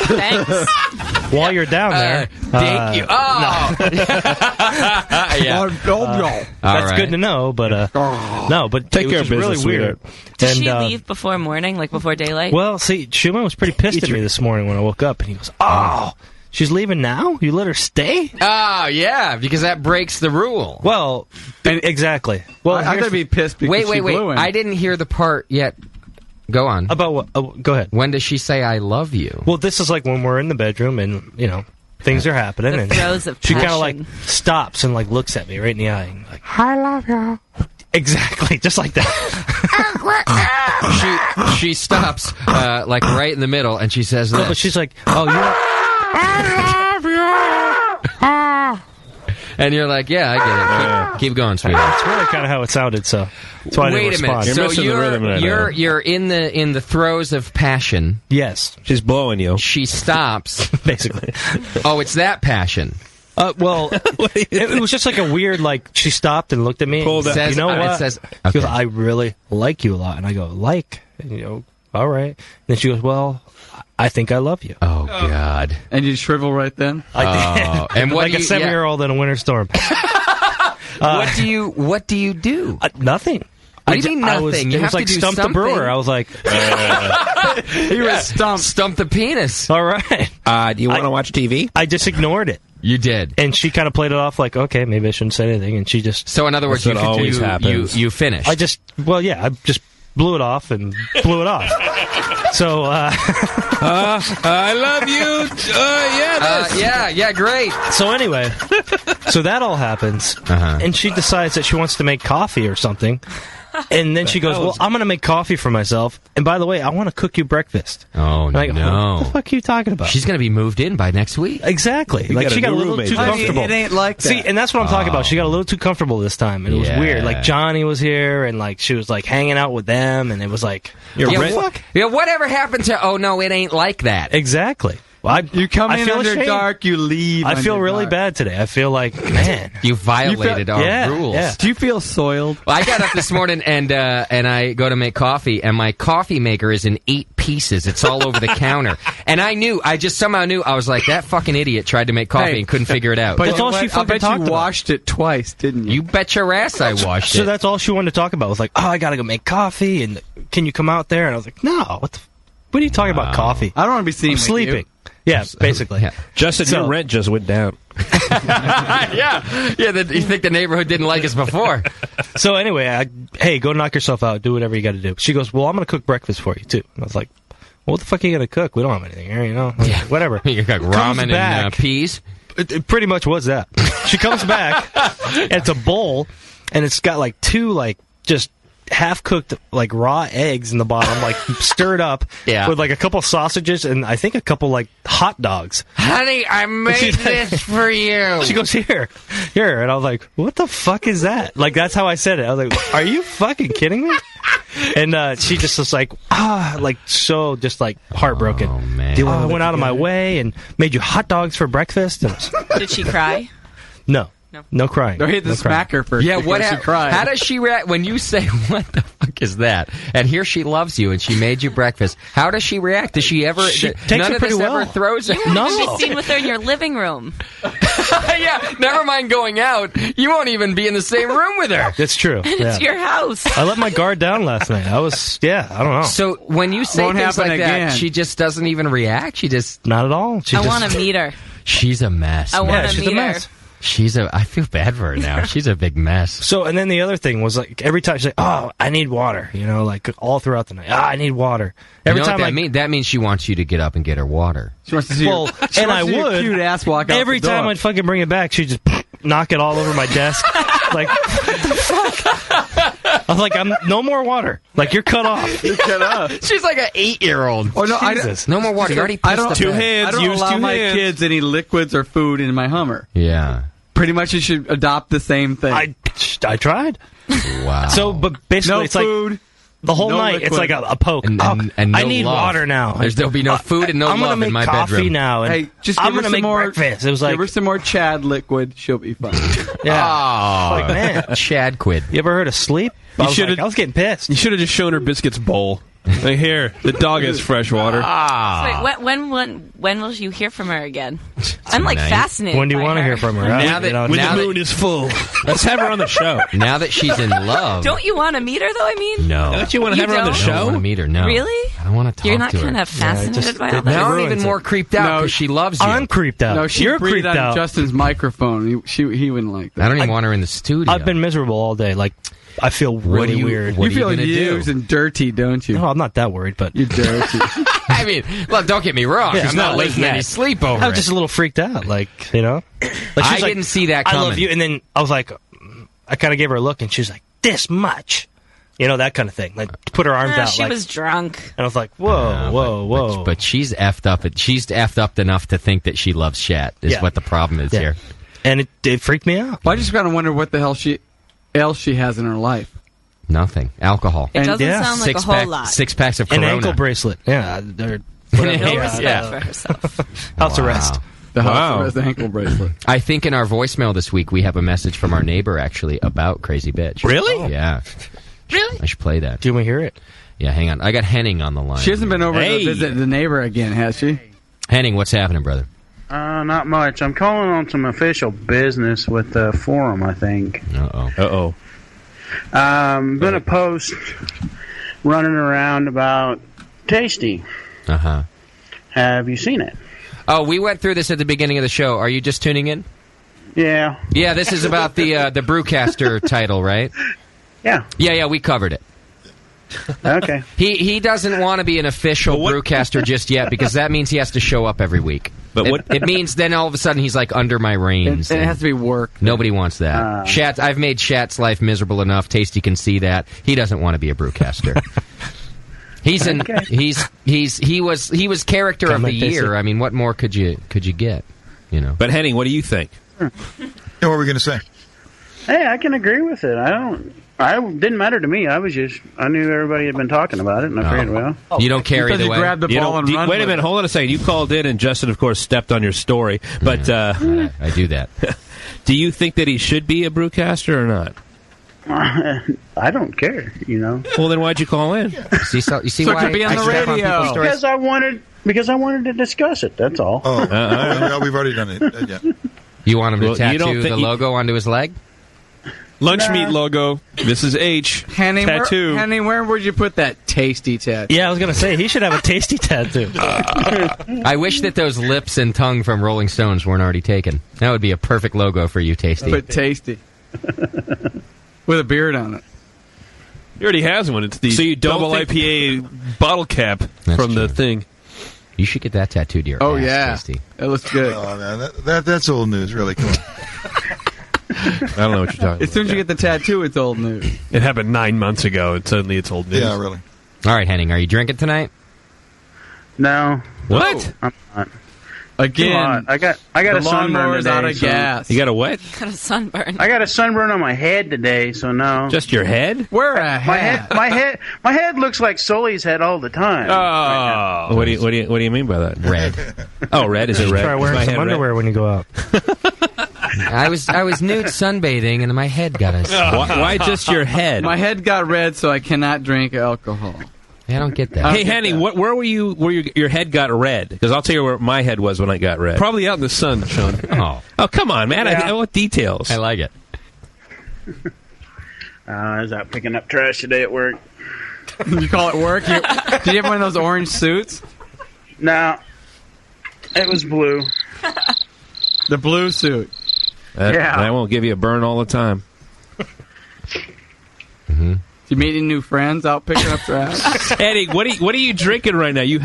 Thanks. While you're down there. Thank you. Oh! Yeah. That's good to know, but no, but Take it was care of just business, really weird. Did she leave before morning, like before daylight? Well, see, Schumann was pretty pissed at me this morning when I woke up, and he goes, oh, she's leaving now? You let her stay? Oh, yeah, because that breaks the rule. Well, exactly. Well, I'm going to be pissed because wait. I didn't hear the part yet. Go on. About what? Go ahead. When does she say I love you? Well, this is like when we're in the bedroom and, things are happening. And throes of she kind of passion. like stops and like looks at me right in the eye and like, I love you. Exactly, just like that. She stops like right in the middle and she says No, this. but she's like, oh, I love you. And you're like, yeah, I get it. Keep going, sweetheart. That's really kind of how it sounded, so that's why I didn't Wait a minute. respond. So missing the rhythm right now. you're in the throes of passion. Yes. She's blowing you. She stops. Basically. Oh, it's that passion. Well, it was just like a weird, like, she stopped and looked at me and said, you know what? It says, She goes, I really like you a lot. And I go, and, all right. And then she goes, well, I think I love you. Oh, God. And you shrivel right then? I did. And what like a 7-year-old in a winter storm. What do you do? Nothing. What do you mean nothing? It was like Stump the Brewer. I was like... He was stumped. Stump the penis. All right. Do you want to watch TV? I just ignored it. You did. And she kind of played it off like, okay, maybe I shouldn't say anything. And she just... So in other words, That's what always happens. you finished. I just blew it off and blew it off. So, I love you. Yeah, great. So anyway, so that all happens, and she decides that she wants to make coffee or something, and then she goes, well, I'm going to make coffee for myself, and by the way, I want to cook you breakfast. Oh, and I go, no. what the fuck are you talking about? She's going to be moved in by next week. Exactly. Like, she got a little too comfortable. It ain't like that. See, and that's what I'm talking about. She got a little too comfortable this time, and it was weird. Like, Johnny was here, and like she was like hanging out with them, and it was like, whatever happened to, oh, no, it ain't like that. Exactly. Well, you come in under ashamed. Dark, you leave. I feel really bad today. I feel like, man, you violated our rules. Yeah. Do you feel soiled? Well, I got up this morning and I go to make coffee, and my coffee maker is in 8 pieces. It's all over the counter, and I just somehow knew. I was like, that fucking idiot tried to make coffee and couldn't figure it out. But that's all she fucking talked about. You washed it twice, didn't you? You bet your ass I washed it. So that's all she wanted to talk about. Was like, oh, I gotta go make coffee, and can you come out there? And I was like, no, what are you talking about coffee? I don't want to be seen. I'm sleeping. You. Yeah, basically. Yeah. Justin, your rent just went down. yeah. You think the neighborhood didn't like us before. So anyway, hey, go knock yourself out. Do whatever you got to do. She goes, well, I'm going to cook breakfast for you, too. And I was like, well, what the fuck are you going to cook? We don't have anything here, Yeah. Whatever. You got ramen and peas? It pretty much was that. She comes back, and it's a bowl, and it's got like 2, like, just half-cooked, like, raw eggs in the bottom, like, stirred up with, like, a couple sausages and I think a couple, like, hot dogs. Honey, I made this for you. She goes, here. And I was like, what the fuck is that? Like, that's how I said it. I was like, are you fucking kidding me? And she just was like, so just, like, heartbroken. Oh, man. I went out of my way and made you hot dogs for breakfast. Did she cry? No crying. Don't hit the smacker first. Yeah, she cried. how does she react when you say, what the fuck fuck is that? And here she loves you, and she made you breakfast. How does she react? Does she ever? She takes none it of pretty this well. ever throws her. You won't be seen with her in your living room. Yeah, never mind going out. You won't even be in the same room with her. That's true. And it's your house. I let my guard down last night. I don't know. So when you say Won't things happen like again. that, she just doesn't even react. She just not at all. I want to meet her. She's a mess. I man. want to meet her. I feel bad for her now. She's a big mess. So, and then the other thing was like every time she's like, "Oh, I need water," like all throughout the night. I need water. Every you know time what that means? That means she wants you to get up and get her water. She wants to see well, and I would. Cute ass walk out every the door. time I'd fucking bring it back, she'd just knock it all over my desk. Like, what the fuck? I was like, I'm no more water. Like, you're cut off. You're cut off. She's like an 8-year-old. Oh no, Jesus. No more water. You already pissed the two bed. hands. I don't use allow two my hands. kids any liquids or food in my Hummer. Yeah. Pretty much, you should adopt the same thing. I tried. Wow. So, but basically, no it's food. like the whole no night. liquid. It's like a poke. And no I need love. water now. There'll be no food and no I'm love gonna make in my coffee bedroom. now. And Hey, just I'm give her gonna some make more breakfast. It was like, give her some more Chad liquid. She'll be fine. yeah. Oh, Like, man. Chad quid. You ever heard of sleep? I was getting pissed. You should have just shown her Biscuit's bowl. Like, here, the dog has fresh water. Wait, when will you hear from her again? I'm like Tonight. fascinated. When do you by want to her. hear from her? Now that- When now the that- moon is full. Let's have her on the show. Now that she's in love. Don't you want to meet her though? I mean, No. Don't you want to have her on the don't? I don't want to show? meet her, no. Really? I don't want to talk You're not to her. kind of fascinated by all that. Now I'm ruins even it. more creeped out No, because she loves you. I'm creeped out. No, she You're breathed creeped on out. Justin's microphone. He wouldn't like that. I don't even want her in the studio. I've been miserable all day. Like, I feel really weird. What you are feel you gonna used do? and dirty, don't you? No, I'm not that worried, but You're dirty. I mean, look, don't get me wrong. Yeah, I'm not losing any sleep over I was it. just a little freaked out. Like, Like, I she's like, didn't see that I love coming. you, and then I was like, I kind of gave her a look, and she's like, this much, that kind of thing. Like, put her arms out. She like, was drunk. and I was like, whoa. But she's effed up. She's effed up enough to think that she loves Shat. Is Yeah. what the problem is Yeah. here. And it freaked me out. Well, I just kind of wonder what the hell else she has in her life. Nothing. Alcohol. It doesn't yeah. sound like a whole lot. 6 packs of An Corona. ankle bracelet. Yeah. They're No Yeah. respect for herself. house arrest. The house Wow. arrest ankle bracelet. I think in our voicemail this week we have a message from our neighbor actually about Crazy Bitch. Really? Yeah. Really? I should play that. Do we hear it? Yeah, hang on. I got Henning on the line. She hasn't been over to visit the neighbor again, has she? Henning, what's happening, brother? Not much. I'm calling on some official business with the forum, I think. Uh-oh. I'm going to post running around about Tasty. Uh-huh. Have you seen it? Oh, we went through this at the beginning of the show. Are you just tuning in? Yeah. Yeah, this is about the Brewcaster title, right? Yeah. Yeah, we covered it. Okay. He doesn't want to be an official Brewcaster just yet because that means he has to show up every week. But it means then all of a sudden he's like under my reins. And it has to be work. Nobody wants that. Shat, I've made Shat's life miserable enough. Tasty can see that. He doesn't want to be a Brewcaster. He's in. He was character of the year. I mean, what more could you get? But Henning, what do you think? What were we going to say? Hey, I can agree with it. I didn't matter to me. I knew everybody had been talking about it, and I figured, well. You don't care either way. Grab the ball and run wait a with minute, hold on a second. You called in, and Justin, of course, stepped on your story. But I do that. Do you think that he should be a Brewcaster or not? I don't care, Well, then why'd you call in? You see So why it could be on I the step on radio. people's stories? Because I wanted to discuss it. That's all. Oh, well, we've already done it. Yeah. You want him to Well, you don't tattoo think the logo onto his leg? Lunch meat logo. This is H. Henny, tattoo. Where would you put that tasty tattoo? Yeah, I was going to say, he should have a tasty tattoo. I wish that those lips and tongue from Rolling Stones weren't already taken. That would be a perfect logo for you, Tasty. Put tasty. With a beard on it. He already has one. It's the So you don't double think- IPA bottle cap That's from the true. thing. You should get that tattooed to your Oh, ass, yeah. Tasty. That looks good. Oh, man, that's old news, really. Come on. I don't know what you're talking As soon as you get the tattoo, it's old news. It happened 9 months ago, and suddenly it's old news. Yeah, really. All right, Henning, are you drinking tonight? No. What? I'm not. Again, I got the a sunburn lawnmower's today. out of so- gas. You got a what? Got a sunburn. I got a sunburn on my head today, so no. Just your head? Wear a hat. My head looks like Sully's head all the time. Oh, what do you mean by that? Red. Oh, red is it red? Try wearing Is my some head red? underwear when you go out. I was nude sunbathing, and my head got a... Why just your head? My head got red, so I cannot drink alcohol. I don't get that. Hey, Henny, where were you where your head got red? Because I'll tell you where my head was when I got red. Probably out in the sun, Sean. Oh, come on, man. Yeah. I want details. I like it. I was out picking up trash today at work. You call it work? Did you have one of those orange suits? No. It was blue. The blue suit. That won't give you a burn all the time. Mm-hmm. You meet any new friends out picking up trash? Eddie, what are you drinking right now? You're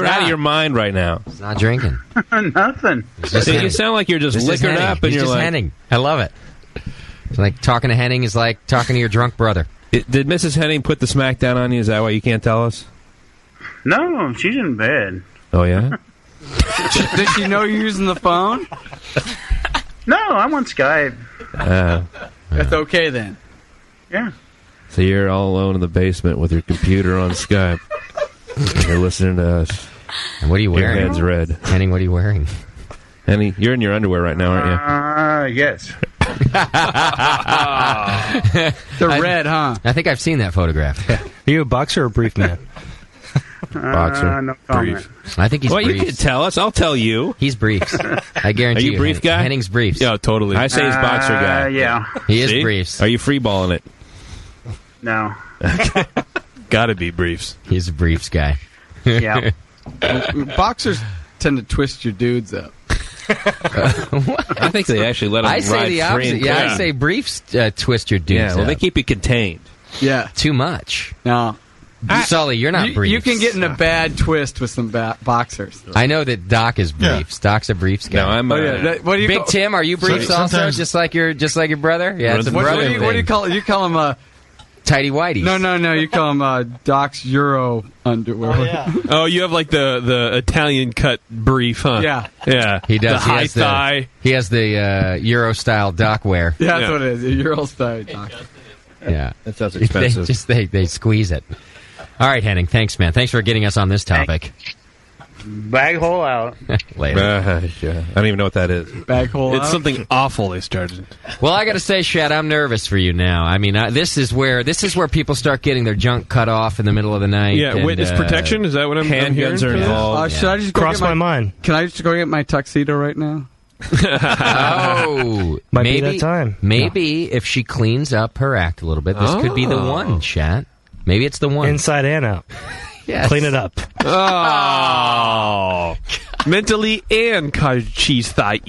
out of your mind right now. He's not drinking. Nothing. You sound like you're just liquored up, and He's you're just like Henning. I love it. It's like talking to Henning is like talking to your drunk brother. Did Mrs. Henning put the smack down on you? Is that why you can't tell us? No, she's in bed. Oh yeah. Does she know you're using the phone? No, I'm on Skype. That's okay then. Yeah. So you're all alone in the basement with your computer on Skype. And you're listening to us. And what are you wearing? Your head's red. Henning, what are you wearing? Henning, you're in your underwear right now, aren't you? Yes. They're red, huh? I think I've seen that photograph. Are you a boxer or a brief man? Boxer. No comment. I think he's Well, briefs. you can tell us. I'll tell you. He's briefs. I guarantee Are you brief guy? Henning's briefs. Yeah, totally. I say he's boxer guy. Yeah. He is See? briefs. Are you freeballing it? No. Gotta be briefs. He's a briefs guy. Yeah. Boxers tend to twist your dudes up. I think they actually let them I ride say the free opposite. and Yeah, clear. I say briefs twist your dudes Yeah, well, up. they keep you contained. Yeah. Too much. No. Sully, you're not briefs. You can get in a bad twist with some boxers. I know that Doc is briefs. Doc's a briefs guy. No, I'm. What do you Big call, Tim, are you briefs also? sometimes- Just like your brother? Yeah, it's a what, brother what do you call it? You call him Tighty Whities. No. You call him Doc's Euro underwear. Oh, yeah. Oh, you have like the Italian cut brief, huh? Yeah. Yeah. He does. The high thigh. He has the Euro style Doc wear. Yeah, that's what it is. A Euro style Doc. Yeah. That sounds expensive. They squeeze it. All right, Henning. Thanks, man. Thanks for getting us on this topic. Bag hole out. Later. Yeah. I don't even know what that is. Bag hole It's out? something awful they started. Well, I got to say, Shad, I'm nervous for you now. I mean, this is where people start getting their junk cut off in the middle of the night. Yeah, and, witness protection? Is that what I'm hearing? Handguns are for this? involved. Should I just go Cross get my mind. Can I just go get my tuxedo right now? Oh, Might maybe be that time. Maybe if she cleans up her act a little bit, this could be the one, Shat. Maybe it's the one. Inside and out. Yes. Clean it up. Oh. Mentally and cottage cheese thigh.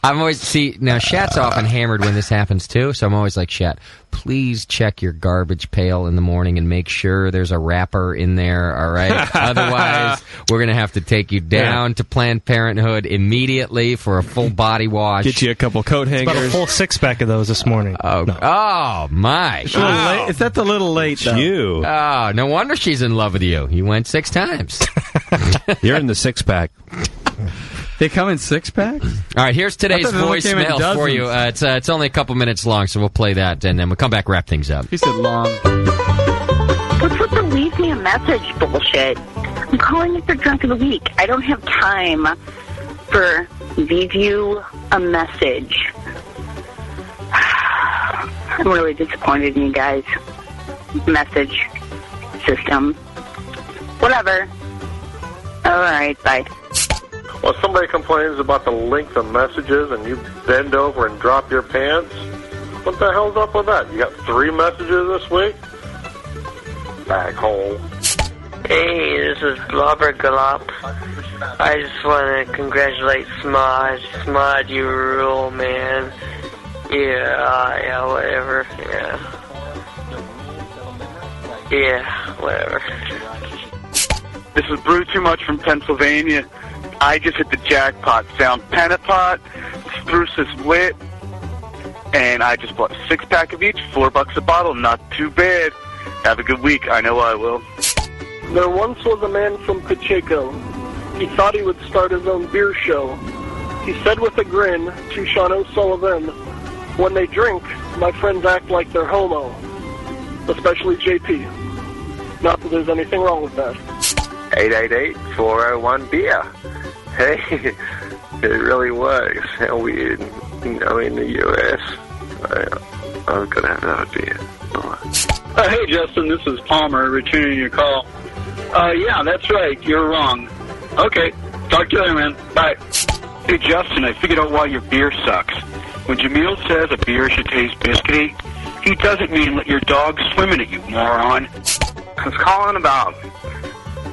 I'm always now Shat's often hammered when this happens too, so I'm always like, Shat, please check your garbage pail in the morning and make sure there's a wrapper in there, all right? Otherwise, we're going to have to take you down to Planned Parenthood immediately for a full body wash. Get you a couple coat hangers. About a full 6-pack of those this morning. Oh, oh my. It's a little late. It's at the little late, though. You. Oh, no wonder she's in love with you. You went 6 times. You're in the 6-pack. They come in 6-packs? All right, here's today's I thought they only came in voicemail for you. It's only a couple minutes long, so we'll play that, and then we'll come back, wrap things up. He said long. What's with the leave me a message bullshit? I'm calling it for drunk of the week. I don't have time for leave you a message. I'm really disappointed in you guys. Message system. Whatever. All right, bye. Well, somebody complains about the length of messages and you bend over and drop your pants. What the hell's up with that? You got 3 messages this week? Bag hole. Hey, this is Robert Galop. I just want to congratulate Smodge. Smodge, you rule, man. Yeah, whatever. Yeah, whatever. This is Brew Too Much from Pennsylvania. I just hit the jackpot. Found Pennapot, Spruce is Lit, and I just bought a 6-pack of each, $4 a bottle. Not too bad. Have a good week. I know I will. There once was a man from Pacheco. He thought he would start his own beer show. He said with a grin to Sean O'Sullivan, "When they drink, my friends act like they're homo, especially JP." Not that there's anything wrong with that. 888-401-BEER. Hey, it really was. We in the U.S., I was going to have another beer. Hey, Justin, this is Palmer returning your call. Yeah, that's right. You're wrong. Okay, talk to you later, man. Bye. Hey, Justin, I figured out why your beer sucks. When Jamil says a beer should taste biscuity, he doesn't mean let your dog swim in it, you moron. I was calling about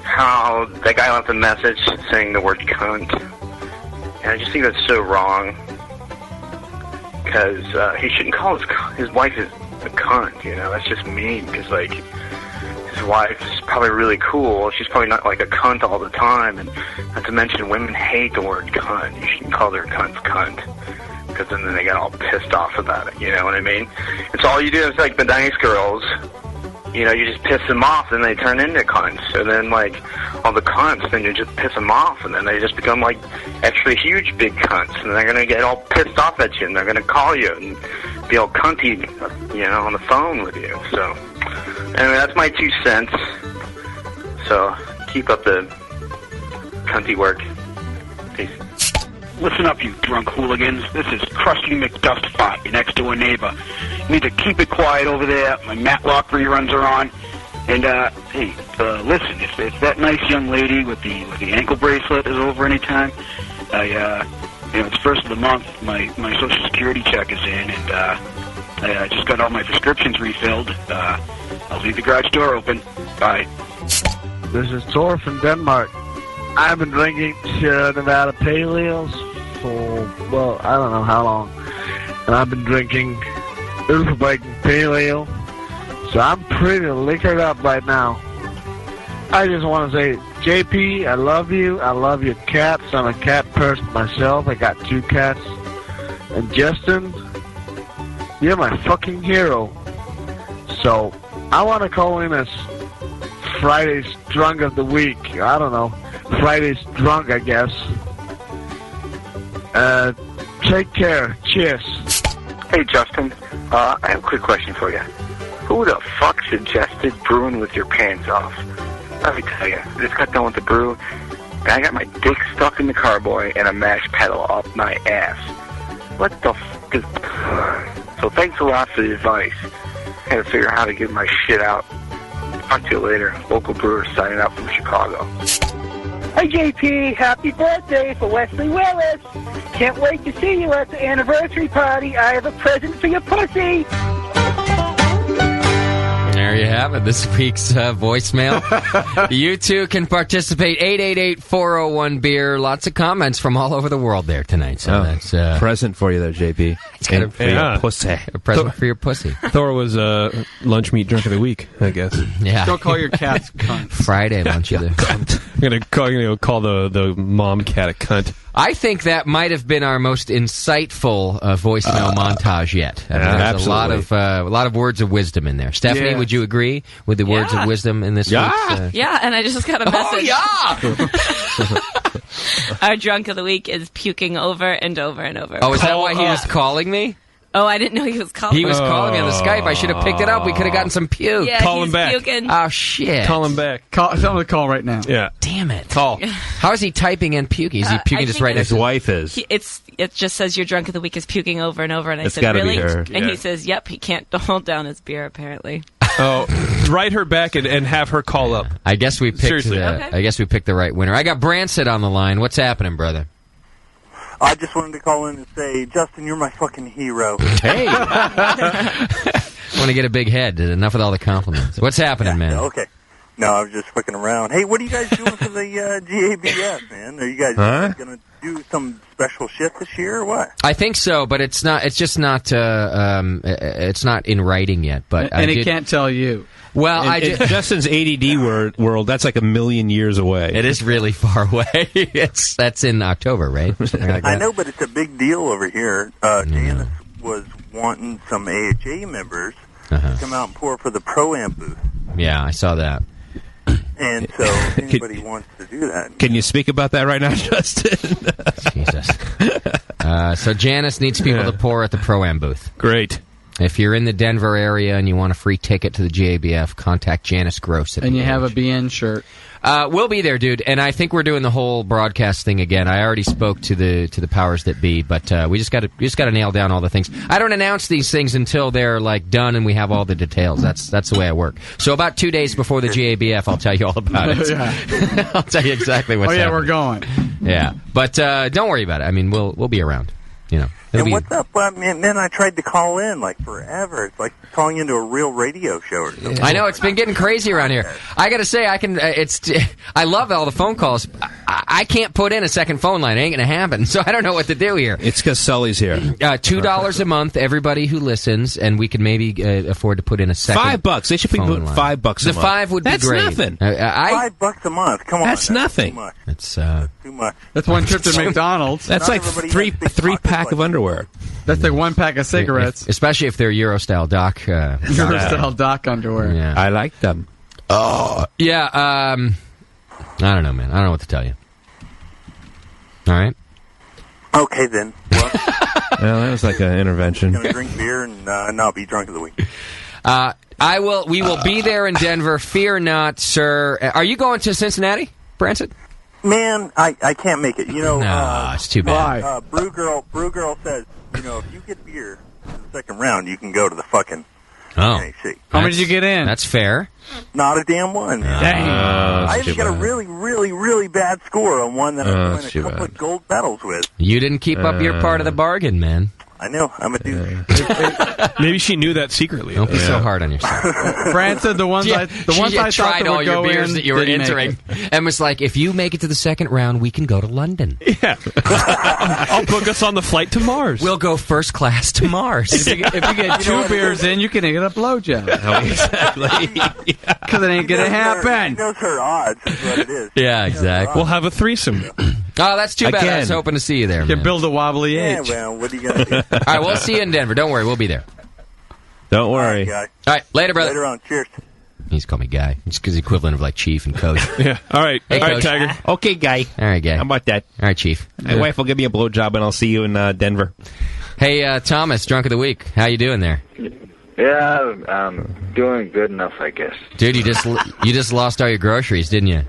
how that guy left a message saying the word cunt. And I just think that's so wrong. Because he shouldn't call his wife a cunt, you know? That's just mean, because, like, his wife is probably really cool. She's probably not, like, a cunt all the time. And not to mention, women hate the word cunt. You shouldn't call their cunts cunt. Because then they get all pissed off about it, you know what I mean? It's all you do is, like, the nice girls, you know, you just piss them off, and they turn into cunts. And then, like, all the cunts, then you just piss them off, and then they just become, like, extra huge big cunts. And they're going to get all pissed off at you, and they're going to call you and be all cunty, you know, on the phone with you. So, anyway, that's my 2 cents. So, keep up the cunty work. Peace. Listen up, you drunk hooligans. This is Krusty McDustfot, your next-door neighbor. You need to keep it quiet over there. My Matlock reruns are on. And, hey, listen, if that nice young lady with the ankle bracelet is over anytime, it's first of the month, my Social Security check is in, and I just got all my prescriptions refilled. I'll leave the garage door open. Bye. This is Tor from Denmark. I've been drinking Sierra Nevada Pale Ales for, well, I don't know how long. And I've been drinking Ulfbergen Pale Ale. So I'm pretty liquored up right now. I just want to say, JP, I love you. I love your cats. I'm a cat person myself. I got 2 cats. And Justin, you're my fucking hero. So I want to call in as Friday's drunk of the week. I don't know. Friday's drunk, I guess. Take care. Cheers. Hey, Justin. I have a quick question for you. Who the fuck suggested brewing with your pants off? Let me tell you, I just got done with the brew, and I got my dick stuck in the carboy and a mash pedal up my ass. What the fuck is... So thanks a lot for the advice. I had to figure out how to get my shit out. Talk to you later. Local brewer signing up from Chicago. Hey, JP, happy birthday for Wesley Willis. Can't wait to see you at the anniversary party. I have a present for your pussy. There you have it, this week's voicemail. You too can participate. 888-401-BEER. Lots of comments from all over the world there tonight. So that's present for you there, JP. And for your pussy. A present for your pussy. Thor was lunch meat drunk of the week, I guess. Yeah. Don't call your cats cunts. Friday lunch of the cunt. I'm gonna call the mom cat a cunt. I think that might have been our most insightful voicemail montage yet. I mean, there's a lot of words of wisdom in there. Stephanie, would you agree with the words of wisdom in this week's? Yeah, and I just got a message. Oh, yeah! Our drunk of the week is puking over and over and over. Oh, is that why he was calling me? Oh, I didn't know he was calling. He was calling me on the Skype. I should have picked it up. We could have gotten some puke. Yeah, call him back. Puking. Oh, shit. Call him back. Tell him to call right now. Yeah. Damn it. Call. How is he typing and puking? Is he puking just right next His wife is. It just says your drunk of the week is puking over and over, and I It's said, gotta be really? her. And he says, yep, he can't hold down his beer, apparently. Oh, write her back and have her call up. I guess we picked Seriously. I guess we picked the right winner. I got Branson on the line. What's happening, brother? I just wanted to call in and say, Justin, you're my fucking hero. Hey. I want to get a big head. Enough with all the compliments. What's happening, man? Okay. No, I was just fucking around. Hey, what are you guys doing for the GABF, man? Are you guys going to do some special shit this year or what? I think so, but it's not. It's just not. It's not in writing yet. But and he can't tell you. Well, in Justin's ADD world, that's like a million years away. It is really far away. That's in October, right? Like I know, but it's a big deal over here. Janice was wanting some AHA members to come out and pour for the Pro-Am booth. Yeah, I saw that. And so if anybody wants to do that. Can you speak about that right now, Justin? Jesus. So Janice needs people to pour at the Pro-Am booth. Great. If you're in the Denver area and you want a free ticket to the GABF, contact Janice Gross. And you have a BN shirt. We'll be there, dude, and I think we're doing the whole broadcast thing again. I already spoke to the powers that be, but we just got to nail down all the things. I don't announce these things until they're like done and we have all the details. That's the way I work. So about 2 days before the GABF, I'll tell you all about it. I'll tell you exactly what's happening. We're going. Yeah, but don't worry about it. I mean, we'll be around. You know. And what's up? Man, I tried to call in like forever. It's like calling into a real radio show or something. I know, it's been getting crazy around here. I got to say, I love all the phone calls. I can't put in a second phone line. It ain't going to happen. So I don't know what to do here. It's because Sully's here. $2 a month, everybody who listens, and we can maybe afford to put in a second $5. They should be putting $5 a month. The $5 would be great. That's nothing. $5 a month. Come on. That's nothing. Too much. It's too much. That's one trip to McDonald's. That's like three pack of underwear. That's like one pack of cigarettes. Especially if they're Euro-style Doc. Euro-style Doc underwear. Yeah. I like them. Oh. Yeah, I don't know, man. I don't know what to tell you. All right? Okay, then. Well, that was like an intervention. I'm going to drink beer and not be drunk of the week. We will be there in Denver. Fear not, sir. Are you going to Cincinnati, Branson? Man, I can't make it. You know, no, it's too bad. Brew Girl says, you know, if you get beer in the second round, you can go to the fucking NAC. How many did you get in? That's fair. Not a damn one. Dang. I even got a really, really, really bad score on one that I won a couple of gold medals with. You didn't keep up your part of the bargain, man. I know. I'm a dude. Maybe she knew that secretly. Don't be so hard on yourself. Branson, the ones I tried thought all would your go beers in, that you were didn't entering, and was like, if you make it to the second round, we can go to London. Yeah, I'll book us on the flight to Mars. We'll go first class to Mars. If you get two beers in, you can get a blowjob. Exactly. Because it ain't gonna happen. She knows her odds. Is what it is. Yeah, exactly. We'll have a threesome. Oh, that's too bad. I was hoping to see you there, You can man. build a wobbly Yeah, H. well, what are you gonna do? All right, we'll see you in Denver. Don't worry, we'll be there. Don't worry. Guy. All right, later, brother. Later on. Cheers. He's called me Guy. It's because the equivalent of like Chief and Coach. Yeah. All right. Hey, all right, Coach. Tiger. Okay, Guy. All right, Guy. How about that? All right, Chief. My wife will give me a blowjob, and I'll see you in Denver. Hey, Thomas, Drunk of the Week. How you doing there? Yeah, I'm doing good enough, I guess. Dude, you just lost all your groceries, didn't you?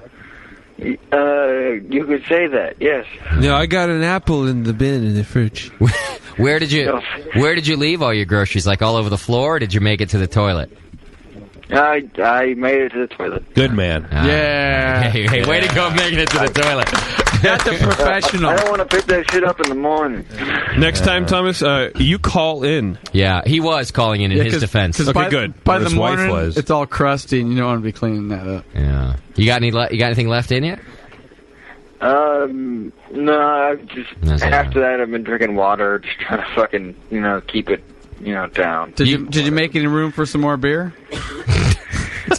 You could say that, yes. No, I got an apple in the bin in the fridge. Where did you leave all your groceries? Like all over the floor, or did you make it to the toilet? I made it to the toilet. Good man. Yeah. Hey, way to go making it to the toilet. That's a professional. I don't want to pick that shit up in the morning. Next time, Thomas, you call in. Yeah, he was calling in his defense. Okay, good. By the His wife morning, was. it's all crusty, and you don't want to be cleaning that up. Yeah. You got anything left in you? No, I've just after that I've been drinking water, just trying to fucking keep it down. Did you make any room for some more beer?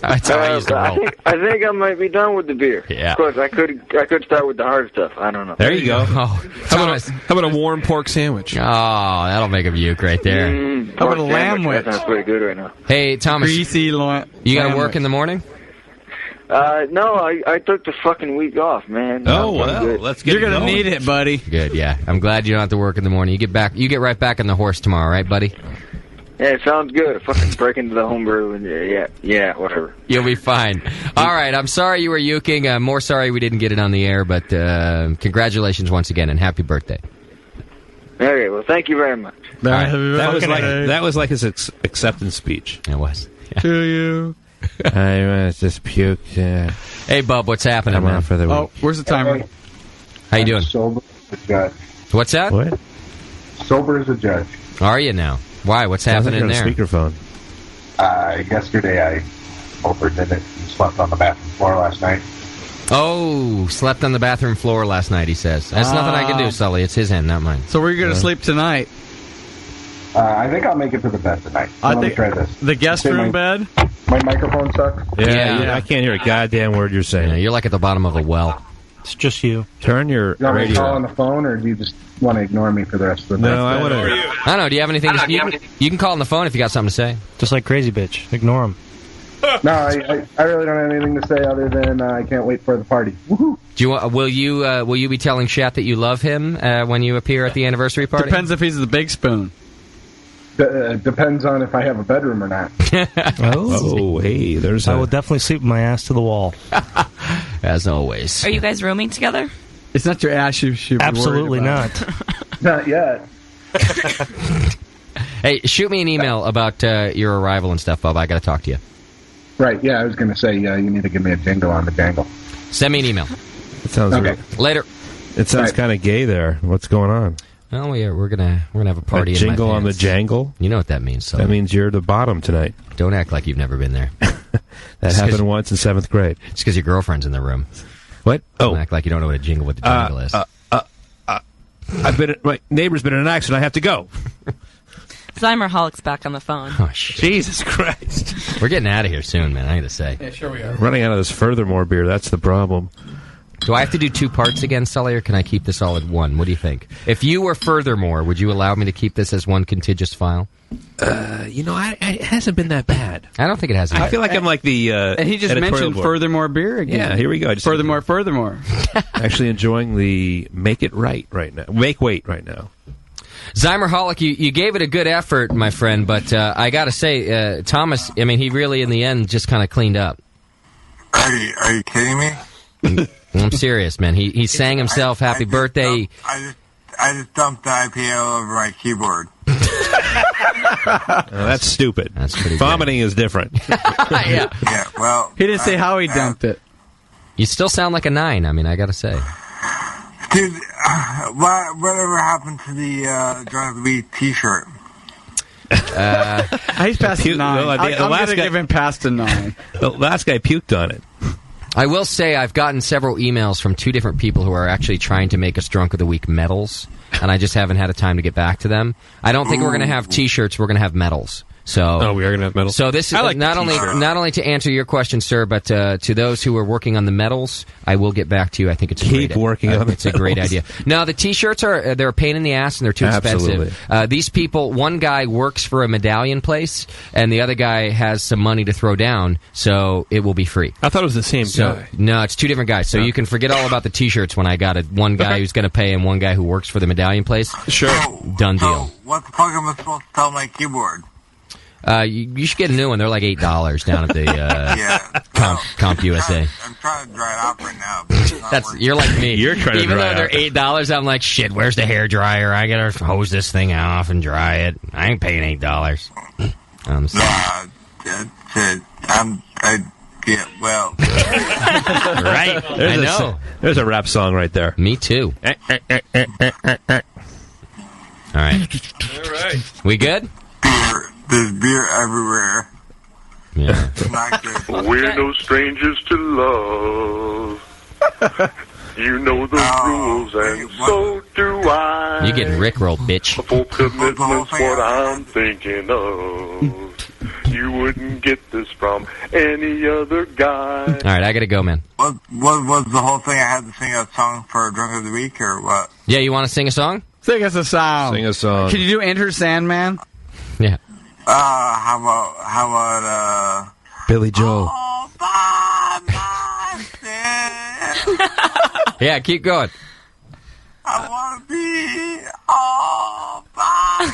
That's how I used to roll. I think I might be done with the beer. Yeah. Of course, I could start with the hard stuff. I don't know. There you go. Oh, How about a warm pork sandwich? Oh, that'll make a buke right there. How about a lamb That witch? sounds pretty good right now. Hey, Thomas, Greasy lamb. you got to work in the morning? No, I took the fucking week off, man. Oh, I'm well, good. let's get You're going. gonna need it, buddy. Good, yeah. I'm glad you don't have to work in the morning. You get right back on the horse tomorrow, right, buddy? Yeah, it sounds good. Fucking break into the homebrew and yeah, whatever. You'll be fine. All right, I'm sorry you were uking. I'm more sorry we didn't get it on the air, but congratulations once again and happy birthday. Okay, well, thank you very much. That was like his acceptance speech. It was. Yeah. To you. I just puked. Hey, Bub, what's happening, I'm man? on for the week. Oh, where's the timer? How you doing? Sober as a judge. What's that? What? Sober as a judge. Are you now? Why? What's happening there? Speakerphone. Yesterday I overdid it and slept on the bathroom floor last night. Oh, slept on the bathroom floor last night, he says. That's nothing I can do, Sully. It's his end, not mine. So where are you going to sleep tonight? I think I'll make it to the bed tonight. Let me try this. The guest room bed? My microphone sucks. Yeah. I can't hear a goddamn word you're saying. Yeah, you're like at the bottom of a well. It's just you. Turn your You want me to radio call on on. the phone, or do you just want to ignore me for the rest of the night? No, I want to. I don't know. Do you have anything? You can call on the phone if you got something to say. Just like Crazy Bitch. Ignore him. No, I really don't have anything to say other than I can't wait for the party. Woohoo! Do you will you be telling Shat that you love him when you appear at the anniversary party? Depends if he's the big spoon. Depends on if I have a bedroom or not. Oh, hey, there's. I will definitely sleep with my ass to the wall. as always. Are you guys rooming together? It's not your ass you should be Absolutely worried about. Not yet. Hey, shoot me an email about your arrival and stuff, Bob. I got to talk to you. Right, yeah, I was going to say, you need to give me a jingle on the jangle. Send me an email. It sounds Okay. Later. It sounds kind of gay there. What's going on? Well, we're gonna have a party. A in my jingle on the pants. jangle? You know what that means. So That means you're the bottom tonight. don't act like you've never been there. That happened once in 7th grade. It's because your girlfriend's in the room. What? Don't act like you don't know what a jingle with the jangle is. My neighbor's been in an accident. I have to go. Zymerholic's back on the phone. Oh, shit. Jesus Christ. We're getting out of here soon, man. I got to say. Yeah, sure we are. Running out of this Furthermore beer, that's the problem. Do I have to do 2 parts again, Sully, or can I keep this all at one? What do you think? If you were Furthermore, would you allow me to keep this as one contiguous file? It hasn't been that bad. I don't think it has. I feel like I'm like the And he just editorial mentioned board. Furthermore beer again. Yeah, here we go. Furthermore. Actually enjoying the Make It Right now. Make Weight right now. Zymerholic, you gave it a good effort, my friend, but I got to say, Thomas, I mean, he really, in the end, just kind of cleaned up. Are you kidding me? I'm serious, man. He sang himself happy birthday. I just dumped the IPA all over my keyboard. That's stupid. That's pretty Vomiting is different. Yeah. Yeah, well... He didn't say how he dumped it. You still sound like a 9, I mean, I got to say. Dude, whatever happened to the Drunk of the Week t-shirt? He's past a 9. I'm going to give him past a 9. The last guy puked on it. I will say I've gotten several emails from 2 different people who are actually trying to make us Drunk of the Week medals, and I just haven't had a time to get back to them. I don't think we're going to have T-shirts. We're going to have medals. So, we are going to have medals. So this is I like not only to answer your question, sir, but to those who are working on the medals, I will get back to you. I think it's Keep working on it's a great idea. No, the T-shirts they're a pain in the ass and they're too expensive. These people, one guy works for a medallion place, and the other guy has some money to throw down, so it will be free. I thought it was the same guy. No, it's 2 different guys. So you can forget all about the T-shirts when I got it. One guy who's going to pay and one guy who works for the medallion place. Sure, done deal. What the fuck am I supposed to tell my keyboard? You should get a new one. They're like $8 down at the Comp USA. I'm trying to dry it off right now. You're like me. You're trying to Even dry though they're $8, I'm like, shit. Where's the hair dryer? I gotta hose this thing off and dry it. I ain't paying $8. I'm sorry. Well. Right. I know. There's a rap song right there. Me too. All right. All right. We good? There's beer everywhere. Yeah. We're no strangers to love. You know the rules, and so do I. You're getting rickrolled, bitch. Full commitment's what I'm thinking of. You wouldn't get this from any other guy. All right, I gotta go, man. What was the whole thing? I had to sing a song for Drunk of the Week, or what? Yeah, you want to sing a song? Sing us a song. Sing a song. Can you do Enter Sandman? Yeah. How about Billy Joel? Yeah, keep going. I want to be all by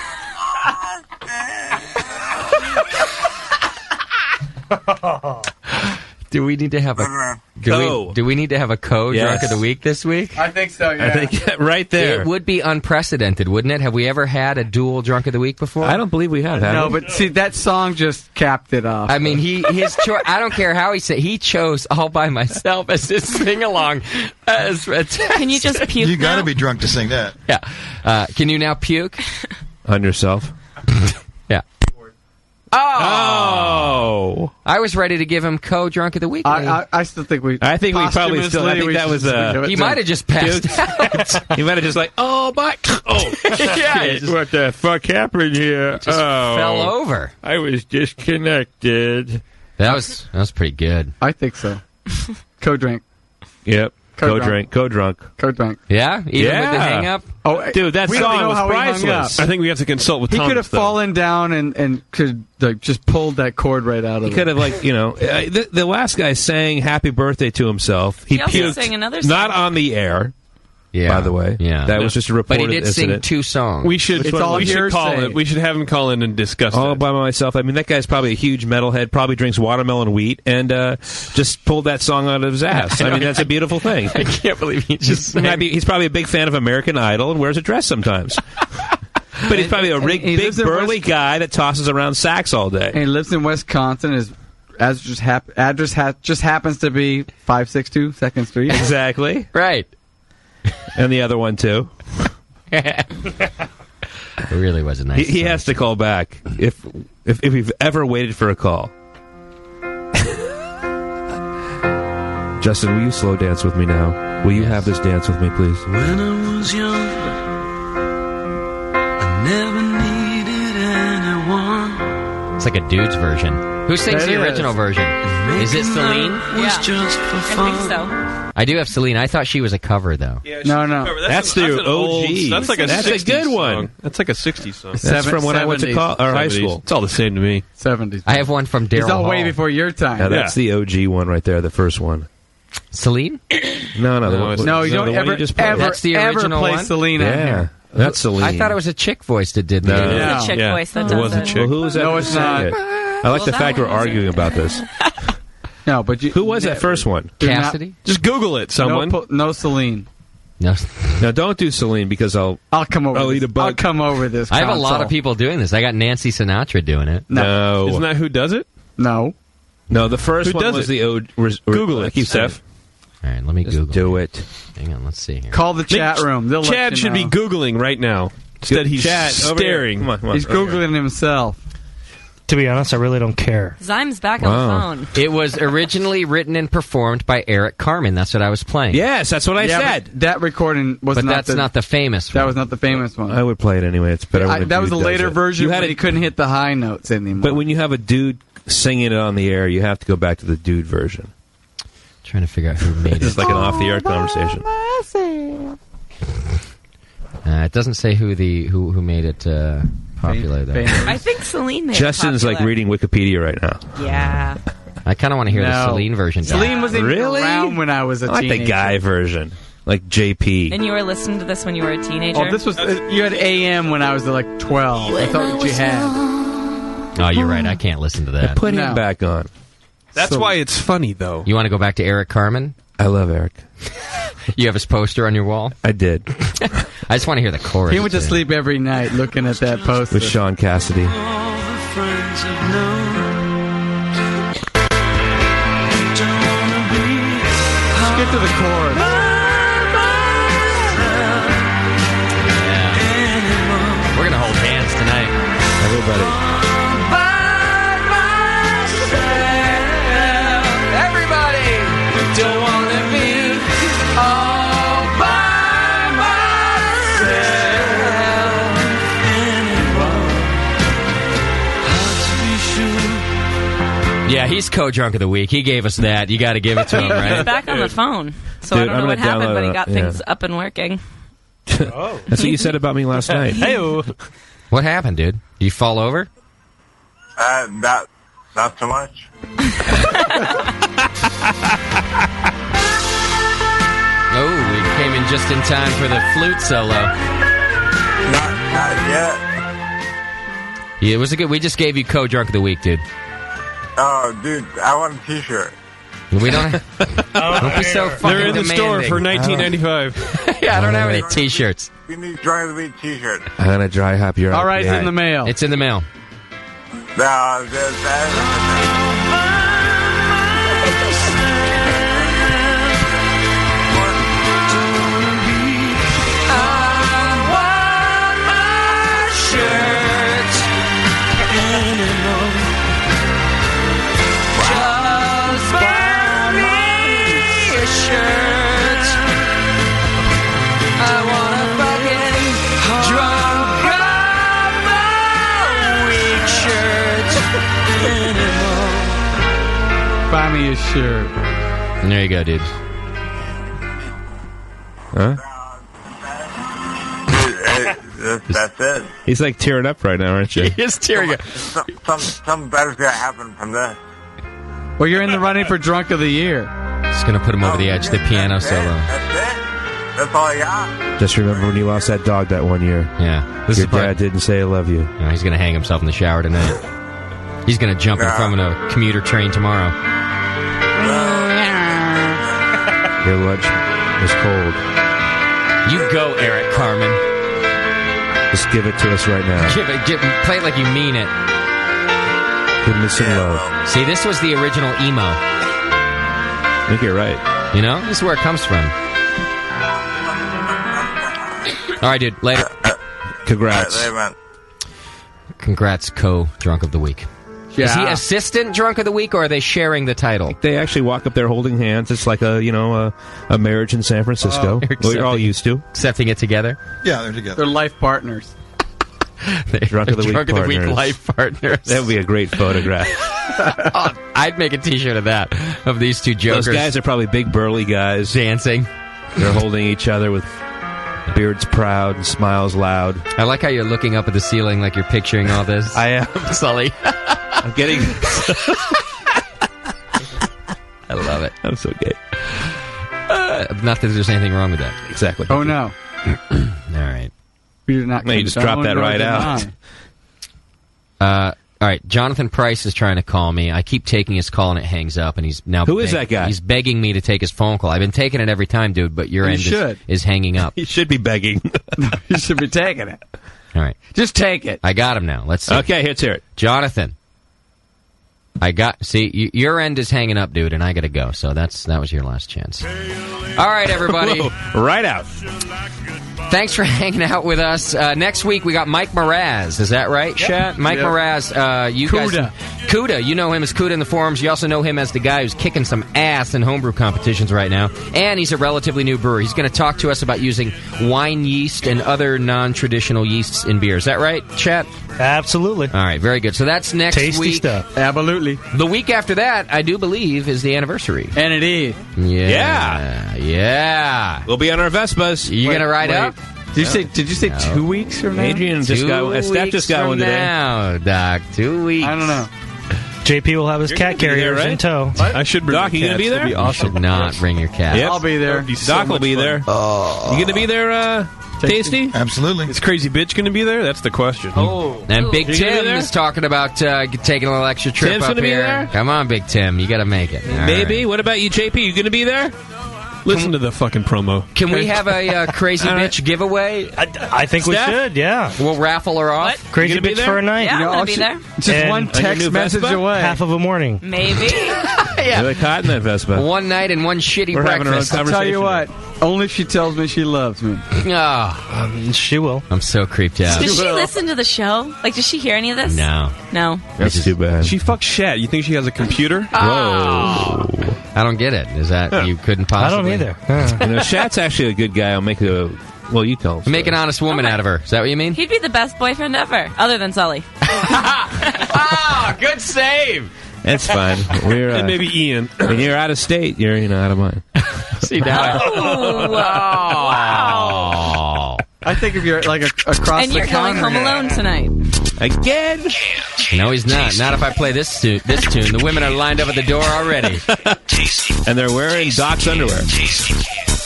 Do we need to have a do we need to have a Drunk of the Week this week? I think so, yeah. I think right there. It would be unprecedented, wouldn't it? Have we ever had a dual Drunk of the Week before? I don't believe we have. No, but see, that song just capped it off. I mean, his choice. I don't care how he said. He chose All by Myself as his sing along. Can you just puke? You got to now? be drunk to sing that. Yeah. Can you now puke on yourself? Yeah. Oh! I was ready to give him Drunk of the Week. I still think we. I think we probably still. I think that was He might have just passed out. He might have just like, oh my, yeah. What the fuck happened here? Just fell over. I was disconnected. That was pretty good. I think so. Co-drink. Yep. Co-drink. Co-drunk. Co-drunk. Yeah? Even with the hang-up? Oh, dude, that we song don't know was how priceless. I think we have to consult with He Thomas. could have fallen down and could just pulled that cord right out of it. He could have, the last guy sang happy birthday to himself. He also sang another song. Not on the air. Yeah. By the way, that was just a reported But he did incident. sing 2 songs. We should call him. We should have him call in and discuss all it. by myself. I mean, that guy's probably a huge metalhead. Probably drinks watermelon wheat and just pulled that song out of his ass. I mean, that's a beautiful thing. I can't believe he just. He's probably a big fan of American Idol and wears a dress sometimes. But he's probably a big burly guy that tosses around sacks all day. And he lives in Wisconsin. His address just happens to be 562 2nd Street. Exactly. Right. And the other one, too. It really was a nice He has to call back if we've ever waited for a call. Justin, will you slow dance with me now? Will you have this dance with me, please? When I was young, I never needed anyone. It's like a dude's version. Who sings the original version? Is it Celine? Yeah. I think so. I do have Celine. I thought she was a cover, though. No. That's the OG. That's like a That's 60s a good one. song. That's like a 60s song. That's from when I went to high school. It's all the same to me. 70s. I have one from Daryl It's all Hall. way before your time. Now, that's the OG one right there, the first one. Celine? No, the one. No, you don't the one ever just played. That's the original play one? Celine on Yeah, here. that's Celine. I thought it was a chick voice that did that. It's a chick voice that does it. Well, who was that? No, that it's sang not. it? I like Well, the that fact we're one wasn't. arguing about this. No, but Who was that first one? Cassidy? Just Google it, someone. No Celine. No. Now, don't do Celine because I'll come over. I'll eat a bug. I'll come over this. I have a lot console. of people doing this. I got Nancy Sinatra doing it. No. Isn't that who does it? No. No, the first Who one does was it? the OG. Google it, Keep Steph. All right, let me Just Google. do it. Hang on, let's see here. Call the chat room. They'll let Chad you should know. be Googling right now. Instead, he's Chad, over here. staring. Come on. He's Googling himself. To be honest, I really don't care. Zyme's back on the phone. It was originally written and performed by Eric Carmen. That's what I was playing. Yes, that's what I said. But that recording was But not that's not the famous one. That was not the famous one. I would play it anyway. It's better. when That was a dude does later it. version You had when he couldn't hit the high notes anymore. But when you have a dude singing it on the air, you have to go back to the dude version. Trying to figure out who made it. It's like an off-the-air conversation. It doesn't say who made it popular though. I think Celine made Justin's it like popular. reading Wikipedia right now. Yeah. I kind of want to hear the No. Celine version. Celine was even around when I was a I like teenager. the guy version, like JP. And you were listening to this when you were a teenager? Oh, this was you had AM when I was like 12. I thought what you had. Oh, you're right. I can't listen to that. Put him back on. That's why it's funny, though. You want to go back to Eric Carmen? I love Eric. You have his poster on your wall? I did. I just want to hear the chorus. He went to sleep every night looking at that poster. With Sean Cassidy. Friends have known. Don't wanna be. Let's get to the chorus. We're going to hold hands tonight. Everybody. Everybody don't want to be all by myself anymore. Hard to be sure. Yeah, he's co-drunk of the week. He gave us that. You got to give it to him, He's right? back on the phone. So Dude, I don't I'm know what gonna happened, download but he it. got Yeah. things up and working. That's what you said about me last night. What happened, dude? Did you fall over? Not so much. Oh, we came in just in time for the flute solo. Not yet. Yeah, it was a good. We just gave you co-drunk of the week, dude. Oh, dude, I want a T-shirt. We don't. Don't be so fucking They're in the store for demanding. $19.95. Yeah, I don't have any T-shirts. We need Dry the Week T-shirt. I'm going to dry hop your All right, it's in the mail. It's in the mail. No, Buy me a shirt. And there you go, dude. Huh? that's it. He's like tearing up right now, aren't you? He is tearing up. Something better's gonna happen from this. Well, you're in the running for drunk of the year. Just gonna put him over the edge. The piano solo. That's all I got. Just remember when you lost that dog that one year. Yeah. Your dad didn't say I love you. No, he's going to hang himself in the shower tonight. He's going to jump in front of a commuter train tomorrow. Your lunch was cold. You go, Eric Carmen. Just give it to us right now. Play it like you mean it. Give me some love. See, this was the original emo. I think you're right. You know, this is where it comes from. All right, dude. Later. Congrats. Later, man. Congrats, co-drunk of the week. Yeah. Is he assistant drunk of the week, or are they sharing the title? They actually walk up there holding hands. It's like a marriage in San Francisco. Well, you're all used to accepting it together. Yeah, they're together. They're life partners. Drunk of the week partners. Life partners. That would be a great photograph. I'd make a T-shirt of that, of these two jokers. Those guys are probably big burly guys dancing. They're holding each other with beards proud and smiles loud. I like how you're looking up at the ceiling like you're picturing all this. I am. Sully. I'm getting... I love it. I'm so gay. Not that there's anything wrong with that. Exactly. Oh, no. All right. We did not. No, you just dropped that right out. All right, Jonathan Price is trying to call me. I keep taking his call and it hangs up, and he's now... Who is that guy? He's begging me to take his phone call. I've been taking it every time, dude, but your end is hanging up. He should be begging. You should be taking it. All right. Just take it. I got him now. Let's see. Okay, let's hear it. Jonathan. See, your end is hanging up, dude, and I got to go, so that was your last chance. All right, everybody. Whoa, right out. Thanks for hanging out with us. Next week, we got Mike Mraz. Is that right, Shat? Mike Mraz, you guys... Cuda. You know him as Cuda in the forums. You also know him as the guy who's kicking some ass in homebrew competitions right now. And he's a relatively new brewer. He's going to talk to us about using wine yeast and other non-traditional yeasts in beer. Is that right, Chat? Absolutely. All right, very good. So that's next week. Tasty stuff. Absolutely. The week after that, I do believe, is the anniversary. And it is. Yeah. We'll be on our Vespas. You going to ride up? Did you say 2 weeks from now? Adrian just got... Steph just got one today. Now, Doc. 2 weeks. I don't know. JP will have his cat carriers there, right? in tow. What? I should bring Doc, you going to be there? Be awesome. You should not bring your cat. Yep. I'll be there. Doc will be there. You going to be there, Tasty? Absolutely. Is Crazy Bitch going to be there? That's the question. Oh. And Big Tim is talking about taking a little extra trip Tim's up gonna here. Be there? Come on, Big Tim. You got to make it. Maybe. What about you, JP? You going to be there? Listen to the fucking promo. Can we have a Crazy Bitch giveaway? I think we should, yeah. We'll raffle her off. Crazy Bitch for a night. Yeah, I'm going to be there. Just one text message away. Half of a morning. Maybe. Yeah. Really caught in that Vespa. One night and one shitty We're having our own breakfast. I'll tell you what. Only if she tells me she loves me. She will. I'm so creeped out. Does she listen to the show? Like, does she hear any of this? No. No. That's too bad. She fucks Shat. You think she has a computer? Whoa. I don't get it. Is that you couldn't possibly? I don't either. You know, Shat's actually a good guy. I'll make a... Well, you tell him. Make an honest woman out of her. Is that what you mean? He'd be the best boyfriend ever, other than Sully. Good save. That's fine. We're And maybe Ian. When you're out of state, you're out of mind. See now. Oh, wow. I think if you're like across And the you're going counter. home alone tonight. Again? No, he's not. Not if I play this tune. The women are lined up at the door already. And they're wearing Doc's underwear.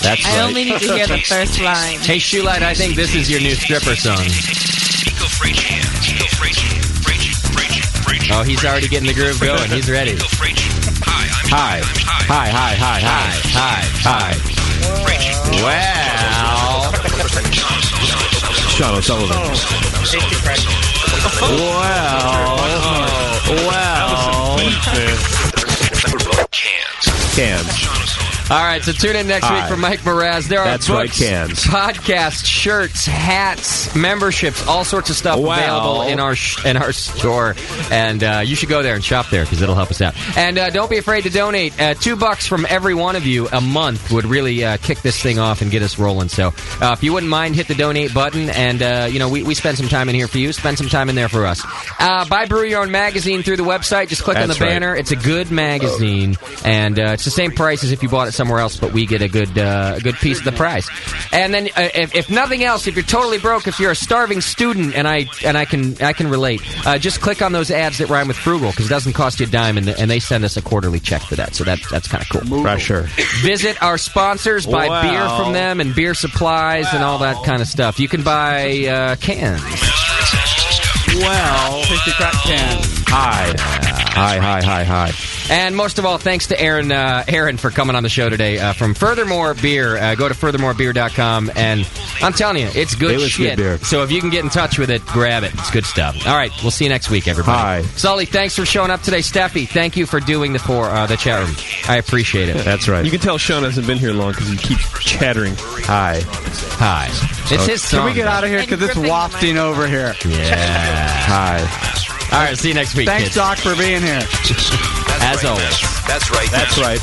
That's I only need to hear the first line. Hey, Shoelight, I think this is your new stripper song. Oh, he's already getting the groove going. He's ready. Hi. Well. Sean O'Sullivan. Cans. All right, so tune in next week for Mike Mraz. There are That's books, right, cans. podcasts, shirts, hats, memberships, all sorts of stuff available in our store. And you should go there and shop there because it'll help us out. And don't be afraid to donate. $2 from every one of you a month would really kick this thing off and get us rolling. So if you wouldn't mind, hit the donate button. And, we spend some time in here for you. Spend some time in there for us. Buy Brew Your Own magazine through the website. Just click on the banner. It's a good magazine. And it's the same price as if you bought it somewhere else, but we get a good piece of the prize. And then, if nothing else, if you're totally broke, if you're a starving student, and I can relate, just click on those ads that rhyme with frugal, because it doesn't cost you a dime, and they send us a quarterly check for that. So that's kind of cool. Pressure. Visit our sponsors, buy beer from them and beer supplies and all that kind of stuff. You can buy cans. Well, tasty crap can. Hi. And most of all, thanks to Aaron for coming on the show today from Furthermore Beer. Go to furthermorebeer.com, and I'm telling you, it's good shit. Good beer. So if you can get in touch with it, grab it. It's good stuff. All right, we'll see you next week, everybody. Hi. Sully, thanks for showing up today. Steffi, thank you for doing the chat room. I appreciate it. That's right. You can tell Sean hasn't been here long because he keeps chattering. Hi. It's his song. Can we get out of here because it's wafting over here? Yeah. Hi. All right, see you next week, Thanks, kids. Doc, for being here. As always. That's right. That's right.